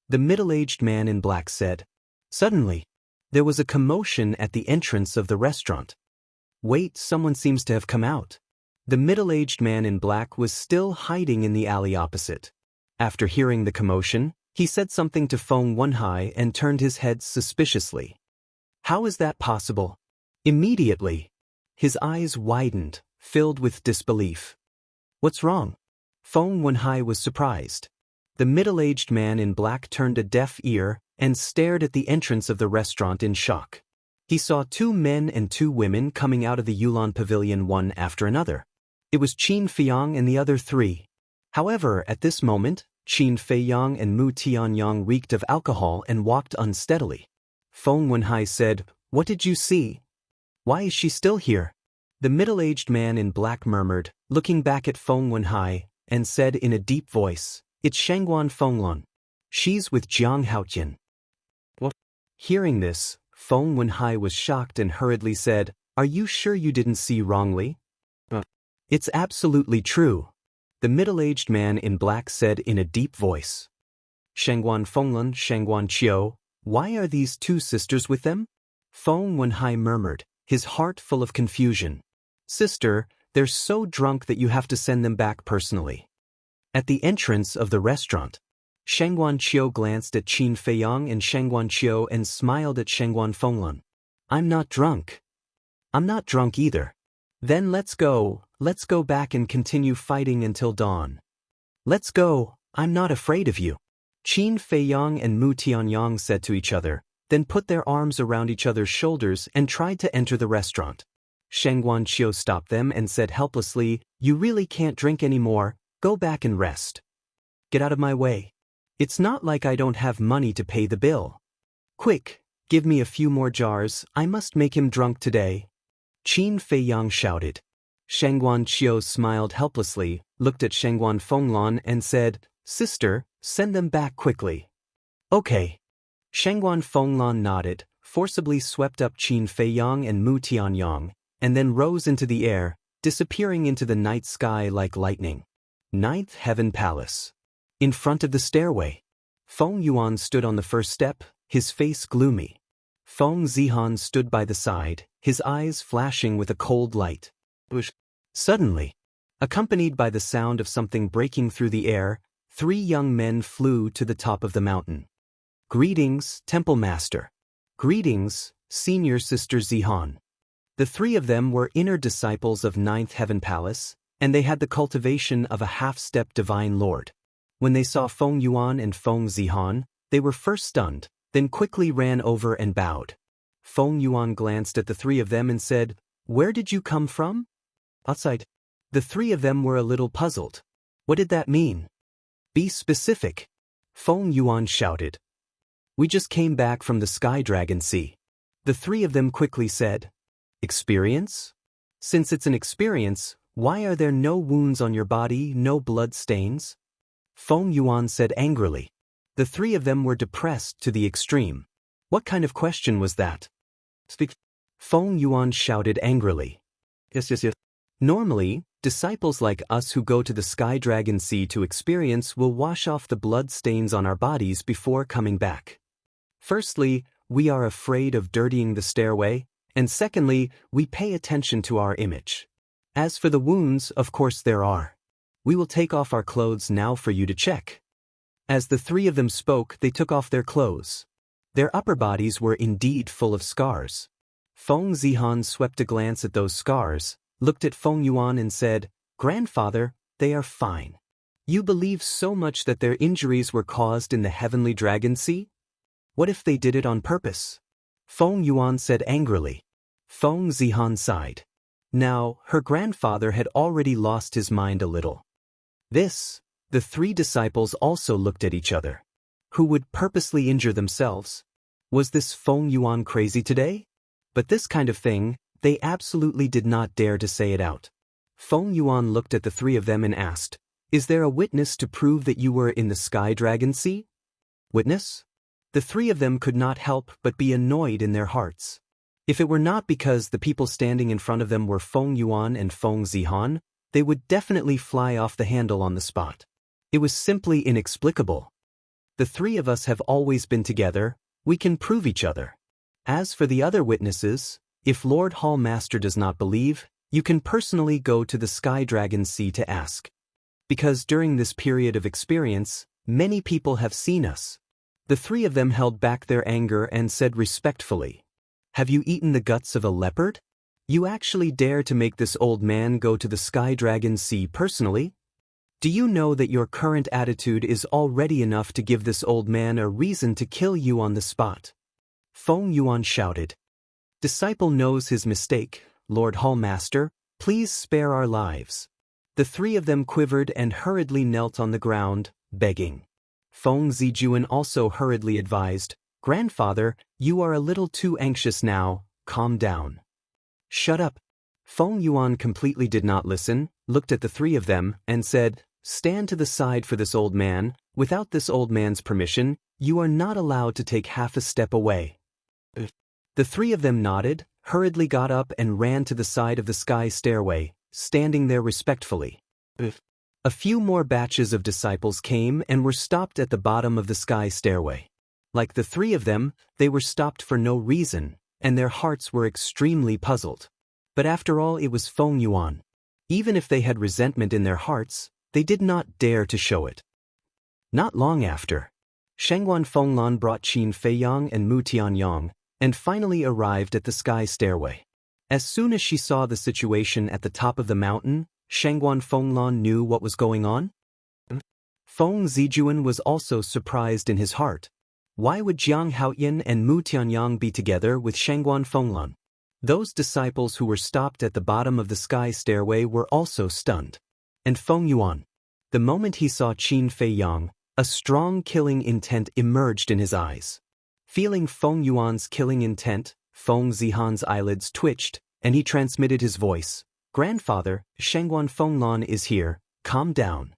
The middle-aged man in black said. Suddenly, there was a commotion at the entrance of the restaurant. Wait, someone seems to have come out. The middle-aged man in black was still hiding in the alley opposite. After hearing the commotion, he said something to Feng Wenhai and turned his head suspiciously. How is that possible? Immediately, his eyes widened, filled with disbelief. What's wrong? Feng Wenhai was surprised. The middle-aged man in black turned a deaf ear and stared at the entrance of the restaurant in shock. He saw 2 men and 2 women coming out of the Yulon pavilion one after another. It was Qin Feiyang and the other 3. However, at this moment, Qin Feiyang and Mu Tianyang reeked of alcohol and walked unsteadily. Feng Wenhai said, What did you see? Why is she still here? The middle-aged man in black murmured, looking back at Feng Wenhai, and said in a deep voice, It's Shangguan Fenglun. She's with Jiang Haotian. What? Hearing this, Feng Wenhai was shocked and hurriedly said, Are you sure you didn't see wrongly? It's absolutely true. The middle-aged man in black said in a deep voice. Shangguan Fenglun, Shangguan Qiu, why are these 2 sisters with them? Feng Wenhai murmured, his heart full of confusion. Sister, they're so drunk that you have to send them back personally. At the entrance of the restaurant, Shangguan Qiu glanced at Qin Feiyang and Shangguan Qiu and smiled at Shangguan Fenglun. I'm not drunk. I'm not drunk either. Then let's go back and continue fighting until dawn. Let's go, I'm not afraid of you. Qin Feiyang and Mu Tianyang said to each other, then put their arms around each other's shoulders and tried to enter the restaurant. Shangguan Qiu stopped them and said helplessly, You really can't drink anymore, go back and rest. Get out of my way. It's not like I don't have money to pay the bill. Quick, give me a few more jars, I must make him drunk today. Qin Feiyang shouted. Shangguan Qiu smiled helplessly, looked at Shangguan Fenglun and said, Sister, send them back quickly. Okay. Shangguan Fenglun nodded, forcibly swept up Qin Feiyang and Mu Tianyang, and then rose into the air, disappearing into the night sky like lightning. 9th Heaven Palace. In front of the stairway, Feng Yuan stood on the first step, his face gloomy. Feng Zihan stood by the side, his eyes flashing with a cold light. Suddenly, accompanied by the sound of something breaking through the air, 3 young men flew to the top of the mountain. Greetings, Temple Master. Greetings, Senior Sister Zihan. The 3 of them were inner disciples of 9th Heaven Palace, and they had the cultivation of a half-step divine lord. When they saw Feng Yuan and Feng Zihan, they were first stunned, then quickly ran over and bowed. Feng Yuan glanced at the 3 of them and said, Where did you come from? Outside. The 3 of them were a little puzzled. What did that mean? Be specific. Feng Yuan shouted. We just came back from the Sky Dragon Sea. The 3 of them quickly said. Experience? Since it's an experience, why are there no wounds on your body, no blood stains? Feng Yuan said angrily. The 3 of them were depressed to the extreme. What kind of question was that? Speak. Feng Yuan shouted angrily. Yes. Normally, disciples like us who go to the Sky Dragon Sea to experience will wash off the blood stains on our bodies before coming back. Firstly, we are afraid of dirtying the stairway, and secondly, we pay attention to our image. As for the wounds, of course there are. We will take off our clothes now for you to check. As the 3 of them spoke, they took off their clothes. Their upper bodies were indeed full of scars. Feng Zihan swept a glance at those scars, looked at Feng Yuan and said, Grandfather, they are fine. You believe so much that their injuries were caused in the Heavenly Dragon Sea? What if they did it on purpose? Feng Yuan said angrily. Feng Zihan sighed. Now, her grandfather had already lost his mind a little. The 3 disciples also looked at each other. Who would purposely injure themselves? Was this Feng Yuan crazy today? But this kind of thing, they absolutely did not dare to say it out. Feng Yuan looked at the 3 of them and asked, Is there a witness to prove that you were in the Sky Dragon Sea? Witness? The 3 of them could not help but be annoyed in their hearts. If it were not because the people standing in front of them were Feng Yuan and Feng Zihan, they would definitely fly off the handle on the spot. It was simply inexplicable. The three of us have always been together, we can prove each other. As for the other witnesses, if Lord Hall Master does not believe, you can personally go to the Sky Dragon Sea to ask. Because during this period of experience, many people have seen us. The three of them held back their anger and said respectfully, "Have you eaten the guts of a leopard? You actually dare to make this old man go to the Sky Dragon Sea personally? Do you know that your current attitude is already enough to give this old man a reason to kill you on the spot?" Feng Yuan shouted. "Disciple knows his mistake, Lord Hall Master, please spare our lives." The three of them quivered and hurriedly knelt on the ground, begging. Feng Zijuan also hurriedly advised, "Grandfather, you are a little too anxious now, calm down." "Shut up." Feng Yuan completely did not listen, looked at the three of them, and said, "Stand to the side for this old man. Without this old man's permission, you are not allowed to take half a step away." The three of them nodded, hurriedly got up and ran to the side of the sky stairway, standing there respectfully. A few more batches of disciples came and were stopped at the bottom of the sky stairway. Like the three of them, they were stopped for no reason, and their hearts were extremely puzzled. But after all, it was Feng Yuan. Even if they had resentment in their hearts, they did not dare to show it. Not long after, Shengguan Fenglan brought Qin Feiyang and Mu Tianyang, and finally arrived at the sky stairway. As soon as she saw the situation at the top of the mountain, Shengguan Fenglan knew what was going on. Feng Zijuan was also surprised in his heart. Why would Jiang Haoyan and Mu Tianyang be together with Shengguan Fenglan? Those disciples who were stopped at the bottom of the sky stairway were also stunned. And Feng Yuan. The moment he saw Qin Feiyang, a strong killing intent emerged in his eyes. Feeling Feng Yuan's killing intent, Feng Zihan's eyelids twitched, and he transmitted his voice. "Grandfather, Shengguan Fenglan is here, calm down."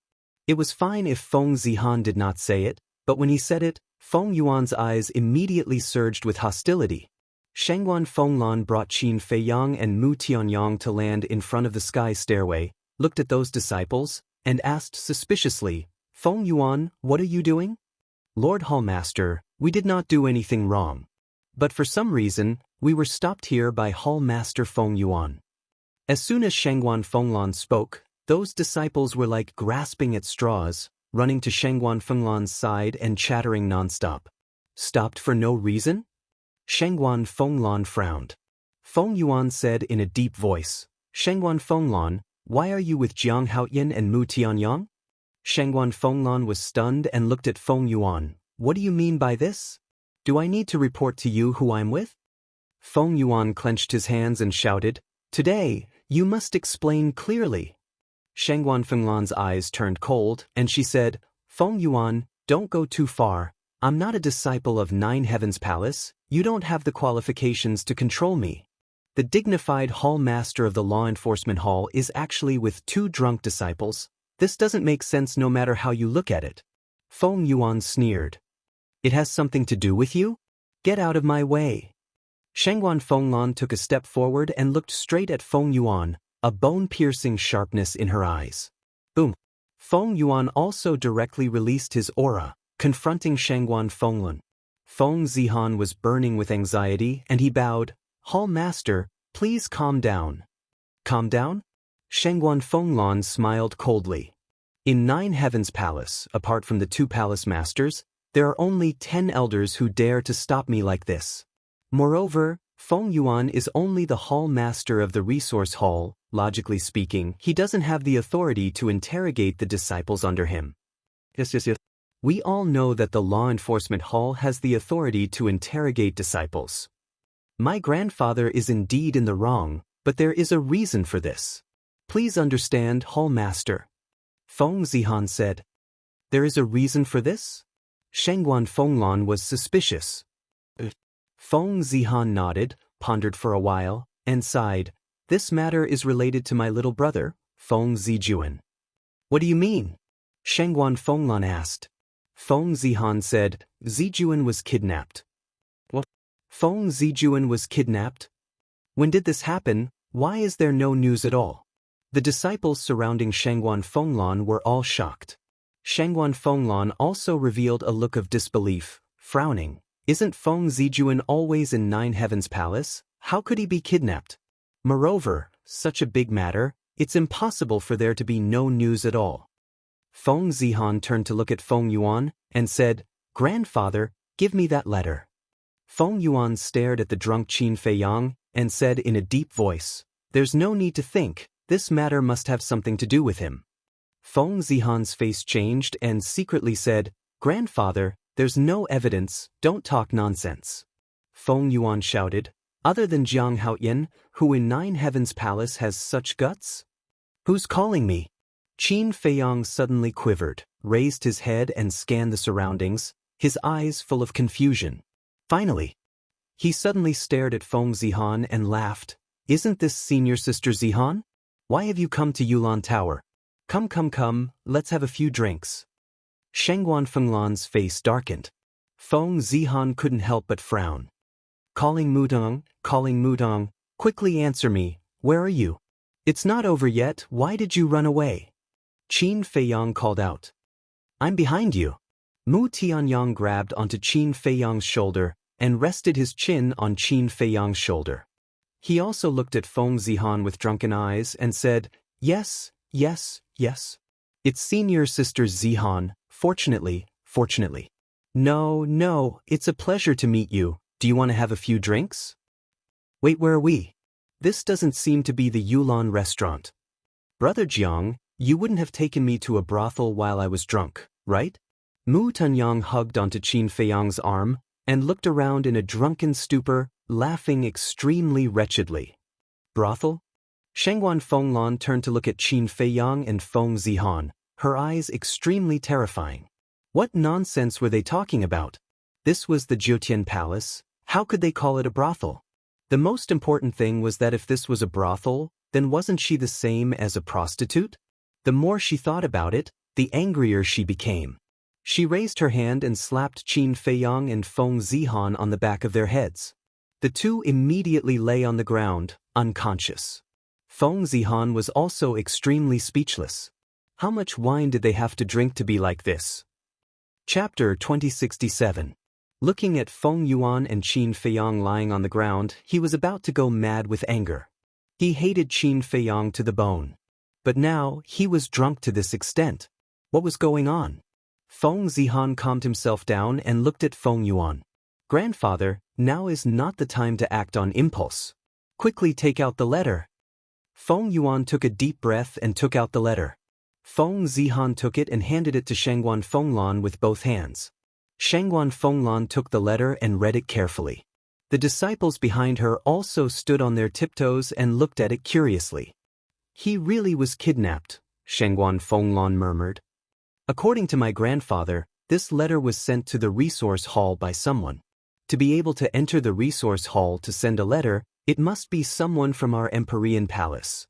It was fine if Feng Zihan did not say it, but when he said it, Feng Yuan's eyes immediately surged with hostility. Shengguan Fenglan brought Qin Feiyang and Mu Tianyang to land in front of the sky stairway, looked at those disciples, and asked suspiciously, "Feng Yuan, what are you doing?" "Lord Hall Master, we did not do anything wrong. But for some reason, we were stopped here by Hall Master Feng Yuan." As soon as Shengguan Fenglan spoke, those disciples were like grasping at straws, running to Shengguan Fenglan's side and chattering nonstop. "Stopped for no reason?" Shengguan Fenglan frowned. Feng Yuan said in a deep voice, "Shengguan Fenglan, why are you with Jiang Haoyan and Mu Tianyang?" Shengguan Fenglan was stunned and looked at Feng Yuan. "What do you mean by this? Do I need to report to you who I'm with?" Feng Yuan clenched his hands and shouted, "Today, you must explain clearly." Shengguan Fenglan's eyes turned cold, and she said, "Feng Yuan, don't go too far. I'm not a disciple of Nine Heavens Palace. You don't have the qualifications to control me. The dignified hall master of the law enforcement hall is actually with two drunk disciples. This doesn't make sense no matter how you look at it." Feng Yuan sneered. "It has something to do with you? Get out of my way." Shengguan Fenglan took a step forward and looked straight at Feng Yuan, a bone-piercing sharpness in her eyes. Boom. Feng Yuan also directly released his aura, confronting Shengguan Fenglan. Feng Zihan was burning with anxiety, and he bowed. "Hall Master, please calm down." "Calm down?" Shengguan Fenglan smiled coldly. "In Nine Heavens Palace, apart from the two palace masters, there are only 10 elders who dare to stop me like this. Moreover, Feng Yuan is only the hall master of the resource hall. Logically speaking, he doesn't have the authority to interrogate the disciples under him." Yes. "We all know that the law enforcement hall has the authority to interrogate disciples. My grandfather is indeed in the wrong, but there is a reason for this. Please understand, Hall Master." Feng Zihan said. "There is a reason for this?" Shengguan Fenglan was suspicious. Feng Zihan nodded, pondered for a while, and sighed. "This matter is related to my little brother, Feng Zijuan." "What do you mean?" Shengguan Fenglan asked. Feng Zihan said, "Zijuan was kidnapped." "What? Feng Zijuan was kidnapped? When did this happen? Why is there no news at all? The disciples surrounding Shangguan Fenglan were all shocked. Shangguan Fenglan also revealed a look of disbelief, frowning. Isn't Feng Zijuan always in Nine Heavens Palace? How could he be kidnapped? Moreover, such a big matter, it's impossible for there to be no news at all. Feng Zihan turned to look at Feng Yuan and said, "Grandfather, give me that letter." Feng Yuan stared at the drunk Qin Feiyang and said in a deep voice, "There's no need to think, this matter must have something to do with him." Feng Zihan's face changed and secretly said, "Grandfather, there's no evidence, don't talk nonsense." Feng Yuan shouted, "Other than Jiang Haoyan, who in Nine Heavens Palace has such guts? Who's calling me?" Qin Feiyang suddenly quivered, raised his head and scanned the surroundings, his eyes full of confusion. Finally, he suddenly stared at Feng Zihan and laughed. "Isn't this senior sister Zihan? Why have you come to Yulan Tower? Come, let's have a few drinks." Shangguan Fenglan's face darkened. Feng Zihan couldn't help but frown. Calling Mudong, quickly answer me, where are you? It's not over yet, why did you run away? Qin Feiyang called out. I'm behind you. Mu Tianyang grabbed onto Qin Feiyang's shoulder and rested his chin on Qin Feiyang's shoulder. He also looked at Feng Zihan with drunken eyes and said, Yes. It's senior sister Zihan, fortunately. No, it's a pleasure to meet you. Do you want to have a few drinks? Wait, where are we? This doesn't seem to be the Yulan restaurant. Brother Jiang, you wouldn't have taken me to a brothel while I was drunk, right? Mu Tunyang hugged onto Qin Feiyang's arm and looked around in a drunken stupor, laughing extremely wretchedly. Brothel? Shangguan Fenglan turned to look at Qin Feiyang and Feng Zihan, her eyes extremely terrifying. What nonsense were they talking about? This was the Jiutian Palace. How could they call it a brothel? The most important thing was that if this was a brothel, then wasn't she the same as a prostitute? The more she thought about it, the angrier she became. She raised her hand and slapped Qin Feiyang and Feng Zihan on the back of their heads. The two immediately lay on the ground, unconscious. Feng Zihan was also extremely speechless. How much wine did they have to drink to be like this? Chapter 2067. Looking at Feng Yuan and Qin Feiyang lying on the ground, he was about to go mad with anger. He hated Qin Feiyang to the bone. But now, he was drunk to this extent. What was going on? Feng Zihan calmed himself down and looked at Feng Yuan. Grandfather, now is not the time to act on impulse. Quickly take out the letter. Feng Yuan took a deep breath and took out the letter. Feng Zihan took it and handed it to Shangguan Fenglan with both hands. Shangguan Fenglan took the letter and read it carefully. The disciples behind her also stood on their tiptoes and looked at it curiously. He really was kidnapped, Shangguan Fenglan murmured. According to my grandfather, this letter was sent to the resource hall by someone. To be able to enter the resource hall to send a letter, it must be someone from our Empyrean Palace.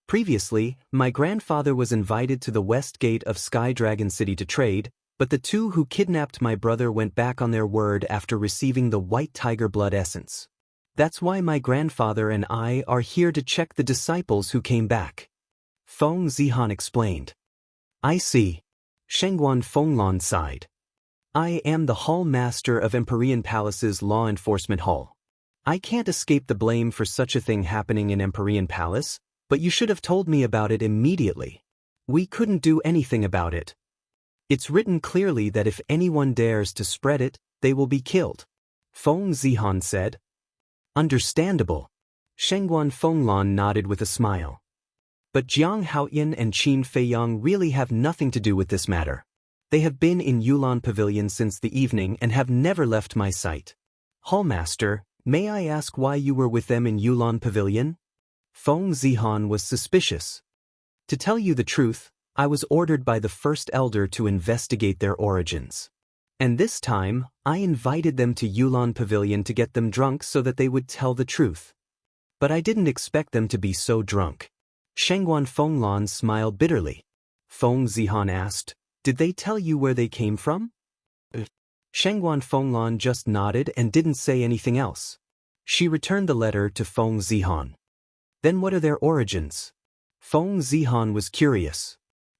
Previously, my grandfather was invited to the west gate of Sky Dragon City to trade, but the two who kidnapped my brother went back on their word after receiving the white tiger blood essence. That's why my grandfather and I are here to check the disciples who came back. Feng Zihan explained. I see. Shangguan Fenglan sighed. I am the hall master of Empyrean Palace's law enforcement hall. I can't escape the blame for such a thing happening in Empyrean Palace, but you should have told me about it immediately. We couldn't do anything about it. It's written clearly that if anyone dares to spread it, they will be killed. Feng Zihan said. Understandable. Shangguan Fenglan nodded with a smile. But Jiang Haoyan and Qin Feiyang really have nothing to do with this matter. They have been in Yulan Pavilion since the evening and have never left my sight. Hallmaster, may I ask why you were with them in Yulan Pavilion? Feng Zihan was suspicious. To tell you the truth, I was ordered by the First Elder to investigate their origins. And this time, I invited them to Yulan Pavilion to get them drunk so that they would tell the truth. But I didn't expect them to be so drunk. Shangguan Fenglan smiled bitterly. Feng Zihan asked, Did they tell you where they came from? Shangguan Fenglan just nodded and didn't say anything else. She returned the letter to Feng Zihan. Then what are their origins? Feng Zihan was curious.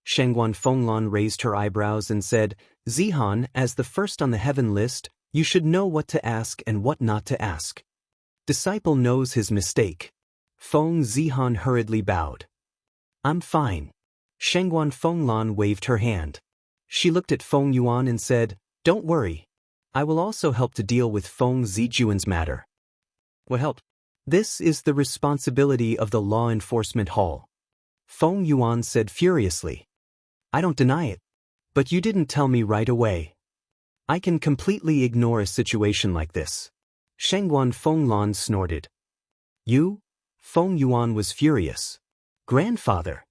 Shengguan Fenglan raised her eyebrows and said, Zihan, as the first on the heaven list, you should know what to ask and what not to ask. Disciple knows his mistake. Feng Zihan hurriedly bowed. I'm fine. Shengguan Fenglan waved her hand. She looked at Feng Yuan and said, Don't worry. I will also help to deal with Feng Zijuan's matter. What help? This is the responsibility of the Law Enforcement Hall. Feng Yuan said furiously. I don't deny it. But you didn't tell me right away. I can completely ignore a situation like this. Shengguan Fenglan snorted. You? Feng Yuan was furious. Grandfather.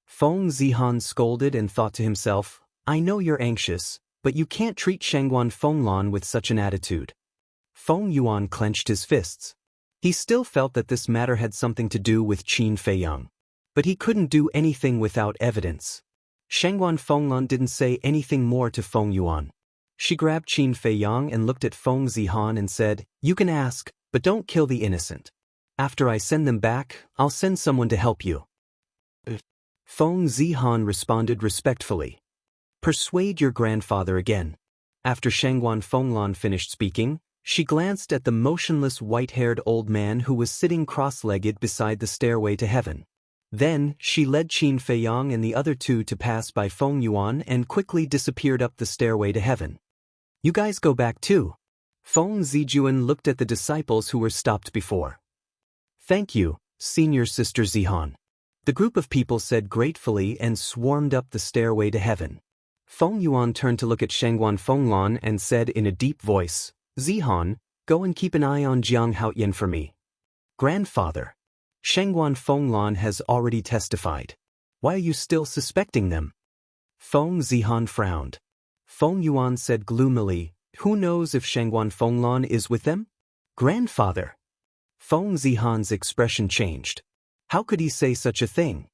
Feng Zihan scolded and thought to himself, I know you're anxious, but you can't treat Shengguan Fenglan with such an attitude. Feng Yuan clenched his fists. He still felt that this matter had something to do with Qin Feiyang. But he couldn't do anything without evidence. Shengguan Fenglan didn't say anything more to Feng Yuan. She grabbed Qin Feiyang and looked at Feng Zihan and said, You can ask, but don't kill the innocent. After I send them back, I'll send someone to help you. Feng Zihan responded respectfully. Persuade your grandfather again. After Shengguan Fenglan finished speaking, she glanced at the motionless white-haired old man who was sitting cross-legged beside the stairway to heaven. Then, she led Qin Feiyang and the other two to pass by Feng Yuan and quickly disappeared up the stairway to heaven. You guys go back too. Feng Zijuan looked at the disciples who were stopped before. Thank you, Senior Sister Zihan. The group of people said gratefully and swarmed up the stairway to heaven. Feng Yuan turned to look at Shengguan Fenglan and said in a deep voice, Zihan, go and keep an eye on Jiang Haoyan for me. Grandfather. Shengguan Fenglan has already testified. Why are you still suspecting them? Feng Zihan frowned. Feng Yuan said gloomily, Who knows if Shengguan Fenglan is with them? Grandfather. Feng Zihan's expression changed. How could he say such a thing?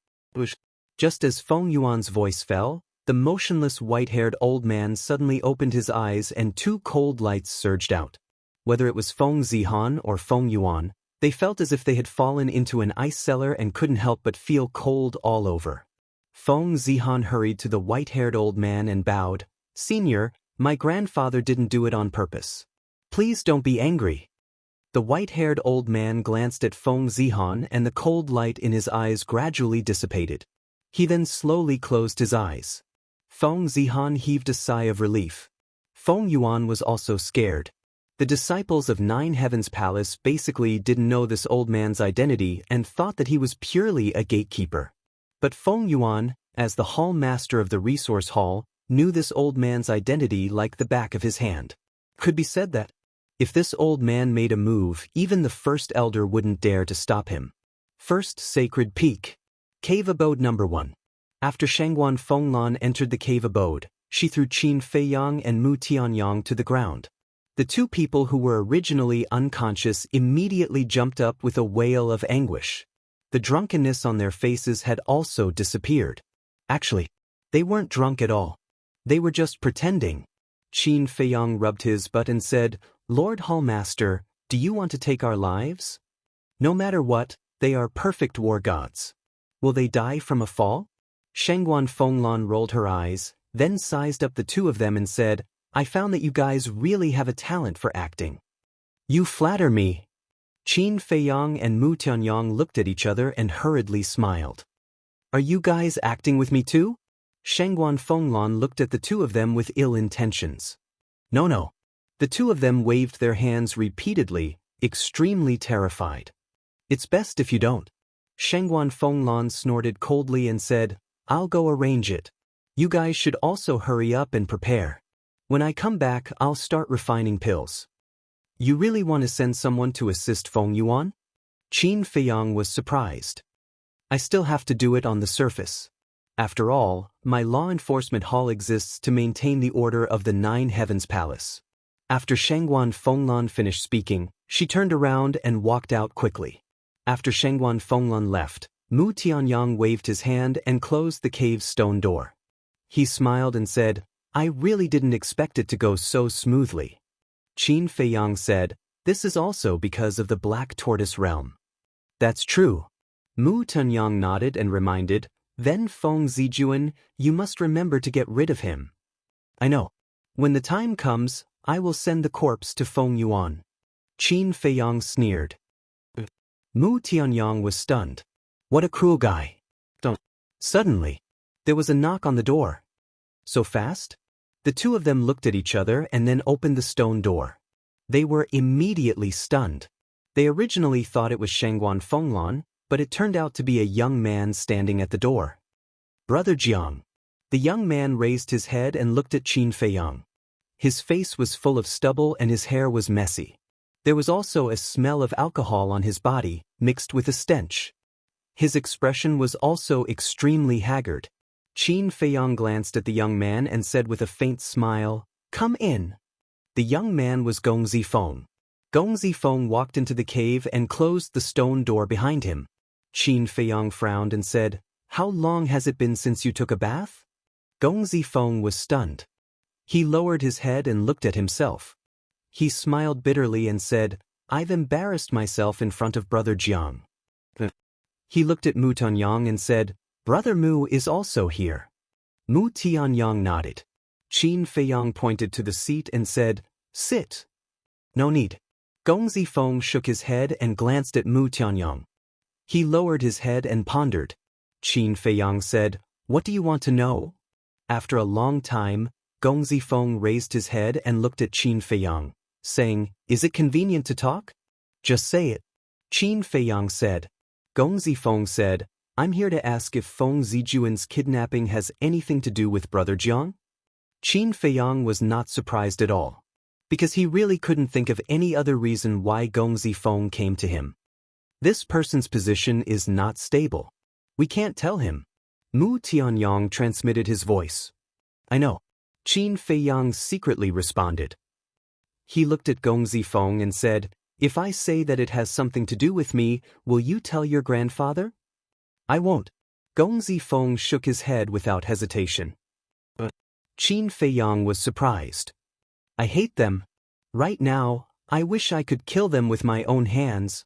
Just as Feng Yuan's voice fell, the motionless white-haired old man suddenly opened his eyes and two cold lights surged out. Whether it was Feng Zihan or Feng Yuan, they felt as if they had fallen into an ice cellar and couldn't help but feel cold all over. Feng Zihan hurried to the white-haired old man and bowed. Senior, my grandfather didn't do it on purpose. Please don't be angry. The white-haired old man glanced at Feng Zihan and the cold light in his eyes gradually dissipated. He then slowly closed his eyes. Feng Zihan heaved a sigh of relief. Feng Yuan was also scared. The disciples of Nine Heavens Palace basically didn't know this old man's identity and thought that he was purely a gatekeeper. But Feng Yuan, as the hall master of the resource hall, knew this old man's identity like the back of his hand. Could be said that, if this old man made a move, even the first elder wouldn't dare to stop him. First Sacred Peak. Cave Abode Number 1. After Shengguan Fenglan entered the cave abode, she threw Qin Feiyang and Mu Tianyang to the ground. The two people who were originally unconscious immediately jumped up with a wail of anguish. The drunkenness on their faces had also disappeared. Actually, they weren't drunk at all. They were just pretending. Qin Feiyang rubbed his butt and said, Lord Hallmaster, do you want to take our lives? No matter what, they are perfect war gods. Will they die from a fall? Shengguan Fenglan rolled her eyes, then sized up the two of them and said, I found that you guys really have a talent for acting. You flatter me. Qin Feiyang and Mu Tianyang looked at each other and hurriedly smiled. Are you guys acting with me too? Shengguan Fenglan looked at the two of them with ill intentions. No. The two of them waved their hands repeatedly, extremely terrified. It's best if you don't. Shengguan Fenglan snorted coldly and said, I'll go arrange it. You guys should also hurry up and prepare. When I come back, I'll start refining pills. You really want to send someone to assist Feng Yuan? Qin Feiyang was surprised. I still have to do it on the surface. After all, my law enforcement hall exists to maintain the order of the Nine Heavens Palace. After Shengguan Fenglan finished speaking, she turned around and walked out quickly. After Shengguan Fenglan left, Mu Tianyang waved his hand and closed the cave's stone door. He smiled and said, I really didn't expect it to go so smoothly. Qin Feiyang said, This is also because of the Black Tortoise realm. That's true. Mu Tunyang nodded and reminded, then Feng Zijuan, you must remember to get rid of him. I know. When the time comes, I will send the corpse to Feng Yuan. Qin Feiyang sneered. Mu Tianyang was stunned. What a cruel guy. Don't. Suddenly, there was a knock on the door. So fast? The two of them looked at each other and then opened the stone door. They were immediately stunned. They originally thought it was Shangguan Fenglan, but it turned out to be a young man standing at the door. Brother Jiang. The young man raised his head and looked at Qin Feiyang. His face was full of stubble and his hair was messy. There was also a smell of alcohol on his body, mixed with a stench. His expression was also extremely haggard. Qin Feiyang glanced at the young man and said with a faint smile, "Come in." The young man was Gong Zifeng. Gong Zifeng walked into the cave and closed the stone door behind him. Qin Feiyang frowned and said, "How long has it been since you took a bath?" Gong Zifeng was stunned. He lowered his head and looked at himself. He smiled bitterly and said, "I've embarrassed myself in front of Brother Jiang." He looked at Mu Tuanyang and said, "Brother Mu is also here." Mu Tianyang nodded. Qin Feiyang pointed to the seat and said, "Sit." "No need." Gong Zifeng shook his head and glanced at Mu Tianyang. He lowered his head and pondered. Qin Feiyang said, "What do you want to know?" After a long time, Gong Zifeng raised his head and looked at Qin Feiyang, saying, "Is it convenient to talk?" "Just say it." Qin Feiyang said. Gong Zifeng said, "I'm here to ask if Feng Zijuan's kidnapping has anything to do with Brother Jiang?" Qin Feiyang was not surprised at all, because he really couldn't think of any other reason why Gong Zifeng came to him. This person's position is not stable. We can't tell him. Mu Tianyang transmitted his voice. "I know." Qin Feiyang secretly responded. He looked at Gong Zifeng and said, "If I say that it has something to do with me, will you tell your grandfather?" "I won't." Gong Zifeng shook his head without hesitation. Qin Feiyang was surprised. "I hate them. Right now, I wish I could kill them with my own hands."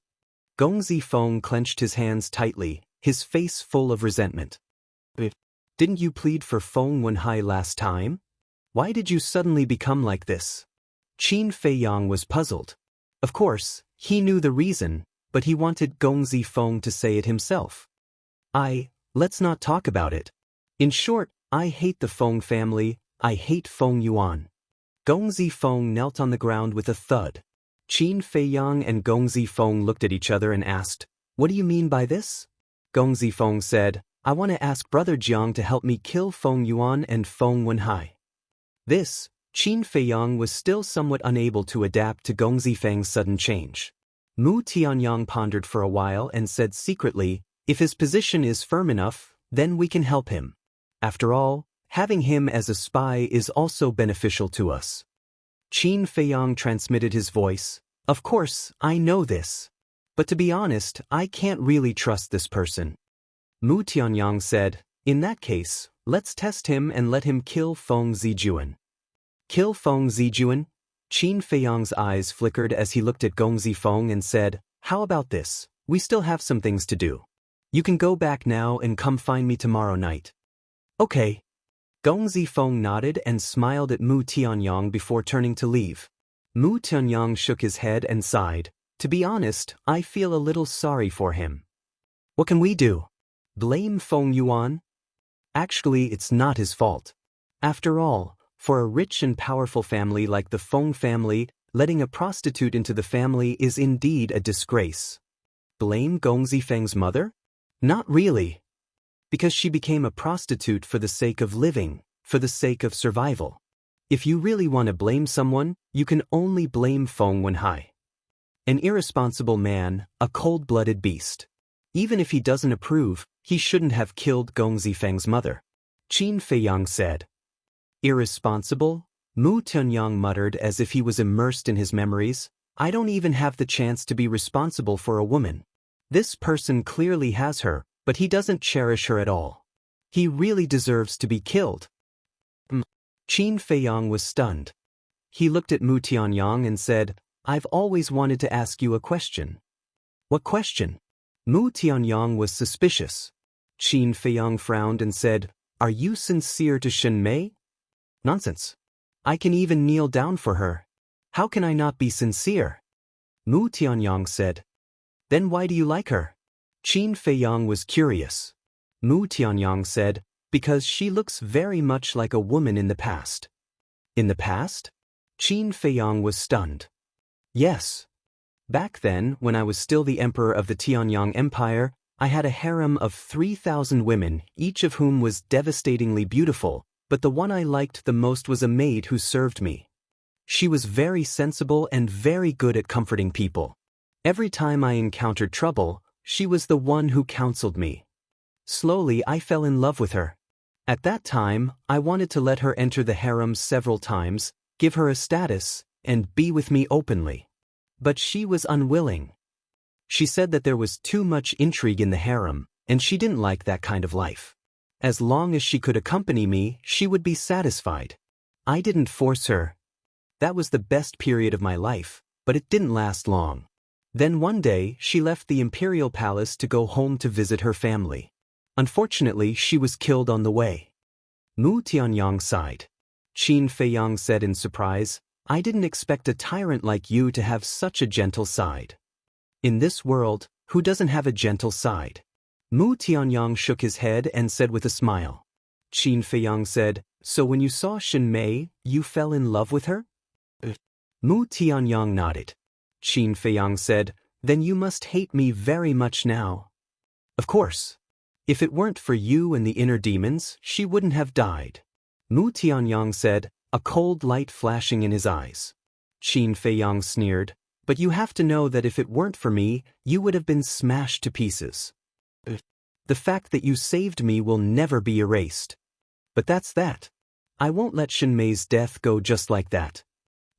Gong Zifeng clenched his hands tightly, his face full of resentment. "Didn't you plead for Feng Wenhai last time? Why did you suddenly become like this?" Qin Feiyang was puzzled. Of course, he knew the reason, but he wanted Gong Zifeng to say it himself. Let's not talk about it. In short, I hate the Feng family, I hate Feng Yuan." Gong Zifeng knelt on the ground with a thud. Qin Feiyang and Gong Zifeng looked at each other and asked, "What do you mean by this?" Gong Zifeng said, "I want to ask Brother Jiang to help me kill Feng Yuan and Feng Wenhai." This, Qin Feiyang was still somewhat unable to adapt to Gong Zifeng's sudden change. Mu Tianyang pondered for a while and said secretly, "If his position is firm enough, then we can help him. After all, having him as a spy is also beneficial to us." Qin Feiyang transmitted his voice, "Of course, I know this. But to be honest, I can't really trust this person." Mu Tianyang said, "In that case, let's test him and let him kill Feng Zijuan." "Kill Feng Zijuan?" Qin Feiyang's eyes flickered as he looked at Gong Zifeng and said, "How about this? We still have some things to do. You can go back now and come find me tomorrow night." "Okay." Gong Zifeng nodded and smiled at Mu Tianyang before turning to leave. Mu Tianyang shook his head and sighed. "To be honest, I feel a little sorry for him." "What can we do? Blame Feng Yuan?" "Actually, it's not his fault. After all, for a rich and powerful family like the Feng family, letting a prostitute into the family is indeed a disgrace." "Blame Gong Zifeng's mother?" "Not really. Because she became a prostitute for the sake of living, for the sake of survival. If you really want to blame someone, you can only blame Feng Wenhai. An irresponsible man, a cold-blooded beast. Even if he doesn't approve, he shouldn't have killed Gong Zifeng's mother." Qin Feiyang said. "Irresponsible?" Mu Tuanyang muttered as if he was immersed in his memories. "I don't even have the chance to be responsible for a woman. This person clearly has her, but he doesn't cherish her at all. He really deserves to be killed." Qin Feiyang was stunned. He looked at Mu Tianyang and said, I've always wanted to ask you a question. What question? Mu Tianyang was suspicious. Qin Feiyang frowned and said, Are you sincere to Shen Mei? Nonsense. I can even kneel down for her. How can I not be sincere? Mu Tianyang said. Then why do you like her? Qin Feiyang was curious. Mu Tianyang said, Because she looks very much like a woman in the past. In the past? Qin Feiyang was stunned. Yes. Back then, when I was still the emperor of the Tianyang Empire, I had a harem of 3,000 women, each of whom was devastatingly beautiful, but the one I liked the most was a maid who served me. She was very sensible and very good at comforting people. Every time I encountered trouble, she was the one who counseled me. Slowly, I fell in love with her. At that time, I wanted to let her enter the harem several times, give her a status, and be with me openly. But she was unwilling. She said that there was too much intrigue in the harem, and she didn't like that kind of life. As long as she could accompany me, she would be satisfied. I didn't force her. That was the best period of my life, but it didn't last long. Then one day, she left the imperial palace to go home to visit her family. Unfortunately, she was killed on the way. Mu Tianyang sighed. Qin Feiyang said in surprise, I didn't expect a tyrant like you to have such a gentle side. In this world, who doesn't have a gentle side? Mu Tianyang shook his head and said with a smile. Qin Feiyang said, So when you saw Shen Mei, you fell in love with her? Mu Tianyang nodded. Qin Feiyang said, Then you must hate me very much now. Of course. If it weren't for you and the inner demons, she wouldn't have died. Mu Tianyang said, a cold light flashing in his eyes. Qin Feiyang sneered, But you have to know that if it weren't for me, you would have been smashed to pieces. The fact that you saved me will never be erased. But that's that. I won't let Shen Mei's death go just like that.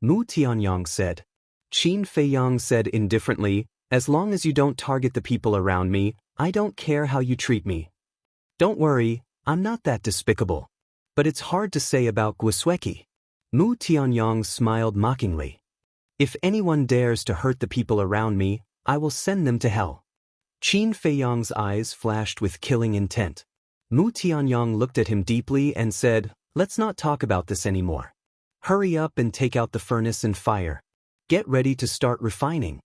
Mu Tianyang said. Qin Feiyang said indifferently, As long as you don't target the people around me, I don't care how you treat me. Don't worry, I'm not that despicable. But it's hard to say about Guosweki. Mu Tianyang smiled mockingly. If anyone dares to hurt the people around me, I will send them to hell. Qin Feiyang's eyes flashed with killing intent. Mu Tianyang looked at him deeply and said, Let's not talk about this anymore. Hurry up and take out the furnace and fire. Get ready to start refining.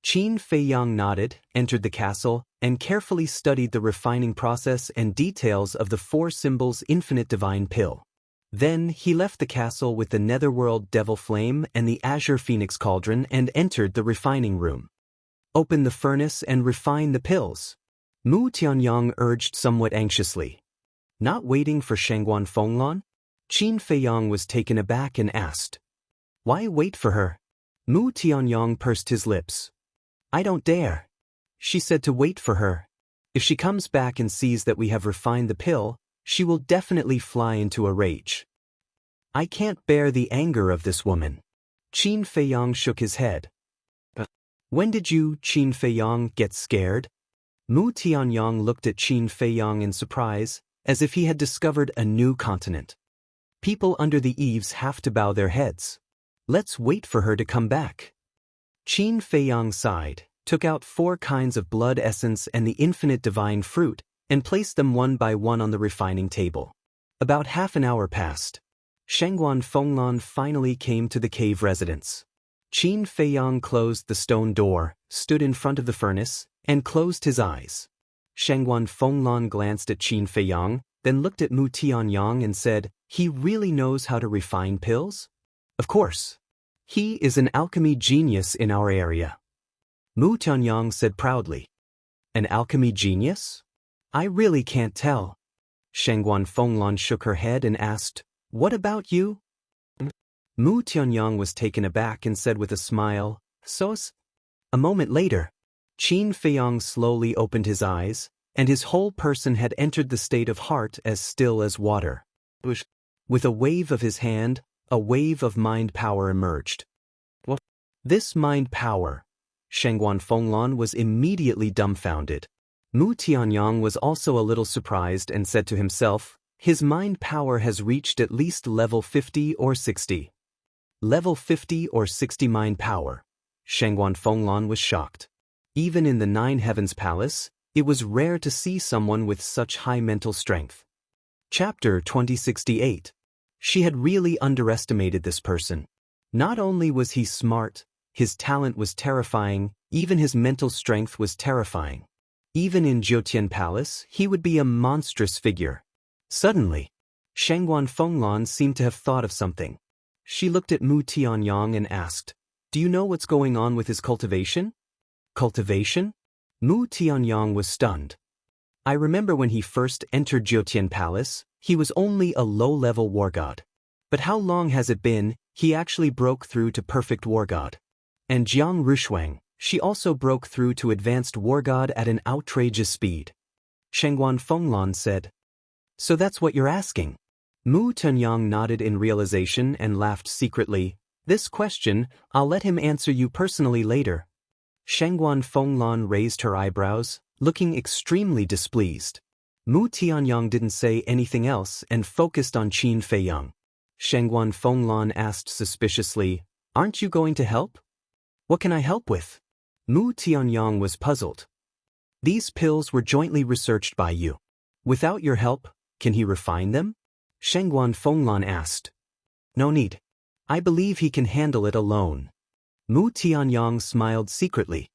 Qin Feiyang nodded, entered the castle, and carefully studied the refining process and details of the 4 symbols infinite divine pill. Then he left the castle with the netherworld devil flame and the azure phoenix cauldron and entered the refining room. Open the furnace and refine the pills. Mu Tianyang urged somewhat anxiously. Not waiting for Shangguan Fenglan? Qin Feiyang was taken aback and asked. Why wait for her? Mu Tianyang pursed his lips. I don't dare. She said to wait for her. If she comes back and sees that we have refined the pill, she will definitely fly into a rage. I can't bear the anger of this woman. Qin Feiyang shook his head. When did you, Qin Feiyang, get scared? Mu Tianyang looked at Qin Feiyang in surprise, as if he had discovered a new continent. People under the eaves have to bow their heads. Let's wait for her to come back. Qin Feiyang sighed, took out 4 kinds of blood essence and the infinite divine fruit, and placed them one by one on the refining table. About half an hour passed. Shangguan Fenglan finally came to the cave residence. Qin Feiyang closed the stone door, stood in front of the furnace, and closed his eyes. Shangguan Fenglan glanced at Qin Feiyang, then looked at Mu Tianyang and said, He really knows how to refine pills? Of course. He is an alchemy genius in our area. Mu Tianyang said proudly. An alchemy genius? I really can't tell. Shangguan Fenglan shook her head and asked, What about you? Mu Tianyang was taken aback and said with a smile, Sos? A moment later, Qin Feiyang slowly opened his eyes, and his whole person had entered the state of heart as still as water. With a wave of his hand, a wave of mind power emerged. What? This mind power. Shangguan Fenglan was immediately dumbfounded. Mu Tianyang was also a little surprised and said to himself, His mind power has reached at least level 50 or 60. Level 50 or 60 mind power. Shangguan Fenglan was shocked. Even in the Nine Heavens Palace, it was rare to see someone with such high mental strength. Chapter 2068. She had really underestimated this person. Not only was he smart, his talent was terrifying, even his mental strength was terrifying. Even in Jiutian Palace, he would be a monstrous figure. Suddenly, Shangguan Fenglan seemed to have thought of something. She looked at Mu Tianyang and asked, "Do you know what's going on with his cultivation?" Cultivation? Mu Tianyang was stunned. I remember when he first entered Jiutian Palace, he was only a low-level war god. But how long has it been, he actually broke through to perfect war god. And Jiang Rushuang, she also broke through to advanced war god at an outrageous speed. Shangguan Fenglan said, "So that's what you're asking?" Mu Tianyang nodded in realization and laughed secretly. "This question, I'll let him answer you personally later." Shangguan Fenglan raised her eyebrows, looking extremely displeased. Mu Tianyang didn't say anything else and focused on Qin Feiyang. Shangguan Fenglan asked suspiciously, "Aren't you going to help?" "What can I help with?" Mu Tianyang was puzzled. "These pills were jointly researched by you. Without your help, can he refine them?" Shangguan Fenglan asked. "No need. I believe he can handle it alone." Mu Tianyang smiled secretly.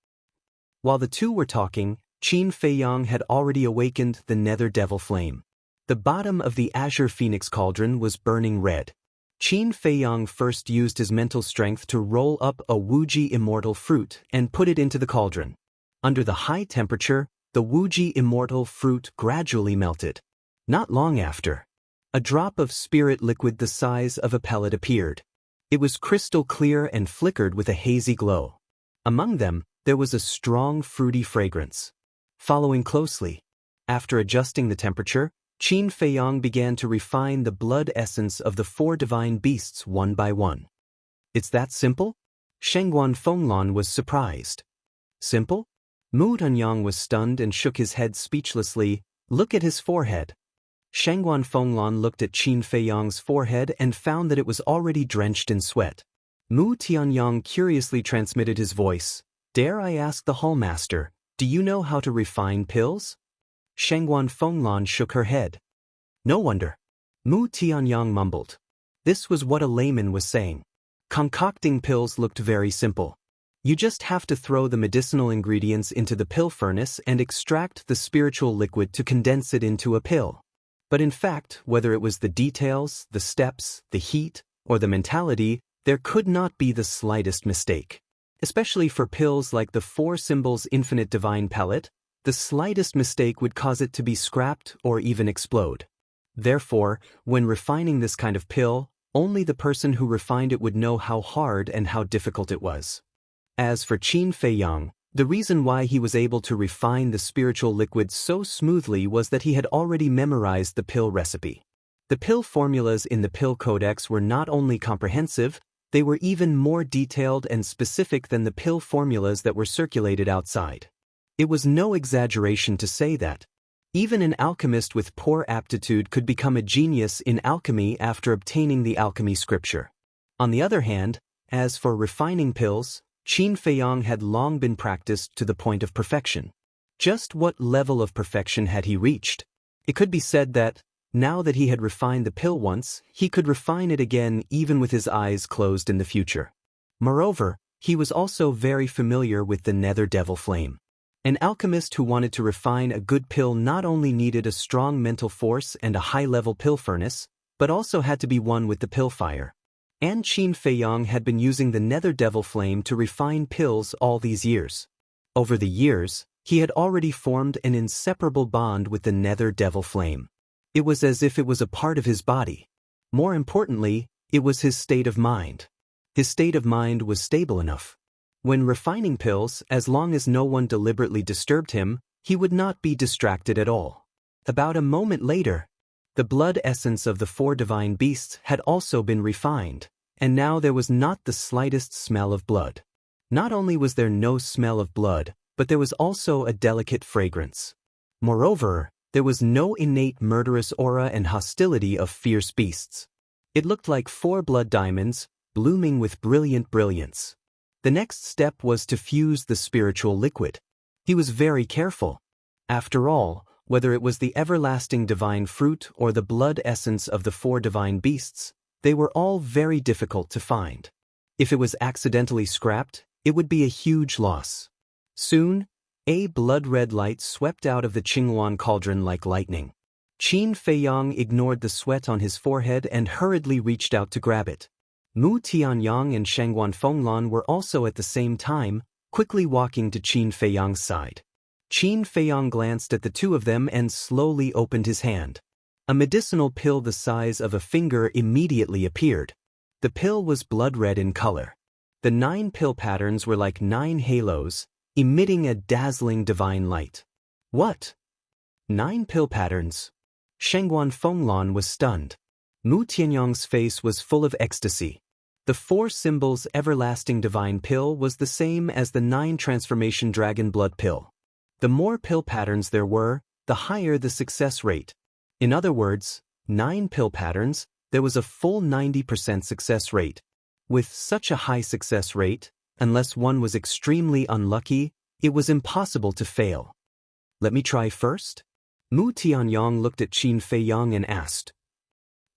While the two were talking, Qin Feiyang had already awakened the nether devil flame. The bottom of the azure phoenix cauldron was burning red. Qin Feiyang first used his mental strength to roll up a Wuji immortal fruit and put it into the cauldron. Under the high temperature, the Wuji immortal fruit gradually melted. Not long after, a drop of spirit liquid the size of a pellet appeared. It was crystal clear and flickered with a hazy glow. Among them, there was a strong fruity fragrance. Following closely, after adjusting the temperature, Qin Feiyang began to refine the blood essence of the four divine beasts one by one. "It's that simple?" Shangguan Fenglan was surprised. "Simple?" Mu Tianyang was stunned and shook his head speechlessly. "Look at his forehead." Shangguan Fenglan looked at Qin Feiyang's forehead and found that it was already drenched in sweat. Mu Tianyang curiously transmitted his voice. "Dare I ask the hallmaster, do you know how to refine pills?" Shangguan Fenglan shook her head. "No wonder." Mu Tianyang mumbled. This was what a layman was saying. Concocting pills looked very simple. You just have to throw the medicinal ingredients into the pill furnace and extract the spiritual liquid to condense it into a pill. But in fact, whether it was the details, the steps, the heat, or the mentality, there could not be the slightest mistake. Especially for pills like the Four Symbols Infinite Divine Pellet, the slightest mistake would cause it to be scrapped or even explode. Therefore, when refining this kind of pill, only the person who refined it would know how hard and how difficult it was. As for Qin Feiyang, the reason why he was able to refine the spiritual liquid so smoothly was that he had already memorized the pill recipe. The pill formulas in the pill codex were not only comprehensive, they were even more detailed and specific than the pill formulas that were circulated outside. It was no exaggeration to say that even an alchemist with poor aptitude could become a genius in alchemy after obtaining the alchemy scripture. On the other hand, as for refining pills, Qin Feiyang had long been practiced to the point of perfection. Just what level of perfection had he reached? It could be said that, now that he had refined the pill once, he could refine it again even with his eyes closed in the future. Moreover, he was also very familiar with the nether devil flame. An alchemist who wanted to refine a good pill not only needed a strong mental force and a high-level pill furnace, but also had to be one with the pill fire. And Qin Feiyang had been using the nether devil flame to refine pills all these years. Over the years, he had already formed an inseparable bond with the nether devil flame. It was as if it was a part of his body. More importantly, it was his state of mind. His state of mind was stable enough. When refining pills, as long as no one deliberately disturbed him, he would not be distracted at all. About a moment later, the blood essence of the four divine beasts had also been refined, and now there was not the slightest smell of blood. Not only was there no smell of blood, but there was also a delicate fragrance. Moreover, there was no innate murderous aura and hostility of fierce beasts. It looked like four blood diamonds, blooming with brilliant brilliance. The next step was to fuse the spiritual liquid. He was very careful. After all, whether it was the everlasting divine fruit or the blood essence of the 4 divine beasts, they were all very difficult to find. If it was accidentally scrapped, it would be a huge loss. Soon, a blood-red light swept out of the Qinghuan cauldron like lightning. Qin Feiyang ignored the sweat on his forehead and hurriedly reached out to grab it. Mu Tianyang and Shangguan Fenglan were also at the same time, quickly walking to Qin Feiyang's side. Qin Feiyang glanced at the two of them and slowly opened his hand. A medicinal pill the size of a finger immediately appeared. The pill was blood-red in color. The 9 pill patterns were like 9 halos, emitting a dazzling divine light. What? 9 pill patterns? Shangguan Fenglan was stunned. Mu Tianyang's face was full of ecstasy. The 4 symbols everlasting divine pill was the same as the 9 transformation dragon blood pill. The more pill patterns there were, the higher the success rate. In other words, 9 pill patterns, there was a full 90% success rate. With such a high success rate, unless one was extremely unlucky, it was impossible to fail. Let me try first? Mu Tianyang looked at Qin Feiyang and asked.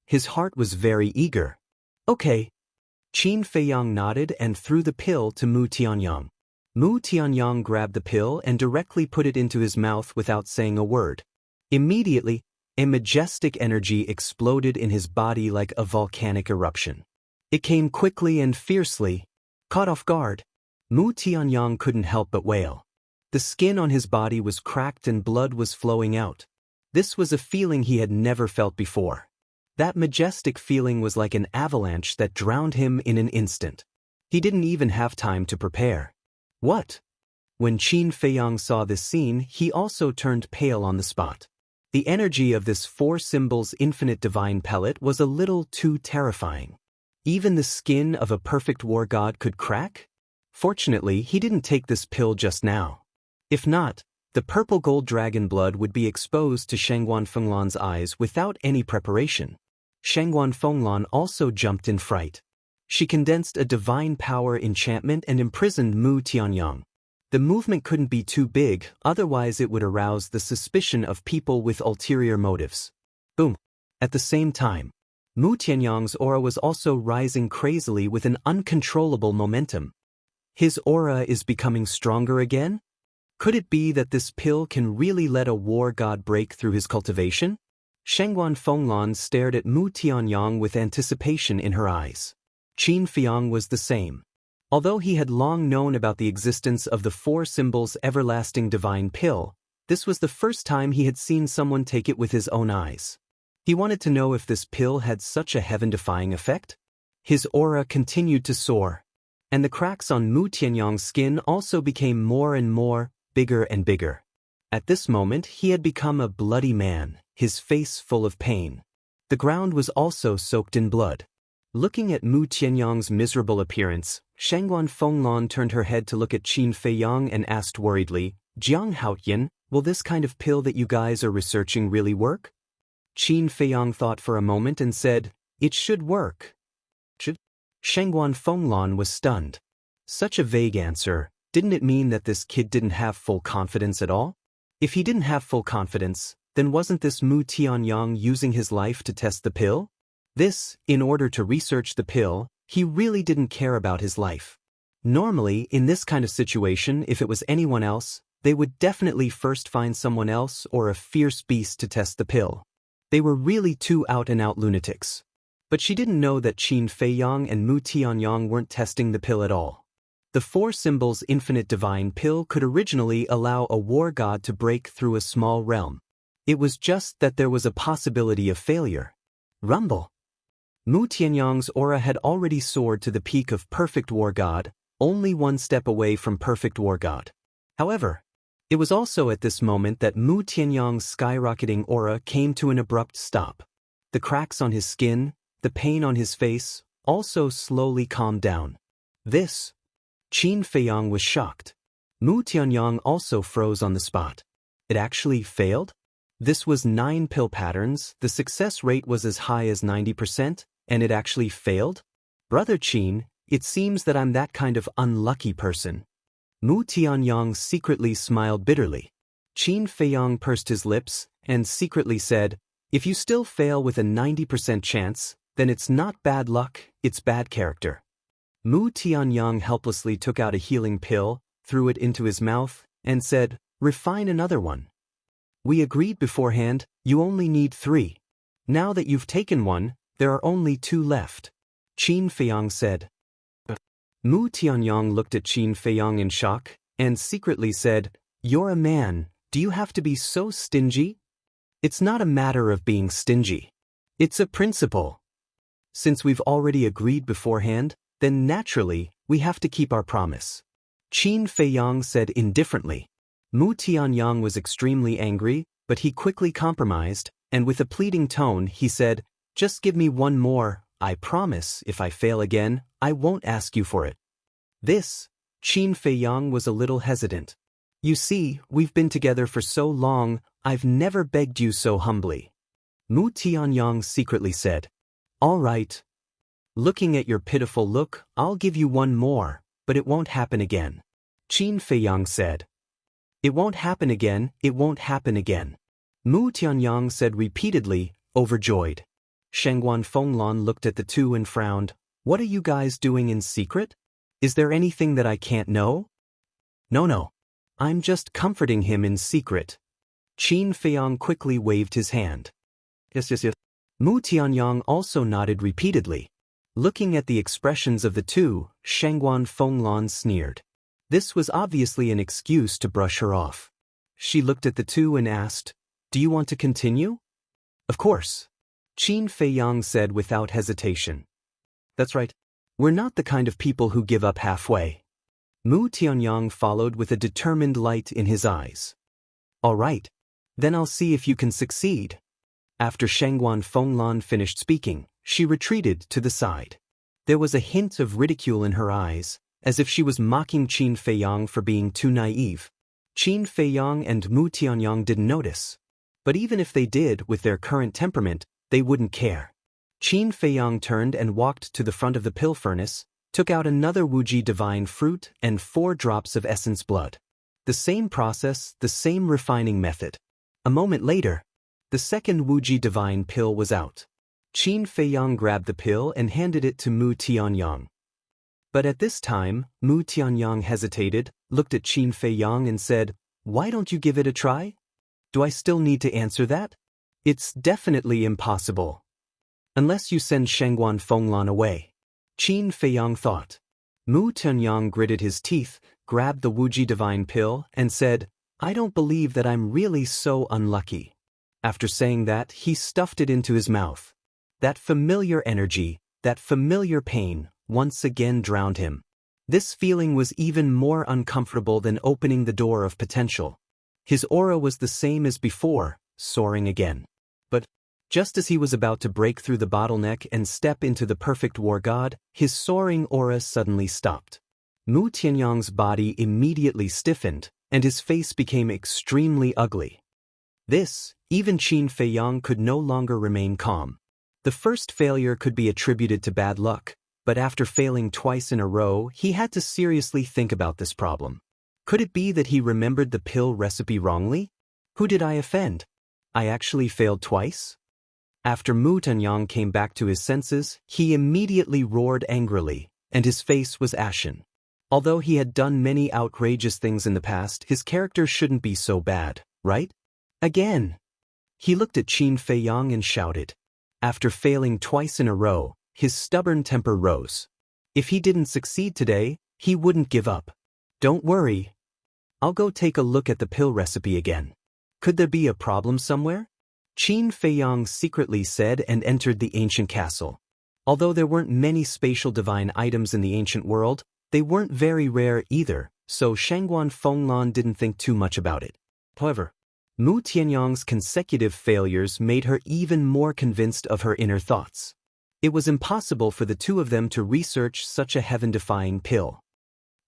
His heart was very eager. Okay. Qin Feiyang nodded and threw the pill to Mu Tianyang. Mu Tianyang grabbed the pill and directly put it into his mouth without saying a word. Immediately, a majestic energy exploded in his body like a volcanic eruption. It came quickly and fiercely. Caught off guard, Mu Tianyang couldn't help but wail. The skin on his body was cracked and blood was flowing out. This was a feeling he had never felt before. That majestic feeling was like an avalanche that drowned him in an instant. He didn't even have time to prepare. What? When Qin Feiyang saw this scene, he also turned pale on the spot. The energy of this 4 symbols infinite divine pellet was a little too terrifying. Even the skin of a perfect war god could crack? Fortunately, he didn't take this pill just now. If not, the purple gold dragon blood would be exposed to Shangguan Fenglan's eyes without any preparation. Shangguan Fenglan also jumped in fright. She condensed a divine power enchantment and imprisoned Mu Tianyang. The movement couldn't be too big, otherwise it would arouse the suspicion of people with ulterior motives. Boom. At the same time, Mu Tianyang's aura was also rising crazily with an uncontrollable momentum. His aura is becoming stronger again? Could it be that this pill can really let a war god break through his cultivation? Shangguan Fenglan stared at Mu Tianyang with anticipation in her eyes. Qin Feiyang was the same. Although he had long known about the existence of the 4 symbols everlasting divine pill, this was the first time he had seen someone take it with his own eyes. He wanted to know if this pill had such a heaven-defying effect. His aura continued to soar, and the cracks on Mu Tianyang's skin also became more and more, bigger and bigger. At this moment he had become a bloody man, his face full of pain. The ground was also soaked in blood. Looking at Mu Tianyang's miserable appearance, Shangguan Fenglan turned her head to look at Qin Feiyang and asked worriedly, Jiang Haoyan, will this kind of pill that you guys are researching really work? Qin Feiyang thought for a moment and said, it should work. Shangguan Fenglan was stunned. Such a vague answer, didn't it mean that this kid didn't have full confidence at all? If he didn't have full confidence, then wasn't this Mu Tianyang using his life to test the pill? This, in order to research the pill, he really didn't care about his life. Normally, in this kind of situation, if it was anyone else, they would definitely first find someone else or a fierce beast to test the pill. They were really 2 out-and-out lunatics. But she didn't know that Qin Feiyang and Mu Tianyang weren't testing the pill at all. The 4 symbols infinite divine pill could originally allow a war god to break through a small realm. It was just that there was a possibility of failure. Rumble. Mu Tianyang's aura had already soared to the peak of perfect war god, only 1 step away from perfect war god. However, it was also at this moment that Mu Tianyang's skyrocketing aura came to an abrupt stop. The cracks on his skin, the pain on his face, also slowly calmed down. This. Qin Feiyang was shocked. Mu Tianyang also froze on the spot. It actually failed? This was 9 pill patterns, the success rate was as high as 90%, and it actually failed? Brother Qin, It seems that I'm that kind of unlucky person. Mu Tianyang secretly smiled bitterly. Qin Feiyang pursed his lips and secretly said, "If you still fail with a 90% chance, then it's not bad luck, it's bad character." Mu Tianyang helplessly took out a healing pill, threw it into his mouth, and said, "Refine another one. We agreed beforehand, you only need 3. Now that you've taken one, there are only 2 left." Qin Feiyang said. Mu Tianyang looked at Qin Feiyang in shock, and secretly said, "You're a man, do you have to be so stingy?" "It's not a matter of being stingy. It's a principle. Since we've already agreed beforehand, then naturally, we have to keep our promise." Qin Feiyang said indifferently. Mu Tianyang was extremely angry, but he quickly compromised, and with a pleading tone he said, "Just give me one more, I promise if I fail again, I won't ask you for it." This, Qin Feiyang was a little hesitant. "You see, we've been together for so long, I've never begged you so humbly." Mu Tianyang secretly said, "All right. Looking at your pitiful look, I'll give you one more, but it won't happen again." Qin Feiyang said, "It won't happen again, it won't happen again." Mu Tianyang said repeatedly, overjoyed. Shangguan Fenglan looked at the two and frowned. "What are you guys doing in secret? Is there anything that I can't know?" No. I'm just comforting him in secret." Qin Feiyang quickly waved his hand. Yes. Mu Tianyang also nodded repeatedly. Looking at the expressions of the two, Shangguan Fenglan sneered. This was obviously an excuse to brush her off. She looked at the two and asked, "Do you want to continue?" "Of course," Qin Feiyang said without hesitation. "That's right. We're not the kind of people who give up halfway." Mu Tianyang followed with a determined light in his eyes. "All right. Then I'll see if you can succeed." After Shangguan Fenglan finished speaking, she retreated to the side. There was a hint of ridicule in her eyes, as if she was mocking Qin Feiyang for being too naive. Qin Feiyang and Mu Tianyang didn't notice. But even if they did, with their current temperament, they wouldn't care. Qin Feiyang turned and walked to the front of the pill furnace, took out another Wuji divine fruit and 4 drops of essence blood. The same process, the same refining method. A moment later, the second Wuji divine pill was out. Qin Feiyang grabbed the pill and handed it to Mu Tianyang. But at this time, Mu Tianyang hesitated, looked at Qin Feiyang and said, "Why don't you give it a try? Do I still need to answer that? It's definitely impossible. Unless you send Shangguan Fenglan away." Qin Feiyang thought. Mu Tianyang gritted his teeth, grabbed the Wuji divine pill, and said, "I don't believe that I'm really so unlucky." After saying that, he stuffed it into his mouth. That familiar energy, that familiar pain, once again drowned him. This feeling was even more uncomfortable than opening the door of potential. His aura was the same as before, soaring again. But just as he was about to break through the bottleneck and step into the perfect war god, his soaring aura suddenly stopped. Mu Tianyang's body immediately stiffened, and his face became extremely ugly. This, even Qin Feiyang could no longer remain calm. The first failure could be attributed to bad luck, but after failing twice in a row, he had to seriously think about this problem. Could it be that he remembered the pill recipe wrongly? Who did I offend? I actually failed twice? After Mu Tianyang came back to his senses, he immediately roared angrily, and his face was ashen. Although he had done many outrageous things in the past, his character shouldn't be so bad, right? Again! He looked at Qin Feiyang and shouted. After failing twice in a row, his stubborn temper rose. If he didn't succeed today, he wouldn't give up. "Don't worry. I'll go take a look at the pill recipe again. Could there be a problem somewhere?" Qin Feiyang secretly said and entered the ancient castle. Although there weren't many spatial divine items in the ancient world, they weren't very rare either, so Shangguan Fenglan didn't think too much about it. However, Mu Tianyang's consecutive failures made her even more convinced of her inner thoughts. It was impossible for the two of them to research such a heaven-defying pill.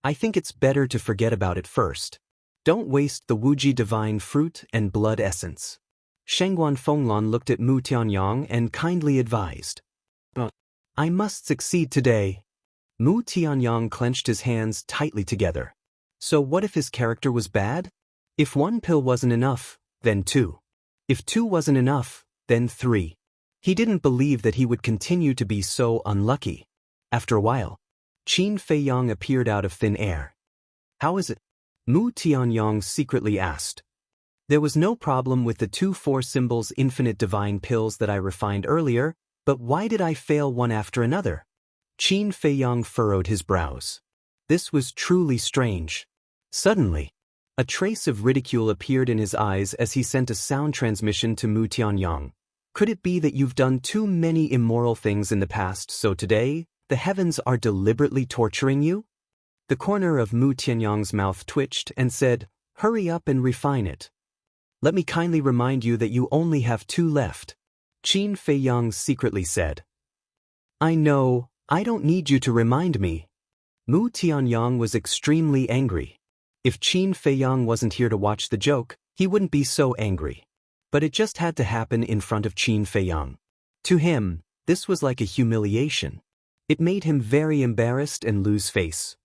"I think it's better to forget about it first. Don't waste the Wuji divine fruit and blood essence." Shangguan Fenglan looked at Mu Tianyang and kindly advised. "But I must succeed today. Mu Tianyang clenched his hands tightly together. So what if his character was bad? If one pill wasn't enough, then two. If two wasn't enough, then three. He didn't believe that he would continue to be so unlucky. After a while, Qin Feiyang appeared out of thin air. How is it? Mu Tianyang secretly asked. There was no problem with the 2 4 symbols infinite divine pills that I refined earlier, but why did I fail one after another? Qin Feiyang furrowed his brows. This was truly strange. Suddenly, a trace of ridicule appeared in his eyes as he sent a sound transmission to Mu Tianyang. Could it be that you've done too many immoral things in the past, so today, the heavens are deliberately torturing you? The corner of Mu Tianyang's mouth twitched and said, hurry up and refine it. Let me kindly remind you that you only have 2 left. Qin Feiyang secretly said. I know, I don't need you to remind me. Mu Tianyang was extremely angry. If Qin Feiyang wasn't here to watch the joke, he wouldn't be so angry. But it just had to happen in front of Qin Feiyang. To him, this was like a humiliation. It made him very embarrassed and lose face.